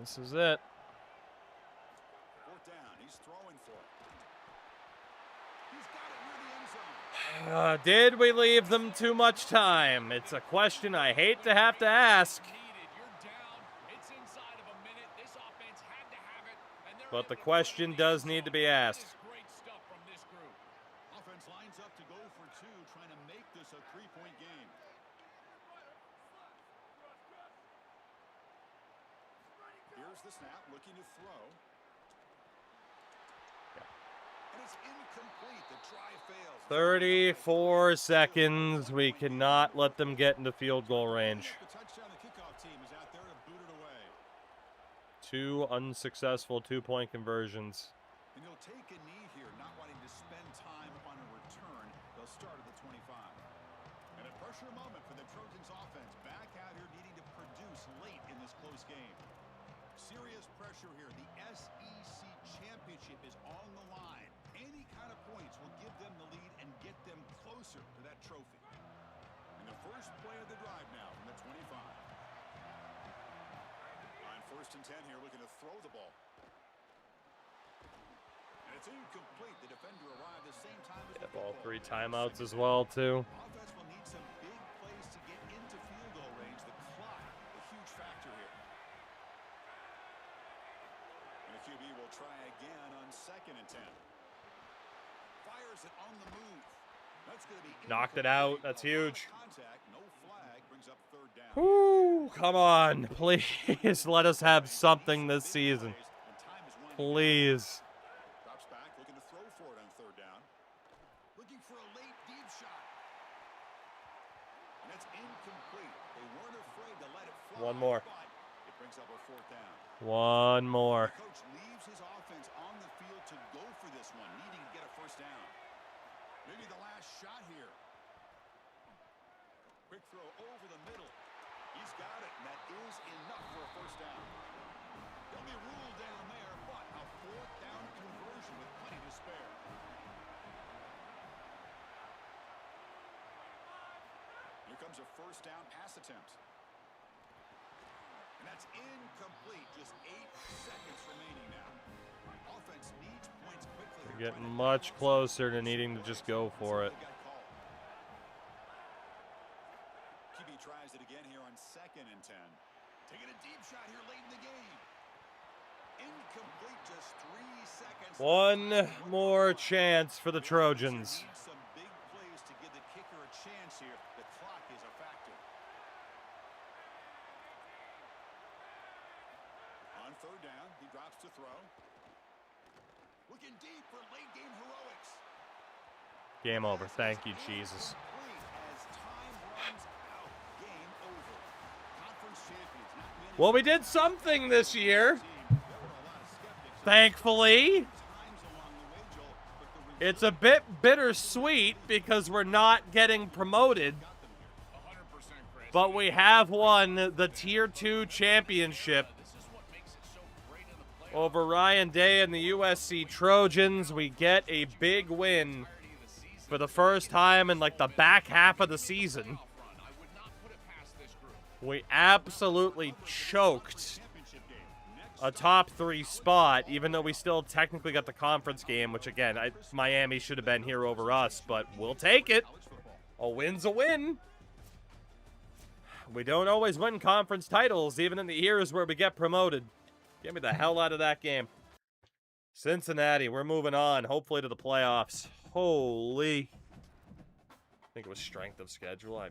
Speaker 1: This is it.
Speaker 7: Fourth down. He's throwing for it. He's got it near the end zone.
Speaker 1: Did we leave them too much time? It's a question I hate to have to ask.
Speaker 8: You're down. It's inside of a minute. This offense had to have it. And they're
Speaker 1: But the
Speaker 8: able to
Speaker 1: question
Speaker 8: put it in the
Speaker 1: does
Speaker 8: end
Speaker 1: need to
Speaker 8: zone.
Speaker 1: be asked.
Speaker 8: That is great stuff from this group.
Speaker 7: Offense lines up to go for 2, trying to make this a 3-point game. Here's the snap, looking to throw. And it's incomplete. The try fails.
Speaker 1: 34 seconds. We cannot let them get into field goal range.
Speaker 7: The touchdown, the kickoff team is out there to boot it away.
Speaker 1: 2 unsuccessful 2-point conversions.
Speaker 7: And he'll take a knee here, not wanting to spend time on a return. They'll start at the 25. And a pressure moment for the Trojans offense. Back out here needing to produce late in this close game. Serious pressure here. The SEC championship is on the line. Any kind of points will give them the lead and get them closer to that trophy. And the first play of the drive now from the 25. On first and 10 here, looking to throw the ball. And it's incomplete. The defender arrived the same time as the
Speaker 1: All
Speaker 7: football.
Speaker 1: 3 timeouts as well, too.
Speaker 7: Offense will need some big plays to get into field goal range. The clock, a huge factor here. And the QB will try again on second and 10. Fires it on the move. That's going to be
Speaker 1: Knocked it out. That's huge.
Speaker 7: contact. No flag. Brings up third down.
Speaker 1: Whoo, come on. Please let us have something this season.
Speaker 7: And time is winding down.
Speaker 1: Please.
Speaker 7: Drops back, looking to throw for it on third down. Looking for a late deep shot. And that's incomplete. They weren't afraid to let it fly.
Speaker 1: One more.
Speaker 7: But it brings up a fourth down.
Speaker 1: One more.
Speaker 7: The coach leaves his offense on the field to go for this one, needing to get a first down. Maybe the last shot here. Quick throw over the middle. He's got it, and that is enough for a first down. He'll be ruled down there, but a fourth down conversion with plenty to spare. Here comes a first down pass attempt. And that's incomplete. Just 8 seconds remaining now. Offense needs points quickly.
Speaker 1: We're getting much closer to needing to just go for it.
Speaker 7: QB tries it again here on second and 10. Taking a deep shot here late in the game. Incomplete, just 3 seconds.
Speaker 1: One more chance for the Trojans.
Speaker 7: Need some big plays to give the kicker a chance here. The clock is a factor. On On third down, he drops to throw. Looking deep for late game heroics.
Speaker 1: Game over. Thank you, Jesus.
Speaker 7: As time runs out, game over. Conference champions not winning.
Speaker 1: Well, we did something this year. Thankfully. It's a bit bittersweet because we're not getting promoted.
Speaker 8: 100% Chris.
Speaker 1: But we have won the Tier 2 championship
Speaker 8: This is what makes it so great in the playoffs.
Speaker 1: over Ryan Day and the USC Trojans. We get a big win for the first time in like the back half of the season.
Speaker 8: I would not put it past this group.
Speaker 1: We absolutely choked a top 3 spot, even though we still technically got the conference game, which again, Miami should have been here over us, but we'll take it. A win's a win. We don't always win conference titles, even in the years where we get promoted. Get me the hell out of that game. Cincinnati, we're moving on, hopefully to the playoffs. Holy. I think it was strength of schedule. I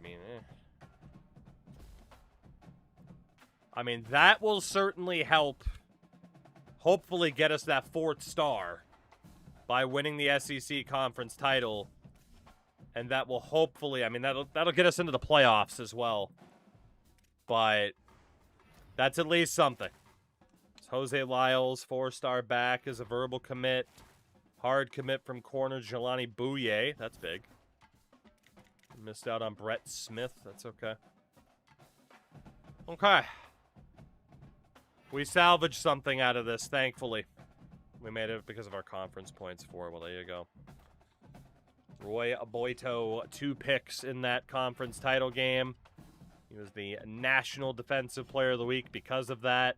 Speaker 1: mean, that will certainly help. Hopefully get us that 4th star by winning the SEC conference title. And that will hopefully, I mean, that'll get us into the playoffs as well. But that's at least something. Jose Lyles, 4-star back, is a verbal commit. Hard commit from corner Jelani Bouye. That's big. Missed out on Brett Smith. That's okay. Okay. We salvaged something out of this, thankfully. We made it because of our conference points for it. Well, there you go. Roy Boito, 2 picks in that conference title game. He was the National Defensive Player of the Week because of that.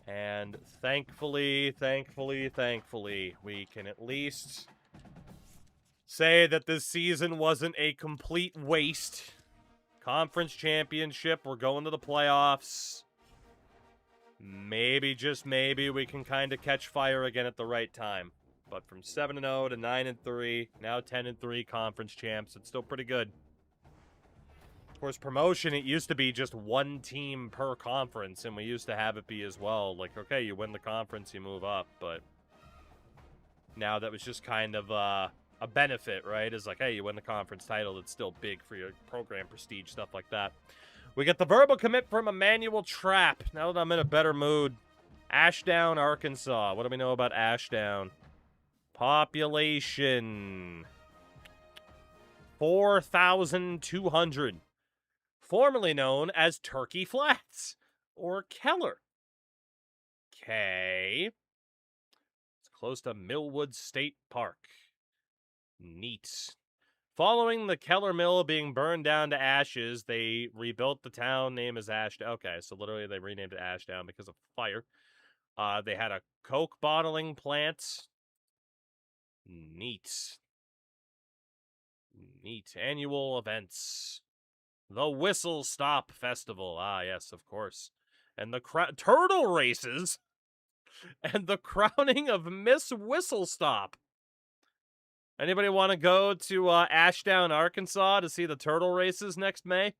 Speaker 1: And thankfully, we can at least say that this season wasn't a complete waste. Conference championship, we're going to the playoffs. Maybe, just maybe, we can kind of catch fire again at the right time. But from 7-0 to 9-3, now 10-3 conference champs, it's still pretty good. Of course, promotion, it used to be just 1 team per conference, and we used to have it be as well. Like, okay, you win the conference, you move up, but now that was just kind of a benefit, right? It's like, hey, you win the conference title, it's still big for your program prestige, stuff like that. We get the verbal commit from Emmanuel Trapp. Now that I'm in a better mood. Ashdown, Arkansas. What do we know about Ashdown? Population 4,200. Formerly known as Turkey Flats or Keller. Okay. It's close to Millwood State Park. Neat. Following the Keller Mill being burned down to ashes, they rebuilt the town name as Ashdown. Okay, so literally they renamed it Ashdown because of fire. They had a Coke bottling plant. Neat. Neat. Annual events. The Whistle Stop Festival. Ah, yes, of course. And the turtle races. And the crowning of Miss Whistle Stop. Anybody want to go to Ashdown, Arkansas to see the turtle races next May?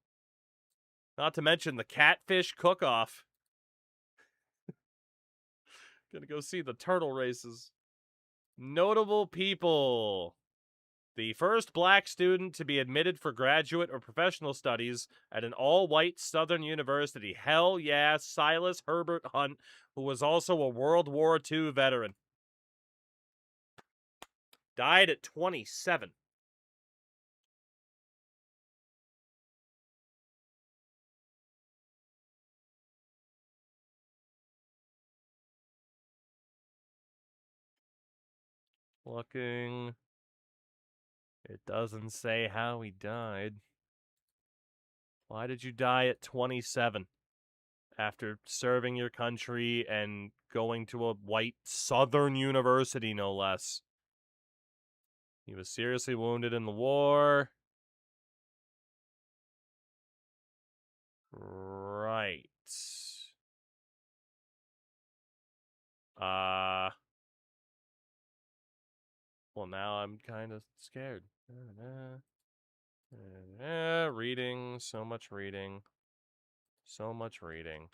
Speaker 1: Not to mention the catfish cook-off. Gonna go see the turtle races. Notable people. The first black student to be admitted for graduate or professional studies at an all-white Southern university. Hell yeah, Silas Herbert Hunt, who was also a World War II veteran. Died at 27. Looking. It doesn't say how he died. Why did you die at 27? After serving your country and going to a white Southern university, no less. He was seriously wounded in the war. Right. Well, now I'm kind of scared. Reading. So much reading. So much reading.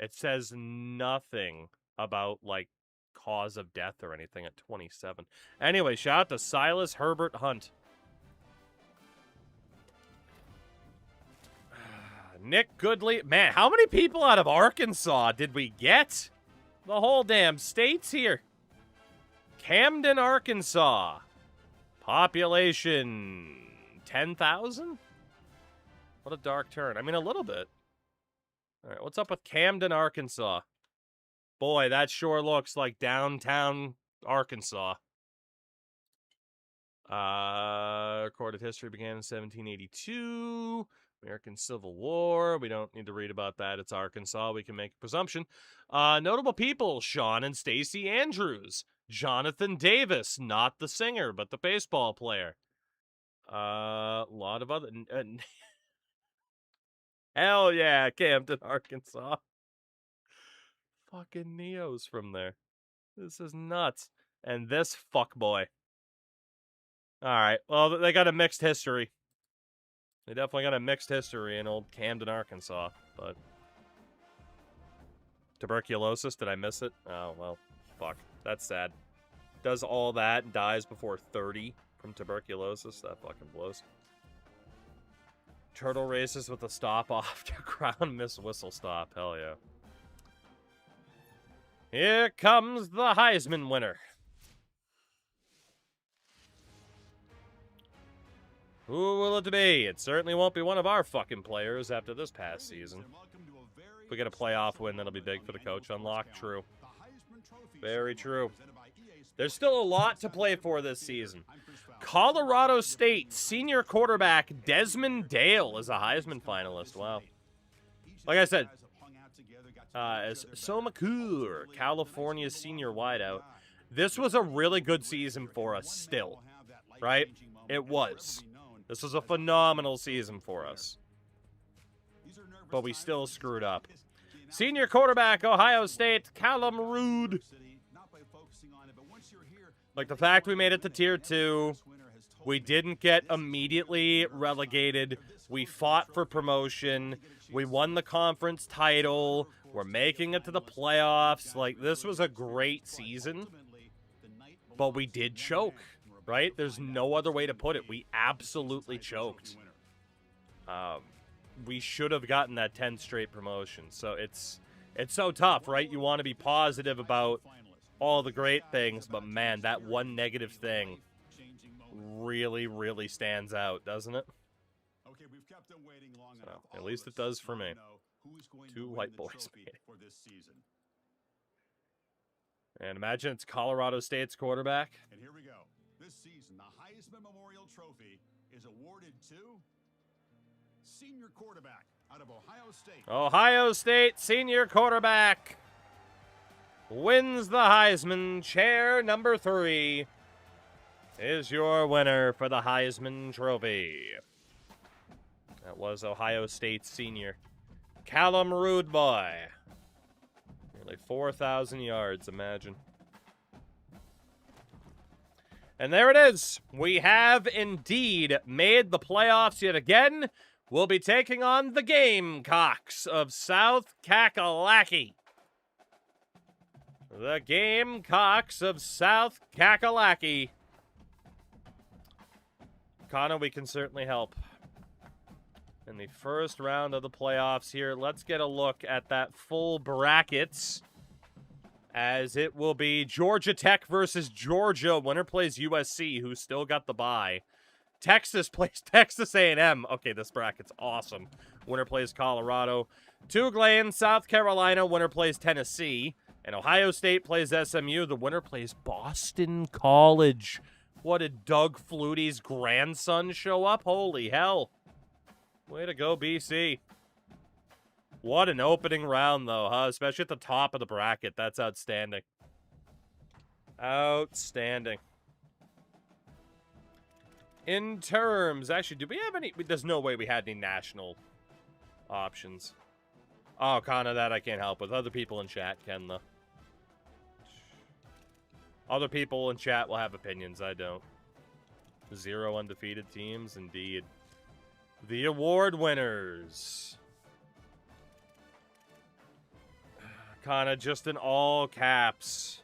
Speaker 1: It says nothing about, like, cause of death or anything at 27. Anyway, shout out to Silas Herbert Hunt. Nick Goodley. Man, how many people out of Arkansas did we get? The whole damn state's here. Camden, Arkansas. Population 10,000? What a dark turn. I mean, a little bit. All right, what's up with Camden, Arkansas? Boy, that sure looks like downtown Arkansas. Recorded history began in 1782. American Civil War. We don't need to read about that. It's Arkansas. We can make a presumption. Notable people, Sean and Stacey Andrews. Jonathan Davis, not the singer, but the baseball player. A lot of other... Hell yeah, Camden, Arkansas. Fucking Neo's from there. This is nuts. And this fuckboy. Alright, well, they got a mixed history. They definitely got a mixed history in old Camden, Arkansas, but... Tuberculosis, did I miss it? Oh, well, fuck. That's sad. Does all that and dies before 30 from tuberculosis? That fucking blows. Turtle races with a stop-off to crown Miss Whistle Stop. Hell yeah. Here comes the Heisman winner. Who will it be? It certainly won't be one of our fucking players after this past season. If we get a playoff win, that'll be big for the coach unlock. True. Very true. There's still a lot to play for this season. Colorado State senior quarterback Desmond Dale is a Heisman finalist. Wow. Like I said, as Somakur, California's senior wideout, this was a really good season for us still, right? It was. This was a phenomenal season for us. But we still screwed up. Senior quarterback, Ohio State, Callum Rude. Like, the fact we made it to Tier 2, we didn't get immediately relegated, we fought for promotion, we won the conference title, we're making it to the playoffs. Like, this was a great season, but we did choke, right? There's no other way to put it. We absolutely choked. We should have gotten that 10th straight promotion. So it's so tough, right? You want to be positive about all the great things, but man, that one negative thing really, really stands out, doesn't it?
Speaker 7: Okay, we've kept them waiting long
Speaker 1: So,
Speaker 7: enough.
Speaker 1: at
Speaker 7: All
Speaker 1: least
Speaker 7: of
Speaker 1: it does
Speaker 7: us
Speaker 1: for me.
Speaker 7: wanna know who's going to
Speaker 1: Two
Speaker 7: win
Speaker 1: white
Speaker 7: the
Speaker 1: boys
Speaker 7: trophy
Speaker 1: made it.
Speaker 7: for this season.
Speaker 1: And imagine it's Colorado State's quarterback.
Speaker 7: And here we go. This season, the Heisman Memorial Trophy is awarded to senior quarterback out of Ohio State.
Speaker 1: Ohio State senior quarterback wins the Heisman. Chair number 3 is your winner for the Heisman Trophy. That was Ohio State senior Callum Rude boy. Nearly 4,000 yards, imagine. And there it is. We have indeed made the playoffs yet again. We'll be taking on the Gamecocks of South Kakalaki. The Gamecocks of South Kakalaki. Connor, we can certainly help. In the first round of the playoffs here, let's get a look at that full brackets. As it will be Georgia Tech versus Georgia. Winner plays USC, who still got the bye. Texas plays Texas A&M. Okay, this bracket's awesome. Winner plays Colorado. Tulane, South Carolina. Winner plays Tennessee. And Ohio State plays SMU. The winner plays Boston College. What, did Doug Flutie's grandson show up? Holy hell. Way to go, BC. What an opening round, though, huh? Especially at the top of the bracket. That's outstanding. Outstanding. In terms... Actually, do we have any... There's no way we had any national options. Oh, Connor, that I can't help with. Other people in chat can, though. Other people in chat will have opinions. I don't. 0 undefeated teams, indeed. The award winners. Kinda just in all caps.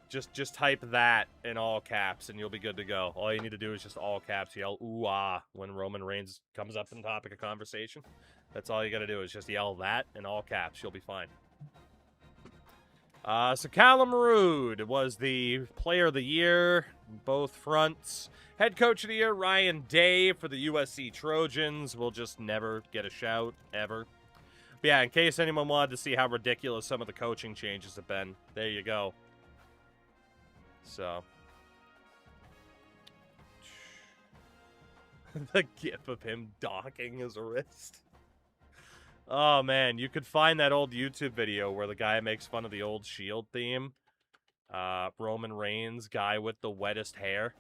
Speaker 1: Just type that in all caps and you'll be good to go. All you need to do is just all caps yell ooh ah when Roman Reigns comes up in topic of conversation. That's all you gotta do is just yell that in all caps. You'll be fine. So Callum Rood was the player of the year, both fronts. Head coach of the year, Ryan Day for the USC Trojans. Will just never get a shout, ever. But yeah, in case anyone wanted to see how ridiculous some of the coaching changes have been, there you go. So. The gif of him docking his wrist. Oh, man, you could find that old YouTube video where the guy makes fun of the old Shield theme. Roman Reigns, guy with the wettest hair.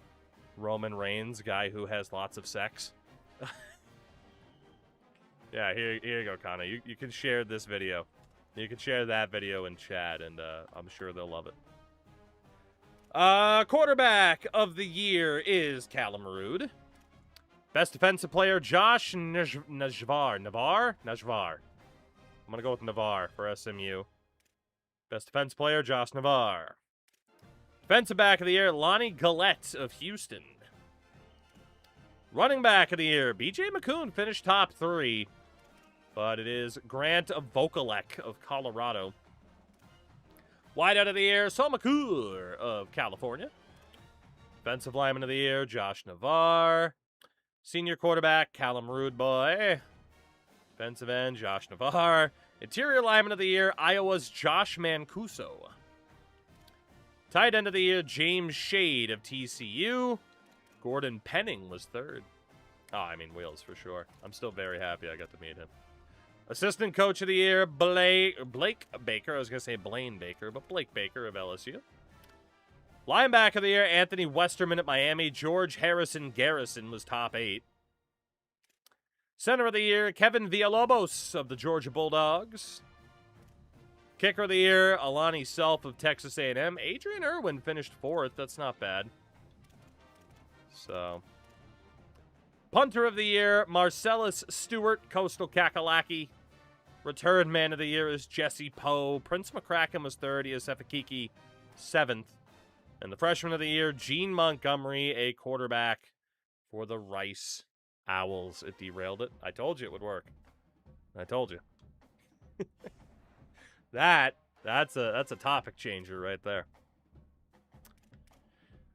Speaker 1: Roman Reigns, guy who has lots of sex. Yeah, here you go, Connor. You can share this video. You can share that video in chat, and I'm sure they'll love it. Quarterback of the year is Callum Rood. Best defensive player, Josh Najvar. Najvar? I'm going to go with Navar for SMU. Best defensive player, Josh Navar. Defensive back of the year, Lonnie Gillette of Houston. Running back of the year, BJ McCoon finished top 3. But it is Grant Vokalek of Colorado. Wideout of the year, Sol McClure of California. Defensive lineman of the year, Josh Navar. Senior quarterback, Callum Rood boy. Defensive end, Josh Navar. Interior lineman of the year, Iowa's Josh Mancuso. Tight end of the year, James Shade of TCU. Gordon Penning was 3rd. Oh, I mean, Wheels for sure. I'm still very happy I got to meet him. Assistant coach of the year, Blake Baker. I was going to say Blaine Baker, but Blake Baker of LSU. Linebacker of the year, Anthony Westerman at Miami. George Harrison Garrison was top 8. Center of the year, Kevin Villalobos of the Georgia Bulldogs. Kicker of the year, Alani Self of Texas A&M. Adrian Irwin finished 4th. That's not bad. So, punter of the year, Marcellus Stewart, Coastal Kakalaki. Return man of the year is Jesse Poe. Prince McCracken was 3rd. Iasefakiki 7th. And the freshman of the year, Gene Montgomery, a quarterback for the Rice Owls. It derailed it. I told you it would work. I told you. That's a topic changer right there.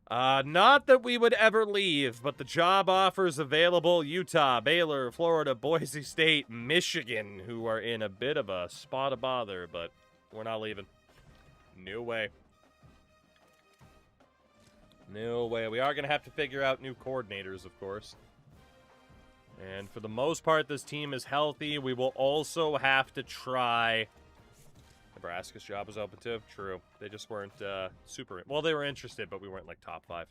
Speaker 1: Not that we would ever leave, but the job offers available: Utah, Baylor, Florida, Boise State, Michigan, who are in a bit of a spot of bother, but we're not leaving. No way. No way. We are going to have to figure out new coordinators, of course. And for the most part, this team is healthy. We will also have to try... Nebraska's job was open too. True. They just weren't super... Well, they were interested, but we weren't like top 5.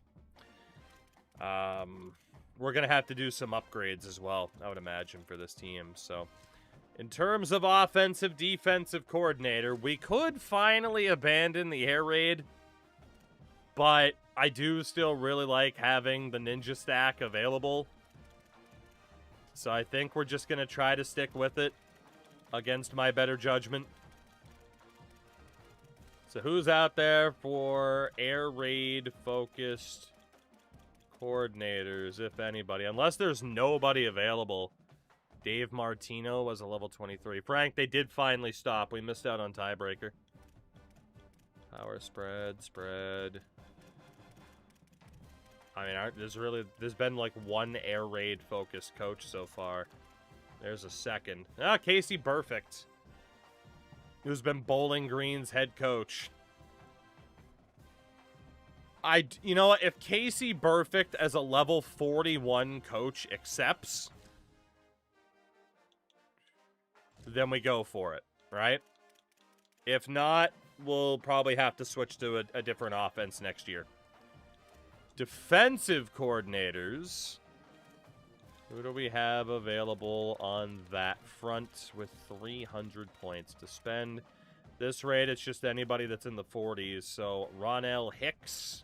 Speaker 1: We're going to have to do some upgrades as well, I would imagine, for this team. So, in terms of offensive, defensive coordinator, we could finally abandon the air raid. But I do still really like having the ninja stack available. So I think we're just going to try to stick with it against my better judgment. So who's out there for air raid focused coordinators, if anybody? Unless there's nobody available. Dave Martino was a level 23. Frank, they did finally stop. We missed out on tiebreaker. Power spread. I mean, there's been like one air raid focused coach so far. There's a second. Casey Perfect, who's been Bowling Green's head coach. You know what? If Casey Perfect as a level 41 coach accepts, then we go for it, right? If not, we'll probably have to switch to a different offense next year. Defensive coordinators. Who do we have available on that front with 300 points to spend? This rate, it's just anybody that's in the 40s. So, Ronell Hicks.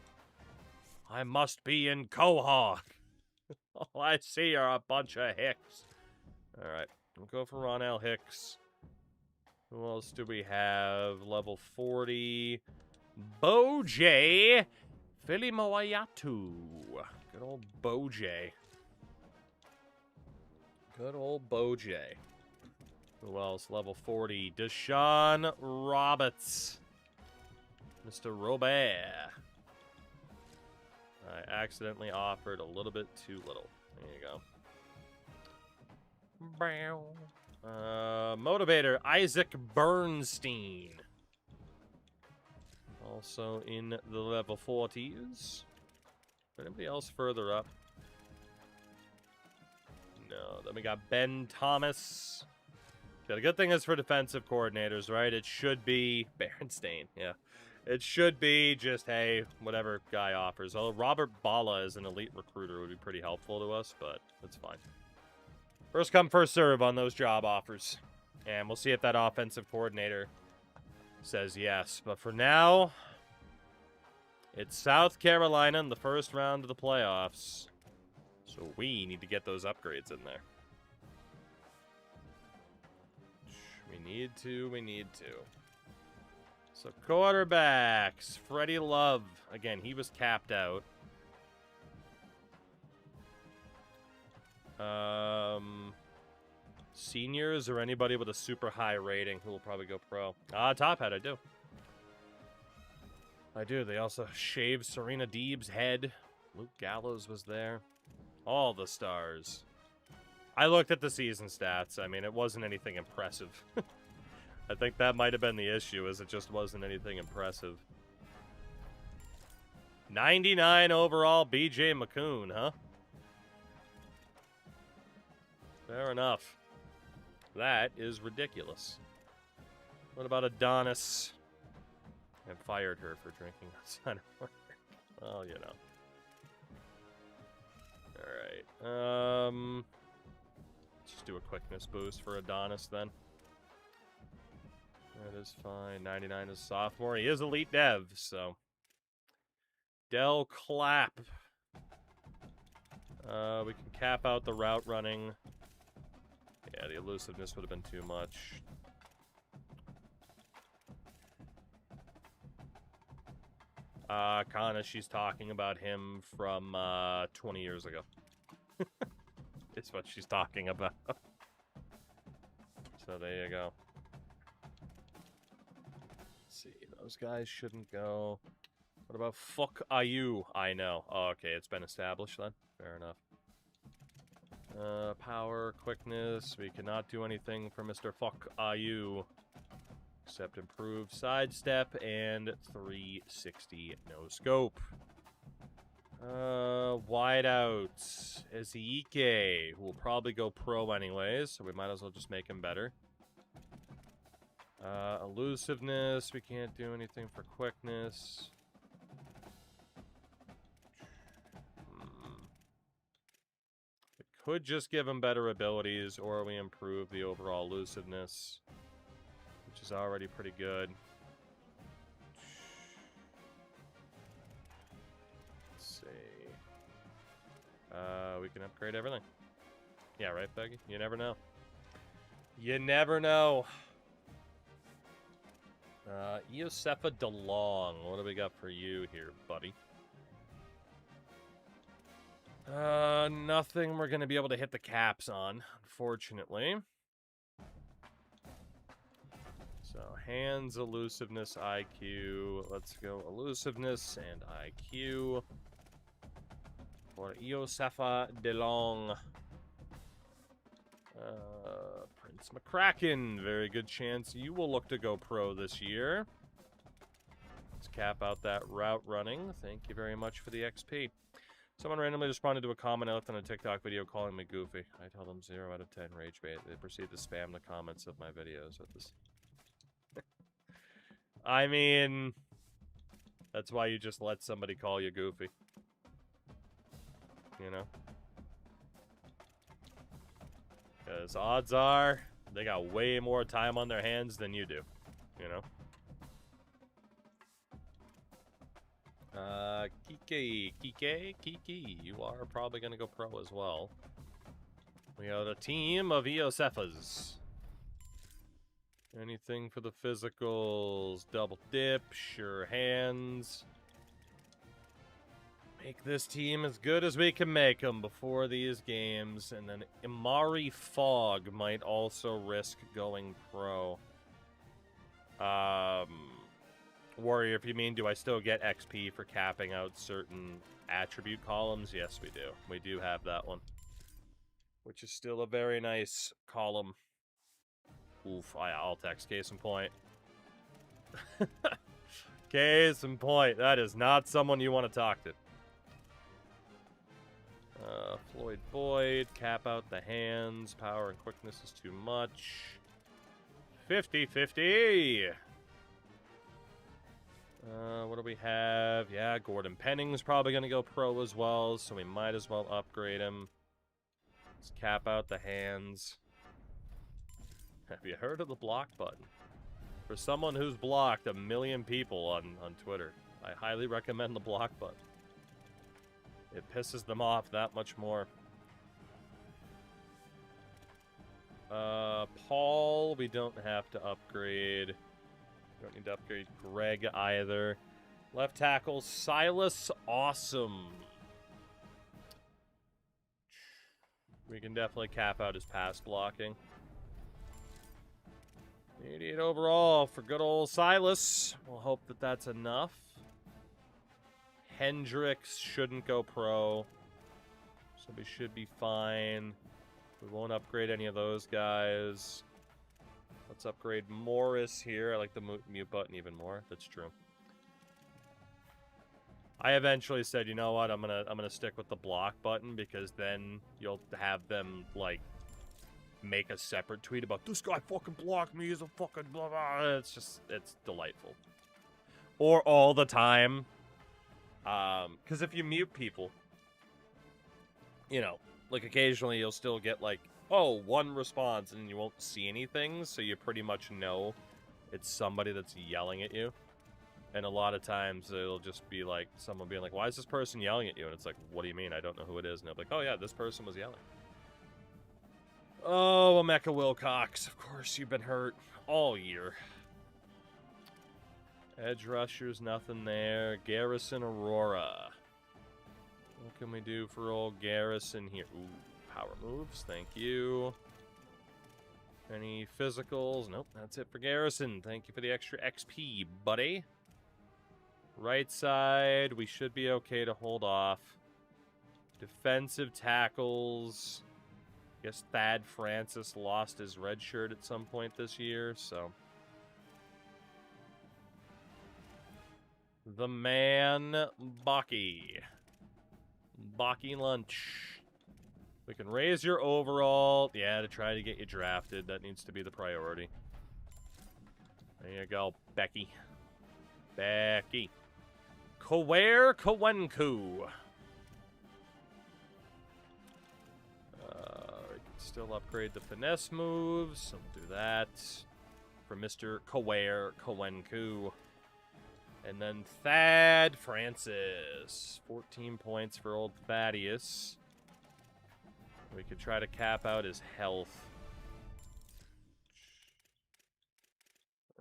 Speaker 1: I must be in Quahog. All I see are a bunch of Hicks. All right, we'll go for Ronell Hicks. Who else do we have? Level 40. Bo J. Philly Moayatu. Good old Bo J. Good old Bo J. Who else? Level 40. Deshaun Roberts. Mr. Robert. I accidentally offered a little bit too little. There you go. Motivator, Isaac Bernstein. Also in the level 40s. Anybody else further up? No. Then we got Ben Thomas. Yeah, the good thing is for defensive coordinators, right? It should be Bernstein, yeah. It should be just, hey, whatever guy offers. Oh, Robert Bala as an elite recruiter would be pretty helpful to us, but it's fine. First come, first serve on those job offers. And we'll see if that offensive coordinator says yes. But for now, it's South Carolina in the first round of the playoffs. So we need to get those upgrades in there. We need to. So quarterbacks, Freddie Love. Again, he was capped out. Seniors or anybody with a super high rating who will probably go pro. Top hat, I do. They also shaved Serena Deeb's head. Luke Gallows was there. All the stars. I looked at the season stats. I mean, it wasn't anything impressive. I think that might have been the issue, is it just wasn't anything impressive. 99 overall, BJ McCoon, huh? Fair enough. That is ridiculous. What about Adonis? I fired her for drinking outside of work. Well, you know. Alright. Let's just do a quickness boost for Adonis then. That is fine. 99 is sophomore. He is elite dev, so. Del Clapp. We can cap out the route running. Yeah, the elusiveness would have been too much. Kana, she's talking about him from 20 years ago. It's what she's talking about. So there you go. Let's see, those guys shouldn't go. What about fuck are you? I know. Oh, okay, it's been established then. Fair enough. Power, quickness. We cannot do anything for Mr. Fuck are you. Except improve sidestep and 360 no scope. Wideouts. Ezeike, who will probably go pro anyways, so we might as well just make him better. Elusiveness, we can't do anything for quickness. We could just give him better abilities, or we improve the overall elusiveness, which is already pretty good. Let's see. We can upgrade everything. Yeah, right, Peggy? You never know. You never know. Iosefa DeLong. What do we got for you here, buddy? Nothing we're going to be able to hit the caps on, unfortunately. So, hands, elusiveness, IQ. Let's go elusiveness and IQ. For Iosefa DeLong. Prince McCracken. Very good chance you will look to go pro this year. Let's cap out that route running. Thank you very much for the XP. Someone randomly responded to a comment I left on a TikTok video calling me goofy. I told them 0 out of 10 rage bait. They proceed to spam the comments of my videos with this. I mean, that's why you just let somebody call you goofy. You know? Because odds are, they got way more time on their hands than you do. You know? Kiki, you are probably going to go pro as well. We got a team of Iosefas. Anything for the physicals? Double dip, sure hands. Make this team as good as we can make them before these games. And then Imari Fogg might also risk going pro. Warrior, if you mean, do I still get XP for capping out certain attribute columns? Yes, we do. We do have that one. Which is still a very nice column. Oof, I'll text case in point. Case in point. That is not someone you want to talk to. Floyd Boyd, cap out the hands. Power and quickness is too much. 50-50. What do we have? Yeah, Gordon Penning's probably going to go pro as well, so we might as well upgrade him. Let's cap out the hands. Have you heard of the block button? For someone who's blocked 1 million people on Twitter, I highly recommend the block button. It pisses them off that much more. Paul, we don't have to upgrade. We don't need to upgrade Greg either. Left tackle, Silas Awesome. We can definitely cap out his pass blocking. 88 overall for good old Silas. We'll hope that that's enough. Hendricks shouldn't go pro, so we should be fine. We won't upgrade any of those guys. Let's upgrade Morris here. I like the mute button even more. That's true. I eventually said, you know what? I'm gonna stick with the block button, because then you'll have them like make a separate tweet about this guy fucking blocked me. He's a fucking blah blah. It's delightful. Or all the time. Because if you mute people, you know, like occasionally you'll still get like, oh, one response, and you won't see anything, so you pretty much know it's somebody that's yelling at you. And a lot of times it'll just be like someone being like, why is this person yelling at you? And it's like, what do you mean? I don't know who it is. And they'll be like, oh yeah, this person was yelling. Oh, Emeka Wilcox. Of course, you've been hurt all year. Edge rushers, nothing there. Garrison Aurora. What can we do for old Garrison here? Ooh, power moves. Thank you. Any physicals? Nope, that's it for Garrison. Thank you for the extra XP, buddy. Right side, we should be okay to hold off. Defensive tackles. I guess Thad Francis lost his red shirt at some point this year, so. The man, Baki. Baki lunch. We can raise your overall. Yeah, to try to get you drafted. That needs to be the priority. There you go, Becky. Becky. Kaware Kawenku. We can still upgrade the finesse moves, so we'll do that. For Mr. Kaware Kawenku. And then Thad Francis. 14 points for old Thaddeus. We could try to cap out his health.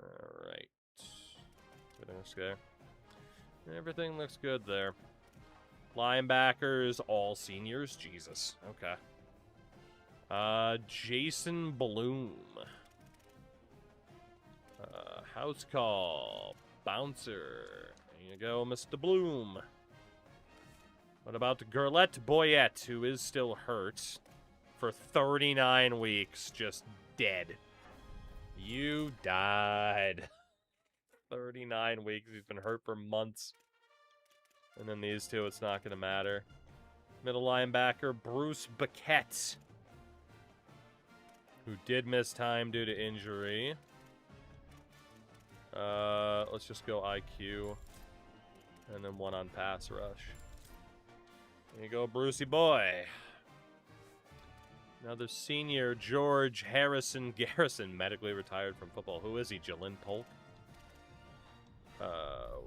Speaker 1: Alright. Everything looks good. Everything looks good there. Linebackers, all seniors. Jesus. Okay. Jason Bloom. House call. Bouncer. There you go, Mr. Bloom. What about Gerlet Boyette, who is still hurt for 39 weeks, just dead. You died. 39 weeks. He's been hurt for months. And then these two, it's not going to matter. Middle linebacker, Bruce Baquette, who did miss time due to injury. Let's just go IQ. And then one on pass rush. There you go, Brucey boy. Another senior, George Harrison Garrison, medically retired from football. Who is he, Jalen Polk?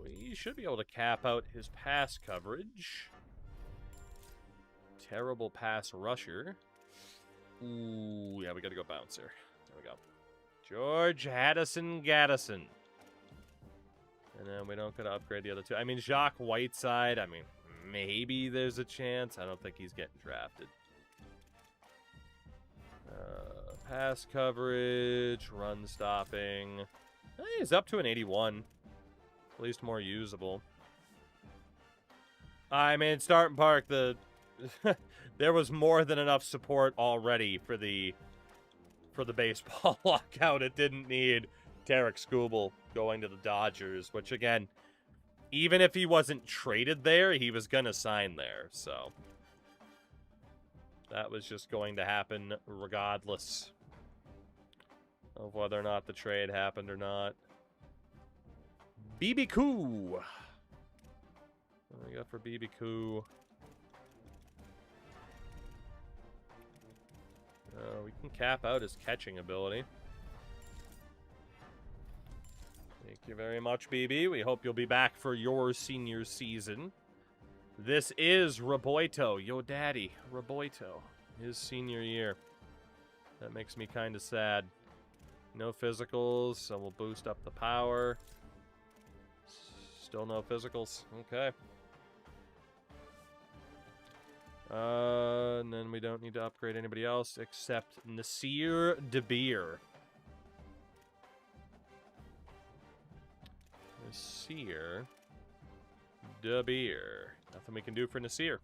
Speaker 1: We should be able to cap out his pass coverage. Terrible pass rusher. Ooh, yeah, we gotta go bouncer. There we go. George Haddison Gaddison. And then we don't got to upgrade the other two. I mean, Jacques Whiteside, I mean, maybe there's a chance. I don't think he's getting drafted. Pass coverage, run stopping. He's up to an 81. At least more usable. I mean, starting park, there was more than enough support already for the baseball lockout. It didn't need Tarek Skubal going to the Dodgers, which again, even if he wasn't traded there, he was gonna sign there. So that was just going to happen regardless of whether or not the trade happened or not. BB Koo. What do we got for BB Koo? We can cap out his catching ability. Thank you very much, BB. We hope you'll be back for your senior season. This is Roboito, yo daddy, Roboito. His senior year. That makes me kind of sad. No physicals, so we'll boost up the power. Still no physicals. Okay. And then we don't need to upgrade anybody else except Nasir DeBeer. Nasir DeBeer. Nothing we can do for Nasir.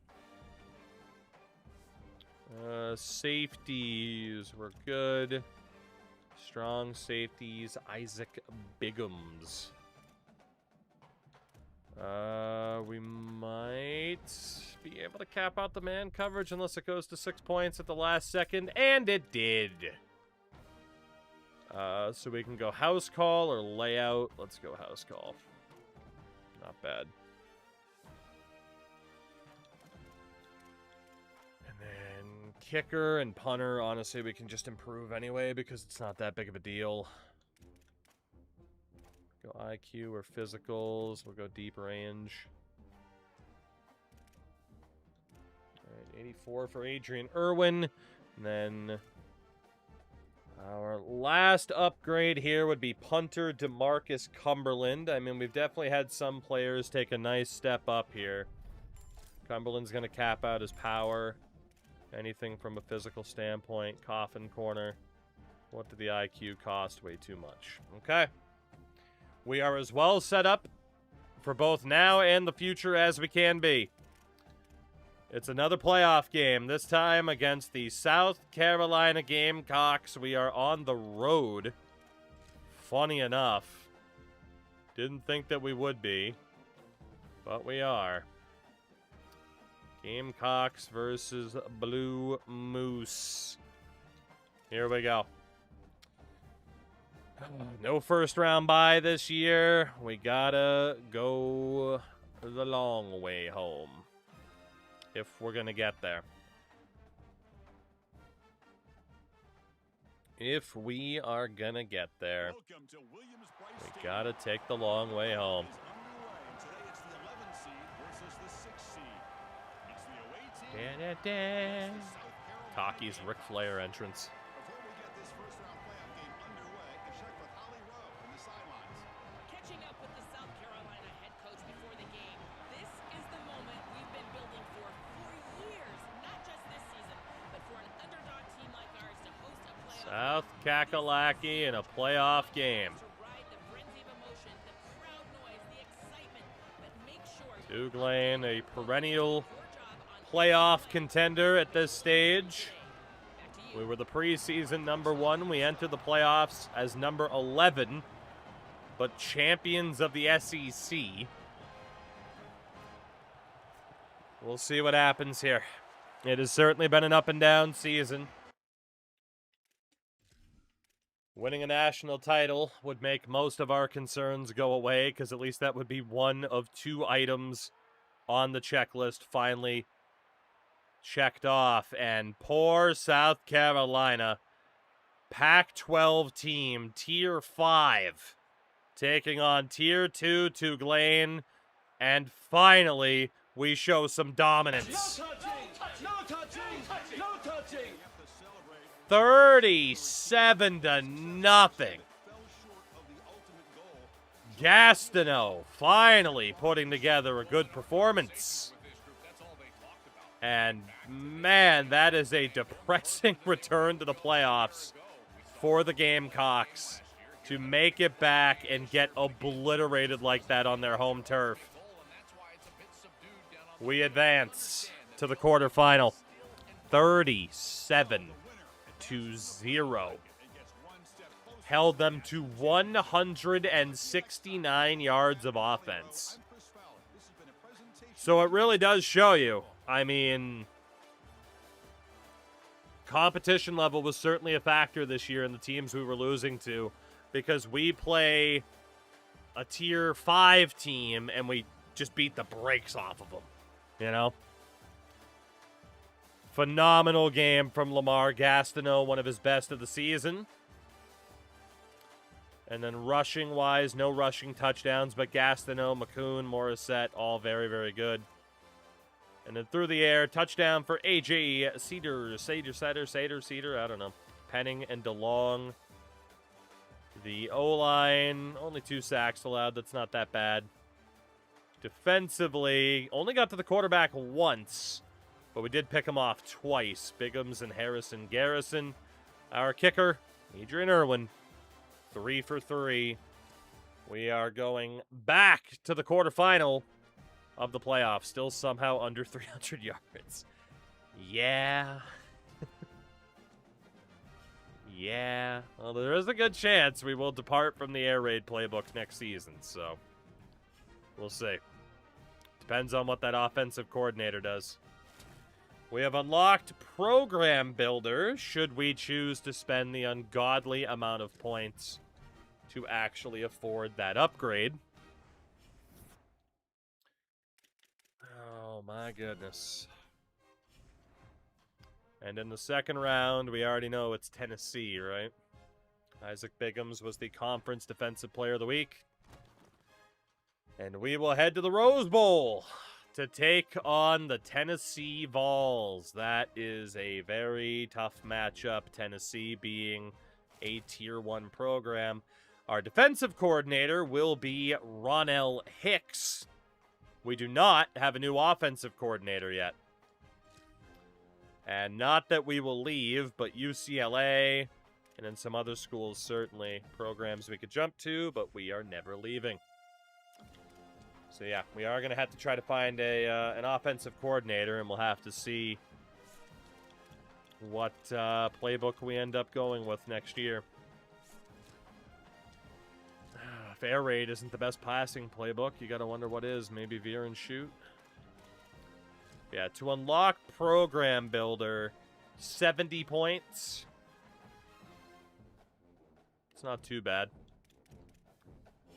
Speaker 1: Safeties, we're good. Strong safeties, Isaac Biggums. We might be able to cap out the man coverage unless it goes to 6 points at the last second, and it did. So we can go house call or layout. Let's go house call. Not bad. And then kicker and punter, honestly, we can just improve anyway because it's not that big of a deal. Go IQ or physicals. We'll go deep range. All right, 84 for Adrian Irwin. And then our last upgrade here would be punter DeMarcus Cumberland. I mean, we've definitely had some players take a nice step up here. Cumberland's going to cap out his power. Anything from a physical standpoint. Coffin corner. What did the IQ cost? Way too much. Okay. We are as well set up for both now and the future as we can be. It's another playoff game, this time against the South Carolina Gamecocks. We are on the road. Funny enough. Didn't think that we would be, but we are. Gamecocks versus Blue Moose. Here we go. No first round bye this year. We gotta go the long way home if we're gonna get there. If we are gonna get there, we gotta take the long way home. Cocky's Ric Flair entrance.
Speaker 9: Catching up with the South Carolina head coach before the game. This is the moment we've been building for years. Not just this season, but for an underdog team like ours to host a playoff.
Speaker 1: South Kakalaki in a playoff game. Duglane, a perennial playoff contender at this stage. We were the preseason number 1. We entered the playoffs as number 11, but champions of the SEC. We'll see what happens here. It has certainly been an up and down season. Winning a national title would make most of our concerns go away, because at least that would be one of 2 items on the checklist finally checked off. And poor South Carolina, Pac-12 team, Tier 5, taking on Tier 2 Tulane, and finally we show some dominance.
Speaker 2: No touching! No touching! No touching!
Speaker 1: 37-0. Gastineau finally putting together a good performance. And man, that is a depressing return to the playoffs for the Gamecocks to make it back and get obliterated like that on their home turf. We advance to the quarterfinal, 37-0. Held them to 169 yards of offense. So it really does show you. I mean, competition level was certainly a factor this year in the teams we were losing to, because we play a tier 5 team and we just beat the brakes off of them, you know? Phenomenal game from Lamar Gastineau, one of his best of the season. And then rushing-wise, no rushing touchdowns, but Gastineau, McCoon, Morissette, all very, very good. And then through the air, touchdown for A.J. Cedar, I don't know. Penning and DeLong. The O-line, only 2 sacks allowed. That's not that bad. Defensively, only got to the quarterback once, but we did pick him off twice. Biggums and Harrison Garrison. Our kicker, Adrian Irwin, 3 for 3. We are going back to the quarterfinal of the playoffs, still somehow under 300 yards. Yeah. Yeah. Well, there is a good chance we will depart from the air raid playbook next season, so we'll see. Depends on what that offensive coordinator does. We have unlocked Program Builder, should we choose to spend the ungodly amount of points to actually afford that upgrade. Oh my goodness. And in the second round, we already know it's Tennessee, right? Isaac Biggums was the Conference Defensive Player of the Week. And we will head to the Rose Bowl to take on the Tennessee Vols. That is a very tough matchup, Tennessee being a Tier 1 program. Our defensive coordinator will be Ronell Hicks. We do not have a new offensive coordinator yet. And not that we will leave, but UCLA and then some other schools, certainly programs we could jump to, but we are never leaving. So yeah, we are going to have to try to find an offensive coordinator, and we'll have to see what playbook we end up going with next year. If air raid isn't the best passing playbook, you got to wonder what is. Maybe veer and shoot. Yeah, to unlock Program Builder, 70 points. It's not too bad.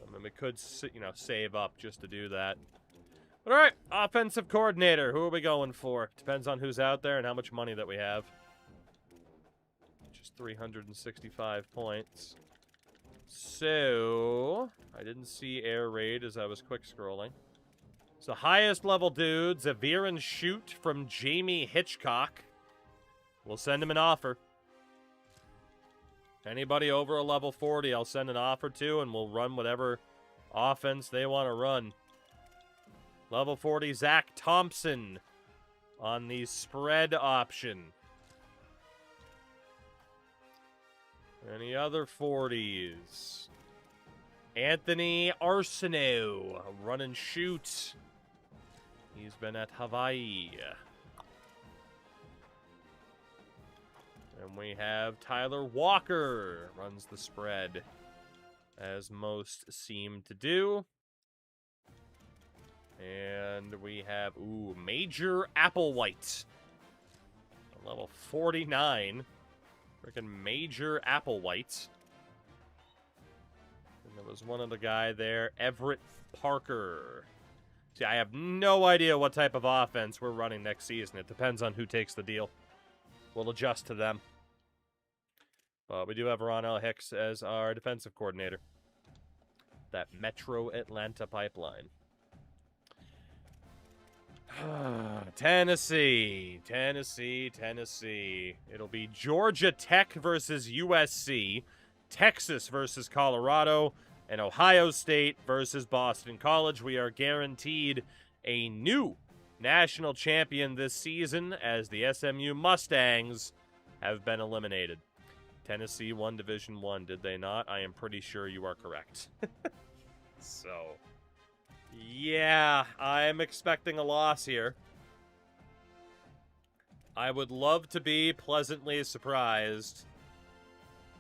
Speaker 1: I mean, we could, save up just to do that. But all right, offensive coordinator. Who are we going for? Depends on who's out there and how much money that we have. Just 365 points. So, I didn't see air raid as I was quick scrolling. So, highest level dudes, a veer and shoot from Jamie Hitchcock. We'll send him an offer. Anybody over a level 40, I'll send an offer to, and we'll run whatever offense they want to run. Level 40, Zach Thompson on the spread option. Any other 40s? Anthony Arsenault, run and shoot. He's been at Hawaii. And we have Tyler Walker, runs the spread, as most seem to do. And we have, Major Applewhite, level 49. Freaking Major Applewhite. And there was one other guy there, Everett Parker. See, I have no idea what type of offense we're running next season. It depends on who takes the deal. We'll adjust to them. But we do have Ronell Hicks as our defensive coordinator. That Metro Atlanta pipeline. Tennessee. It'll be Georgia Tech versus USC, Texas versus Colorado, and Ohio State versus Boston College. We are guaranteed a new national champion this season as the SMU Mustangs have been eliminated. Tennessee won Division I, did they not? I am pretty sure you are correct. So, yeah, I'm expecting a loss here. I would love to be pleasantly surprised,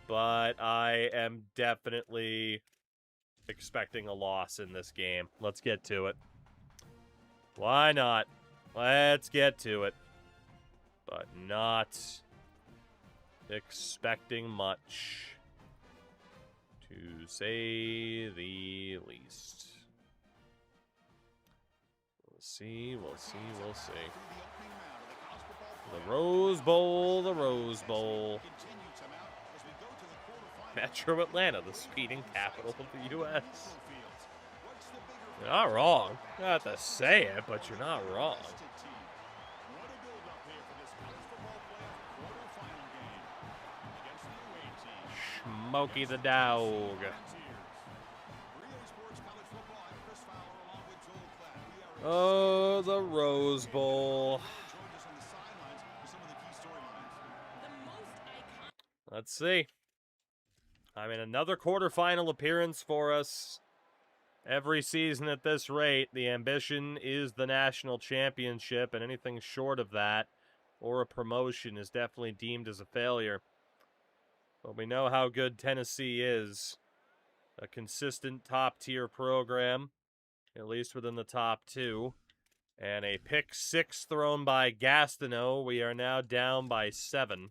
Speaker 1: but I am definitely expecting a loss in this game. Let's get to it. Why not? Let's get to it. But not expecting much, to say the least. We'll see. The Rose Bowl. Metro Atlanta, the speeding capital of the U.S. You're not wrong. You don't have to say it, but you're not wrong. Smokey the Dog. Oh, the Rose Bowl. Let's see. I mean, another quarterfinal appearance for us. Every season at this rate, the ambition is the national championship, and anything short of that or a promotion is definitely deemed as a failure. But we know how good Tennessee is. A consistent top-tier program, at least within the top two. And a pick 6 thrown by Gastineau. We are now down by 7.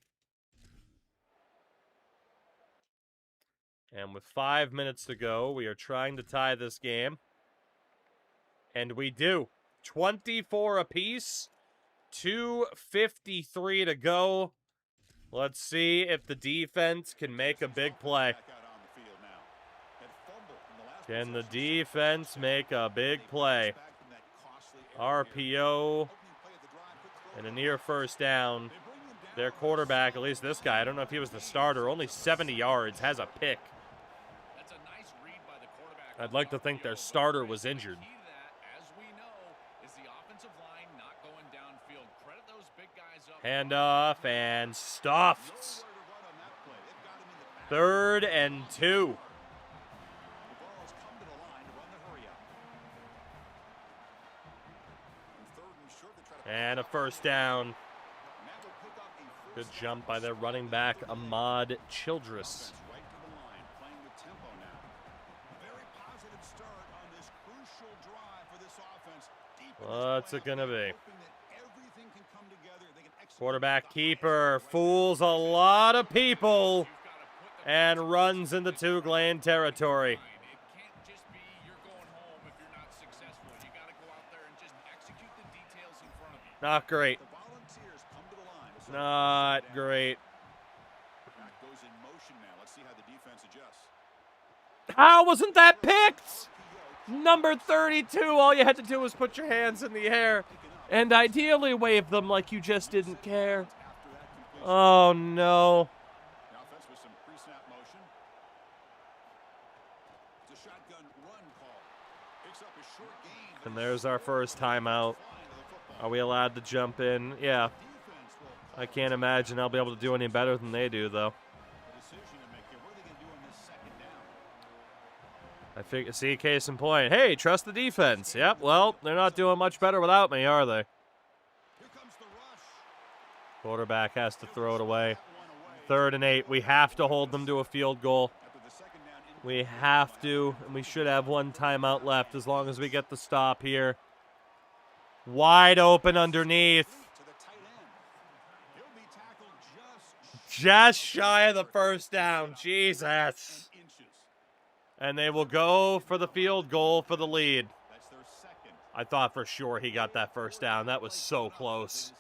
Speaker 1: And with 5 minutes to go, we are trying to tie this game. And we do. 24 apiece. 2:53 to go. Let's see if the defense can make a big play. Can the defense make a big play? RPO and a near first down. Their quarterback, at least this guy, I don't know if he was the starter, only 70 yards, has a pick. I'd like to think their starter was injured. Hand off and stuffed. 3rd and 2. And a first down. Good jump by their running back, Ahmad Childress. What's it gonna be? Quarterback keeper fools a lot of people and runs into two-lane territory. Not great. Not great. How wasn't that picked? Number 32, all you had to do was put your hands in the air and ideally wave them like you just didn't care. Oh, no. And there's our first timeout. Are we allowed to jump in? Yeah. I can't imagine I'll be able to do any better than they do, though. I figure, see, case in point. Hey, trust the defense. Yep, well, they're not doing much better without me, are they? Quarterback has to throw it away. 3rd and 8. We have to hold them to a field goal. We have to, and we should have one timeout left as long as we get the stop here. Wide open underneath. Just shy of the first down. Jesus. And they will go for the field goal for the lead. I thought for sure he got that first down. That was so close.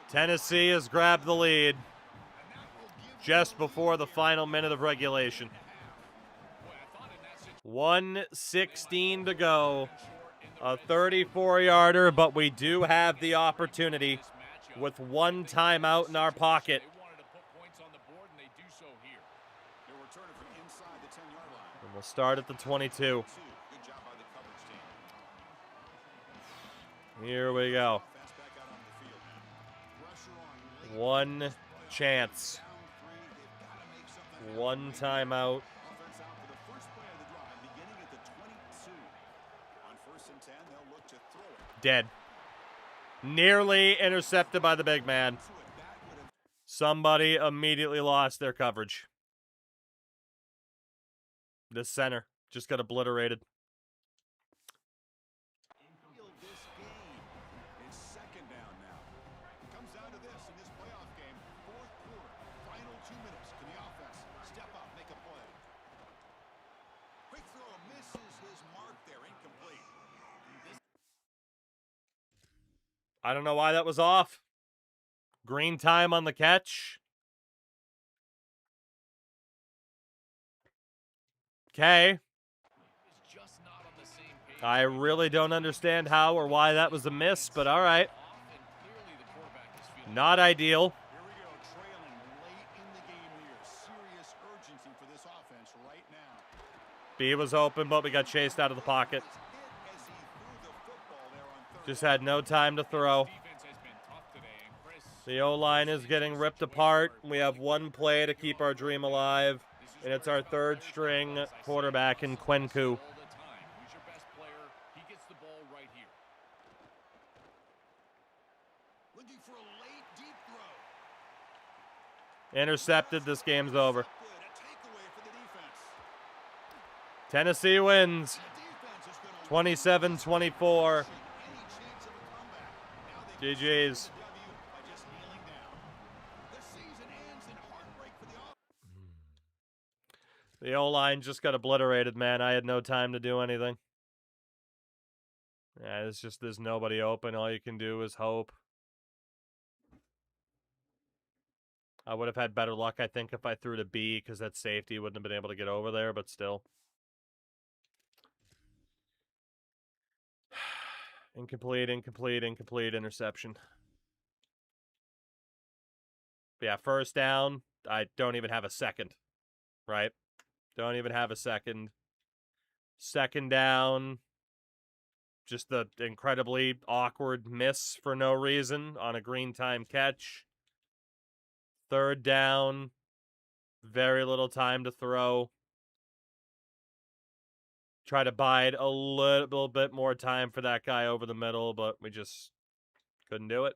Speaker 1: Tennessee has grabbed the lead just before the final minute of regulation. 1:16 to go. A 34-yarder, but we do have the opportunity with one timeout in our pocket.
Speaker 8: They wanted to put points on the board, and they do so here.
Speaker 7: They'll return it from inside the 10-yard line.
Speaker 1: And we'll start at the 22.
Speaker 7: Good job by the coverage team.
Speaker 1: Here we go.
Speaker 7: Offense back out onto the field. Pressure on late.
Speaker 1: One chance.
Speaker 7: Down three. They've got to make something happen.
Speaker 1: One timeout.
Speaker 7: Offense out for the first play of the drive, beginning at the 22. On 1st and 10, they'll look to throw it.
Speaker 1: Dead. Nearly intercepted by the big man. Somebody immediately lost their coverage. The center just got obliterated.
Speaker 7: This game. It's 2nd down now. It comes down to this in this playoff game. 4th quarter. Final 2 minutes. Can the offense step up, make a play? Quick throw misses his mark there. Incomplete.
Speaker 1: I don't know why that was off. Green time on the catch. Okay.
Speaker 8: It's just not on the same page.
Speaker 1: I really don't understand how or why that was a miss, but all right.
Speaker 8: And clearly the quarterback is feeling
Speaker 1: Not ideal.
Speaker 7: Here we go. Trailing late in the game here. Serious urgency for this offense right now.
Speaker 1: B was open, but we got chased out of the pocket.
Speaker 7: Hit as he threw the football there on 3rd.
Speaker 1: Just had no time to throw.
Speaker 8: defense has been tough today, and Chris,
Speaker 1: The O-line is getting ripped apart. We have one play to keep our dream alive, and it's our 3rd string quarterback in Kwenku.
Speaker 8: all the time. Who's your best player? He gets the ball right here.
Speaker 7: Looking for a late deep throw.
Speaker 1: Intercepted. This game's over.
Speaker 7: Good. A takeaway for the defense.
Speaker 1: Tennessee wins.
Speaker 7: The defense is going to
Speaker 1: 27-24.
Speaker 7: any chance of a comeback. Now they
Speaker 1: GG's.
Speaker 7: W by just kneeling down. The season ends in heartbreak for the offense.
Speaker 1: The O-line just got obliterated, man. I had no time to do anything. Yeah, it's just there's nobody open. All you can do is hope. I would have had better luck, I think, if I threw to B, because that safety wouldn't have been able to get over there, but still. Incomplete, incomplete, incomplete, interception. Yeah, 1st down. I don't even have a second, right? Don't even have a second. 2nd down. Just the incredibly awkward miss for no reason on a green time catch. 3rd down. Very little time to throw. Try to bide a little bit more time for that guy over the middle, but we just couldn't do it.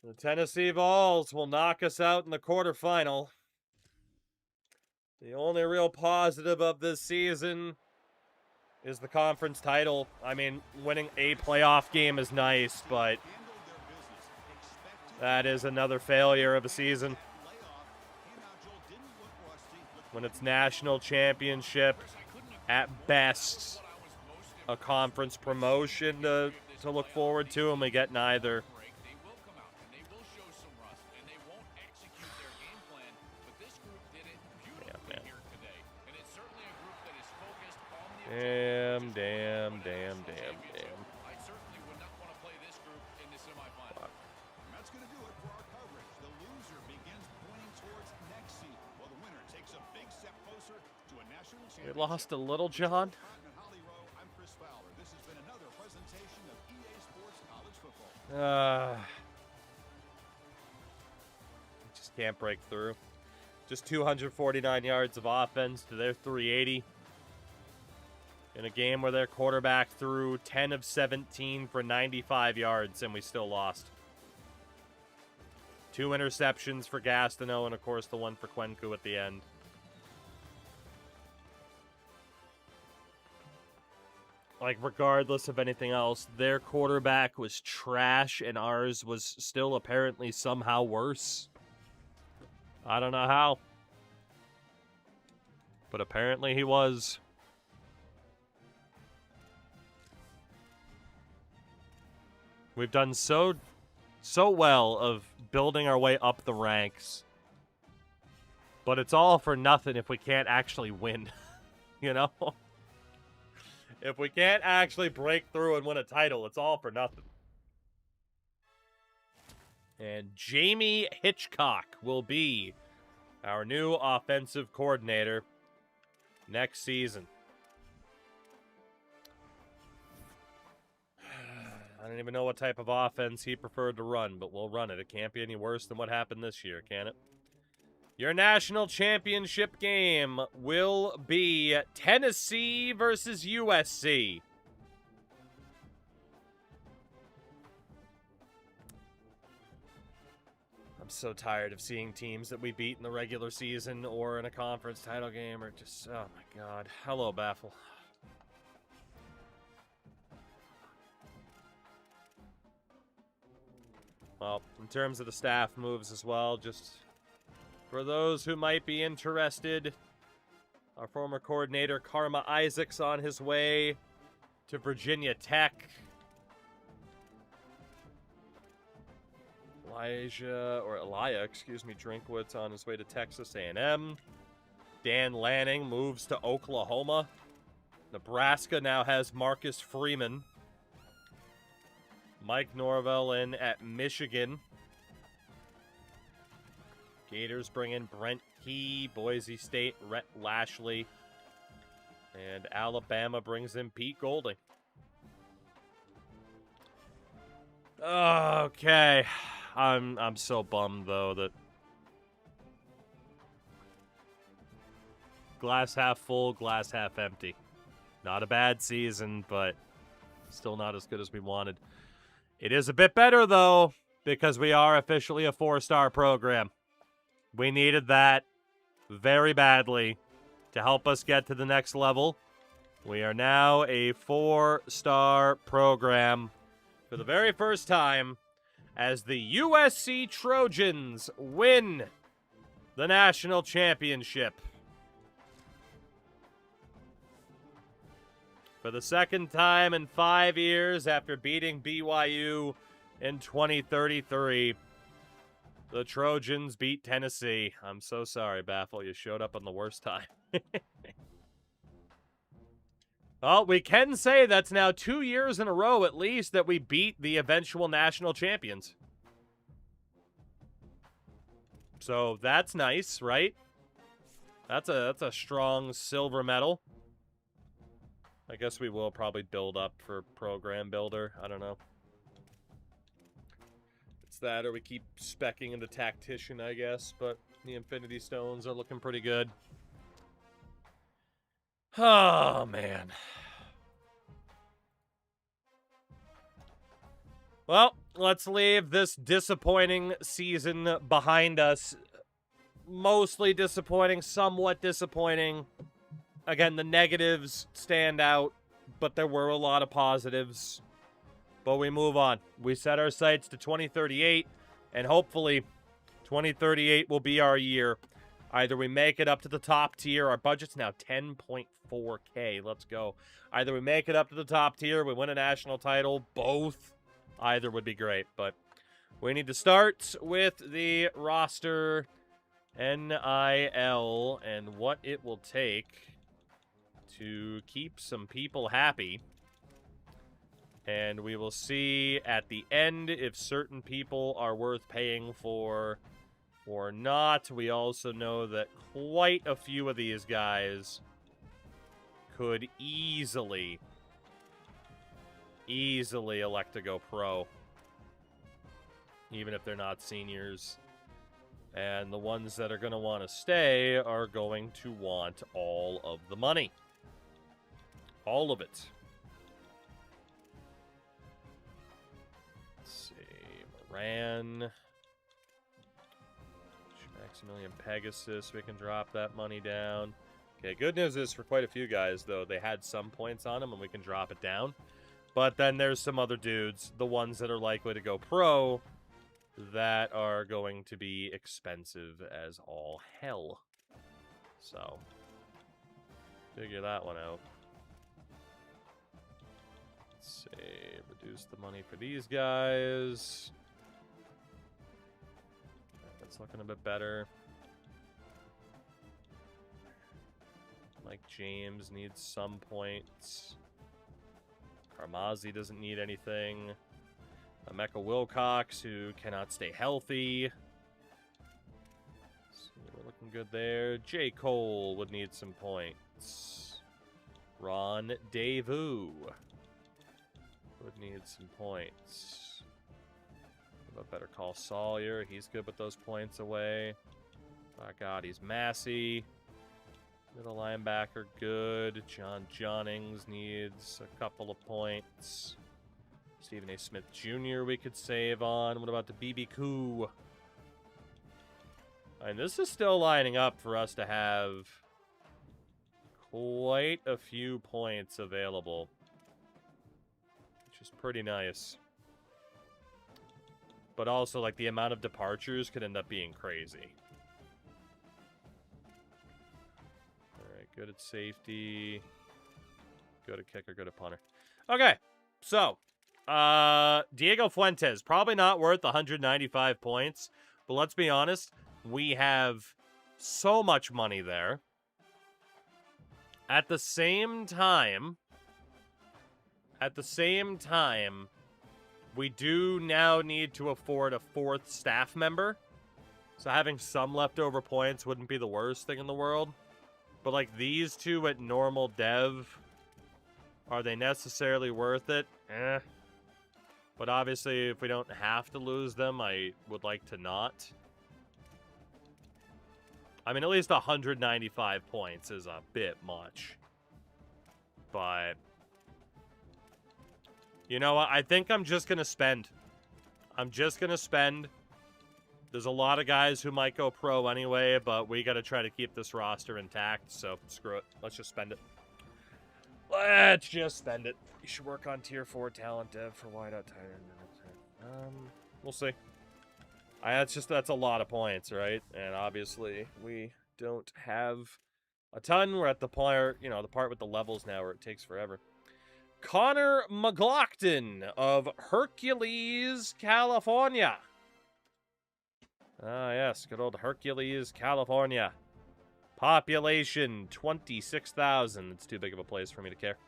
Speaker 1: The Tennessee Vols will knock us out in the quarterfinal. The only real positive of this season is the conference title. I mean, winning a playoff game is nice, but that is another failure of a season. When it's national championship, at best, a conference promotion to look forward to, and we get neither.
Speaker 8: They will come out, and they will show some rust, and they won't execute their game plan, but this group did it beautifully here today, and it's certainly a group that is focused on the
Speaker 1: Damn.
Speaker 8: I certainly would not want to play this group in the semifinal.
Speaker 7: And that's going to do it for our coverage. The loser begins pointing towards next season, while the winner takes a big step closer to a national
Speaker 1: We
Speaker 7: championship.
Speaker 1: lost a little, John.
Speaker 7: Cotton and Holly Rowe, I'm Chris Fowler. This has been another presentation of EA Sports College Football.
Speaker 1: Just can't break through. Just 249 yards of offense to their 380. In a game where their quarterback threw 10 of 17 for 95 yards, and we still lost. 2 interceptions for Gastineau, and of course the one for Kwenku at the end. Like, regardless of anything else, their quarterback was trash, and ours was still apparently somehow worse. I don't know how. But apparently he was. We've done so well of building our way up the ranks. But it's all for nothing if we can't actually win. You know? If we can't actually break through and win a title, it's all for nothing. And Jamie Hitchcock will be our new offensive coordinator next season. I don't even know what type of offense he preferred to run, but we'll run it. It can't be any worse than what happened this year, can it? Your national championship game will be Tennessee versus USC. I'm so tired of seeing teams that we beat in the regular season or in a conference title game or just, oh my God. Hello, Baffle. Well, in terms of the staff moves as well, just for those who might be interested, our former coordinator, Karma Isaac's on his way to Virginia Tech. Elia, Drinkwitz on his way to Texas A&M. Dan Lanning moves to Oklahoma. Nebraska now has Marcus Freeman. Mike Norvell in at Michigan. Gators bring in Brent Key. Boise State, Rhett Lashley. And Alabama brings in Pete Golding. Okay. I'm so bummed, though, that glass half full, glass half empty. Not a bad season, but still not as good as we wanted. It is a bit better, though, because we are officially a 4-star program. We needed that very badly to help us get to the next level. We are now a 4-star program for the very first time as the USC Trojans win the national championship. For the second time in 5 years after beating BYU in 2033, the Trojans beat Tennessee. I'm so sorry, Baffle. You showed up on the worst time. Well, we can say that's now 2 years in a row at least that we beat the eventual national champions. So that's nice, right? That's a strong silver medal. I guess we will probably build up for Program Builder. I don't know. It's that or we keep speccing into Tactician, I guess. But the Infinity Stones are looking pretty good. Oh, man. Well, let's leave this disappointing season behind us. Mostly disappointing, somewhat disappointing. Again, the negatives stand out, but there were a lot of positives. But we move on. We set our sights to 2038, and hopefully 2038 will be our year. Either we make it up to the top tier. Our budget's now 10.4K. Let's go. Either we make it up to the top tier, we win a national title. Both. Either would be great. But we need to start with the roster, NIL, and what it will take to keep some people happy. And we will see at the end if certain people are worth paying for or not. We also know that quite a few of these guys could easily elect to go pro, even if they're not seniors. And the ones that are going to want to stay are going to want all of the money. All of it. Let's see. Moran. Maximilian Pegasus. We can drop that money down. Okay, good news is for quite a few guys, though, they had some points on them and we can drop it down. But then there's some other dudes, the ones that are likely to go pro, that are going to be expensive as all hell. So, figure that one out. Let's see, reduce the money for these guys. That's looking a bit better. Mike James needs some points. Carmazzi doesn't need anything. Emeka Wilcox, who cannot stay healthy. So we're looking good there. J. Cole would need some points. Ron Devu would need some points. What about Better Call Sawyer? He's good with those points away. My God, he's Massey. Middle linebacker, good. John Jonnings needs a couple of points. Stephen A. Smith Jr. we could save on. What about the BB Koo? And this is still lining up for us to have quite a few points available, which is pretty nice. But also, like, the amount of departures could end up being crazy. Alright, good at safety. Good at kicker, good at punter. Okay, so, Diego Fuentes, probably not worth 195 points, but let's be honest, we have so much money there. At the same time, we do now need to afford a 4th staff member. So having some leftover points wouldn't be the worst thing in the world. But like these two at normal dev, are they necessarily worth it? Eh. But obviously if we don't have to lose them, I would like to not. I mean, at least 195 points is a bit much. But you know what? I think I'm just going to spend. There's a lot of guys who might go pro anyway, but we got to try to keep this roster intact, so screw it. Let's just spend it. Let's just spend it. You should work on tier 4 talent dev for wideout tight end. We'll see. That's a lot of points, right? And obviously we don't have a ton. We're at the part, the part with the levels now where it takes forever. Connor McLaughlin of Hercules, California. Ah, yes, good old Hercules, California. Population 26,000. It's too big of a place for me to care.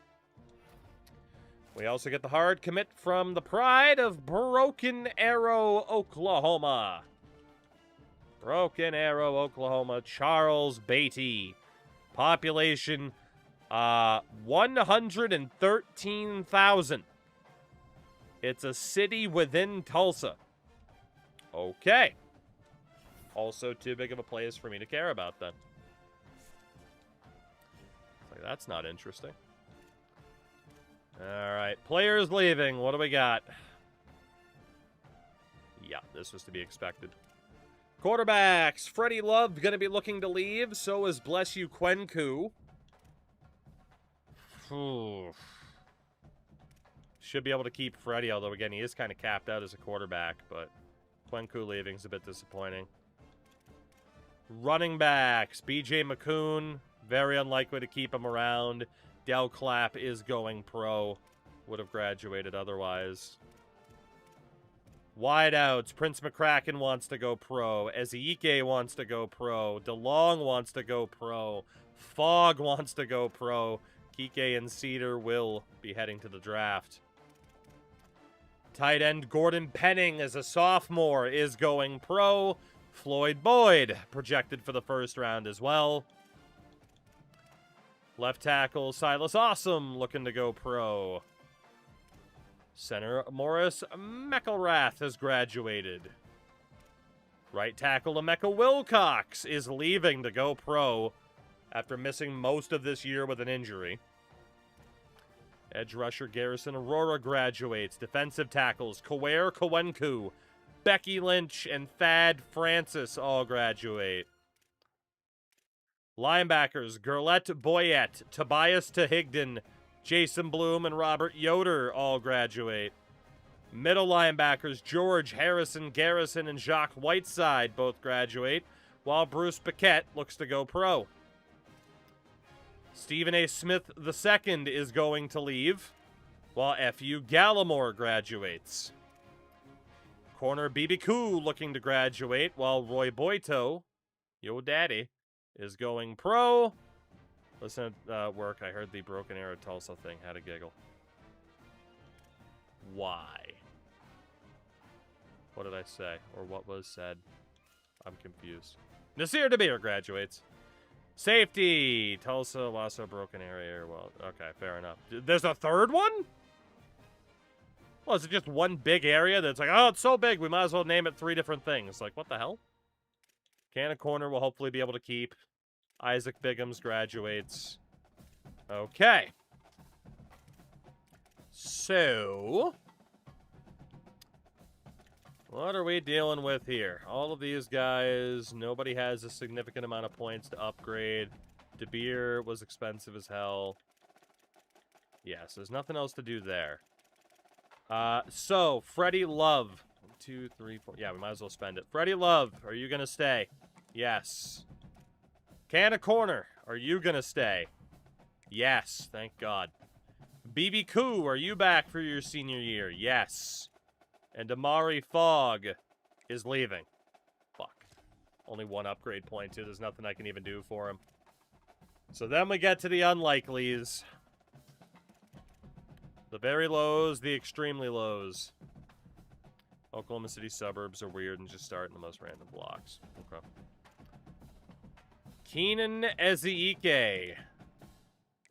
Speaker 1: We also get the hard commit from the pride of Broken Arrow, Oklahoma. Broken Arrow, Oklahoma. Charles Beatty. Population 113,000. It's a city within Tulsa. Okay. Also too big of a place for me to care about then. Like, that's not interesting. Alright, players leaving. What do we got? Yeah, this was to be expected. Quarterbacks. Freddie Love going to be looking to leave. So is Bless You Kwenku. Should be able to keep Freddie, although again, he is kind of capped out as a quarterback, but Kwenku leaving is a bit disappointing. Running backs. BJ McCoon. Very unlikely to keep him around. Del Clapp is going pro. Would have graduated otherwise. Wideouts. Prince McCracken wants to go pro. Ezeike wants to go pro. DeLong wants to go pro. Fogg wants to go pro. Kike and Cedar will be heading to the draft. Tight end Gordon Penning as a sophomore is going pro. Floyd Boyd projected for the first round as well. Left tackle Silas Awesome looking to go pro. Center Morris McElrath has graduated. Right tackle Emeka Wilcox is leaving to go pro after missing most of this year with an injury. Edge rusher Garrison Aurora graduates. Defensive tackles Kaware Kwenku, Becky Lynch, and Thad Francis all graduate. Linebackers Gerlette Boyette, Tobias Tehigdon, Jason Bloom, and Robert Yoder all graduate. Middle linebackers George Harrison Garrison and Jacques Whiteside both graduate, while Bruce Paquette looks to go pro. Stephen A. Smith II is going to leave, while F.U. Gallimore graduates. Corner BB Koo looking to graduate, while Roy Boito, yo daddy, is going pro. Listen at work, I heard the Broken Arrow Tulsa thing, had a giggle. Why? What did I say? Or what was said? I'm confused. Nasir Dabir graduates. Safety. Tulsa, Lasso, broken area. Well, okay, fair enough. There's a third one? Well, is it just one big area that's like, oh, it's so big, we might as well name it 3 different things. Like, what the hell? Canna Corner will hopefully be able to keep. Isaac Bigham's graduates. Okay. So, what are we dealing with here? All of these guys, nobody has a significant amount of points to upgrade. DeBeer was expensive as hell. Yes, there's nothing else to do there. So, Freddie Love. 1, 2, 3, 4. Yeah, we might as well spend it. Freddie Love, are you going to stay? Yes. Canna Corner, are you going to stay? Yes, thank God. BB Koo, are you back for your senior year? Yes. And Amari Fogg is leaving. Fuck. Only 1 upgrade point, too. There's nothing I can even do for him. So then we get to the unlikelies. The very lows, the extremely lows. Oklahoma City suburbs are weird and just start in the most random blocks. Okay. Keenan Ezeike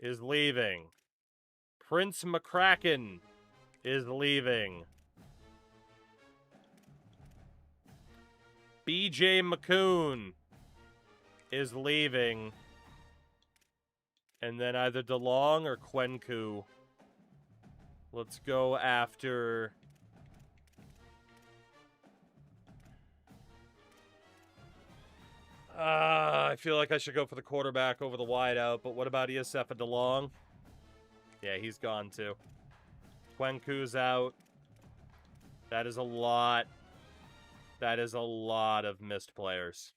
Speaker 1: is leaving. Prince McCracken is leaving. BJ McCoon is leaving. And then either DeLong or Kwenku. Let's go after... I feel like I should go for the quarterback over the wideout, but what about Iosefa DeLong? Yeah, he's gone too. Kwenku's out. That is a lot. That is a lot of missed players.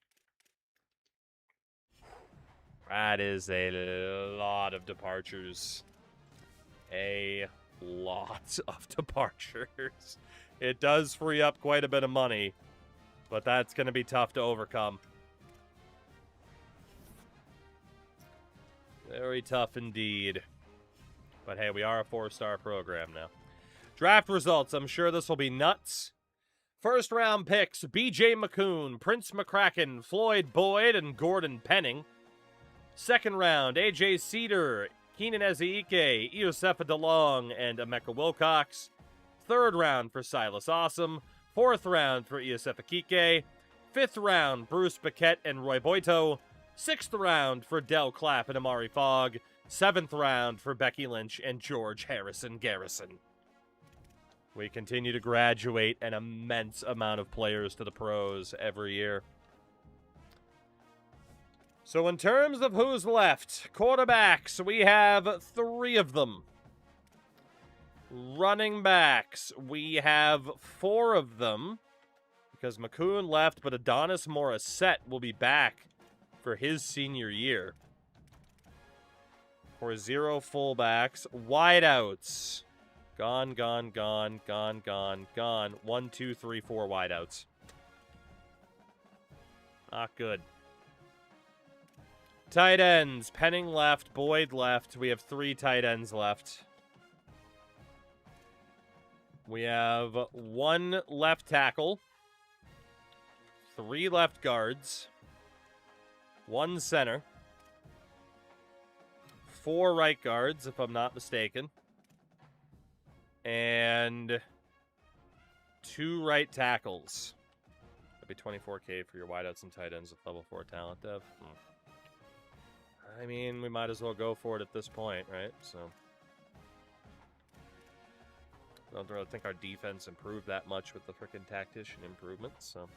Speaker 1: That is a lot of departures. A lot of departures. It does free up quite a bit of money, but that's going to be tough to overcome. Very tough indeed. But hey, we are a 4-star program now. Draft results. I'm sure this will be nuts. First round picks, BJ McCoon, Prince McCracken, Floyd Boyd, and Gordon Penning. Second round, AJ Cedar, Keenan Ezeike, Iosefa DeLong, and Emeka Wilcox. Third round for Silas Awesome. Fourth round for Iosefa Kike. Fifth round, Bruce Paquette and Roy Boito. Sixth round for Del Clapp and Amari Fogg. Seventh round for Becky Lynch and George Harrison Garrison. We continue to graduate an immense amount of players to the pros every year. So in terms of who's left, quarterbacks, we have 3 of them. Running backs, we have 4 of them. Because McCoon left, but Adonis Morissette will be back for his senior year. For 0 fullbacks. Wideouts. Gone, gone, gone, gone, gone, gone. 1, 2, 3, 4 wideouts. Not good. Tight ends. Penning left. Boyd left. We have 3 tight ends left. We have 1 left tackle. 3 left guards. 1 center. 4 right guards, if I'm not mistaken. And 2 right tackles. That'd be $24K for your wideouts and tight ends with level 4 talent dev. I mean, we might as well go for it at this point, right? So, I don't really think our defense improved that much with the frickin' tactician improvements, so.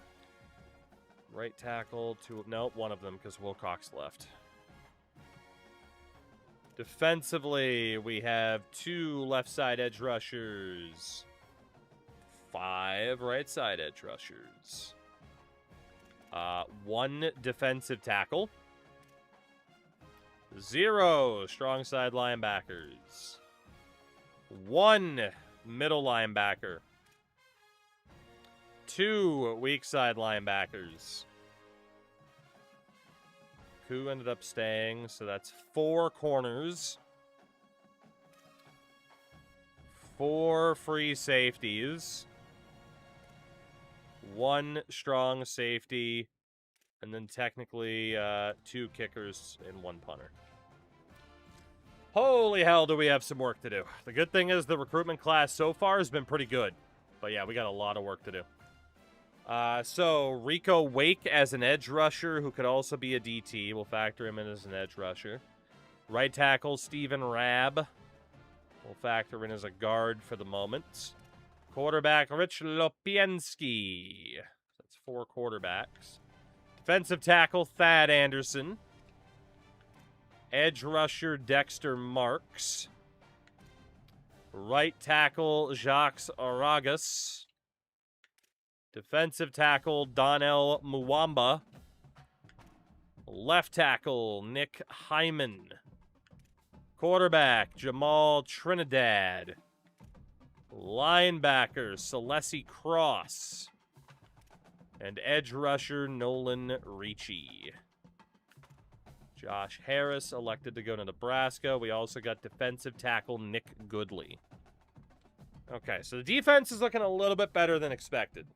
Speaker 1: Right tackle, 2, nope, 1 of them, because Wilcox left. Defensively, we have 2 left side edge rushers. 5 right side edge rushers. 1 defensive tackle. 0 strong side linebackers. 1 middle linebacker. 2 weak side linebackers. Koo ended up staying, so that's 4 corners. 4 free safeties, 1 strong safety, and then technically 2 kickers and 1 punter. Holy hell, do we have some work to do. The good thing is the recruitment class so far has been pretty good. But yeah, we got a lot of work to do. So, Rico Wake as an edge rusher, who could also be a DT. We'll factor him in as an edge rusher. Right tackle, Steven Rabb. We'll factor in as a guard for the moment. Quarterback, Rich Lopiensky. That's 4 quarterbacks. Defensive tackle, Thad Anderson. Edge rusher, Dexter Marks. Right tackle, Jacques Aragas. Defensive tackle, Donnell Muwamba. Left tackle, Nick Hyman. Quarterback, Jamal Trinidad. Linebacker, Celeste Cross. And edge rusher, Nolan Ricci. Josh Harris elected to go to Nebraska. We also got defensive tackle, Nick Goodley. Okay, so the defense is looking a little bit better than expected.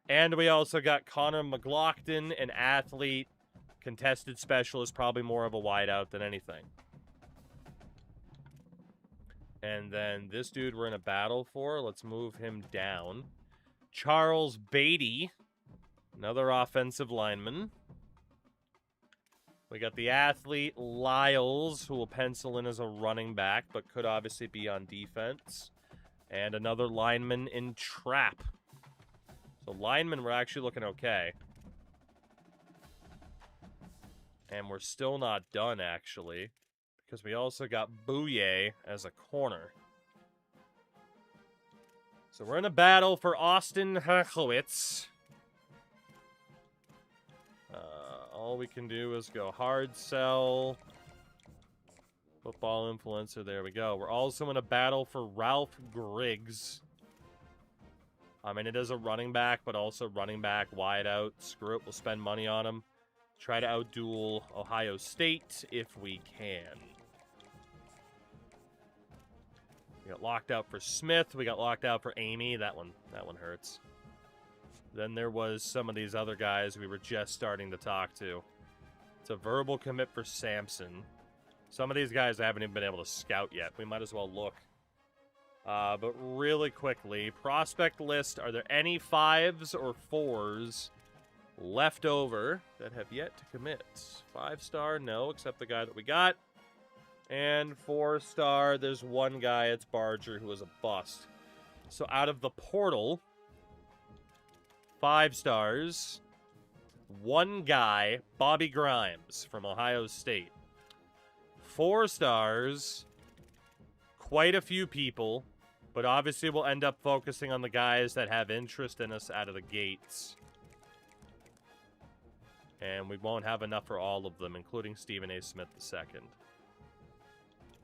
Speaker 1: And we also got Connor McLaughlin, an athlete, contested specialist, probably more of a wideout than anything. And then this dude we're in a battle for. Let's move him down. Charles Beatty, another offensive lineman. We got the athlete, Lyles, who will pencil in as a running back, but could obviously be on defense. And another lineman in Trap. So linemen, we're actually looking okay. And we're still not done, actually, because we also got Bouye as a corner. So we're in a battle for Austin Herkowitz. All we can do is go hard sell. Football influencer, there we go. We're also in a battle for Ralph Griggs. I mean, it is a running back, but also running back wide out. Screw it, we'll spend money on him. Try to outduel Ohio State if we can. We got locked out for Smith. We got locked out for Amy. That one hurts. Then there was some of these other guys we were just starting to talk to. It's a verbal commit for Sampson. Some of these guys I haven't even been able to scout yet. We might as well look. But really quickly, prospect list. Are there any 5s or 4s left over that have yet to commit? 5-star, no, except the guy that we got. And 4-star, there's one guy, it's Barger, who was a bust. So out of the portal, 5 stars, 1 guy, Bobby Grimes from Ohio State. 4 stars, quite a few people, but obviously we'll end up focusing on the guys that have interest in us out of the gates. And we won't have enough for all of them, including Stephen A. Smith II.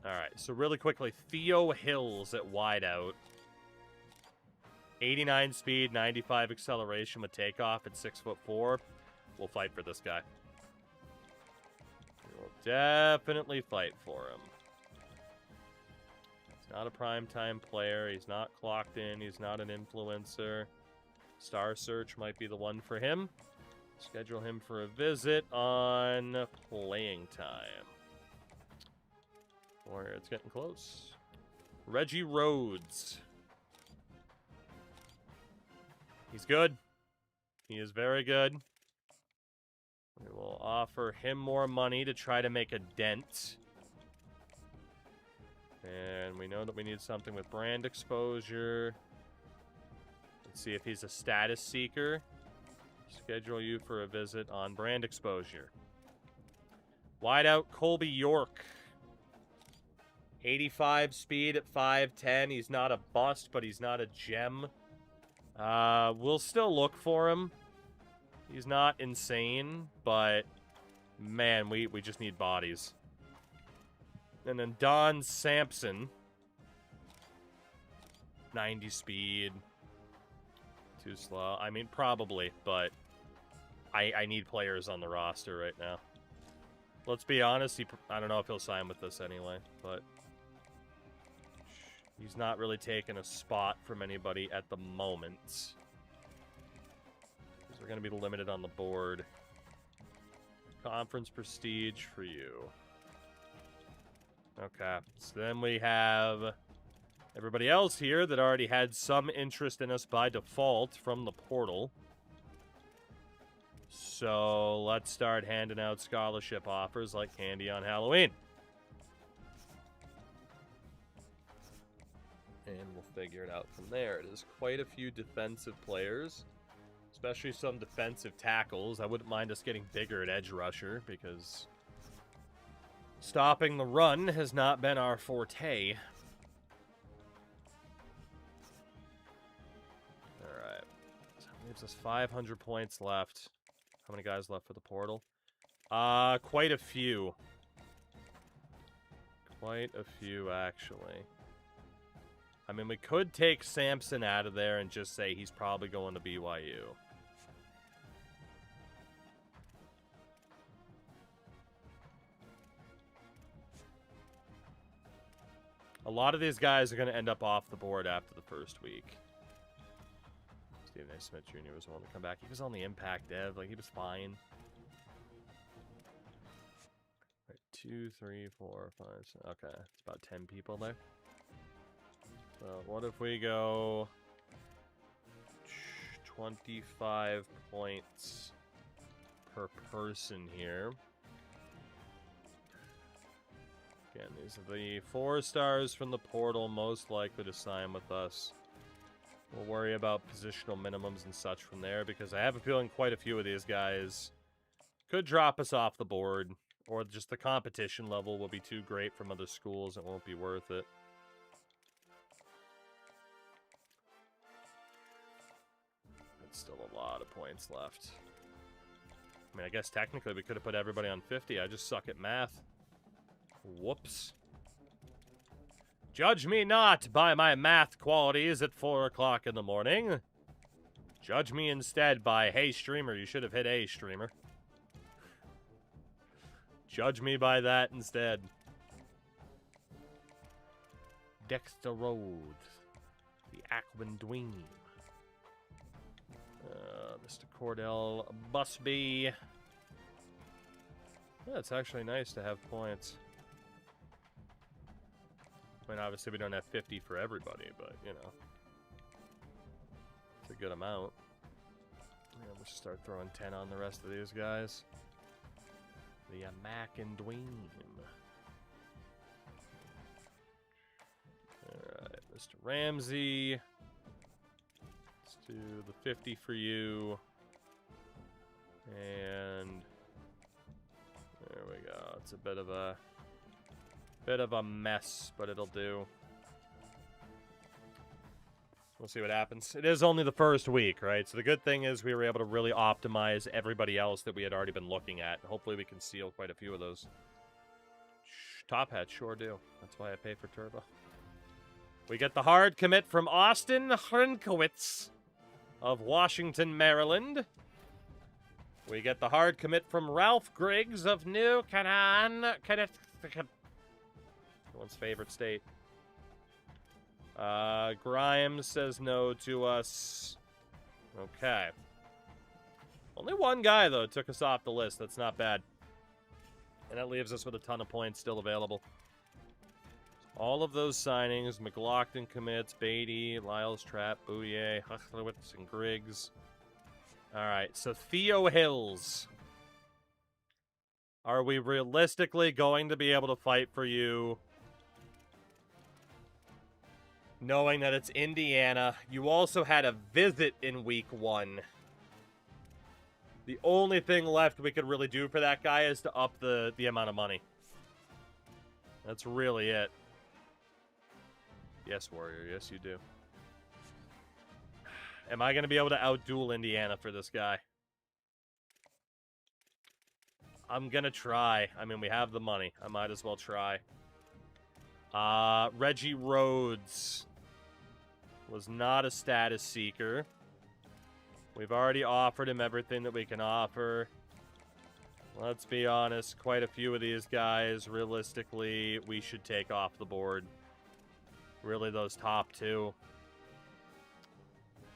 Speaker 1: Alright, so really quickly, Theo Hills at wideout. 89 speed, 95 acceleration with takeoff at 6'4". We'll fight for this guy. We'll definitely fight for him. He's not a primetime player. He's not clocked in. He's not an influencer. Star Search might be the one for him. Schedule him for a visit on playing time. Or it's getting close. Reggie Rhodes. He's good. He is very good. We will offer him more money to try to make a dent. And we know that we need something with brand exposure. Let's see if he's a status seeker. Schedule you for a visit on brand exposure. Wideout Colby York. 85 speed at 5'10". He's not a bust, but he's not a gem. We'll still look for him. He's not insane, but man, we just need bodies. And then Don Sampson. 90 speed. Too slow. I mean, probably, but I need players on the roster right now. Let's be honest, I don't know if he'll sign with us anyway, but He's not really taking a spot from anybody at the moment. Because we're going to be limited on the board. Conference prestige for you. Okay. So then we have everybody else here that already had some interest in us by default from the portal. So let's start handing out scholarship offers like candy on Halloween. And we'll figure it out from there. There's quite a few defensive players, especially some defensive tackles. I wouldn't mind us getting bigger at edge rusher because stopping the run has not been our forte. Alright. So that leaves us 500 points left. How many guys left for the portal? Quite a few. Quite a few, actually. I mean, we could take Sampson out of there and just say he's probably going to BYU. A lot of these guys are going to end up off the board after the first week. Stephen A. Smith Jr. was the one to come back. He was on the impact dev. Like, he was fine. Right, 2, 3, 4, 5, 6. Okay, it's about 10 people there. So what if we go 25 points per person here? Again, these are the 4 stars from the portal most likely to sign with us. We'll worry about positional minimums and such from there because I have a feeling quite a few of these guys could drop us off the board, or just the competition level will be too great from other schools. It won't be worth it. Still a lot of points left. I mean, I guess technically we could have put everybody on 50. I just suck at math. Whoops. Judge me not by my math qualities at 4 o'clock in the morning. Judge me instead by, hey, streamer, you should have hit A, streamer. Judge me by that instead. Dexter Road. The Aquan Dweeb. Mr. Cordell Busby. Yeah, it's actually nice to have points. I mean, obviously we don't have 50 for everybody, but, you know. It's a good amount. Yeah, let's start throwing 10 on the rest of these guys. The Mac and Dweem. Alright, Mr. Ramsey. Do the 50 for you. And there we go. It's a bit of a mess, but it'll do. We'll see what happens. It is only the first week, right? So the good thing is we were able to really optimize everybody else that we had already been looking at. Hopefully we can seal quite a few of those. Top Hat, sure do. That's why I pay for Turbo. We get the hard commit from Austin Hrinkowitz of Washington, Maryland. We get the hard commit from Ralph Griggs of New Canaan, Connecticut. Everyone's favorite state. Grimes says no to us. Okay. Only one guy, though, took us off the list. That's not bad. And that leaves us with a ton of points still available. All of those signings, McLaughlin commits, Beatty, Lyles Trapp, Bouye, Huchlowitz, and Griggs. Alright, so Theo Hills. Are we realistically going to be able to fight for you? Knowing that it's Indiana. You also had a visit in week 1. The only thing left we could really do for that guy is to up the amount of money. That's really it. Yes, Warrior. Yes, you do. Am I going to be able to outduel Indiana for this guy? I'm going to try. I mean, we have the money. I might as well try. Reggie Rhodes was not a status seeker. We've already offered him everything that we can offer. Let's be honest. Quite a few of these guys, realistically, we should take off the board. Really, those top two.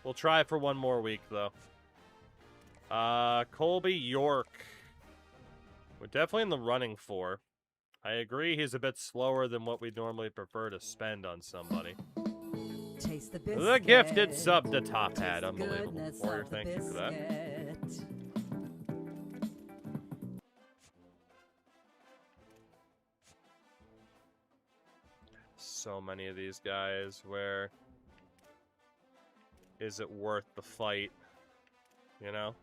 Speaker 1: We'll try for one more week, though. Colby York. We're definitely in the running for. I agree he's a bit slower than what we normally prefer to spend on somebody.
Speaker 5: Taste the
Speaker 1: The
Speaker 5: biscuit.
Speaker 1: gifted sub to Top
Speaker 5: Taste
Speaker 1: Hat.
Speaker 5: the
Speaker 1: Unbelievable.
Speaker 5: goodness
Speaker 1: Warrior,
Speaker 5: of the
Speaker 1: thank you for that.
Speaker 5: biscuit.
Speaker 1: So many of these guys where... Is it worth the fight? You know?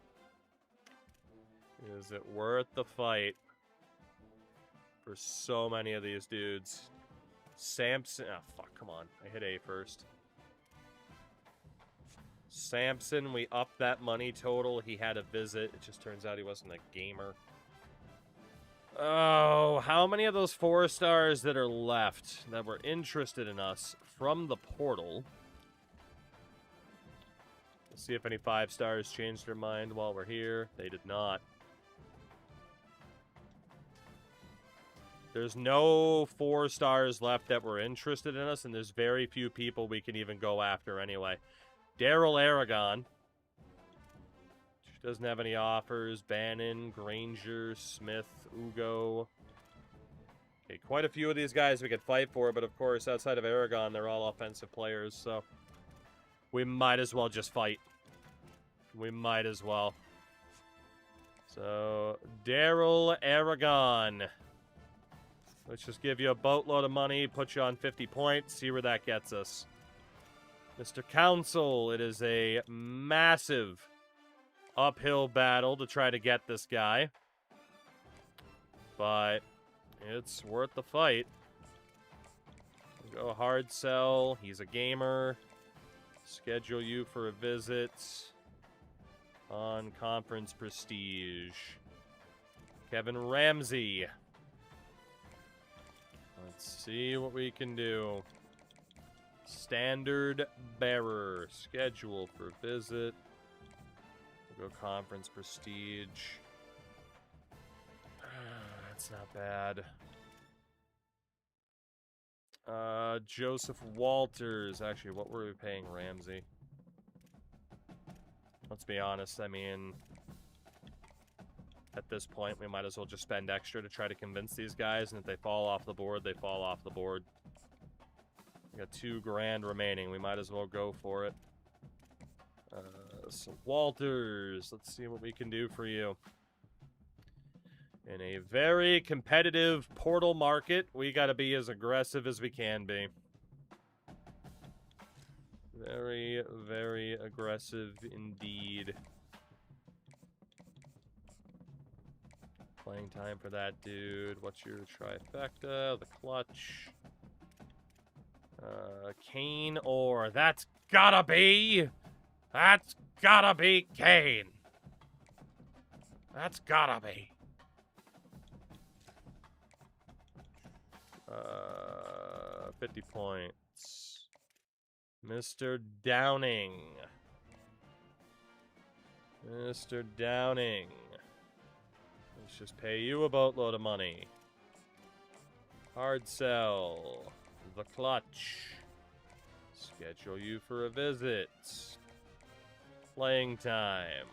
Speaker 1: Is it worth the fight? For so many of these dudes. Samson... Oh, fuck, come on. I hit A first. Samson, we upped that money total. He had a visit. It just turns out he wasn't a gamer. Oh, how many of those 4 stars that are left that were interested in us from the portal? Let's see if any 5 stars changed their mind while we're here. They did not. There's no 4 stars left that were interested in us, and there's very few people we can even go after anyway. Daryl Aragon. She doesn't have any offers. Bannon, Granger, Smith, Ugo. Okay, quite a few of these guys we could fight for, but of course, outside of Aragon, they're all offensive players, so we might as well just fight. We might as well. So, Daryl Aragon. Let's just give you a boatload of money, put you on 50 points, see where that gets us. Mr. Council, it is a massive uphill battle to try to get this guy. But it's worth the fight. Go hard sell. He's a gamer. Schedule you for a visit on Conference Prestige. Kevin Ramsey. Let's see what we can do. Standard bearer. Schedule for visit. We'll go Conference Prestige. That's not bad. Joseph Walters. Actually, what were we paying Ramsey? Let's be honest. I mean, at this point, we might as well just spend extra to try to convince these guys. And if they fall off the board, they fall off the board. We got $2 grand remaining. We might as well go for it. So Walters, let's see what we can do for you. In a very competitive portal market, we got to be as aggressive as we can be. Very, very aggressive indeed. Playing time for that dude. What's your trifecta? The clutch. Kane or... That's gotta be... That's gotta be Kane. That's gotta be. 50 points. Mr. Downing. Mr. Downing. Let's just pay you a boatload of money. Hard sell. The clutch. Schedule you for a visit. Playing time.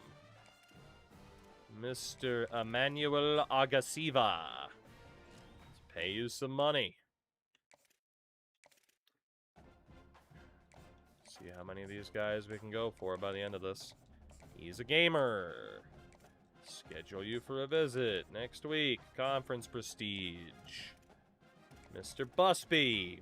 Speaker 1: Mr. Emmanuel Agasiva. Let's pay you some money. See how many of these guys we can go for by the end of this. He's a gamer. Schedule you for a visit next week. Conference Prestige. Mr. Busby.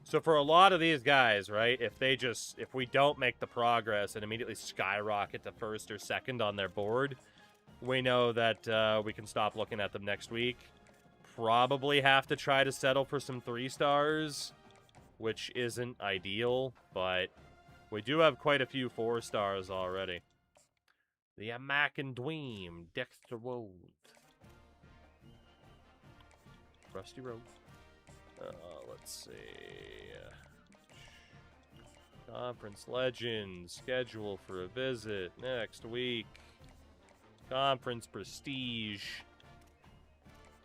Speaker 1: So for a lot of these guys, right, if we don't make the progress and immediately skyrocket to first or second on their board, we know that we can stop looking at them next week. Probably have to try to settle for some 3 stars, which isn't ideal, but we do have quite a few 4 stars already. The Amac and Dweem, Dexter Wold. Rusty Road. Let's see. Conference Legends. Schedule for a visit next week. Conference Prestige.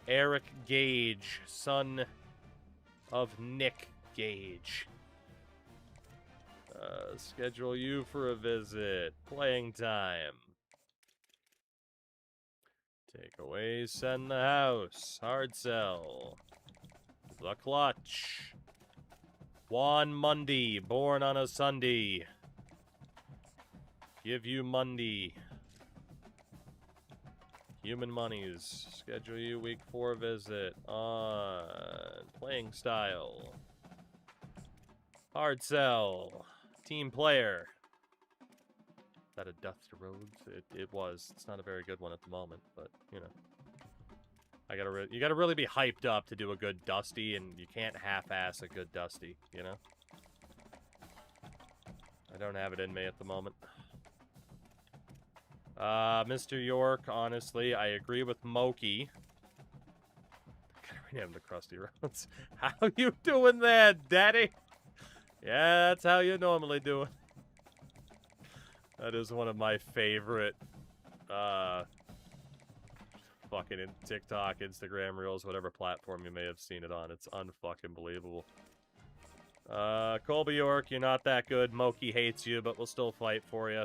Speaker 1: Eric Gage, son of Nick Gage. Schedule you for a visit. Playing time. Take away, send the house. Hard sell. The clutch. Juan Mundy, born on a Sunday. Give you Monday. Human monies. Schedule you week 4 visit. On playing style. Hard sell. Team player. Is that a Dusty Rhodes? It was. It's not a very good one at the moment, but you know. You gotta really be hyped up to do a good Dusty, and you can't half-ass a good Dusty, you know? I don't have it in me at the moment. Mr. York, honestly, I agree with Moki. Gotta rename him to Krusty Rhodes. How you doing there, Daddy? Yeah, that's how you normally do it. That is one of my favorite, fucking TikTok, Instagram Reels, whatever platform you may have seen it on. It's unfucking believable. Colby York, you're not that good. Moki hates you, but we'll still fight for you.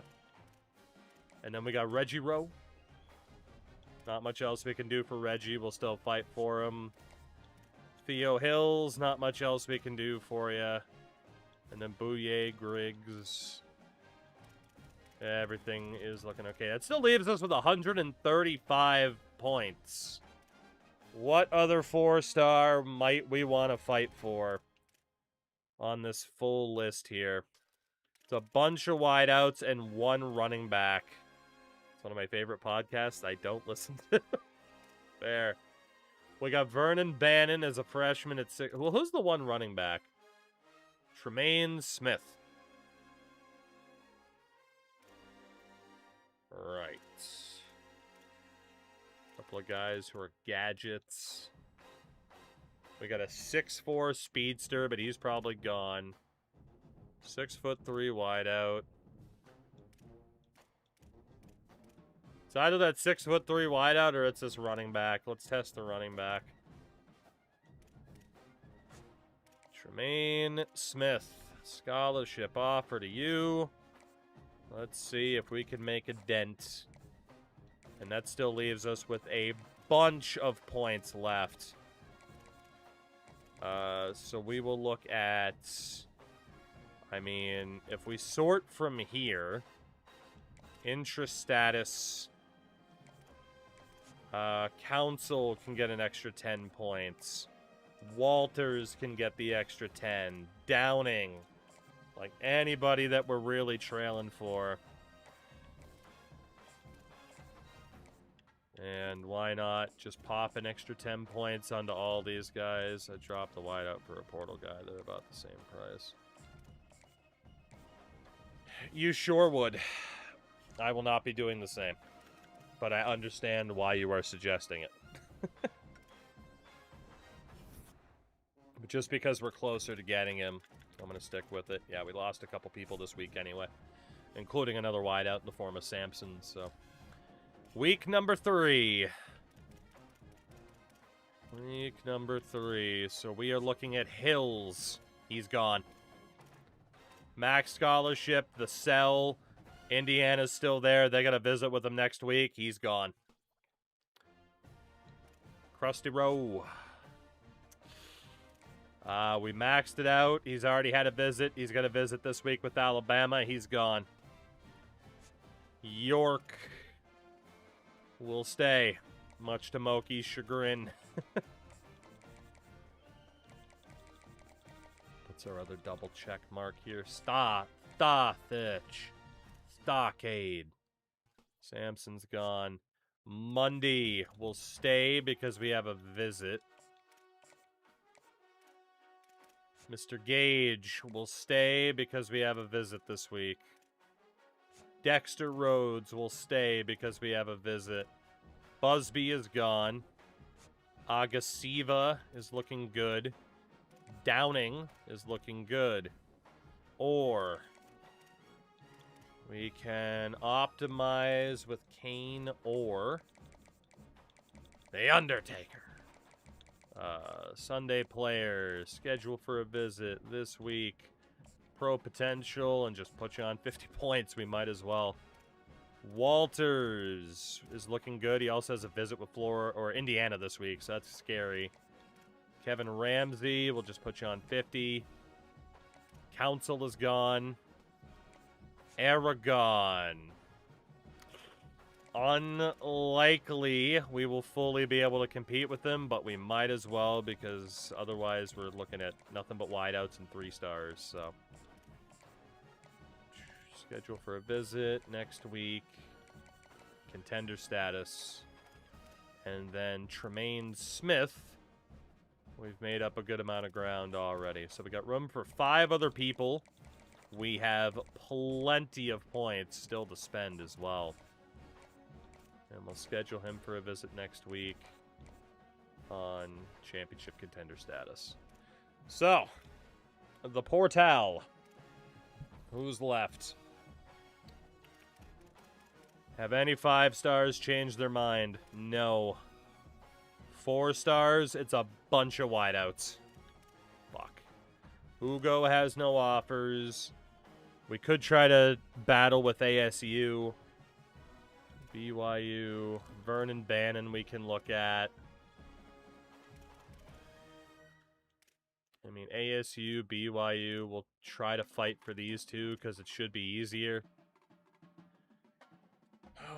Speaker 1: And then we got Reggie Rowe. Not much else we can do for Reggie. We'll still fight for him. Theo Hills, not much else we can do for you. And then Bouye Griggs. Everything is looking okay. That still leaves us with 135 points. What other 4-star might we want to fight for on this full list here? It's a bunch of wideouts and 1 running back. It's one of my favorite podcasts I don't listen to. There. We got Vernon Bannon as a freshman at 6. Well, who's the 1 running back? Tremaine Smith. Right. Couple of guys who are gadgets. We got a 6'4" speedster, but he's probably gone. 6'3" wideout. It's either that 6'3" wideout or it's this running back. Let's test the running back. Tremaine Smith. Scholarship offer to you. Let's see if we can make a dent. And that still leaves us with a bunch of points left. So we will look at... I mean, if we sort from here... Interest status... Council can get an extra 10 points. Walters can get the extra 10. Downing. Like, anybody that we're really trailing for. And why not just pop an extra 10 points onto all these guys? I dropped the wideout for a portal guy. They're about the same price. You sure would. I will not be doing the same. But I understand why you are suggesting it. But just because we're closer to getting him, I'm going to stick with it. Yeah, we lost a couple people this week anyway. Including another wideout in the form of Samson, so... Week number 3. Week number 3. So we are looking at Hills. He's gone. Max Scholarship, the Cell. Indiana's still there. They got to visit with him next week. He's gone. Krusty Rowe. We maxed it out. He's already had a visit. He's got a visit this week with Alabama. He's gone. York will stay, much to Moki's chagrin. What's our other double check mark here? Starfish. Stockade. Samson's gone. Monday will stay because we have a visit. Mr. Gage will stay because we have a visit this week. Dexter Rhodes will stay because we have a visit. Busby is gone. Agasiva is looking good. Downing is looking good. Or we can optimize with Kane or The Undertaker. Sunday players, schedule for a visit this week. All-Pro potential and just put you on 50 points. We might as well. Walters is looking good. He also has a visit with Florida or Indiana this week, so that's scary. Kevin Ramsey will just put you on 50. Council is gone. Aragon. Unlikely we will fully be able to compete with them, but we might as well because otherwise we're looking at nothing but wideouts and 3 stars, so. Schedule for a visit next week. Contender status. And then Tremaine Smith. We've made up a good amount of ground already. So we got room for 5 other people. We have plenty of points still to spend as well. And we'll schedule him for a visit next week on championship contender status. So, the Portal. Who's left? Have any 5 stars changed their mind? No. 4 stars, it's a bunch of wideouts. Fuck. Ugo has no offers. We could try to battle with ASU. BYU. Vernon Bannon we can look at. I mean, ASU, BYU, we'll try to fight for these 2 because it should be easier.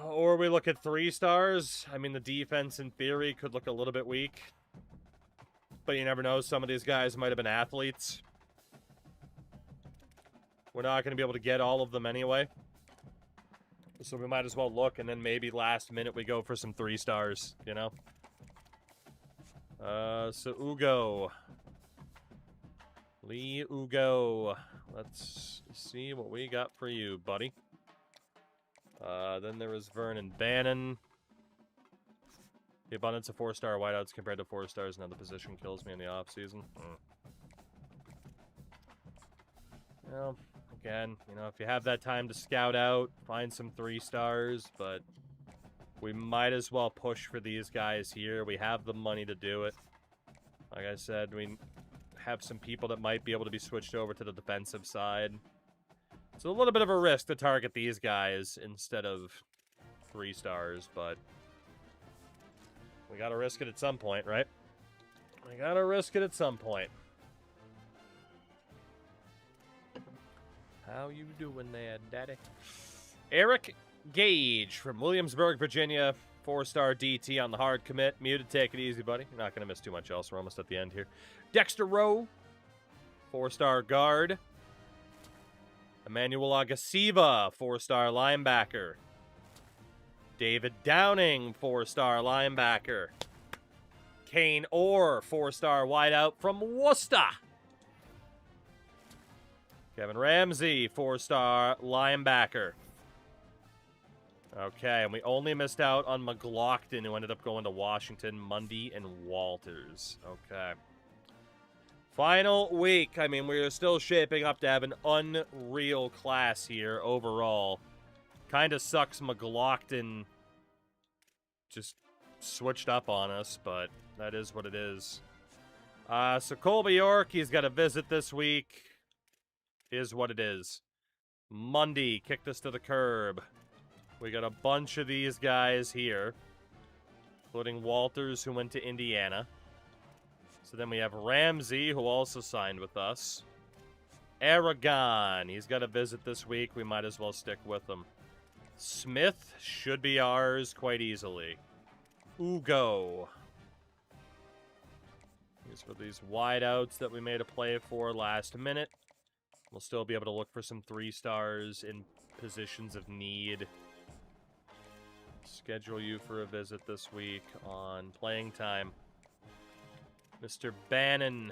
Speaker 1: Or we look at 3 stars. I mean, the defense, in theory, could look a little bit weak. But you never know. Some of these guys might have been athletes. We're not going to be able to get all of them anyway. So we might as well look, and then maybe last minute we go for some 3 stars, you know? So Ugo. Lee Ugo. Let's see what we got for you, buddy. Then there was Vernon Bannon. The abundance of 4-star wideouts compared to 4 stars in another position kills me in the offseason. Well, again, you know, if you have that time to scout out, find some 3 stars, but we might as well push for these guys here. We have the money to do it. Like I said, we have some people that might be able to be switched over to the defensive side. It's a little bit of a risk to target these guys instead of 3 stars, but we gotta risk it at some point, right? We gotta risk it at some point. How you doing there, Daddy? Eric Gage from Williamsburg, Virginia. 4-star DT on the hard commit. Muted, take it easy, buddy. You're not gonna miss too much else. We're almost at the end here. Dexter Rowe. 4-star guard. Emmanuel Agasiva, 4-star linebacker. David Downing, 4-star linebacker. Kane Orr, 4-star wideout from Worcester. Kevin Ramsey, 4-star linebacker. Okay, and we only missed out on McLaughlin, who ended up going to Washington, Mundy, and Walters. Okay. Final week. I mean, we're still shaping up to have an unreal class here overall. Kind of sucks McLaughlin just switched up on us, but that is what it is. So Colby York, he's got a visit this week. Is what it is. Mundy kicked us to the curb. We got a bunch of these guys here, including Walters, who went to Indiana. So then we have Ramsey, who also signed with us. Aragon, he's got a visit this week. We might as well stick with him. Smith should be ours quite easily. Ugo. These were these wideouts that we made a play for last minute. We'll still be able to look for some 3 stars in positions of need. Schedule you for a visit this week on playing time. Mr. Bannon.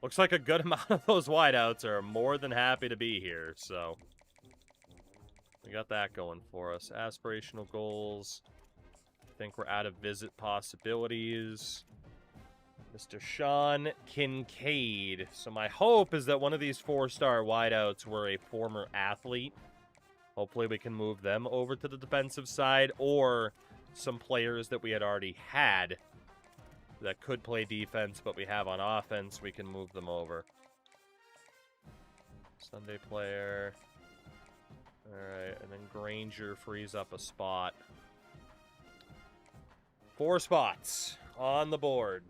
Speaker 1: Looks like a good amount of those wideouts are more than happy to be here, so we got that going for us. Aspirational goals. I think we're out of visit possibilities. Mr. Sean Kincaid. So my hope is that one of these 4-star wideouts were a former athlete. Hopefully we can move them over to the defensive side, or some players that we had already had that could play defense, but we have on offense, we can move them over. Sunday player. Alright, and then Granger frees up a spot. 4 spots on the board.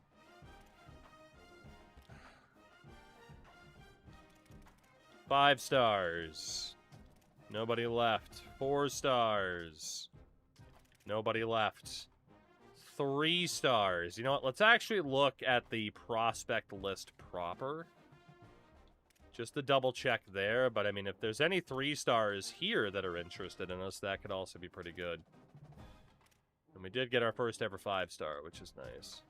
Speaker 1: Five stars. Nobody left. 4 stars. Nobody left. 3 stars. You know what? Let's actually look at the prospect list proper. Just to double check there. But, I mean, if there's any 3 stars here that are interested in us, that could also be pretty good. And we did get our first ever 5-star, which is nice.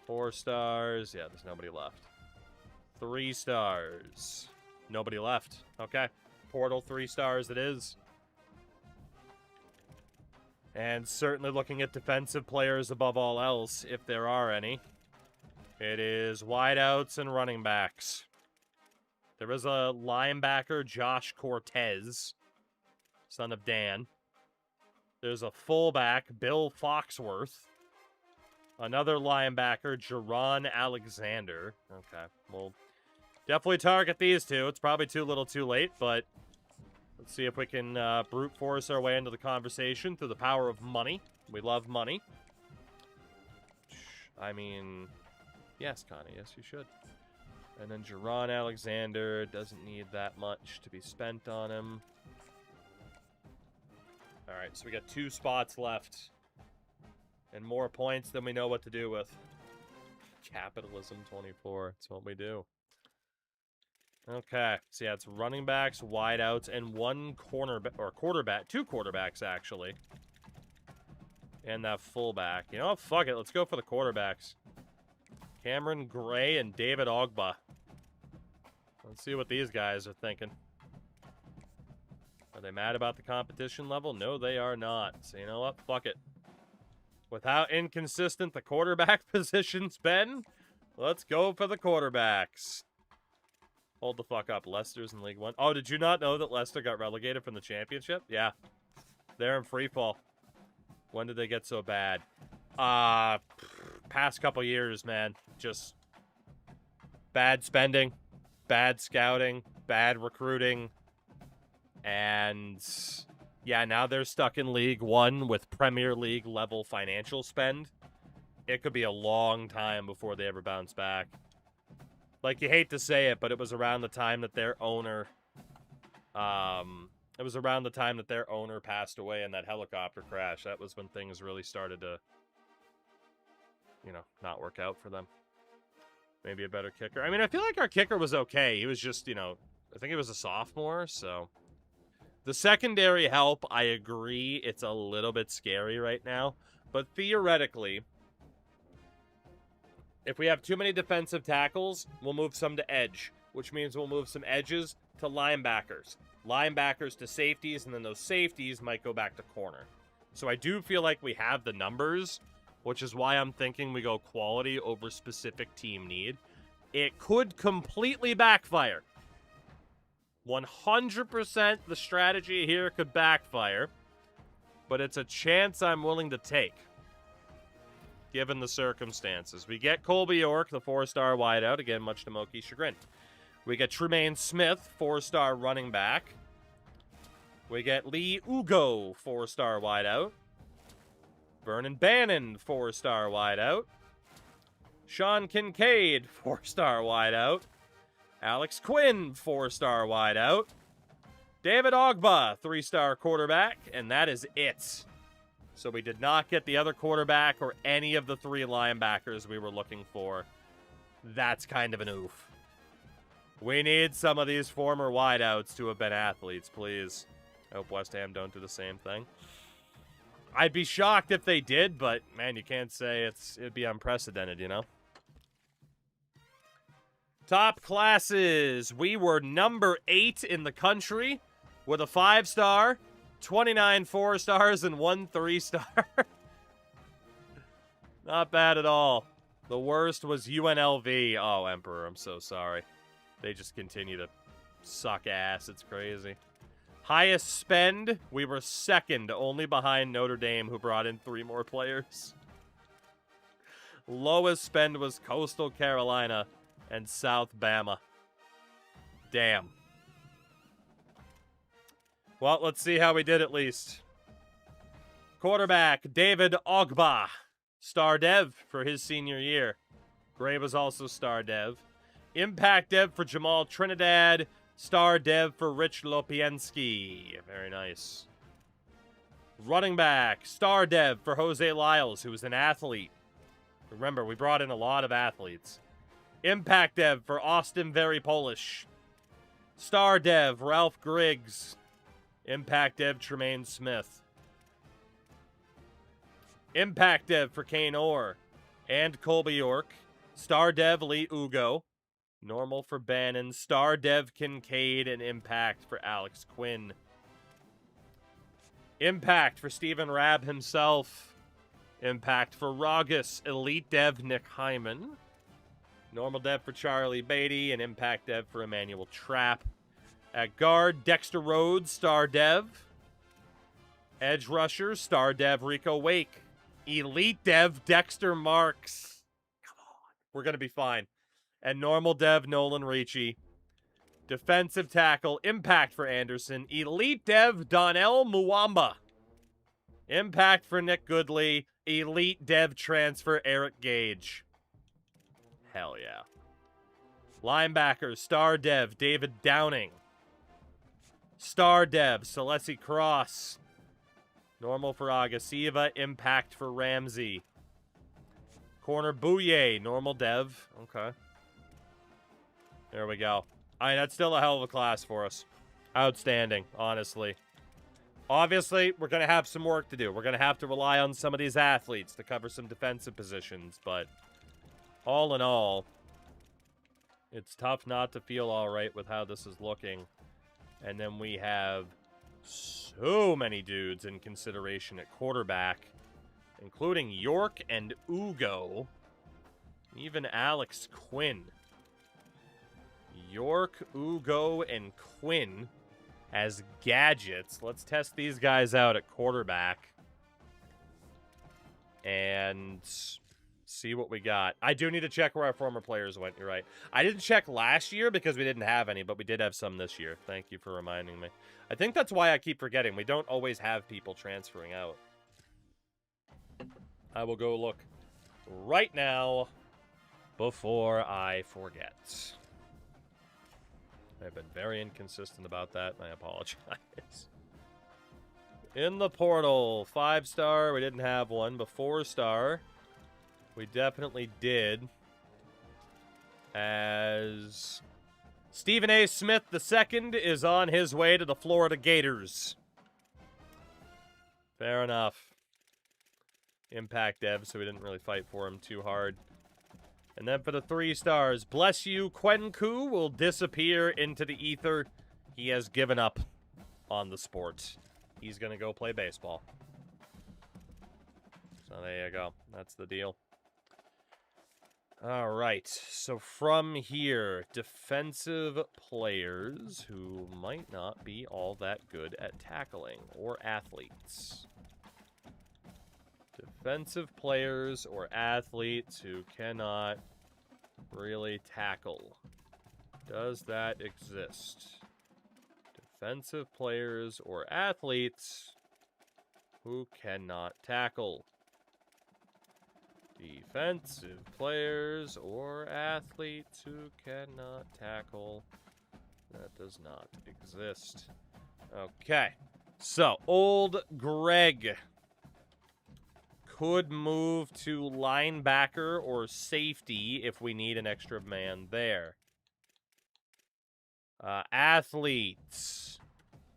Speaker 1: 4 stars. Yeah, there's nobody left. 3 stars. Nobody left. Okay. Portal 3 stars it is. And certainly looking at defensive players above all else, if there are any. It is wideouts and running backs. There is a linebacker, Josh Cortez, son of Dan. There's a fullback, Bill Foxworth. Another linebacker, Jerron Alexander. Okay, we'll definitely target these two. It's probably too little too late, but let's see if we can brute force our way into the conversation through the power of money. We love money. I mean, yes, Connie, yes, you should. And then Jerron Alexander doesn't need that much to be spent on him. All right, so we got 2 spots left. And more points than we know what to do with. Capitalism 24. That's what we do. Okay. So yeah, it's running backs, wideouts, and 1 cornerback, or quarterback. 2 quarterbacks, actually. And that fullback. You know what? Fuck it. Let's go for the quarterbacks. Cameron Gray and David Ogba. Let's see what these guys are thinking. Are they mad about the competition level? No, they are not. So you know what? Fuck it. With how inconsistent the quarterback position's been, let's go for the quarterbacks. Hold the fuck up. Leicester's in League 1. Oh, did you not know that Leicester got relegated from the championship? Yeah. They're in free fall. When did they get so bad? Past couple years, man. Just bad spending, bad scouting, bad recruiting. And yeah, now they're stuck in League 1 with Premier League level financial spend. It could be a long time before they ever bounce back. Like, you hate to say it, but it was around the time that their owner passed away in that helicopter crash. That was when things really started to, you know, not work out for them. Maybe a better kicker. I mean, I feel like our kicker was okay. He was just, you know, I think he was a sophomore, so. The secondary help, I agree, it's a little bit scary right now. But theoretically, if we have too many defensive tackles, we'll move some to edge, which means we'll move some edges to linebackers. Linebackers to safeties, and then those safeties might go back to corner. So I do feel like we have the numbers, which is why I'm thinking we go quality over specific team need. It could completely backfire. 100% the strategy here could backfire, but it's a chance I'm willing to take, given the circumstances. We get Colby York, the 4-star wideout, again, much to Moki's chagrin. We get Tremaine Smith, 4-star running back. We get Lee Ugo, 4-star wideout. Vernon Bannon, 4-star wideout. Sean Kincaid, 4-star wideout. Alex Quinn, 4-star wideout. David Ogba, 3-star quarterback, and that is it. So we did not get the other quarterback or any of the 3 linebackers we were looking for. That's kind of an oof. We need some of these former wideouts to have been athletes, please. I hope West Ham don't do the same thing. I'd be shocked if they did, but, man, you can't say it'd be unprecedented, you know? Top classes. We were number 8 in the country with a 5-star, 29 4-stars, and 1 3-star. Not bad at all. The worst was UNLV. Oh, Emperor, I'm so sorry. They just continue to suck ass. It's crazy. Highest spend, we were 2nd, only behind Notre Dame, who brought in 3 more players. Lowest spend was Coastal Carolina and South Bama. Damn. Well, let's see how we did at least. Quarterback, David Ogba. Star Dev for his senior year. Gray was also Star Dev. Impact Dev for Jamal Trinidad. Star Dev for Rich Lopiensky. Very nice. Running back, Star Dev for Jose Lyles, who was an athlete. Remember, we brought in a lot of athletes. Impact Dev for Austin Very Polish. Star Dev, Ralph Griggs. Impact Dev, Tremaine Smith. Impact Dev for Kane Orr and Colby York. Star Dev, Lee Ugo. Normal for Bannon. Star Dev, Kincaid. And Impact for Alex Quinn. Impact for Stephen Rabb himself. Impact for Ragus. Elite Dev, Nick Hyman. Normal Dev for Charlie Beatty. And Impact Dev for Emmanuel Trapp. At guard, Dexter Rhodes, Star Dev. Edge rusher, Star Dev, Rico Wake. Elite Dev, Dexter Marks. Come on. We're going to be fine. And normal Dev, Nolan Ricci. Defensive tackle, Impact for Anderson. Elite Dev, Donnell Muwamba. Impact for Nick Goodley. Elite Dev transfer, Eric Gage. Hell yeah. Linebackers, Star Dev, David Downing. Star Dev, Celeste Cross. Normal for Agasiva. Impact for Ramsey. Corner Bouye. Normal Dev. Okay. There we go. I mean, that's still a hell of a class for us. Outstanding, honestly. Obviously, we're going to have some work to do. We're going to have to rely on some of these athletes to cover some defensive positions. But all in all, it's tough not to feel all right with how this is looking. And then we have so many dudes in consideration at quarterback, including York and Ugo, even Alex Quinn. York, Ugo, and Quinn as gadgets. Let's test these guys out at quarterback and see what we got. I do need to check where our former players went. You're right. I didn't check last year because we didn't have any, but we did have some this year. Thank you for reminding me. I think that's why I keep forgetting. We don't always have people transferring out. I will go look right now before I forget. I've been very inconsistent about that, and I apologize. In the portal, 5-star, we didn't have one, but 4-star, we definitely did. As Stephen A. Smith II is on his way to the Florida Gators. Fair enough. Impact Dev, so we didn't really fight for him too hard. And then for the 3 stars, Bless You, Kwenku will disappear into the ether. He has given up on the sport. He's going to go play baseball. So there you go. That's the deal. All right. So from here, defensive players who might not be all that good at tackling, or athletes. Defensive players or athletes who cannot really tackle. Does that exist? Defensive players or athletes who cannot tackle. Defensive players or athletes who cannot tackle. That does not exist. Okay. So, old Greg could move to linebacker or safety if we need an extra man there. Athletes.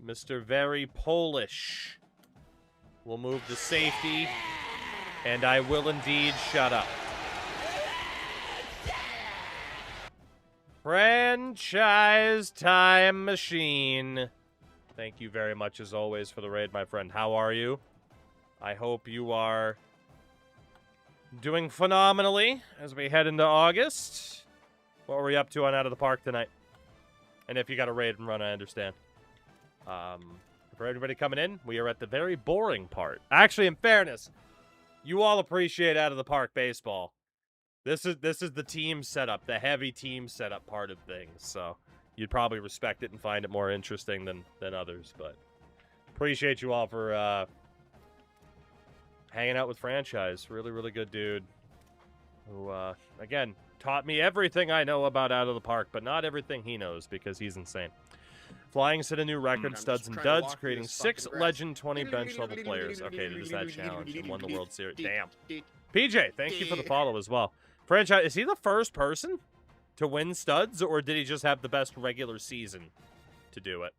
Speaker 1: Mr. Very Polish will move to safety, and I will indeed shut up. Franchise Time Machine. Thank you very much, as always, for the raid, my friend. How are you? I hope you are doing phenomenally as we head into August. What were we up to on Out of the Park tonight? And if you got a raid and run, I understand. For everybody coming in, we are at the very boring part. Actually, in fairness, you all appreciate Out of the Park baseball. This is the team setup, the heavy team setup part of things. So you'd probably respect it and find it more interesting than others. But appreciate you all for hanging out with Franchise. Really, really good dude. Who, again, taught me everything I know about Out of the Park, but not everything he knows because he's insane. Flying set a new record, studs and duds, creating 6 legend 20 bench level players. Okay, it is that challenge and won the World Series. Damn. PJ, thank you for the follow as well. Franchise, is he the first person to win studs, or did he just have the best regular season to do it?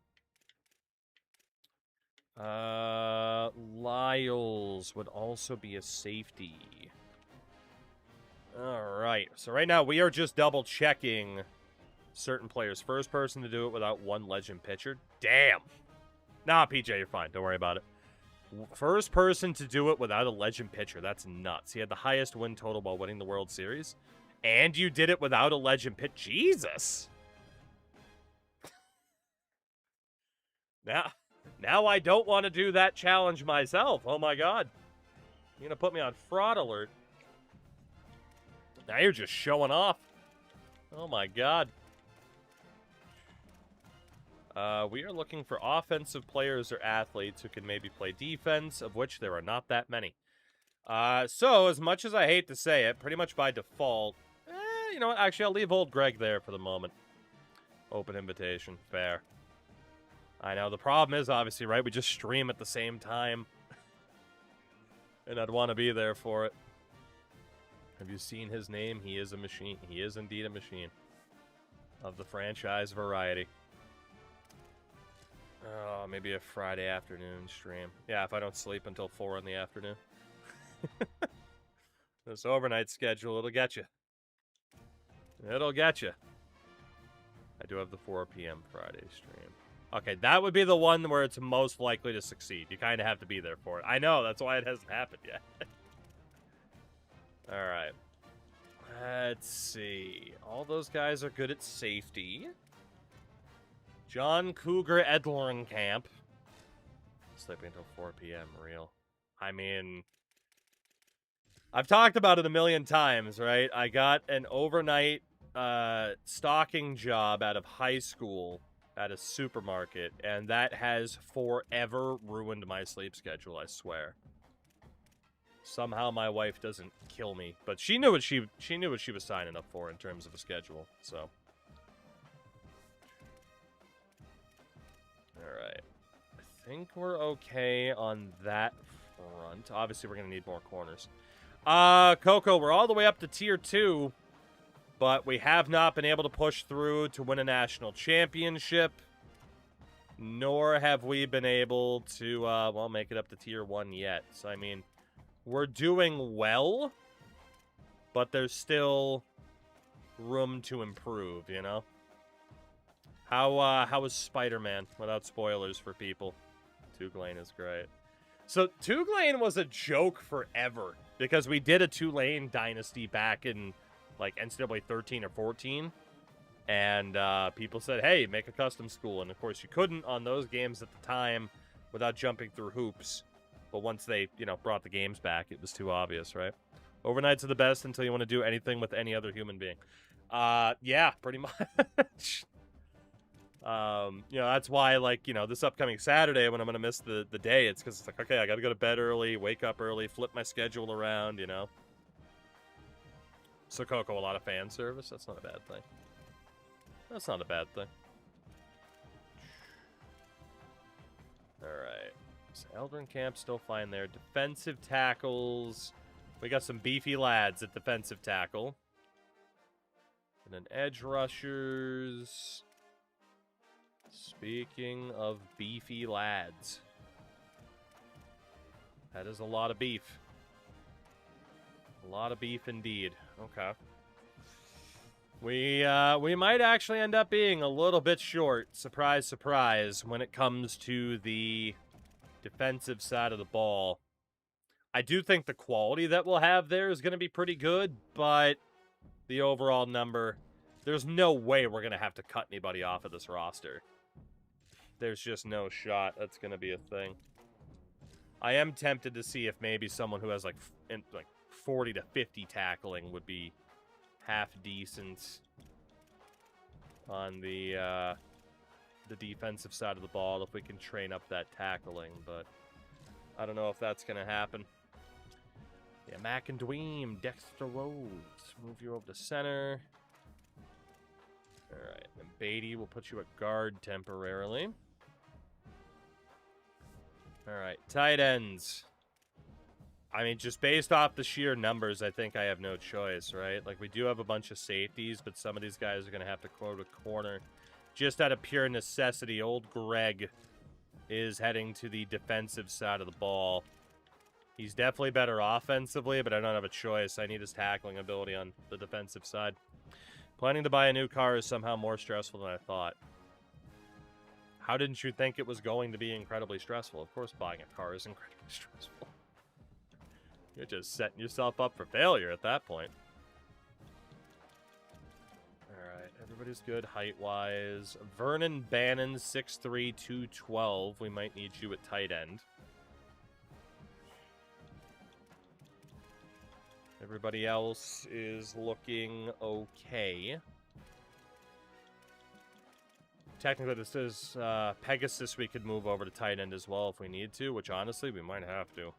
Speaker 1: Lyles would also be a safety. All right. So right now we are just double checking certain players. First person to do it without one legend pitcher. Damn. Nah, PJ, you're fine. Don't worry about it. First person to do it without a legend pitcher. That's nuts. He had the highest win total while winning the World Series. And you did it without a legend pitcher. Jesus. Now I don't want to do that challenge myself. Oh my god. You're going to put me on fraud alert. Now you're just showing off. Oh my god. We are looking for offensive players or athletes who can maybe play defense, of which there are not that many. So, as much as I hate to say it, pretty much by default, you know what? Actually, I'll leave old Greg there for the moment. Open invitation. Fair. I know. The problem is, obviously, right? We just stream at the same time. And I'd want to be there for it. Have you seen his name? He is a machine. He is indeed a machine. Of the franchise variety. Oh, maybe a Friday afternoon stream. Yeah, if I don't sleep until 4 in the afternoon. This overnight schedule, it'll get you. It'll get you. I do have the 4 p.m. Friday stream. Okay, that would be the one where it's most likely to succeed. You kind of have to be there for it. I know, that's why it hasn't happened yet. Alright. Let's see. All those guys are good at safety. John Cougar Edlerenkamp. Sleeping until 4 p.m. Real. I mean, I've talked about it a million times, right? I got an overnight stocking job out of high school at a supermarket, and that has forever ruined my sleep schedule, I swear. Somehow my wife doesn't kill me, but she knew what she was signing up for in terms of a schedule, so. Alright. I think we're okay on that front. Obviously, we're going to need more corners. Coco, we're all the way up to Tier 2, but we have not been able to push through to win a national championship, nor have we been able to, well, make it up to Tier 1 yet. So, I mean, we're doing well, but there's still room to improve, you know? How was Spider-Man, without spoilers for people? Tulane is great. So, Tulane was a joke forever, because we did a Tulane dynasty back in, like, NCAA 13 or 14, and people said, hey, make a custom school, and of course you couldn't on those games at the time without jumping through hoops, but once they, you know, brought the games back, it was too obvious, right? Overnights are the best until you want to do anything with any other human being. Yeah, pretty much. You know, that's why, like, you know, this upcoming Saturday when I'm going to miss the day, it's because it's like, okay, I got to go to bed early, wake up early, flip my schedule around, you know. So, Coco, a lot of fan service? That's not a bad thing. That's not a bad thing. Alright. So, Edlerenkamp still fine there. Defensive tackles. We got some beefy lads at defensive tackle. And then edge rushers. Speaking of beefy lads. That is a lot of beef. A lot of beef indeed. Okay. We might actually end up being a little bit short, surprise, surprise, when it comes to the defensive side of the ball. I do think the quality that we'll have there is going to be pretty good, but the overall number, there's no way we're going to have to cut anybody off of this roster. There's just no shot that's going to be a thing. I am tempted to see if maybe someone who has like 40 to 50 tackling would be half decent. on the defensive side of the ball if we can train up that tackling, but I don't know if that's going to happen. Yeah, Mac and Dweem, Dexter Rhodes. Move you over to center. All right, then Beatty will put you at guard temporarily. All right, tight ends. I mean, just based off the sheer numbers, I think I have no choice, right? Like, we do have a bunch of safeties, but some of these guys are going to have to quote a corner. Just out of pure necessity, old Greg is heading to the defensive side of the ball. He's definitely better offensively, but I don't have a choice. I need his tackling ability on the defensive side. Planning to buy a new car is somehow more stressful than I thought. How didn't you think it was going to be incredibly stressful? Of course buying a car is incredibly stressful. You're just setting yourself up for failure at that point. Alright, everybody's good height-wise. Vernon Bannon, 6'3", 212. We might need you at tight end. Everybody else is looking okay. Technically, this is Pegasus. We could move over to tight end as well if we need to, which honestly, we might have to.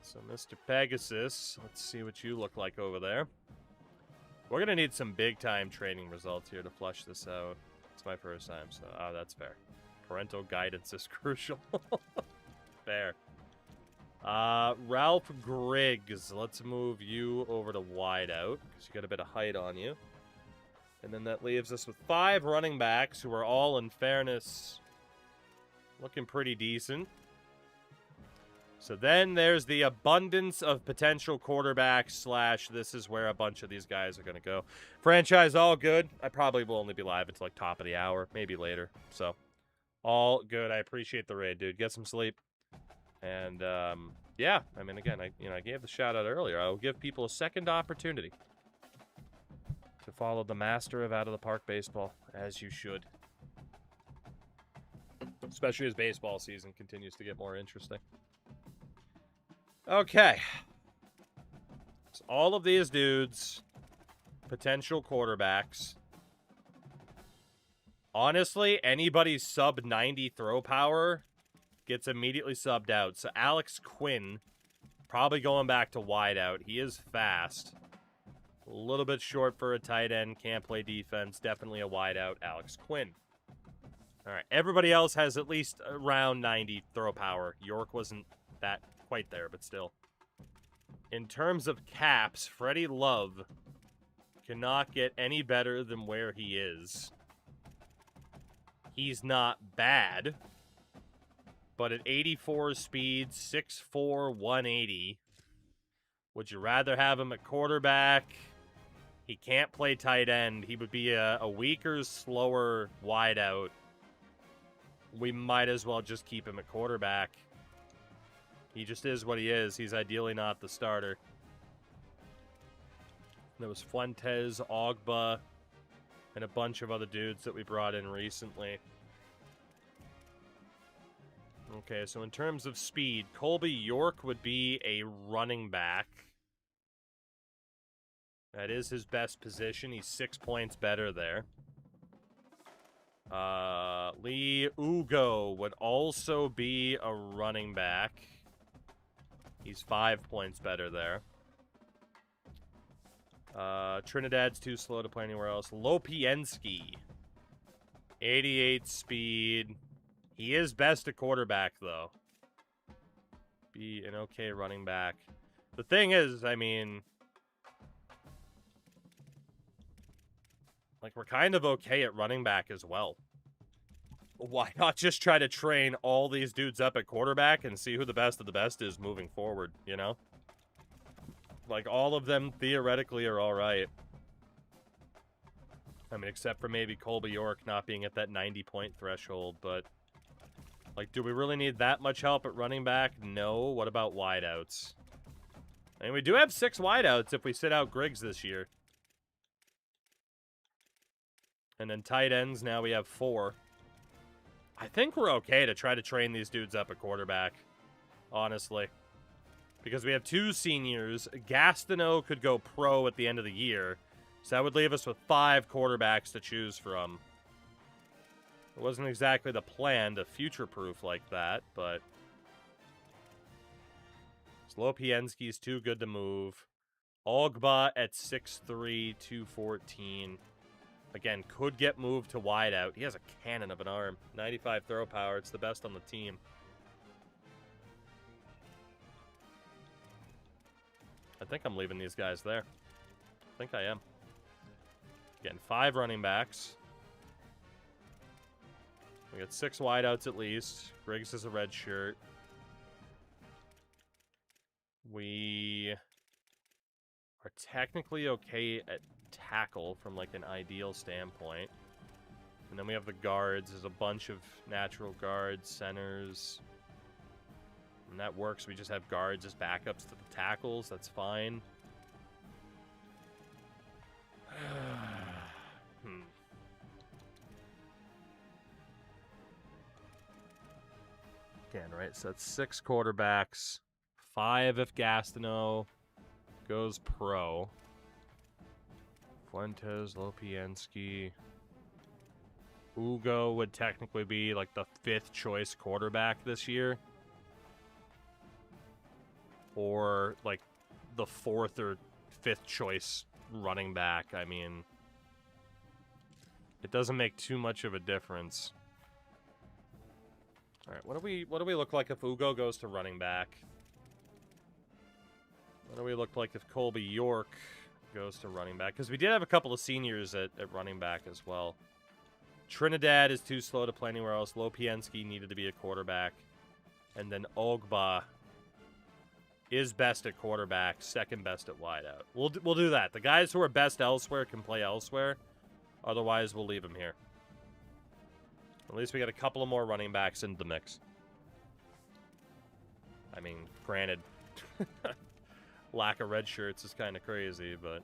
Speaker 1: So, Mr. Pegasus, let's see what you look like over there. We're going to need some big-time training results here to flush this out. It's my first time, so that's fair. Parental guidance is crucial. Fair. Ralph Griggs, let's move you over to wide out because you got a bit of height on you. And then that leaves us with 5 running backs who are all, in fairness, looking pretty decent. So then there's the abundance of potential quarterbacks / this is where a bunch of these guys are going to go. Franchise all good. I probably will only be live until like top of the hour, maybe later. So all good. I appreciate the raid, dude. Get some sleep. And yeah, I mean, again, I gave the shout out earlier. I will give people a second opportunity to follow the master of Out of the Park baseball, as you should. Especially as baseball season continues to get more interesting. Okay. So all of these dudes, potential quarterbacks. Honestly, anybody's sub 90 throw power gets immediately subbed out. So Alex Quinn, probably going back to wide out. He is fast. A little bit short for a tight end. Can't play defense. Definitely a wide out. Alex Quinn. All right. Everybody else has at least around 90 throw power. York wasn't that quite there, but still. In terms of caps, Freddie Love cannot get any better than where he is. He's not bad. But at 84 speed, 6'4", 180, would you rather have him at quarterback? He can't play tight end. He would be a weaker, slower wideout. We might as well just keep him at quarterback. He just is what he is. He's ideally not the starter. There was Fuentes, Ogba, and a bunch of other dudes that we brought in recently. Okay, so in terms of speed, Colby York would be a running back. That is his best position. He's 6 points better there. Lee Ugo would also be a running back. He's 5 points better there. Trinidad's too slow to play anywhere else. Lopiensky, 88 speed. He is best at quarterback, though. Be an okay running back. The thing is, I mean, like, we're kind of okay at running back as well. Why not just try to train all these dudes up at quarterback and see who the best of the best is moving forward, you know? Like, all of them theoretically are all right. I mean, except for maybe Colby York not being at that 90-point threshold, but... like, do we really need that much help at running back? No. What about wideouts? I mean, we do have 6 wideouts if we sit out Griggs this year. And then tight ends, now we have 4. I think we're okay to try to train these dudes up at quarterback, honestly. Because we have 2 seniors. Gastineau could go pro at the end of the year. So that would leave us with 5 quarterbacks to choose from. It wasn't exactly the plan to future-proof like that, but... Slopienski's too good to move. Ogba at 6'3", 214. Again, could get moved to wide out. He has a cannon of an arm. 95 throw power. It's the best on the team. I think I'm leaving these guys there. I think I am. Again, 5 running backs. We got 6 wideouts at least. Griggs is a red shirt. We are technically okay at tackle from like an ideal standpoint. And then we have the guards. There's a bunch of natural guards, centers. And that works. We just have guards as backups to the tackles. That's fine. Again, right? So that's 6 quarterbacks. 5 if Gastineau goes pro. Fuentes, Lopienski. Ugo would technically be like the 5th choice quarterback this year. Or like the 4th or 5th choice running back. I mean, it doesn't make too much of a difference. All right, what do we look like if Ugo goes to running back? What do we look like if Colby York goes to running back? Because we did have a couple of seniors at running back as well. Trinidad is too slow to play anywhere else. Lopienski needed to be a quarterback. And then Ogba is best at quarterback, 2nd best at wideout. We'll do that. The guys who are best elsewhere can play elsewhere. Otherwise, we'll leave them here. At least we got a couple of more running backs into the mix. I mean, granted, lack of red shirts is kind of crazy, but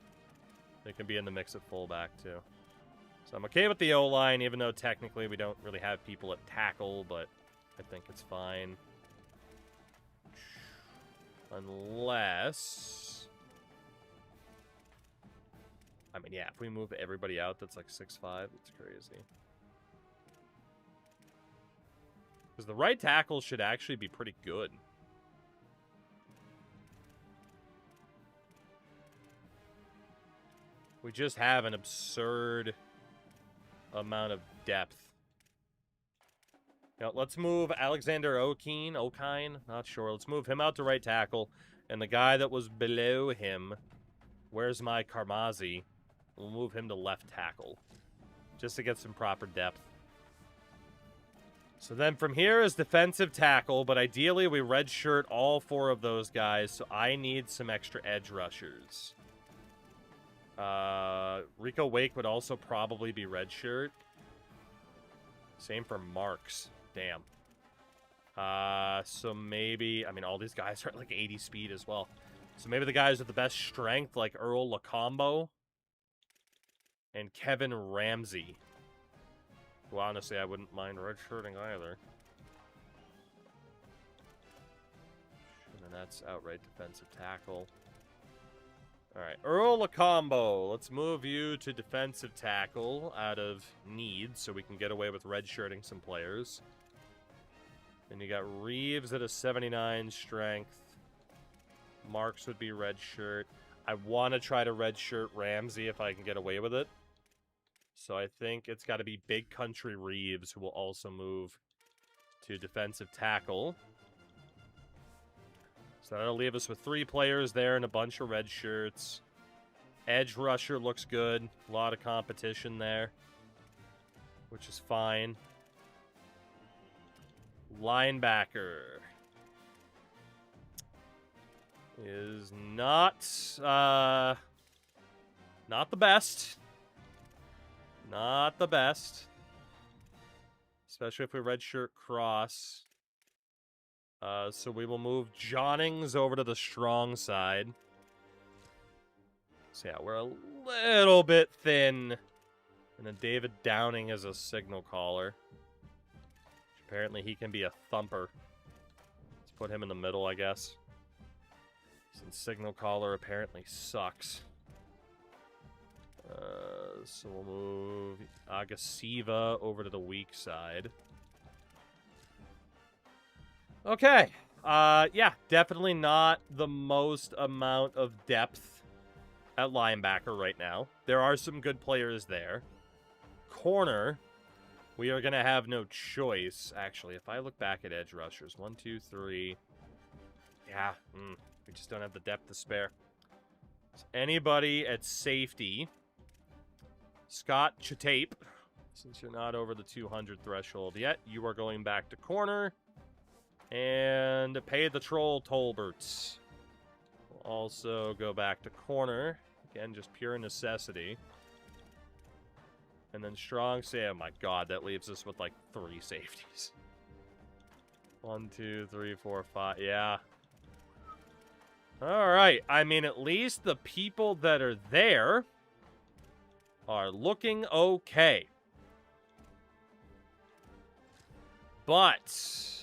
Speaker 1: they can be in the mix at fullback too. So I'm okay with the O-line, even though technically we don't really have people at tackle, but I think it's fine. Unless... I mean, yeah, if we move everybody out that's like 6'5", it's crazy. Because the right tackle should actually be pretty good. We just have an absurd amount of depth. Now, let's move Alexander Okine, not sure. Let's move him out to right tackle. And the guy that was below him, where's my Karmazi? We'll move him to left tackle. Just to get some proper depth. So then from here is defensive tackle, but ideally we redshirt all 4 of those guys, so I need some extra edge rushers. Rico Wake would also probably be redshirt. Same for Marks. Damn. So maybe... I mean, all these guys are at like 80 speed as well. So maybe the guys with the best strength, like Earl Lacombo and Kevin Ramsey. Who honestly I wouldn't mind redshirting either. And then that's outright defensive tackle. Alright, Earl Lacombo. Let's move you to defensive tackle out of need so we can get away with redshirting some players. Then you got Reeves at a 79 strength. Marks would be redshirt. I want to try to redshirt Ramsey if I can get away with it. So I think it's got to be Big Country Reeves who will also move to defensive tackle. So that'll leave us with 3 players there and a bunch of red shirts. Edge rusher looks good. A lot of competition there, which is fine. Linebacker is not the best. Not the best. Especially if we redshirt Cross. So we will move Johnings over to the strong side. So yeah, we're a little bit thin. And then David Downing is a signal caller. Apparently he can be a thumper. Let's put him in the middle, I guess. Since signal caller apparently sucks. So we'll move Agasiva over to the weak side. Okay. Yeah, definitely not the most amount of depth at linebacker right now. There are some good players there. Corner, we are going to have no choice. Actually, if I look back at edge rushers, 1, 2, 3. Yeah, we just don't have the depth to spare. So anybody at safety. Scott Chatape, since you're not over the 200 threshold yet, you are going back to corner. And pay the troll Tolbert. We'll also go back to corner. Again, just pure necessity. And then strong say, oh my god, that leaves us with like 3 safeties. 1, 2, 3, 4, 5. Yeah. Alright. I mean, at least the people that are there are looking okay. But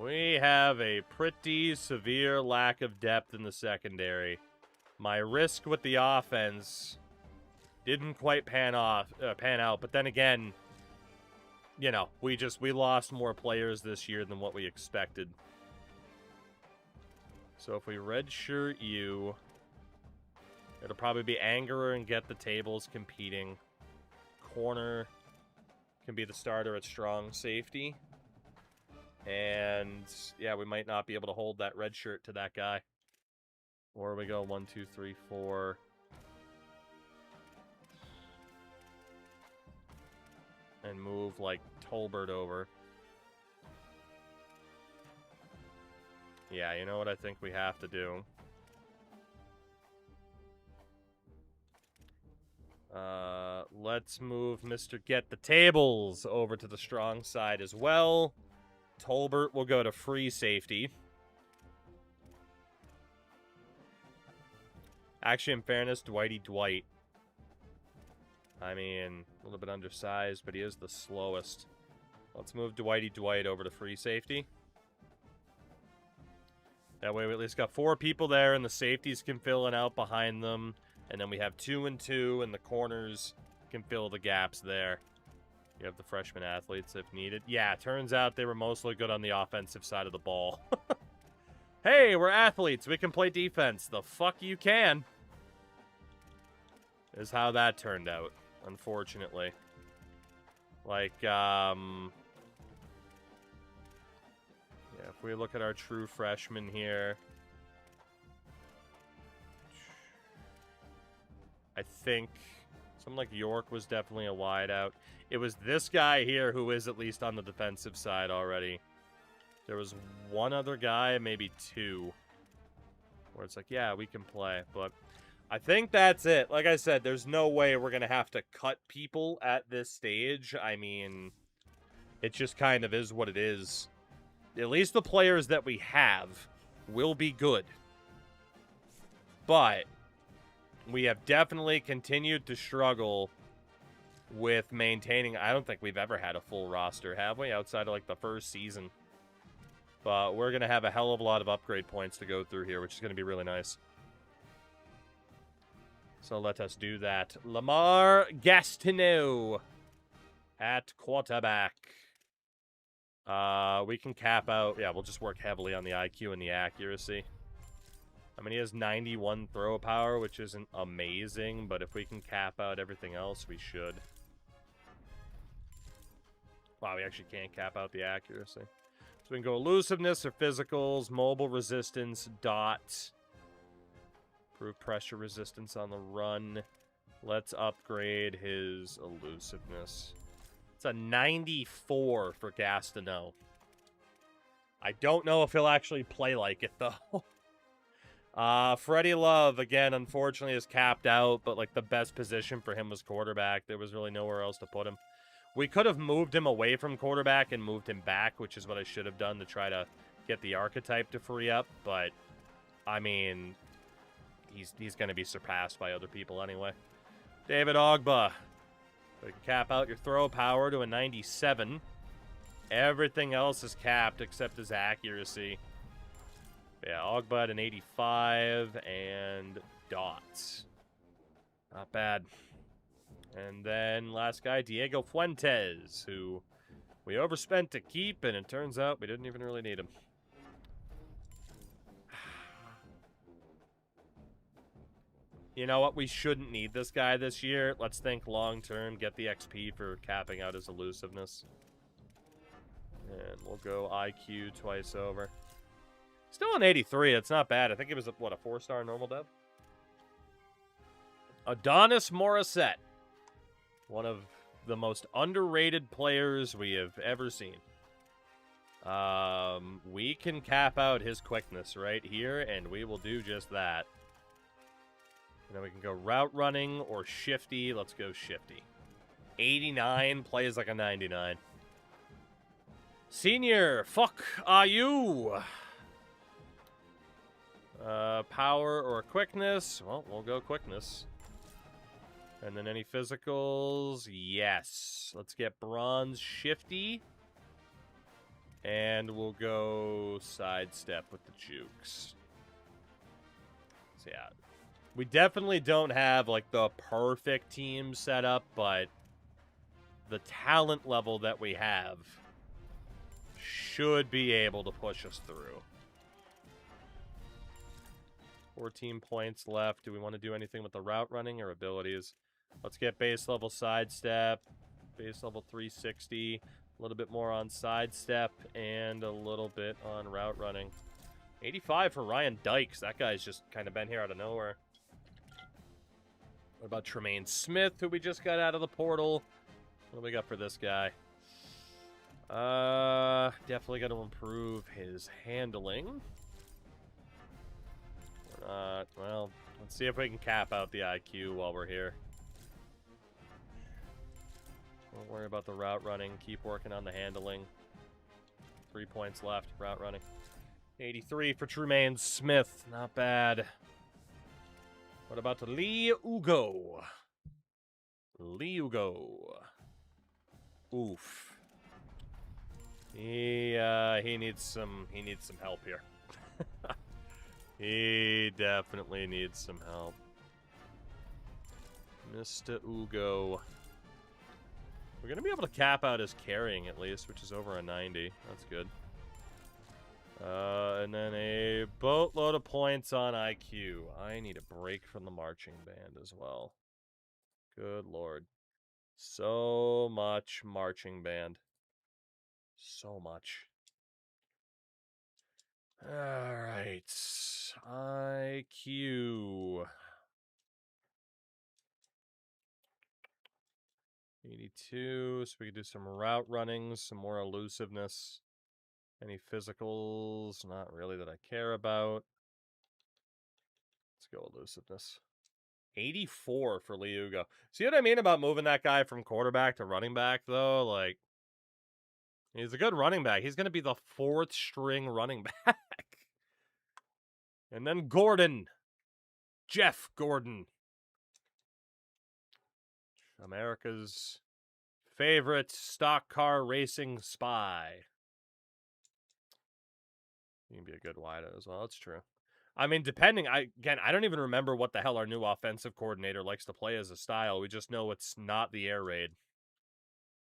Speaker 1: we have a pretty severe lack of depth in the secondary. My risk with the offense didn't quite pan out, but then again, you know, we lost more players this year than what we expected. So if we redshirt you, it'll probably be Angerer and Get the Tables competing. Corner can be the starter at strong safety. And, yeah, we might not be able to hold that red shirt to that guy. Or we go 1, 2, 3, 4. And move, like, Tolbert over. Yeah, you know what I think we have to do? Let's move Mr. Get the Tables over to the strong side as well. Tolbert will go to free safety. Actually, in fairness, Dwight. I mean, a little bit undersized, but he is the slowest. Let's move Dwight over to free safety. That way we at least got 4 people there, and the safeties can fill in out behind them. And then we have 2 and 2, and the corners can fill the gaps there. You have the freshman athletes if needed. Yeah, turns out they were mostly good on the offensive side of the ball. Hey, we're athletes. We can play defense. The fuck you can. Is how that turned out, unfortunately. Like, yeah, if we look at our true freshmen here, I think something like York was definitely a wideout. It was this guy here who is at least on the defensive side already. There was one other guy, maybe 2, where it's like, yeah, we can play. But I think that's it. Like I said, there's no way we're going to have to cut people at this stage. I mean, it just kind of is what it is. At least the players that we have will be good. But we have definitely continued to struggle with maintaining. I don't think we've ever had a full roster, have we? Outside of like the first season. But we're going to have a hell of a lot of upgrade points to go through here, which is going to be really nice. So let us do that. Lamar Gastineau at quarterback. We can cap out. Yeah, we'll just work heavily on the IQ and the accuracy. I mean, he has 91 throw power, which isn't amazing, but if we can cap out everything else, we should. Wow, we actually can't cap out the accuracy. So we can go elusiveness or physicals, mobile resistance, dot. Improve pressure resistance on the run. Let's upgrade his elusiveness. It's a 94 for Gastineau. I don't know if he'll actually play like it, though. Freddie Love, again, unfortunately is capped out, but like the best position for him was quarterback. There was really nowhere else to put him. We could have moved him away from quarterback and moved him back, which is what I should have done to try to get the archetype to free up, but I mean, he's going to be surpassed by other people anyway. David Ogba. We can cap out your throw power to a 97. Everything else is capped except his accuracy. Yeah, Ogba at an 85 and dots. Not bad. And then last guy, Diego Fuentes, who we overspent to keep, and it turns out we didn't even really need him. You know what? We shouldn't need this guy this year. Let's think long-term, get the XP for capping out his elusiveness. And we'll go IQ twice over. Still an 83. It's not bad. I think it was, what, a 4-star normal dev? Adonis Morissette. One of the most underrated players we have ever seen. We can cap out his quickness right here, and we will do just that. And then we can go route running or shifty. Let's go shifty. 89, plays like a 99. Senior, fuck are you? Power or quickness? Well, we'll go quickness. And then any physicals? Yes. Let's get bronze shifty. And we'll go sidestep with the jukes. So yeah. We definitely don't have like the perfect team set up, but the talent level that we have should be able to push us through. 14 points left. Do we want to do anything with the route running or abilities? Let's get base level sidestep, base level 360, a little bit more on sidestep, and a little bit on route running. 85 for Ryan Dykes. That guy's just kind of been here out of nowhere. What about Tremaine Smith, who we just got out of the portal? What do we got for this guy? Definitely got to improve his handling. Well, let's see if we can cap out the IQ while we're here. Don't worry about the route running. Keep working on the handling. 3 points left. Route running. 83 for Tremaine Smith. Not bad. What about Lee Ugo? Lee Ugo. Oof. He needs some help here. He definitely needs some help. Mr. Ugo. We're going to be able to cap out his carrying at least, which is over a 90. That's good. And then a boatload of points on IQ. I need a break from the marching band as well. Good lord. So much marching band. So much. Alright. IQ. 82. So we can do some route runnings, some more elusiveness. Any physicals? Not really that I care about. Let's go elusiveness. 84 for Liugo. See what I mean about moving that guy from quarterback to running back, though? Like, he's a good running back. He's going to be the 4th string running back. And then Gordon. Jeff Gordon. America's favorite stock car racing spy. He can be a good wideout as well. That's true. I mean, depending, I don't even remember what the hell our new offensive coordinator likes to play as a style. We just know it's not the air raid,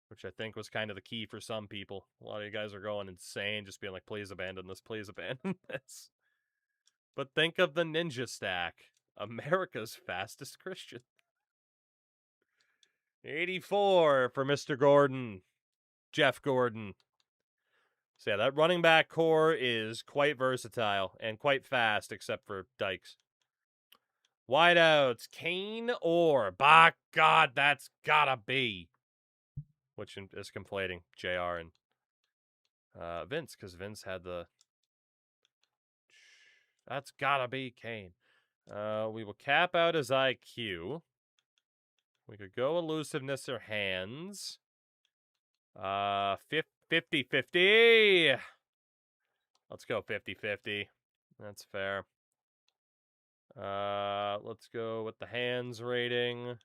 Speaker 1: which I think was kind of the key for some people. A lot of you guys are going insane, just being like, please abandon this, please abandon this. But think of the ninja stack. America's fastest Christian. 84 for Mr. Gordon. Jeff Gordon. So yeah, that running back core is quite versatile and quite fast, except for Dykes. Wideouts, Kane or, by God, that's gotta be. Which is conflating JR and Vince, because Vince had the... That's gotta be Kane. We will cap out his IQ. We could go elusiveness or hands. 50-50. Let's go 50-50. That's fair. Let's go with the hands rating.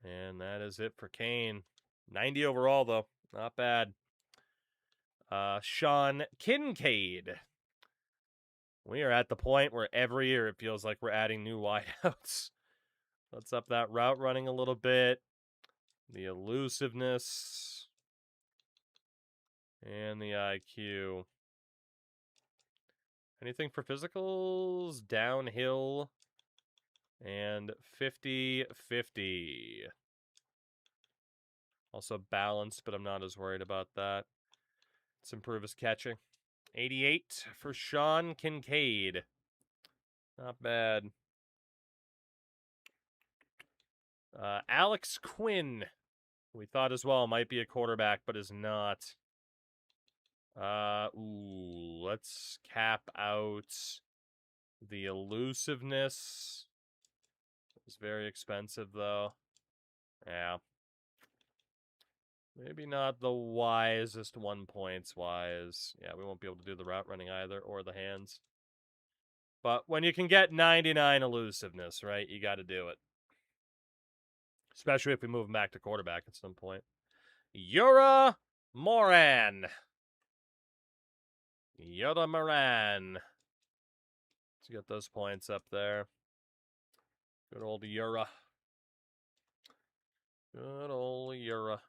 Speaker 1: And that is it for Kane. 90 overall, though. Not bad. Sean Kincaid. We are at the point where every year it feels like we're adding new wideouts. Let's up that route running a little bit. The elusiveness. And the IQ. Anything for physicals? Downhill. And 50-50. Also balance, but I'm not as worried about that. Let's improve his catching. 88 for Sean Kincaid. Not bad. Alex Quinn. We thought as well might be a quarterback, but is not. Let's cap out the elusiveness. It's very expensive, though. Yeah. Maybe not the wisest 1 points wise. Yeah, we won't be able to do the route running either, or the hands. But when you can get 99 elusiveness, right, you got to do it. Especially if we move him back to quarterback at some point. Yura Moran. Yura Moran. Let's get those points up there. Good old Yura. Good old Yura.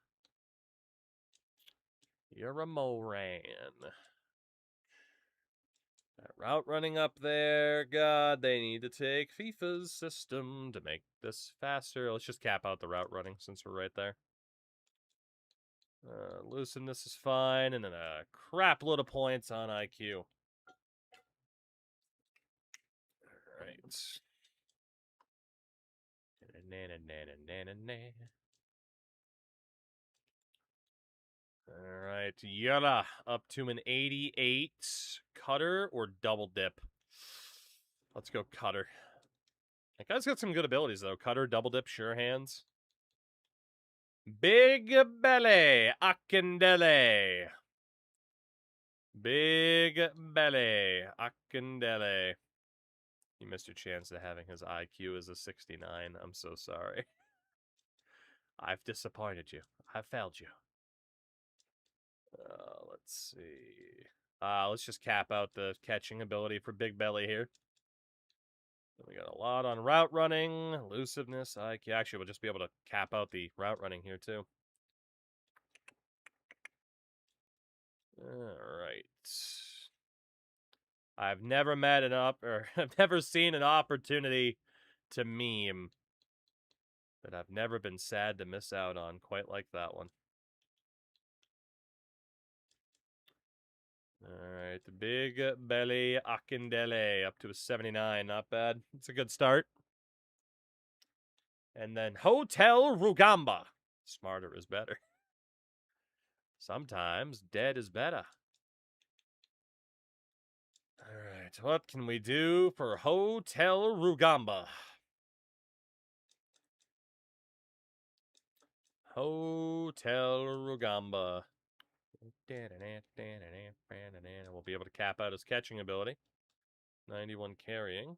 Speaker 1: Yura Moran. That route running up there. God, they need to take FIFA's system to make this faster. Let's just cap out the route running since we're right there. Elusiveness is fine. And then a crap load of points on IQ. Alright. Alright, Yara up to an 88. Cutter or double dip? Let's go cutter. That guy's got some good abilities, though. Cutter, double dip, sure hands. Big belly, Akindele. Big belly, Akindele. You missed your chance at having his IQ as a 69. I'm so sorry. I've disappointed you. I've failed you. Let's see. Let's just cap out the catching ability for Big Belly here. We got a lot on route running, elusiveness, IQ. Actually, we'll just be able to cap out the route running here, too. Alright. I've never met I've never seen an opportunity to meme that I've never been sad to miss out on quite like that one. Alright, the Big Belly Akindele up to a 79. Not bad. It's a good start. And then Hotel Rugamba. Smarter is better. Sometimes dead is better. Alright, what can we do for Hotel Rugamba? Hotel Rugamba. We'll be able to cap out his catching ability. 91 carrying.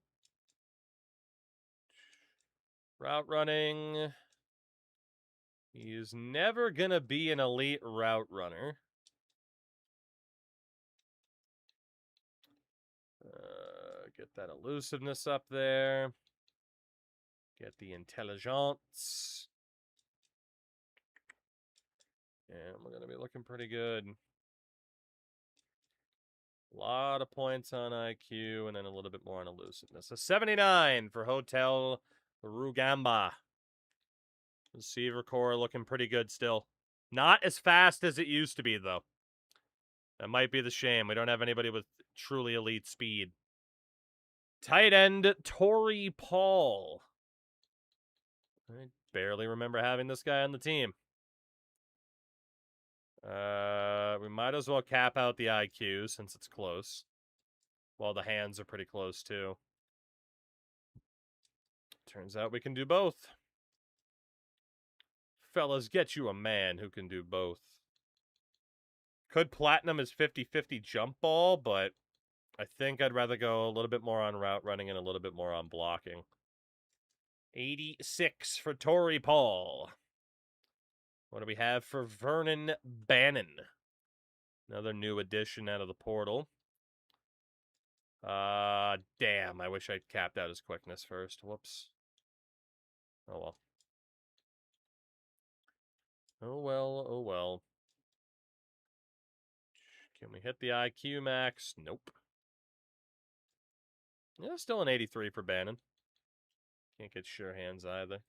Speaker 1: Route running. He's never going to be an elite route runner. Get that elusiveness up there. Get the intelligence. And we're going to be looking pretty good. A lot of points on IQ and then a little bit more on elusiveness. A 79 for Hotel Rugamba. Receiver core looking pretty good still. Not as fast as it used to be, though. That might be the shame. We don't have anybody with truly elite speed. Tight end, Torrey Paul. I barely remember having this guy on the team. We might as well cap out the IQ since it's close. Well, the hands are pretty close, too. Turns out we can do both. Fellas, get you a man who can do both. Could platinum his 50-50 jump ball, but I think I'd rather go a little bit more on route running and a little bit more on blocking. 86 for Torrey Paul. What do we have for Vernon Bannon? Another new addition out of the portal. Damn, I wish I'd capped out his quickness first. Whoops. Oh well. Oh well, oh well. Can we hit the IQ max? Nope. Yeah, still an 83 for Bannon. Can't get sure hands either.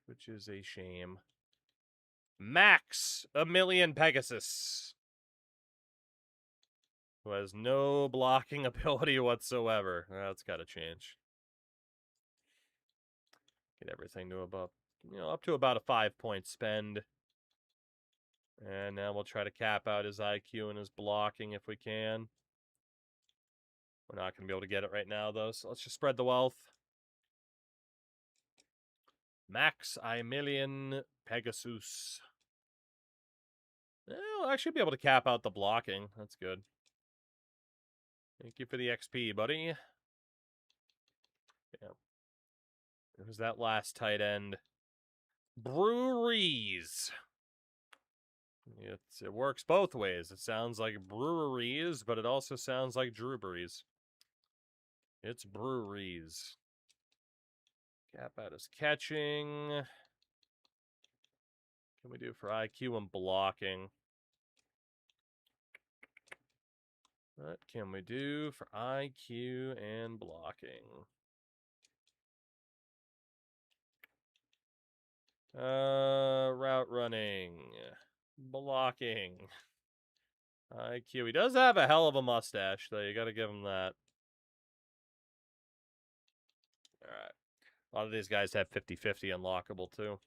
Speaker 1: Which is a shame. Max, a million Pegasus. Who has no blocking ability whatsoever. That's got to change. Get everything to about, up to about a 5-point spend. And now we'll try to cap out his IQ and his blocking if we can. We're not going to be able to get it right now, though, so let's just spread the wealth. Max Emilian Pegasus. I'll actually be able to cap out the blocking. That's good. Thank you for the XP, buddy. Yeah. Who's that last tight end? Breweries. It works both ways. It sounds like breweries, but it also sounds like Drewberries. It's breweries. Cap out his catching. Can we do for IQ and blocking? What can we do for IQ and blocking? Route running. Blocking. IQ. He does have a hell of a mustache, though. You gotta give him that. Alright. A lot of these guys have 50-50 unlockable, too.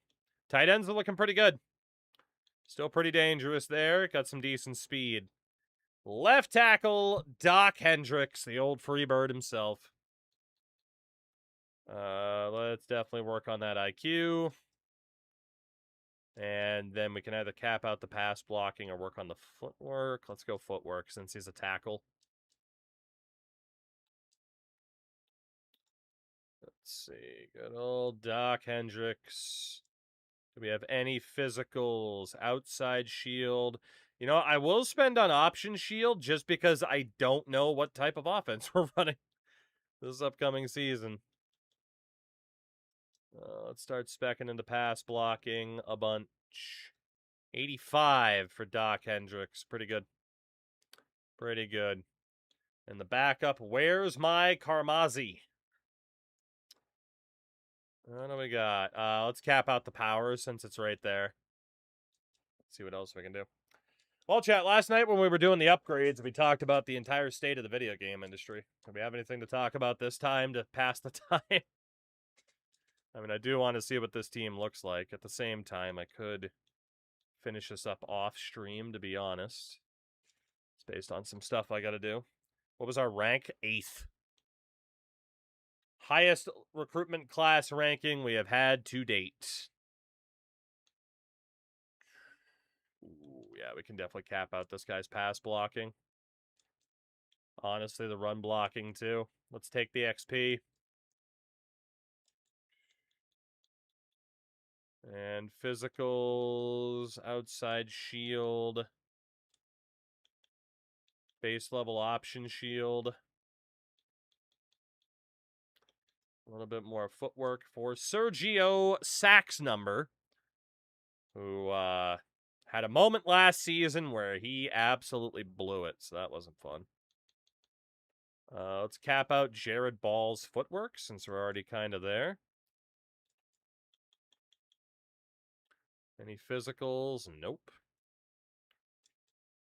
Speaker 1: Tight ends are looking pretty good. Still pretty dangerous there. Got some decent speed. Left tackle, Doc Hendricks, the old Freebird himself. Let's definitely work on that IQ. And then we can either cap out the pass blocking or work on the footwork. Let's go footwork since he's a tackle. Let's see. Good old Doc Hendricks. Do we have any physicals? Outside shield. You know, I will spend on option shield just because I don't know what type of offense we're running this upcoming season. Let's start specking into pass blocking a bunch. 85 for Doc Hendricks. Pretty good. Pretty good. And the backup, where's my Karmazi? What do we got? Let's cap out the power since it's right there. Let's see what else we can do. Well, chat, last night when we were doing the upgrades, we talked about the entire state of the video game industry. Do we have anything to talk about this time to pass the time? I mean, I do want to see what this team looks like. At the same time, I could finish this up off stream, to be honest. It's based on some stuff I got to do. What was our rank? 8th. Highest recruitment class ranking we have had to date. Ooh, yeah, we can definitely cap out this guy's pass blocking. Honestly, the run blocking, too. Let's take the XP. And physicals, outside shield, base level option shield. A little bit more footwork for Sergio Saxnumber, who had a moment last season where he absolutely blew it, so that wasn't fun. Let's cap out Jared Ball's footwork since we're already kind of there. Any physicals? Nope.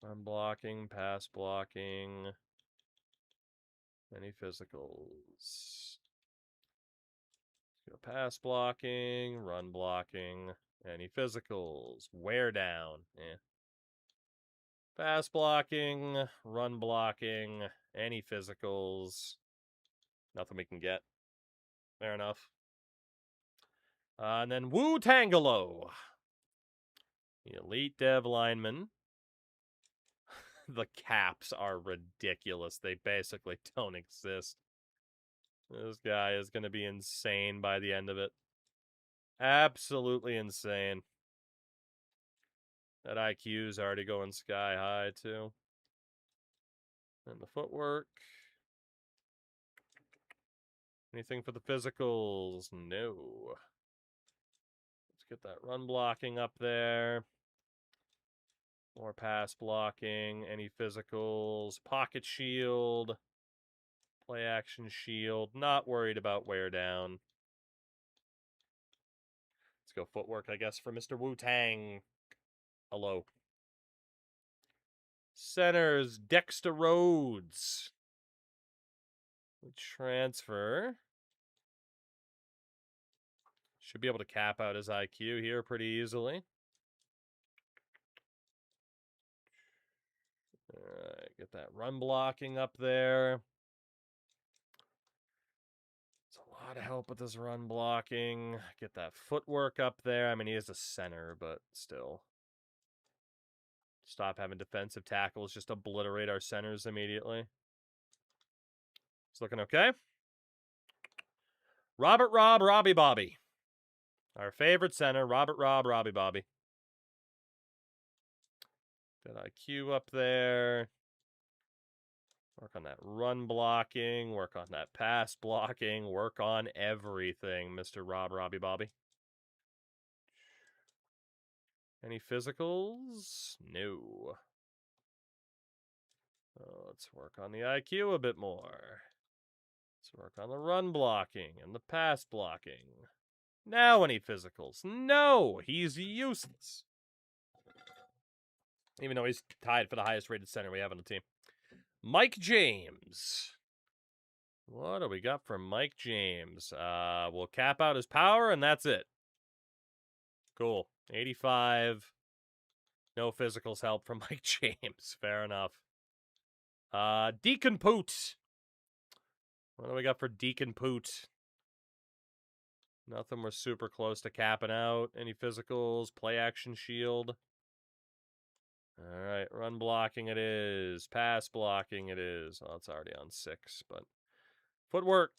Speaker 1: Run blocking, pass blocking. Any physicals? Go pass blocking, run blocking. Any physicals? Wear down. Eh. Pass blocking, run blocking. Any physicals? Nothing we can get. Fair enough. And then Wu Tangelo. The elite dev lineman. The caps are ridiculous. They basically don't exist. This guy is going to be insane by the end of it. Absolutely insane. That IQ is already going sky high, too. And the footwork. Anything for the physicals? No. Let's get that run blocking up there. More pass blocking. Any physicals? Pocket shield. Play action shield. Not worried about wear down. Let's go footwork, I guess, for Mr. Wu-Tang. Hello. Centers, Dexter Rhodes. Transfer. Should be able to cap out his IQ here pretty easily. Alright, get that run blocking up there. It's a lot of help with this run blocking. Get that footwork up there. I mean, he is a center, but still. Stop having defensive tackles. Just obliterate our centers immediately. It's looking okay. Robert Rob, Robbie Bobby. Our favorite center, Robert Rob, Robbie Bobby. That IQ up there. Work on that run blocking. Work on that pass blocking. Work on everything, Mr. Rob, Robbie Bobby. Any physicals? No. Let's work on the IQ a bit more. Let's work on the run blocking and the pass blocking. Now any physicals? No, he's useless. Even though he's tied for the highest rated center we have on the team. Mike James. What do we got for Mike James? We'll cap out his power, and that's it. Cool. 85. No physicals help from Mike James. Fair enough. Deacon Poot. What do we got for Deacon Poot? Nothing we're super close to capping out. Any physicals? Play action shield. Alright, run blocking it is. Pass blocking it is. Well, it's already on 6, but... Footwork.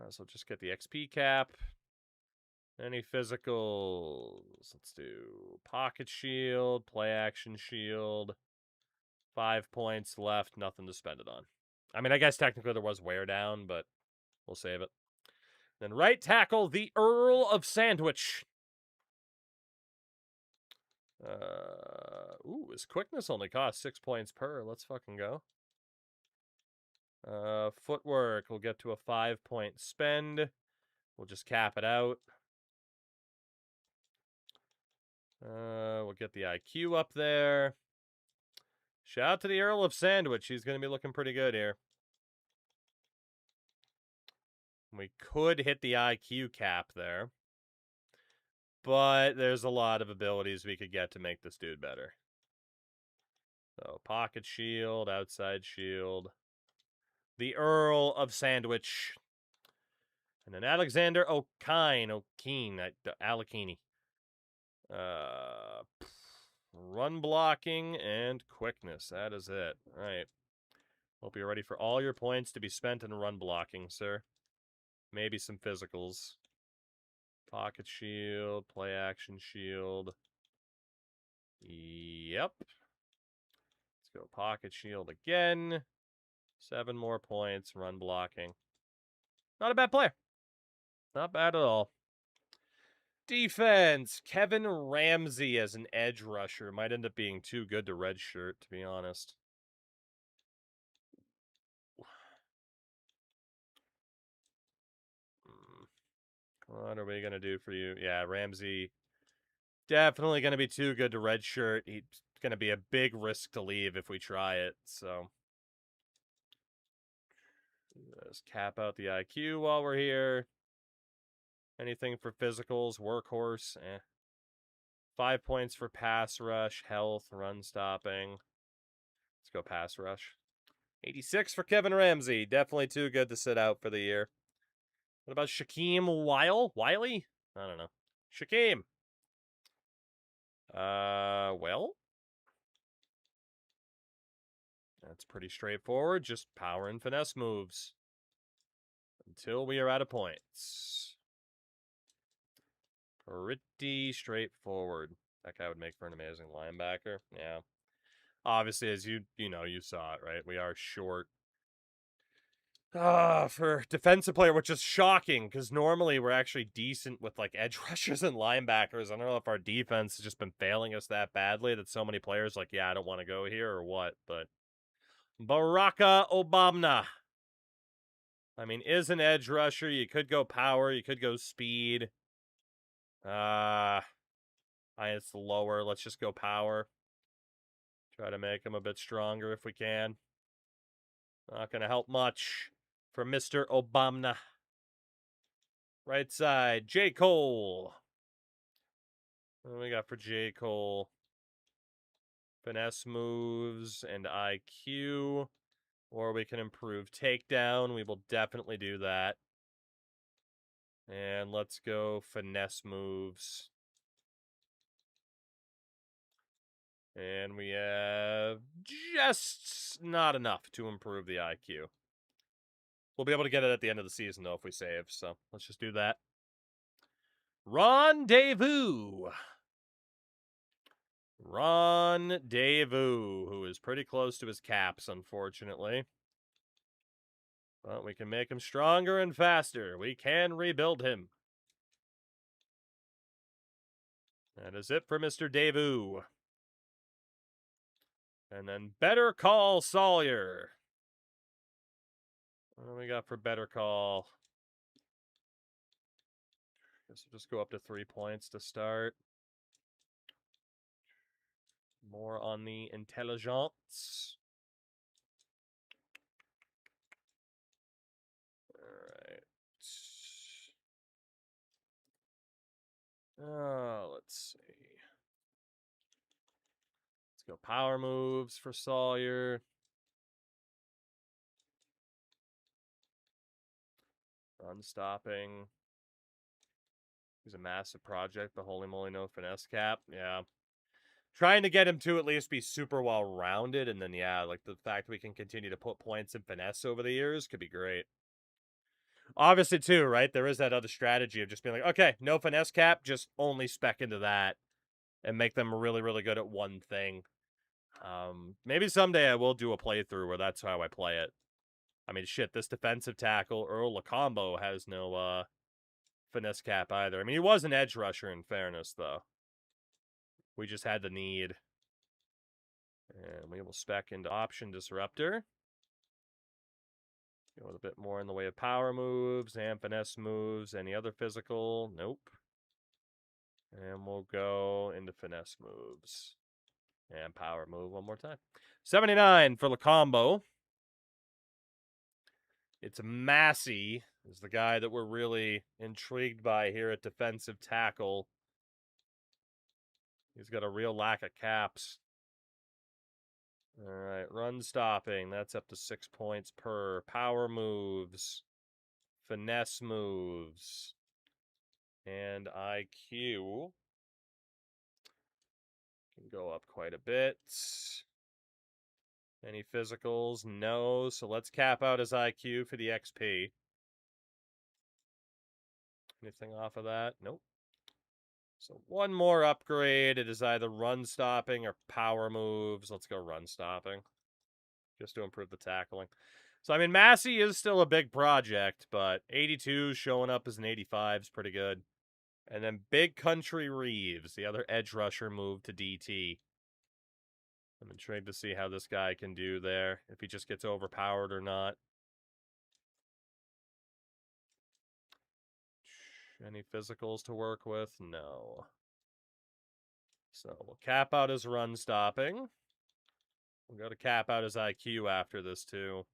Speaker 1: So just get the XP cap. Any physicals? Let's do pocket shield, play action shield. 5 points left, nothing to spend it on. I mean, I guess technically there was wear down, but we'll save it. Then right tackle, the Earl of Sandwich. His quickness only costs 6 points per. Let's fucking go. Footwork, we'll get to a 5-point spend. We'll just cap it out. We'll get the IQ up there. Shout out to the Earl of Sandwich. He's going to be looking pretty good here. We could hit the IQ cap there. But there's a lot of abilities we could get to make this dude better. So, pocket shield, outside shield. The Earl of Sandwich. And then Alexander O'Keen, Alakini. Run blocking and quickness. That is it. All right. Hope you're ready for all your points to be spent in run blocking, sir. Maybe some physicals. Pocket shield, play action shield. Yep. Let's go pocket shield again. 7 more points, run blocking. Not a bad player. Not bad at all. Defense, Kevin Ramsey as an edge rusher. Might end up being too good to redshirt, to be honest. What are we going to do for you? Yeah, Ramsey, definitely going to be too good to redshirt. He's going to be a big risk to leave if we try it, so. Let's cap out the IQ while we're here. Anything for physicals, workhorse, 5 points for pass rush, health, run stopping. Let's go pass rush. 86 for Kevin Ramsey. Definitely too good to sit out for the year. What about Shaquem Wiley? I don't know. Shaquem. Well. That's pretty straightforward. Just power and finesse moves. Until we are out of points. Pretty straightforward. That guy would make for an amazing linebacker. Yeah. Obviously, as you saw it, right? We are short for defensive player, which is shocking because normally we're actually decent with like edge rushers and linebackers. I don't know if our defense has just been failing us that badly that so many players like, yeah, I don't want to go here or what. But Baraka Obama, I mean, is an edge rusher. You could go power, you could go speed. It's lower. Let's just go power. Try to make him a bit stronger if we can. Not going to help much for Mr. Obama. Right side, J. Cole. What do we got for J. Cole? Finesse moves and IQ. Or we can improve takedown. We will definitely do that. And let's go finesse moves. And we have just not enough to improve the IQ. We'll be able to get it at the end of the season, though, if we save. So let's just do that. Rendezvous. Rendezvous, who is pretty close to his caps, unfortunately. But we can make him stronger and faster. We can rebuild him. That is it for Mr. Devu. And then Better Call Sawyer. What do we got for Better Call? Guess we'll just go up to 3 points to start. More on the intelligence. Alright. Let's see. Let's go power moves for Sawyer. Run stopping. He's a massive project, but holy moly, no finesse cap. Yeah. Trying to get him to at least be super well-rounded, and then, yeah, like the fact we can continue to put points in finesse over the years could be great. Obviously, too, right? There is that other strategy of just being like, okay, no finesse cap, just only spec into that and make them really, really good at one thing. Maybe someday I will do a playthrough where that's how I play it. I mean, shit, this defensive tackle, Earl Lacombo, has no finesse cap either. I mean, he was an edge rusher, in fairness, though. We just had the need. And we will spec into Option Disruptor. Go with a bit more in the way of power moves and finesse moves. Any other physical? Nope. And we'll go into finesse moves. And power move one more time. 79 for Lacombo. It's Massey is the guy that we're really intrigued by here at defensive tackle. He's got a real lack of caps. All right, run stopping. That's up to 6 points per. Power moves. Finesse moves. And IQ can go up quite a bit. Any physicals? No. So let's cap out his IQ for the XP. Anything off of that? Nope. So one more upgrade. It is either run stopping or power moves. Let's go run stopping. Just to improve the tackling. So, I mean, Massey is still a big project, but 82 showing up as an 85 is pretty good. And then Big Country Reeves, the other edge rusher, moved to DT. I'm intrigued to see how this guy can do there, if he just gets overpowered or not. Any physicals to work with? No. So we'll cap out his run stopping. We'll go to cap out his IQ after this, too.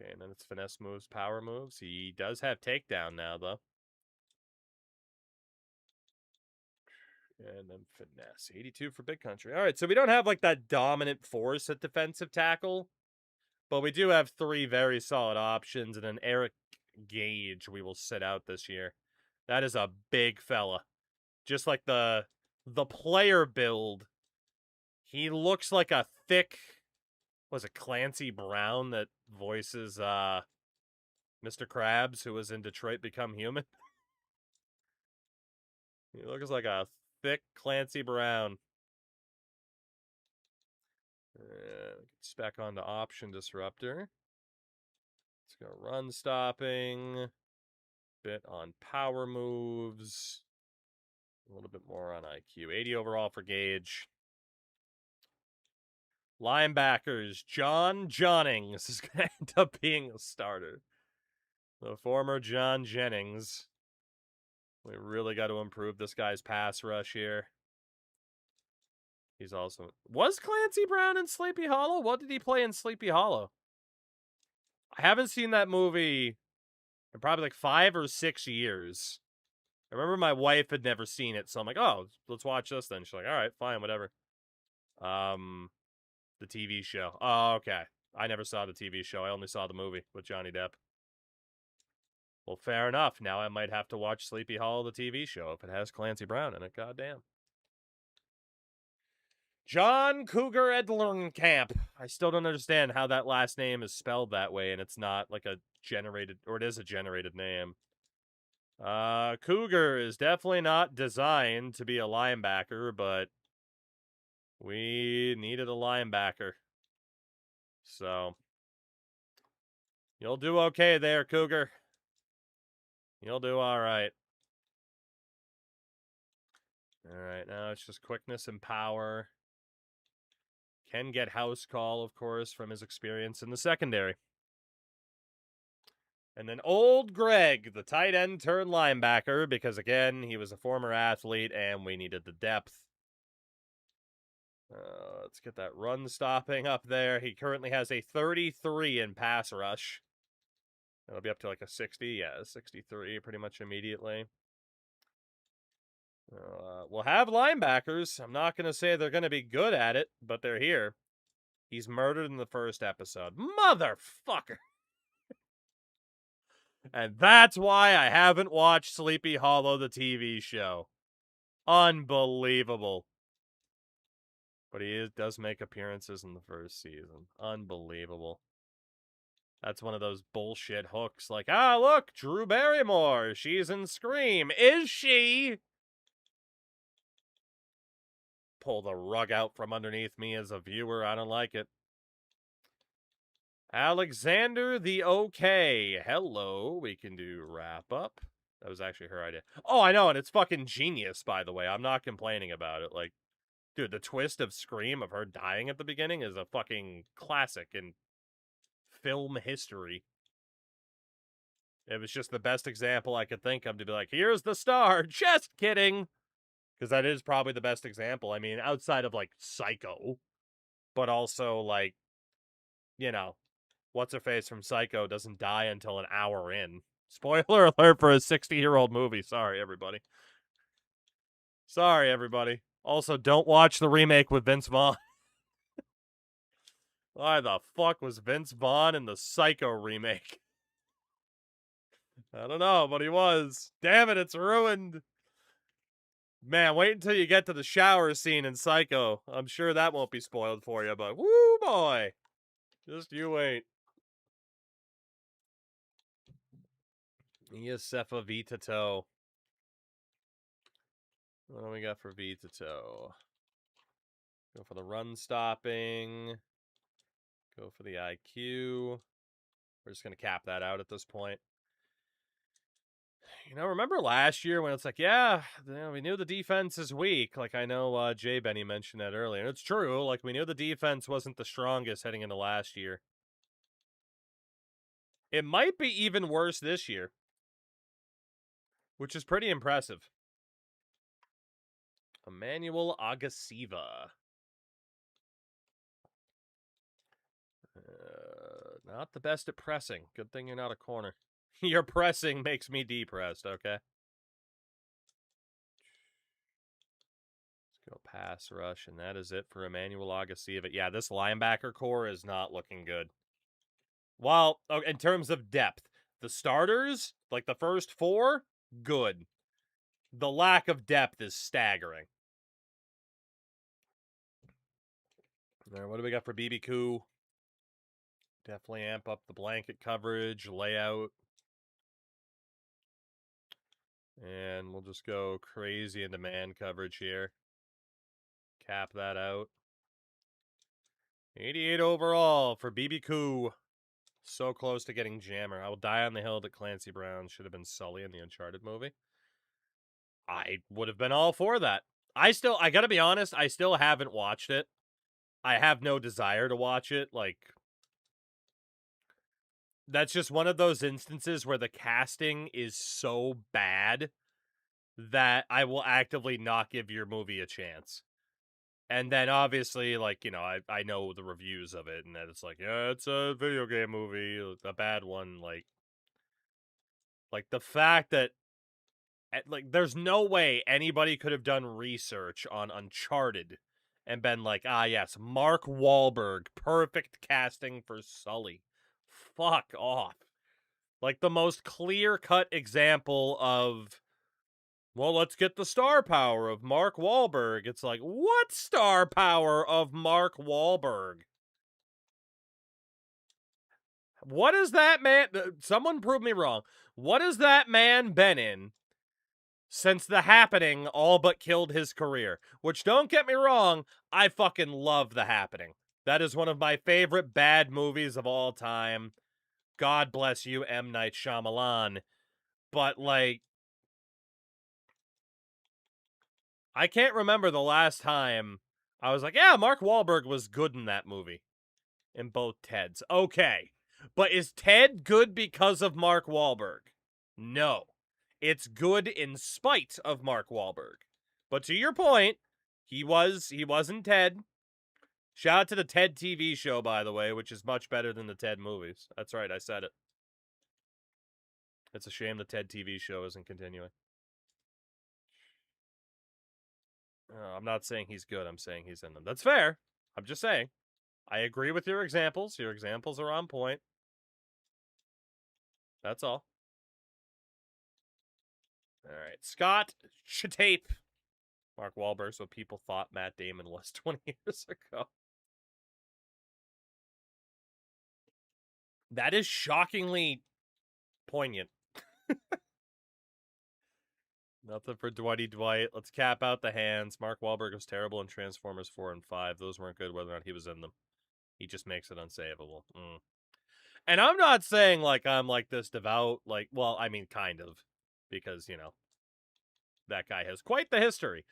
Speaker 1: Okay, and then it's finesse moves, power moves. He does have takedown now, though. And then finesse. 82 for Big Country. All right, so we don't have, like, that dominant force at defensive tackle. But we do have 3 very solid options, and an Eric Gage we will sit out this year. That is a big fella. Just like the player build. He looks like a thick, was it Clancy Brown that voices Mr. Krabs, who was in Detroit Become Human? He looks like a thick Clancy Brown. Spec onto option disruptor. Let's go run stopping. Bit on power moves. A little bit more on IQ. 80 overall for Gage. Linebackers, John Jennings is going to end up being a starter. The former John Jennings. We really got to improve this guy's pass rush here. He's also... Was Clancy Brown in Sleepy Hollow? What did he play in Sleepy Hollow? I haven't seen that movie in probably like 5 or 6 years. I remember my wife had never seen it, so I'm like, oh, let's watch this then. She's like, all right, fine, whatever. The TV show. Oh, okay. I never saw the TV show. I only saw the movie with Johnny Depp. Well, fair enough. Now I might have to watch Sleepy Hollow, the TV show, if it has Clancy Brown in it. Goddamn. John Cougar Edlerncamp. I still don't understand how that last name is spelled that way, and it's not like a generated, or it is a generated name. Cougar is definitely not designed to be a linebacker, but we needed a linebacker. So, you'll do okay there, Cougar. You'll do all right. All right, now it's just quickness and power. Can get house call, of course, from his experience in the secondary. And then old Greg, the tight end turned linebacker, because, again, he was a former athlete, and we needed the depth. Let's get that run stopping up there. He currently has a 33 in pass rush. It'll be up to like a 60. Yeah, 63 pretty much immediately. We'll have linebackers. I'm not going to say they're going to be good at it, but they're here. He's murdered in the first episode. Motherfucker! And that's why I haven't watched Sleepy Hollow, the TV show. Unbelievable. But he does make appearances in the first season. Unbelievable. That's one of those bullshit hooks. Like, ah, look, Drew Barrymore. She's in Scream. Is she? Pull the rug out from underneath me as a viewer. I don't like it. Alexander the OK. Hello. We can do wrap up. That was actually her idea. Oh, I know, and it's fucking genius, by the way. I'm not complaining about it. Like, dude, the twist of Scream of her dying at the beginning is a fucking classic in film history. It was just the best example I could think of to be like, here's the star. Just kidding. Because that is probably the best example. I mean, outside of, like, Psycho. But also, like, you know, what's-her-face from Psycho doesn't die until an hour in. Spoiler alert for a 60-year-old movie. Sorry, everybody. Sorry, everybody. Also, don't watch the remake with Vince Vaughn. Why the fuck was Vince Vaughn in the Psycho remake? I don't know, but he was. Damn it, it's ruined. Man, wait until you get to the shower scene in Psycho. I'm sure that won't be spoiled for you, but woo boy. Just you wait. Iosefa Vitato. What do we got for Vitato? Go for the run stopping. Go for the IQ. We're just going to cap that out at this point. You know, remember last year when it's like, yeah, we knew the defense is weak. Like, I know Jay Benny mentioned that earlier. And it's true. Like, we knew the defense wasn't the strongest heading into last year. It might be even worse this year, which is pretty impressive. Emmanuel Agasiva. Not the best at pressing. Good thing you're not a corner. Your pressing makes me depressed, okay? Let's go pass rush, and that is it for Emmanuel Agasiva. Yeah, this linebacker core is not looking good. While, in terms of depth, the starters, like the first 4, good. The lack of depth is staggering. All right, what do we got for BB Koo? Definitely amp up the blanket coverage, layout. And we'll just go crazy into man coverage here. Cap that out. 88 overall for BB Koo. So close to getting Jammer. I will die on the hill that Clancy Brown should have been Sully in the Uncharted movie. I would have been all for that. I gotta be honest, I still haven't watched it. I have no desire to watch it. Like, that's just one of those instances where the casting is so bad that I will actively not give your movie a chance. And then obviously, like, you know, I know the reviews of it, and that it's like, yeah, it's a video game movie, a bad one. Like the fact that, like, there's no way anybody could have done research on Uncharted and been like, ah, yes, Mark Wahlberg, perfect casting for Sully. Fuck off. Like, the most clear-cut example of, well, let's get the star power of Mark Wahlberg. It's like, what star power of Mark Wahlberg? What is that man? Someone prove me wrong. What has that man been in since The Happening all but killed his career? Which, don't get me wrong, I fucking love The Happening. That is one of my favorite bad movies of all time. God bless you, M. Night Shyamalan. But, like, I can't remember the last time I was like, yeah, Mark Wahlberg was good in that movie. In both Teds. Okay. But is Ted good because of Mark Wahlberg? No. It's good in spite of Mark Wahlberg. But to your point, he wasn't Ted. Shout out to the Ted TV show, by the way, which is much better than the Ted movies. That's right, I said it. It's a shame the Ted TV show isn't continuing. I'm not saying he's good, I'm saying he's in them. That's fair. I'm just saying. I agree with your examples. Your examples are on point. That's all. All right. Scott Chatape. Mark Wahlberg's what people thought Matt Damon was 20 years ago. That is shockingly poignant. Nothing for Dwighty Dwight. Let's cap out the hands. Mark Wahlberg was terrible in Transformers 4 and 5. Those weren't good whether or not he was in them. He just makes it unsavable. And I'm not saying, like, I'm, like, this devout, like, well, I mean, kind of. Because, you know, that guy has quite the history.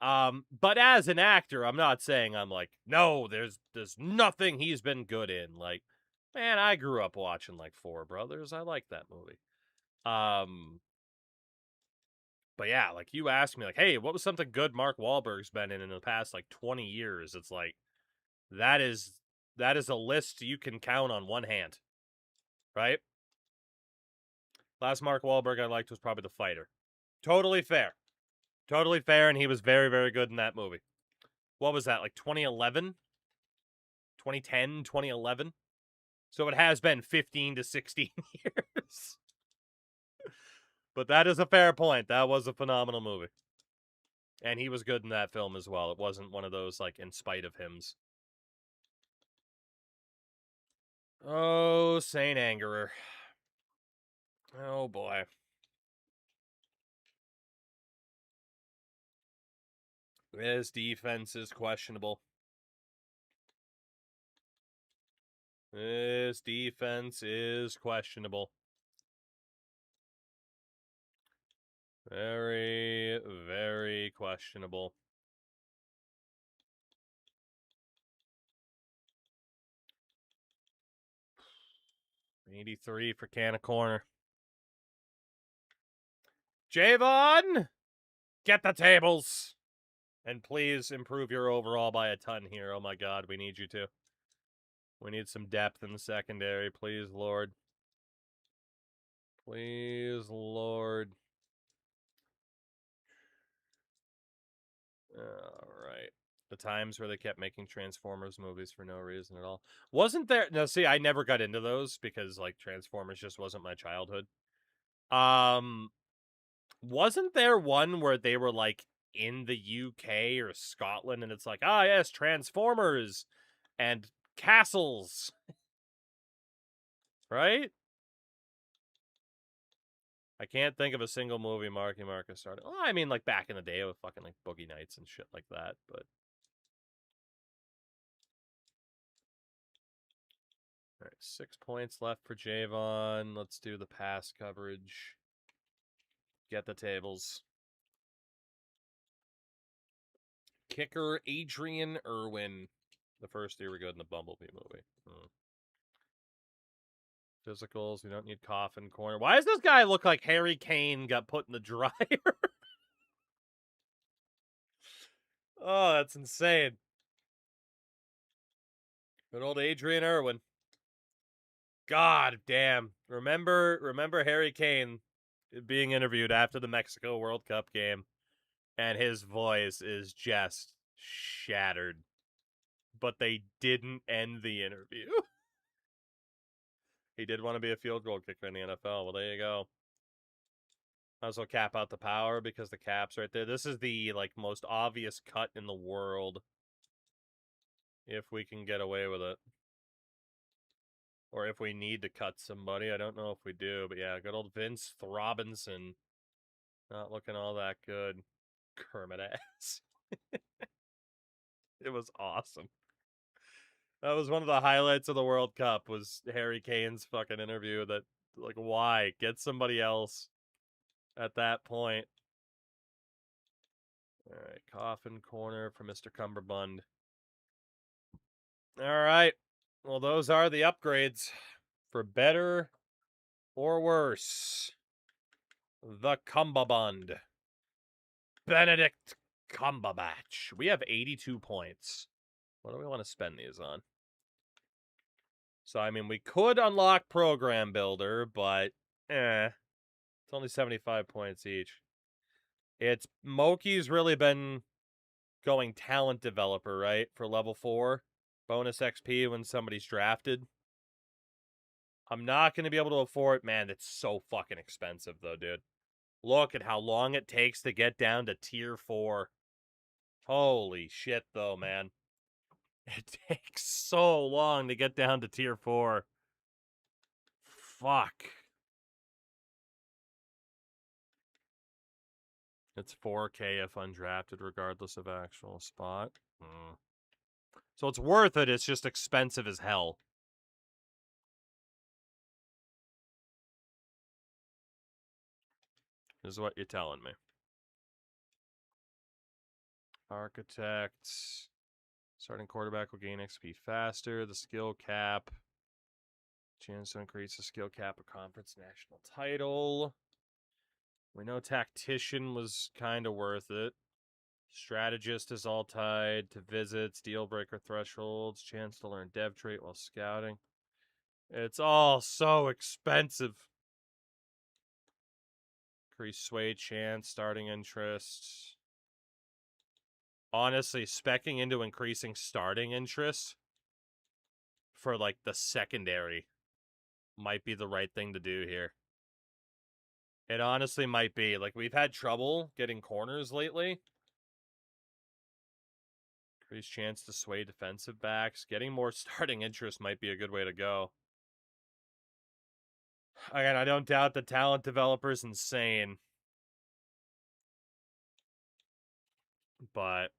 Speaker 1: But as an actor, I'm not saying I'm like, no, there's nothing he's been good in. Like, man, I grew up watching, like, Four Brothers. I like that movie. But yeah, like, you asked me, like, hey, what was something good Mark Wahlberg's been in the past, like, 20 years? It's like, that is a list you can count on one hand. Right? Last Mark Wahlberg I liked was probably The Fighter. Totally fair. Totally fair, and he was very, very good in that movie. What was that, like 2011? 2010, 2011? So it has been 15 to 16 years. But that is a fair point. That was a phenomenal movie. And he was good in that film as well. It wasn't one of those, like, in spite of hims. Oh, Saint Angerer. Oh, boy. This defense is questionable. This defense is questionable. Very, very questionable. $83 for Can of Corner. Javon, get the tables. And please improve your overall by a ton here. Oh my God, we need you to. We need some depth in the secondary. Please, Lord. Please, Lord. All right. The times where they kept making Transformers movies for no reason at all. Wasn't there... No, see, I never got into those because, like, Transformers just wasn't my childhood. Wasn't there one where they were, like, in the UK or Scotland, and it's like, ah, yes, Transformers and castles, right? I can't think of a single movie Marky Mark has started. Well, I mean, like, back in the day with fucking, like, Boogie Nights and shit like that, but... All right, 6 points left for Javon. Let's do the pass coverage. Get the tables. Kicker Adrian Irwin. The first year we got in the Bumblebee movie. Physicals, we don't need coffin corner. Why does this guy look like Harry Kane got put in the dryer? Oh, that's insane. Good old Adrian Irwin. God damn. Remember Harry Kane being interviewed after the Mexico World Cup game, and his voice is just shattered. But they didn't end the interview. He did want to be a field goal kicker in the NFL. Well, there you go. Might as well cap out the power because the cap's right there. This is the, like, most obvious cut in the world. If we can get away with it. Or if we need to cut somebody. I don't know if we do. But yeah, good old Vince Robinson. Not looking all that good. Kermit ass. It was awesome. That was one of the highlights of the World Cup, was Harry Kane's fucking interview. That, like, why? Get somebody else at that point. All right, coffin corner for Mr. Cumberbund. All right. Well, those are the upgrades. For better or worse. The Cumberbund. Benedict Cumberbatch. We have 82 points. What do we want to spend these on? So, I mean, we could unlock Program Builder, but, it's only 75 points each. Moki's really been going Talent Developer, right? For level 4. Bonus XP when somebody's drafted. I'm not going to be able to afford... Man, it's so fucking expensive, though, dude. Look at how long it takes to get down to Tier 4. Holy shit, though, man. It takes so long to get down to Tier 4. Fuck. It's 4K if undrafted, regardless of actual spot. So it's worth it, it's just expensive as hell. This is what you're telling me. Architect. Starting quarterback will gain XP faster. The skill cap. Chance to increase the skill cap of conference national title. We know tactician was kind of worth it. Strategist is all tied to visits, deal breaker thresholds, chance to learn dev trait while scouting. It's all so expensive. Increase sway chance, starting interest. Honestly, speccing into increasing starting interest for, like, the secondary might be the right thing to do here. It honestly might be. Like, we've had trouble getting corners lately. Increase chance to sway defensive backs. Getting more starting interest might be a good way to go. Again, I don't doubt the talent developer's insane. But...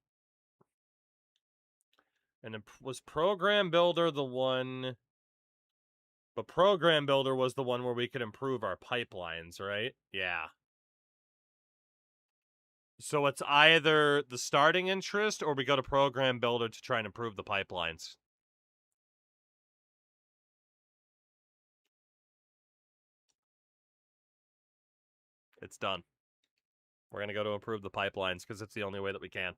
Speaker 1: And was Program Builder the one... But Program Builder was the one where we could improve our pipelines, right? Yeah. So it's either the starting interest or we go to Program Builder to try and improve the pipelines. It's done. We're going to go to improve the pipelines because it's the only way that we can.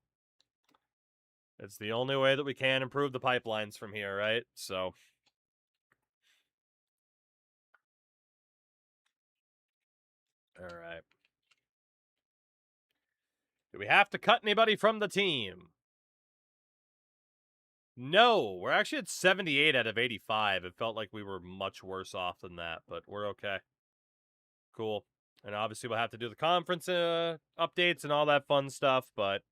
Speaker 1: It's the only way that we can improve the pipelines from here, right? So... All right. Do we have to cut anybody from the team? No, we're actually at 78 out of 85. It felt like we were much worse off than that, but we're okay. Cool. And obviously we'll have to do the conference updates and all that fun stuff, but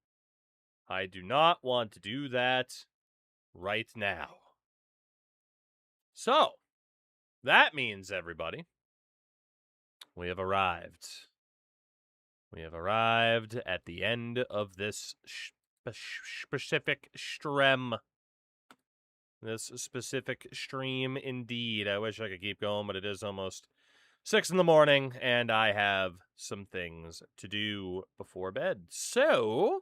Speaker 1: I do not want to do that right now. So, that means, everybody, we have arrived. We have arrived at the end of this specific stream. This specific stream, indeed. I wish I could keep going, but it is almost 6 in the morning, and I have some things to do before bed. So,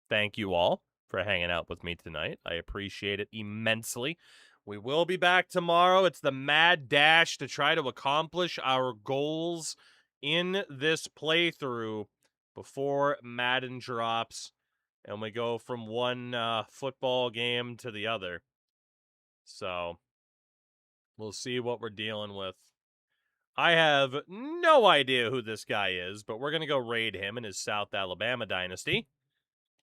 Speaker 1: thank you all for hanging out with me tonight. I appreciate it immensely. We will be back tomorrow. It's the mad dash to try to accomplish our goals in this playthrough before Madden drops, and we go from one football game to the other. So, we'll see what we're dealing with. I have no idea who this guy is, but we're going to go raid him in his South Alabama dynasty.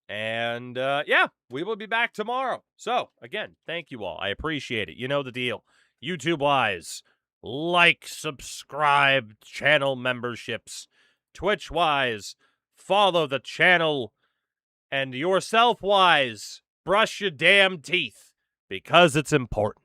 Speaker 1: And, yeah, we will be back tomorrow. So, again, thank you all. I appreciate it. You know the deal. YouTube-wise, like, subscribe, channel memberships. Twitch-wise, follow the channel. And yourself-wise, brush your damn teeth, because it's important.